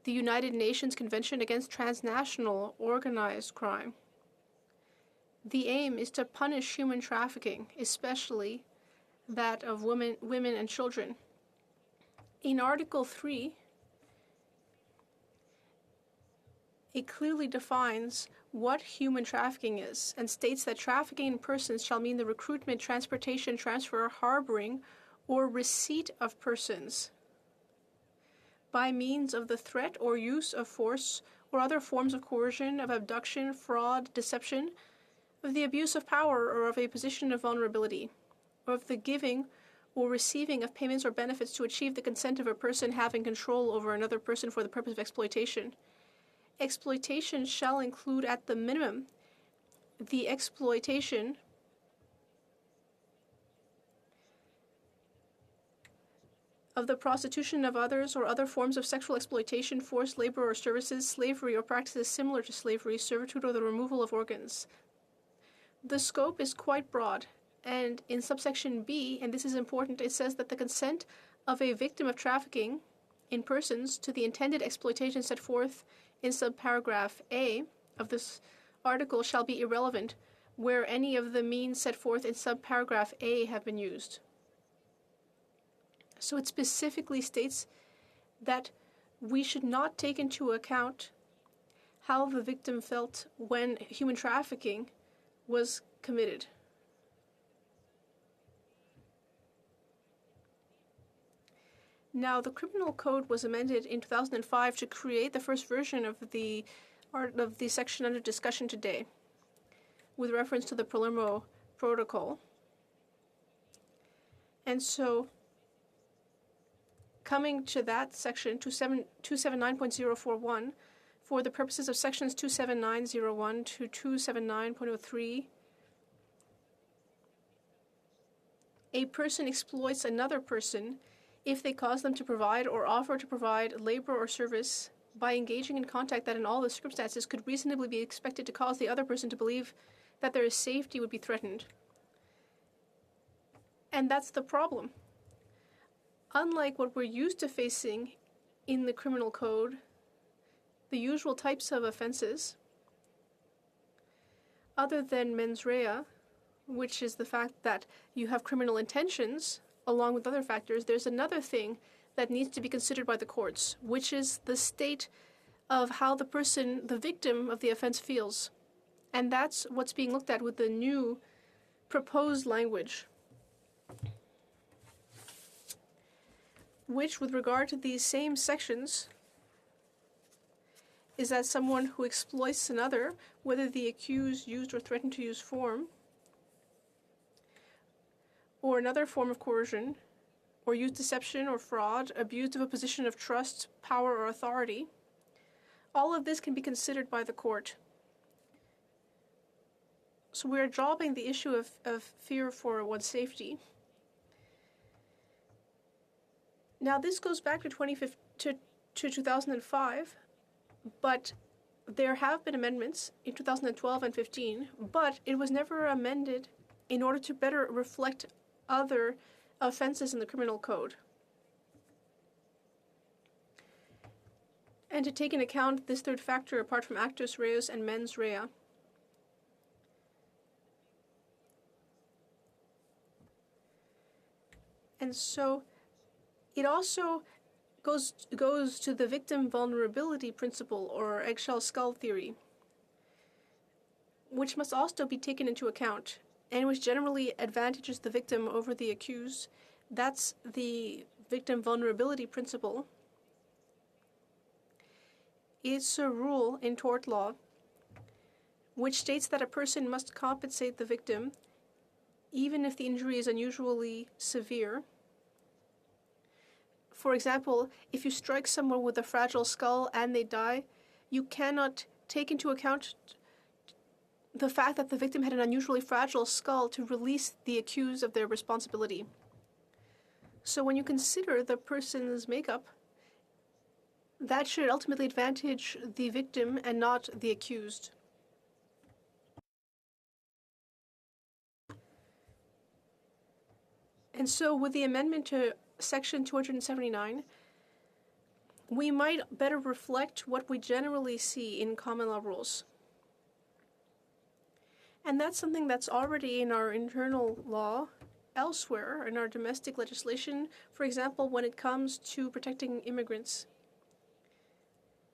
the United Nations Convention Against Transnational Organized Crime. The aim is to punish human trafficking, especially that of women and children. In Article 3, it clearly defines what human trafficking is and states that trafficking in persons shall mean the recruitment, transportation, transfer, harboring, or receipt of persons by means of the threat or use of force or other forms of coercion, of abduction, fraud, deception, of the abuse of power or of a position of vulnerability, or of the giving or receiving of payments or benefits to achieve the consent of a person having control over another person for the purpose of exploitation. Exploitation shall include at the minimum the exploitation of the prostitution of others or other forms of sexual exploitation, forced labor or services, slavery or practices similar to slavery, servitude, or the removal of organs. The scope is quite broad, and in subsection B, and this is important, it says that the consent of a victim of trafficking in persons to the intended exploitation set forth in subparagraph A of this article shall be irrelevant where any of the means set forth in subparagraph A have been used. So it specifically states that we should not take into account how the victim felt when human trafficking was committed. Now, the Criminal Code was amended in 2005 to create the first version of the section under discussion today, with reference to the Palermo Protocol. And so, coming to that section, 279.041, for the purposes of sections 279.01 to 279.03, a person exploits another person if they cause them to provide or offer to provide labor or service by engaging in contact that in all the circumstances could reasonably be expected to cause the other person to believe that their safety would be threatened. And that's the problem. Unlike what we're used to facing in the criminal code, the usual types of offenses, other than mens rea, which is the fact that you have criminal intentions, along with other factors, there's another thing that needs to be considered by the courts, which is the state of how the person, the victim of the offense, feels. And that's what's being looked at with the new proposed language, which, with regard to these same sections, is that someone who exploits another, whether the accused used or threatened to use form, or another form of coercion, or used deception or fraud, abused of a position of trust, power, or authority, all of this can be considered by the court. So we're dropping the issue of fear for one's safety. Now, this goes back to 2005, but there have been amendments in 2012 and 15, but it was never amended in order to better reflect other offenses in the criminal code, and to take into account this third factor apart from actus reus and mens rea. And so it also goes to the victim vulnerability principle, or eggshell skull theory, which must also be taken into account, and which generally advantages the victim over the accused. That's the victim vulnerability principle. It's a rule in tort law which states that a person must compensate the victim even if the injury is unusually severe. For example, if you strike someone with a fragile skull and they die, you cannot take into account the fact that the victim had an unusually fragile skull to release the accused of their responsibility. So when you consider the person's makeup, that should ultimately advantage the victim and not the accused. And so with the amendment to Section 279, we might better reflect what we generally see in common law rules. And that's something that's already in our internal law elsewhere, in our domestic legislation, for example, when it comes to protecting immigrants.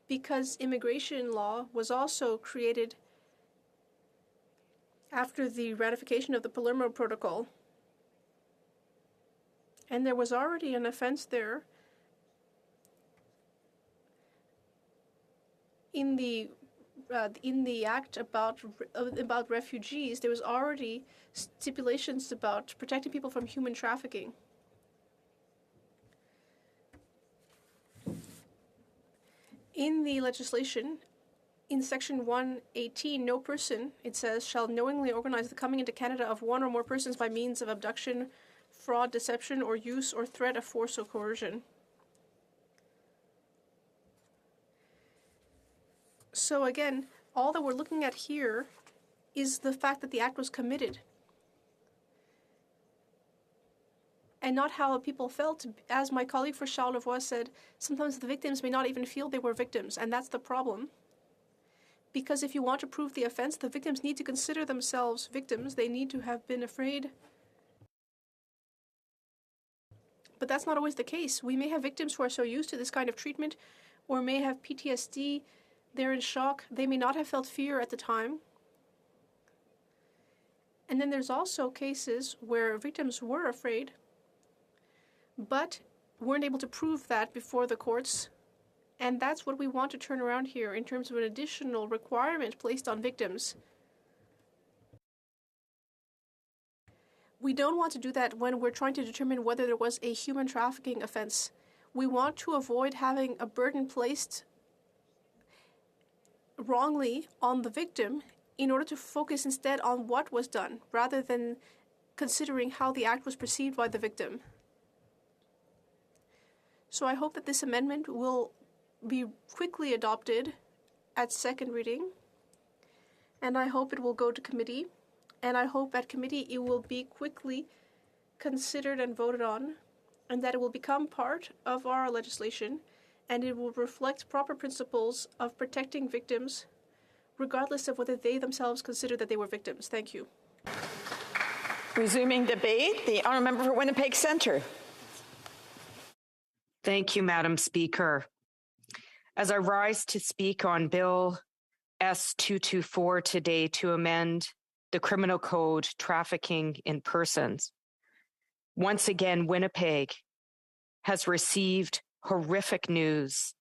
Because immigration law was also created after the ratification of the Palermo Protocol. And there was already an offense there in the act about refugees. There was already stipulations about protecting people from human trafficking. In the legislation, in Section 118, no person, it says, shall knowingly organize the coming into Canada of one or more persons by means of abduction, fraud, deception, or use or threat of force or coercion. So again, all that we're looking at here is the fact that the act was committed, and not how people felt. As my colleague for Charlevoix said, sometimes the victims may not even feel they were victims, and that's the problem. Because if you want to prove the offense, the victims need to consider themselves victims. They need to have been afraid. But that's not always the case. We may have victims who are so used to this kind of treatment, or may have PTSD, they're in shock, they may not have felt fear at the time. And then there's also cases where victims were afraid, but weren't able to prove that before the courts. And that's what we want to turn around here in terms of an additional requirement placed on victims. We don't want to do that when we're trying to determine whether there was a human trafficking offense. We want to avoid having a burden placed wrongly on the victim in order to focus instead on what was done, rather than considering how the act was perceived by the victim. So I hope that this amendment will be quickly adopted at second reading, and I hope it will go to committee, and I hope at committee it will be quickly considered and voted on, and that it will become part of our legislation, and it will reflect proper principles of protecting victims, regardless of whether they themselves consider that they were victims. Thank you. Resuming debate, the honourable member for Winnipeg Centre. Thank you, Madam Speaker. As I rise to speak on Bill S-224 today to amend the Criminal Code Trafficking in Persons, once again, Winnipeg has received horrific news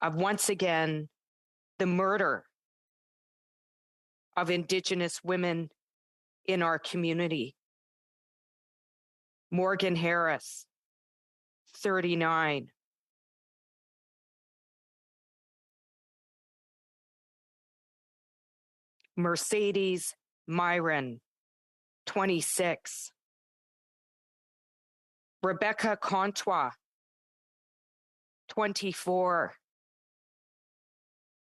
of once again the murder of Indigenous women in our community. Morgan Harris, 39. Mercedes Myron, 26. Rebecca Contois, 24.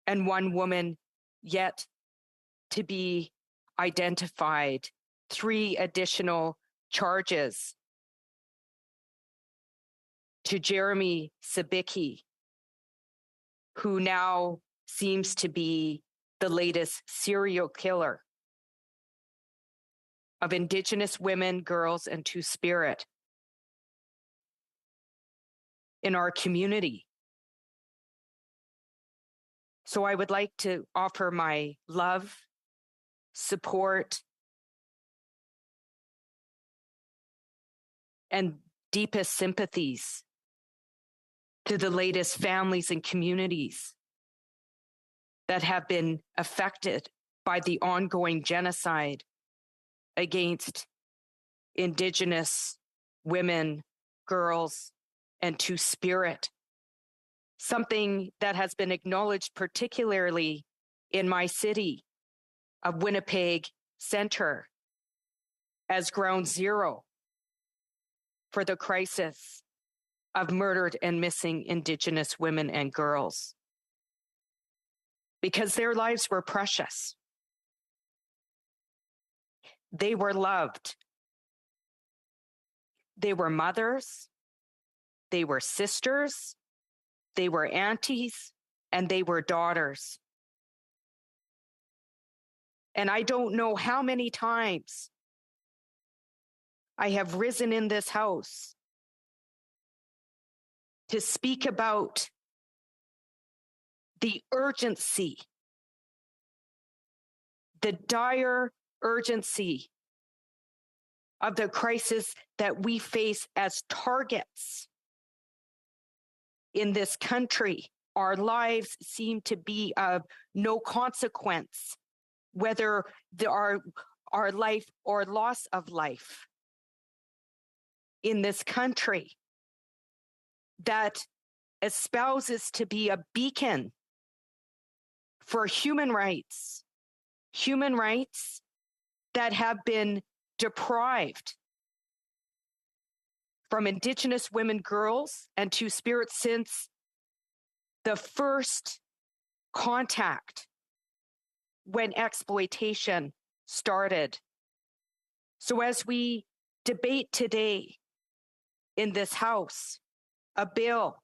And one woman yet to be identified. 3 additional charges to Jeremy Sabicki, who now seems to be the latest serial killer of Indigenous women, girls, and Two-Spirit in our community. So I would like to offer my love, support, and deepest sympathies to the latest families and communities that have been affected by the ongoing genocide against Indigenous women, girls, and Two-Spirit. Something that has been acknowledged particularly in my city of Winnipeg Centre as ground zero for the crisis of murdered and missing Indigenous women and girls, because their lives were precious. They were loved. They were mothers, they were sisters, they were aunties, and they were daughters. And I don't know how many times I have risen in this house to speak about the urgency, the dire urgency of the crisis that we face as targets in this country. Our lives seem to be of no consequence, whether our life or loss of life in this country that espouses to be a beacon for human rights that have been deprived from Indigenous women, girls, and Two-Spirit since the first contact when exploitation started. So as we debate today in this House a bill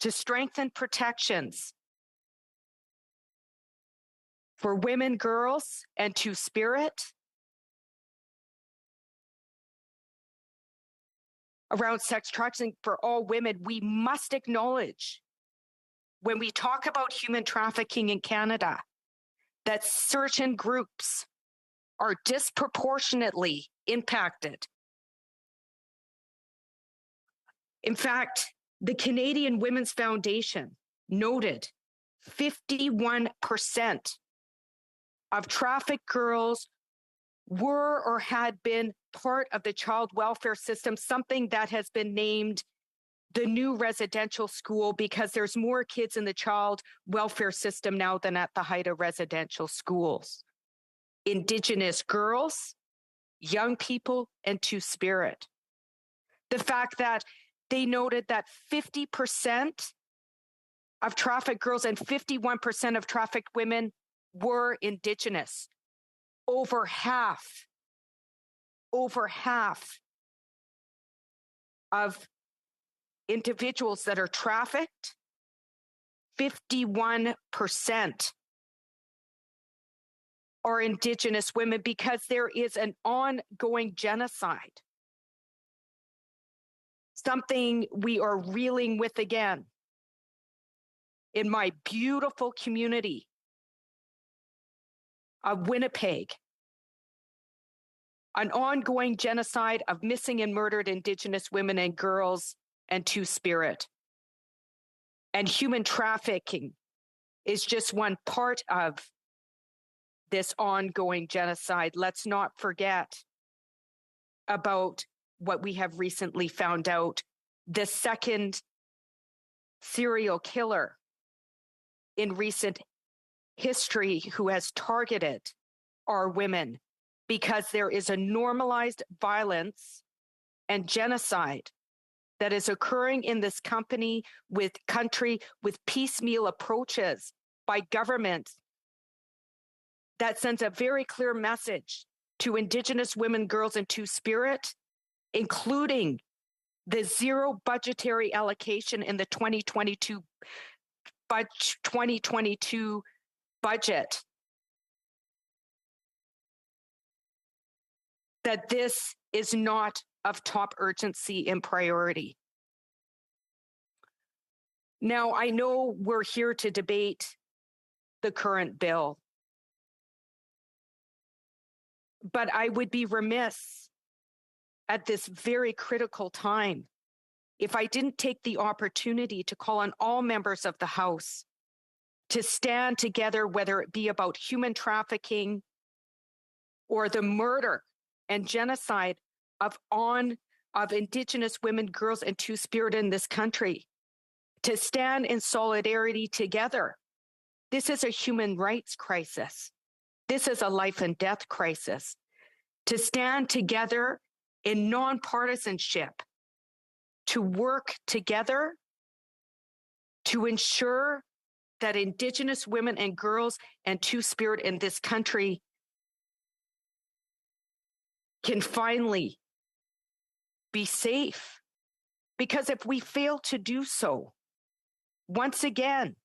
to strengthen protections for women, girls, and Two-Spirit around sex trafficking for all women, we must acknowledge when we talk about human trafficking in Canada that certain groups are disproportionately impacted. In fact, the Canadian Women's Foundation noted 51% of trafficked girls were or had been part of the child welfare system, something that has been named the new residential school because there's more kids in the child welfare system now than at the height of residential schools. Indigenous girls, young people, and Two-Spirit. The fact that they noted that 50% of trafficked girls and 51% of trafficked women were Indigenous. Over half of individuals that are trafficked, 51% are Indigenous women because there is an ongoing genocide. Something we are reeling with again in my beautiful community of Winnipeg. An ongoing genocide of missing and murdered Indigenous women and girls and Two-Spirit. And human trafficking is just one part of this ongoing genocide. Let's not forget about what we have recently found out. The second serial killer in recent history who has targeted our women, because there is a normalized violence and genocide that is occurring in this country with piecemeal approaches by government that sends a very clear message to Indigenous women, girls, and Two-Spirit, including the zero budgetary allocation in the 2022 budget, that this is not of top urgency and priority. Now, I know we're here to debate the current bill, but I would be remiss at this very critical time if I didn't take the opportunity to call on all members of the House to stand together, whether it be about human trafficking or the murder and genocide of Indigenous women, girls, and Two-Spirit in this country, to stand in solidarity together This is a human rights crisis. This is a life and death crisis. To stand together in nonpartisanship, to work together to ensure that Indigenous women and girls and Two-Spirit in this country can finally be safe. Because if we fail to do so, once again,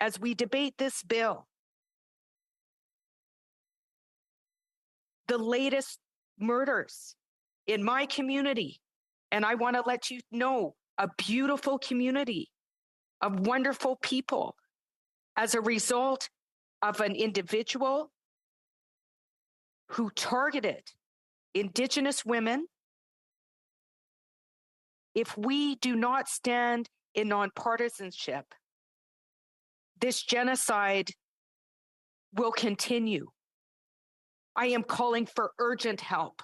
as we debate this bill, the latest murders in my community, and I want to let you know, a beautiful community of wonderful people as a result of an individual who targeted Indigenous women. If we do not stand in nonpartisanship, this genocide will continue. I am calling for urgent help.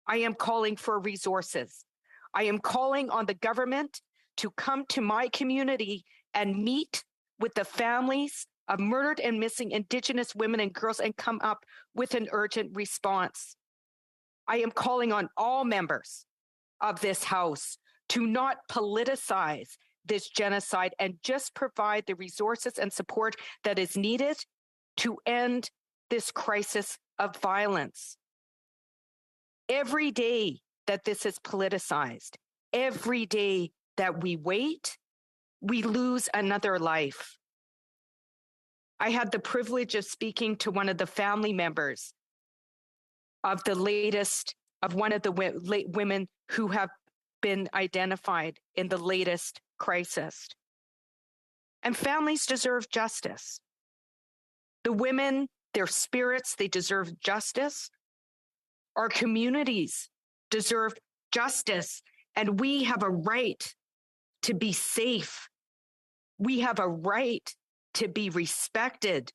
I am calling for resources. I am calling on the government to come to my community and meet with the families of murdered and missing Indigenous women and girls and come up with an urgent response. I am calling on all members of this House to not politicize this genocide and just provide the resources and support that is needed to end this crisis of violence. Every day that this is politicized, every day that we wait, we lose another life. I had the privilege of speaking to one of the family members of one of the women who have been identified in the latest crisis. And families deserve justice. The women, their spirits, they deserve justice. Our communities deserve justice, and we have a right to be safe. We have a right to be respected.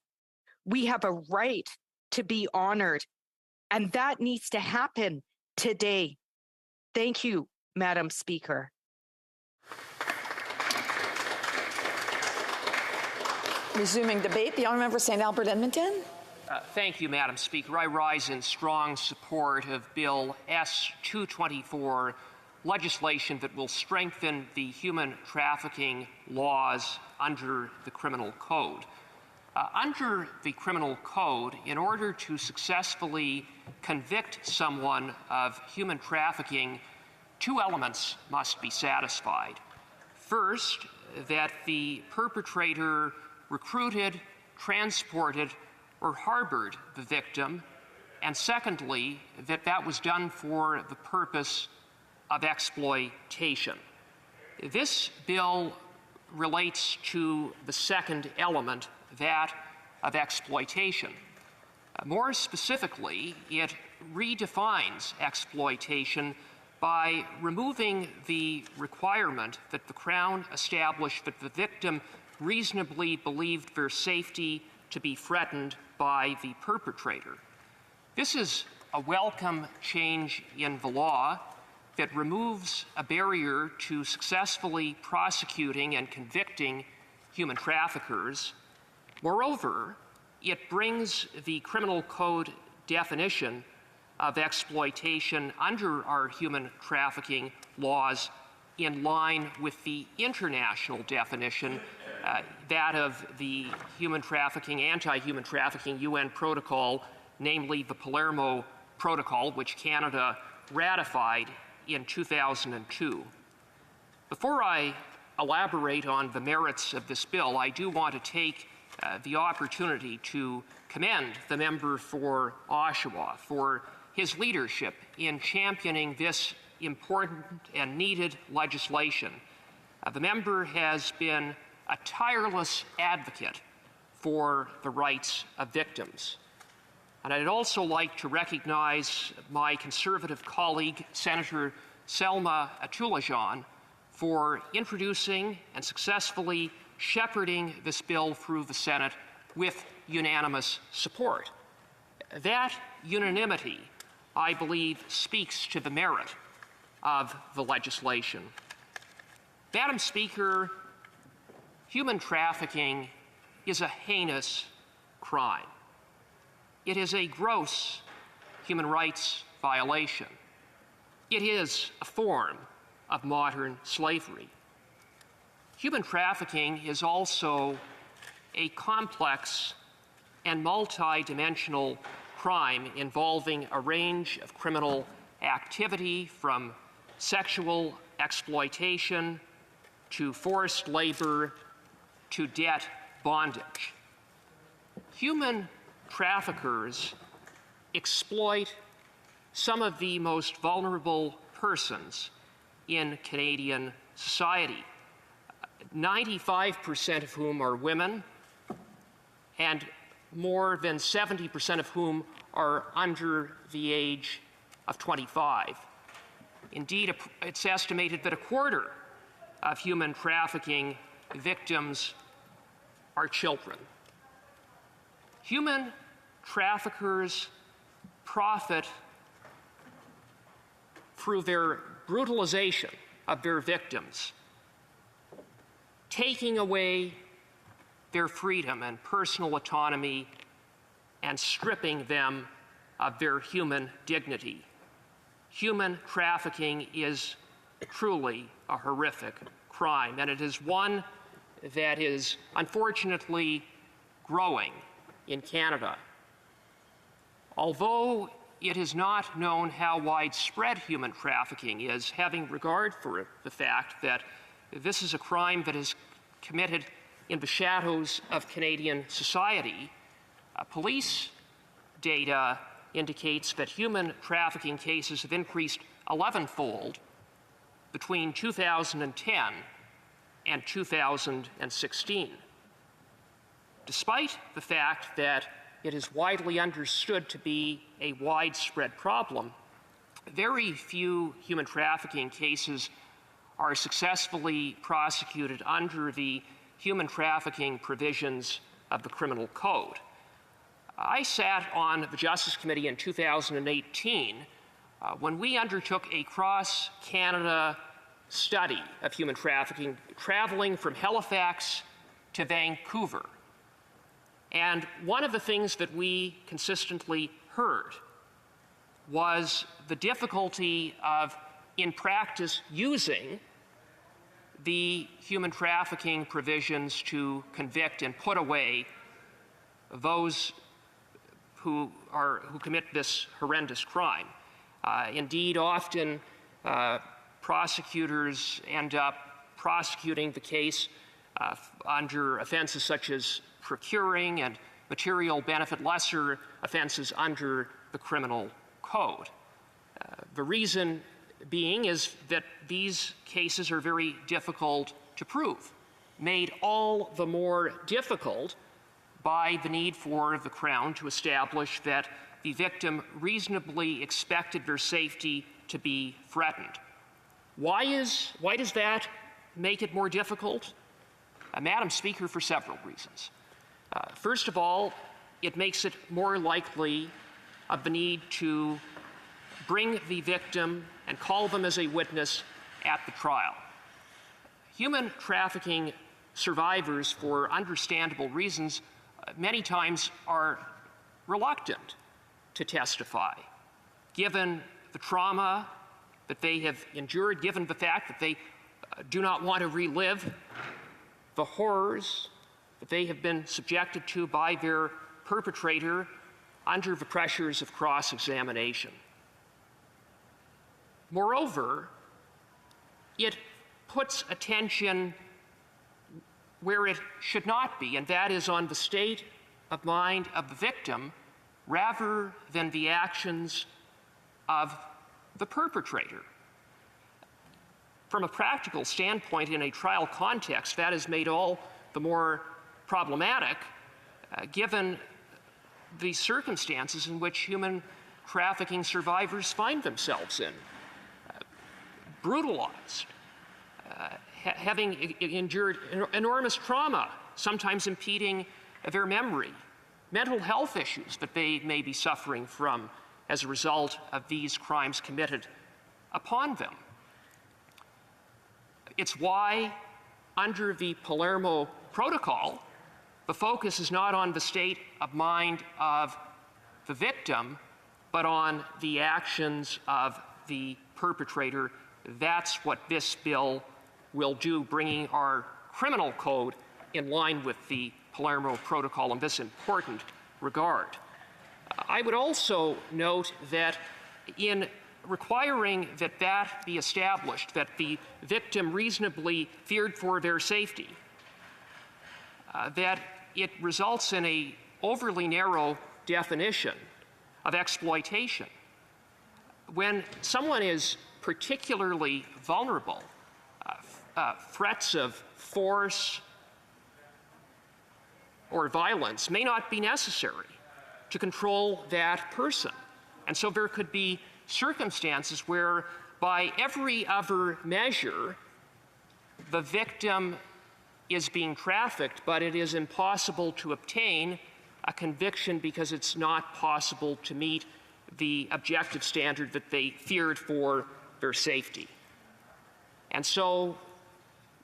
We have a right to be honored, and that needs to happen today. Thank you, Madam Speaker. Resuming debate, the honourable member St. Albert Edmonton. Thank you, Madam Speaker. I rise in strong support of Bill S-224, legislation that will strengthen the human trafficking laws under the Criminal Code. Under the Criminal Code, in order to successfully convict someone of human trafficking, two elements must be satisfied. First, that the perpetrator recruited, transported, or harbored the victim, and secondly, that that was done for the purpose of exploitation. This bill relates to the second element, that of exploitation. More specifically, it redefines exploitation by removing the requirement that the Crown establish that the victim reasonably believed their safety to be threatened by the perpetrator. This is a welcome change in the law that removes a barrier to successfully prosecuting and convicting human traffickers. Moreover, it brings the Criminal Code definition of exploitation under our human trafficking laws in line with the international definition, that of the human trafficking, anti-human trafficking UN protocol, namely the Palermo Protocol, which Canada ratified in 2002. Before I elaborate on the merits of this bill, I do want to take the opportunity to commend the member for Oshawa for his leadership in championing this important and needed legislation. The member has been a tireless advocate for the rights of victims. And I'd also like to recognize my Conservative colleague, Senator Selma Atulajan, for introducing and successfully shepherding this bill through the Senate with unanimous support. That unanimity, I believe, speaks to the merit of the legislation. Madam Speaker, human trafficking is a heinous crime. It is a gross human rights violation. It is a form of modern slavery. Human trafficking is also a complex and multi-dimensional crime involving a range of criminal activity, from sexual exploitation to forced labor to debt bondage. Human traffickers exploit some of the most vulnerable persons in Canadian society, 95% of whom are women, and more than 70% of whom are under the age of 25. Indeed, it's estimated that a quarter of human trafficking victims are children. Human traffickers profit through their brutalization of their victims, taking away their freedom and personal autonomy and stripping them of their human dignity. Human trafficking is truly a horrific crime, and it is one that is unfortunately growing in Canada. Although it is not known how widespread human trafficking is, having regard for the fact that this is a crime that is committed in the shadows of Canadian society, police data indicates that human trafficking cases have increased 11-fold between 2010 and 2016. Despite the fact that it is widely understood to be a widespread problem, very few human trafficking cases are successfully prosecuted under the human trafficking provisions of the Criminal Code. I sat on the Justice Committee in 2018 when we undertook a cross-Canada study of human trafficking, traveling from Halifax to Vancouver. And one of the things that we consistently heard was the difficulty of, in practice, using the human trafficking provisions to convict and put away those who commit this horrendous crime. Indeed, often prosecutors end up prosecuting the case under offenses such as procuring and material benefit, lesser offenses under the Criminal Code. The reason being is that these cases are very difficult to prove, made all the more difficult by the need for the Crown to establish that the victim reasonably expected their safety to be threatened. Why does that make it more difficult? Madam Speaker, for several reasons. First of all, it makes it more likely of the need to bring the victim and call them as a witness at the trial. Human trafficking survivors, for understandable reasons, many times are reluctant to testify, given the trauma that they have endured, given the fact that they do not want to relive the horrors that they have been subjected to by their perpetrator under the pressures of cross-examination. Moreover, it puts attention where it should not be, and that is on the state of mind of the victim rather than the actions of the perpetrator. From a practical standpoint, in a trial context, that is made all the more problematic given the circumstances in which human trafficking survivors find themselves in. Brutalized, having endured enormous trauma, sometimes impeding their memory, mental health issues that they may be suffering from as a result of these crimes committed upon them. It's why, under the Palermo Protocol, the focus is not on the state of mind of the victim, but on the actions of the perpetrator. That's what this bill will do, bringing our criminal code in line with the Palermo Protocol in this important regard. I would also note that in requiring that that be established, that the victim reasonably feared for their safety, that it results in a overly narrow definition of exploitation. When someone is particularly vulnerable, threats of force or violence may not be necessary to control that person. And so there could be circumstances where, by every other measure, the victim is being trafficked, but it is impossible to obtain a conviction because it's not possible to meet the objective standard that they feared for their safety. And so,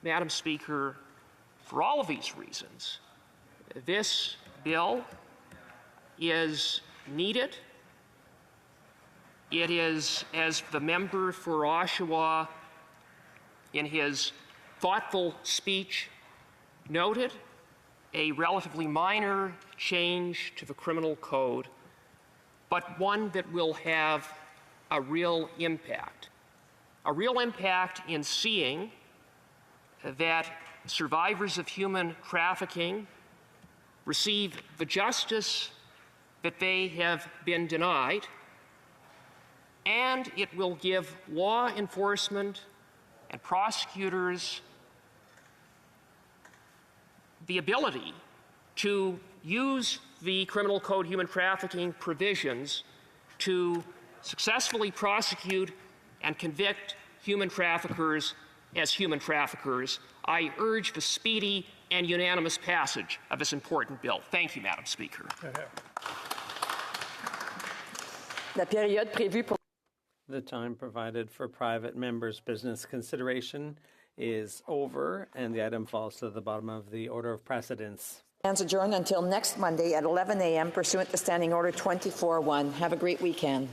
Madam Speaker, for all of these reasons, this bill is needed. It is, as the member for Oshawa in his thoughtful speech noted, a relatively minor change to the criminal code, but one that will have a real impact in seeing that survivors of human trafficking receive the justice that they have been denied, and it will give law enforcement and prosecutors the ability to use the criminal code human trafficking provisions to successfully prosecute and convict human traffickers as human traffickers. I urge the speedy and unanimous passage of this important bill. Thank you, Madam Speaker. The time provided for private members' business consideration is over, and the item falls to the bottom of the order of precedence. Stands adjourned until next Monday at 11 a.m. pursuant to Standing Order 24-1. Have a great weekend.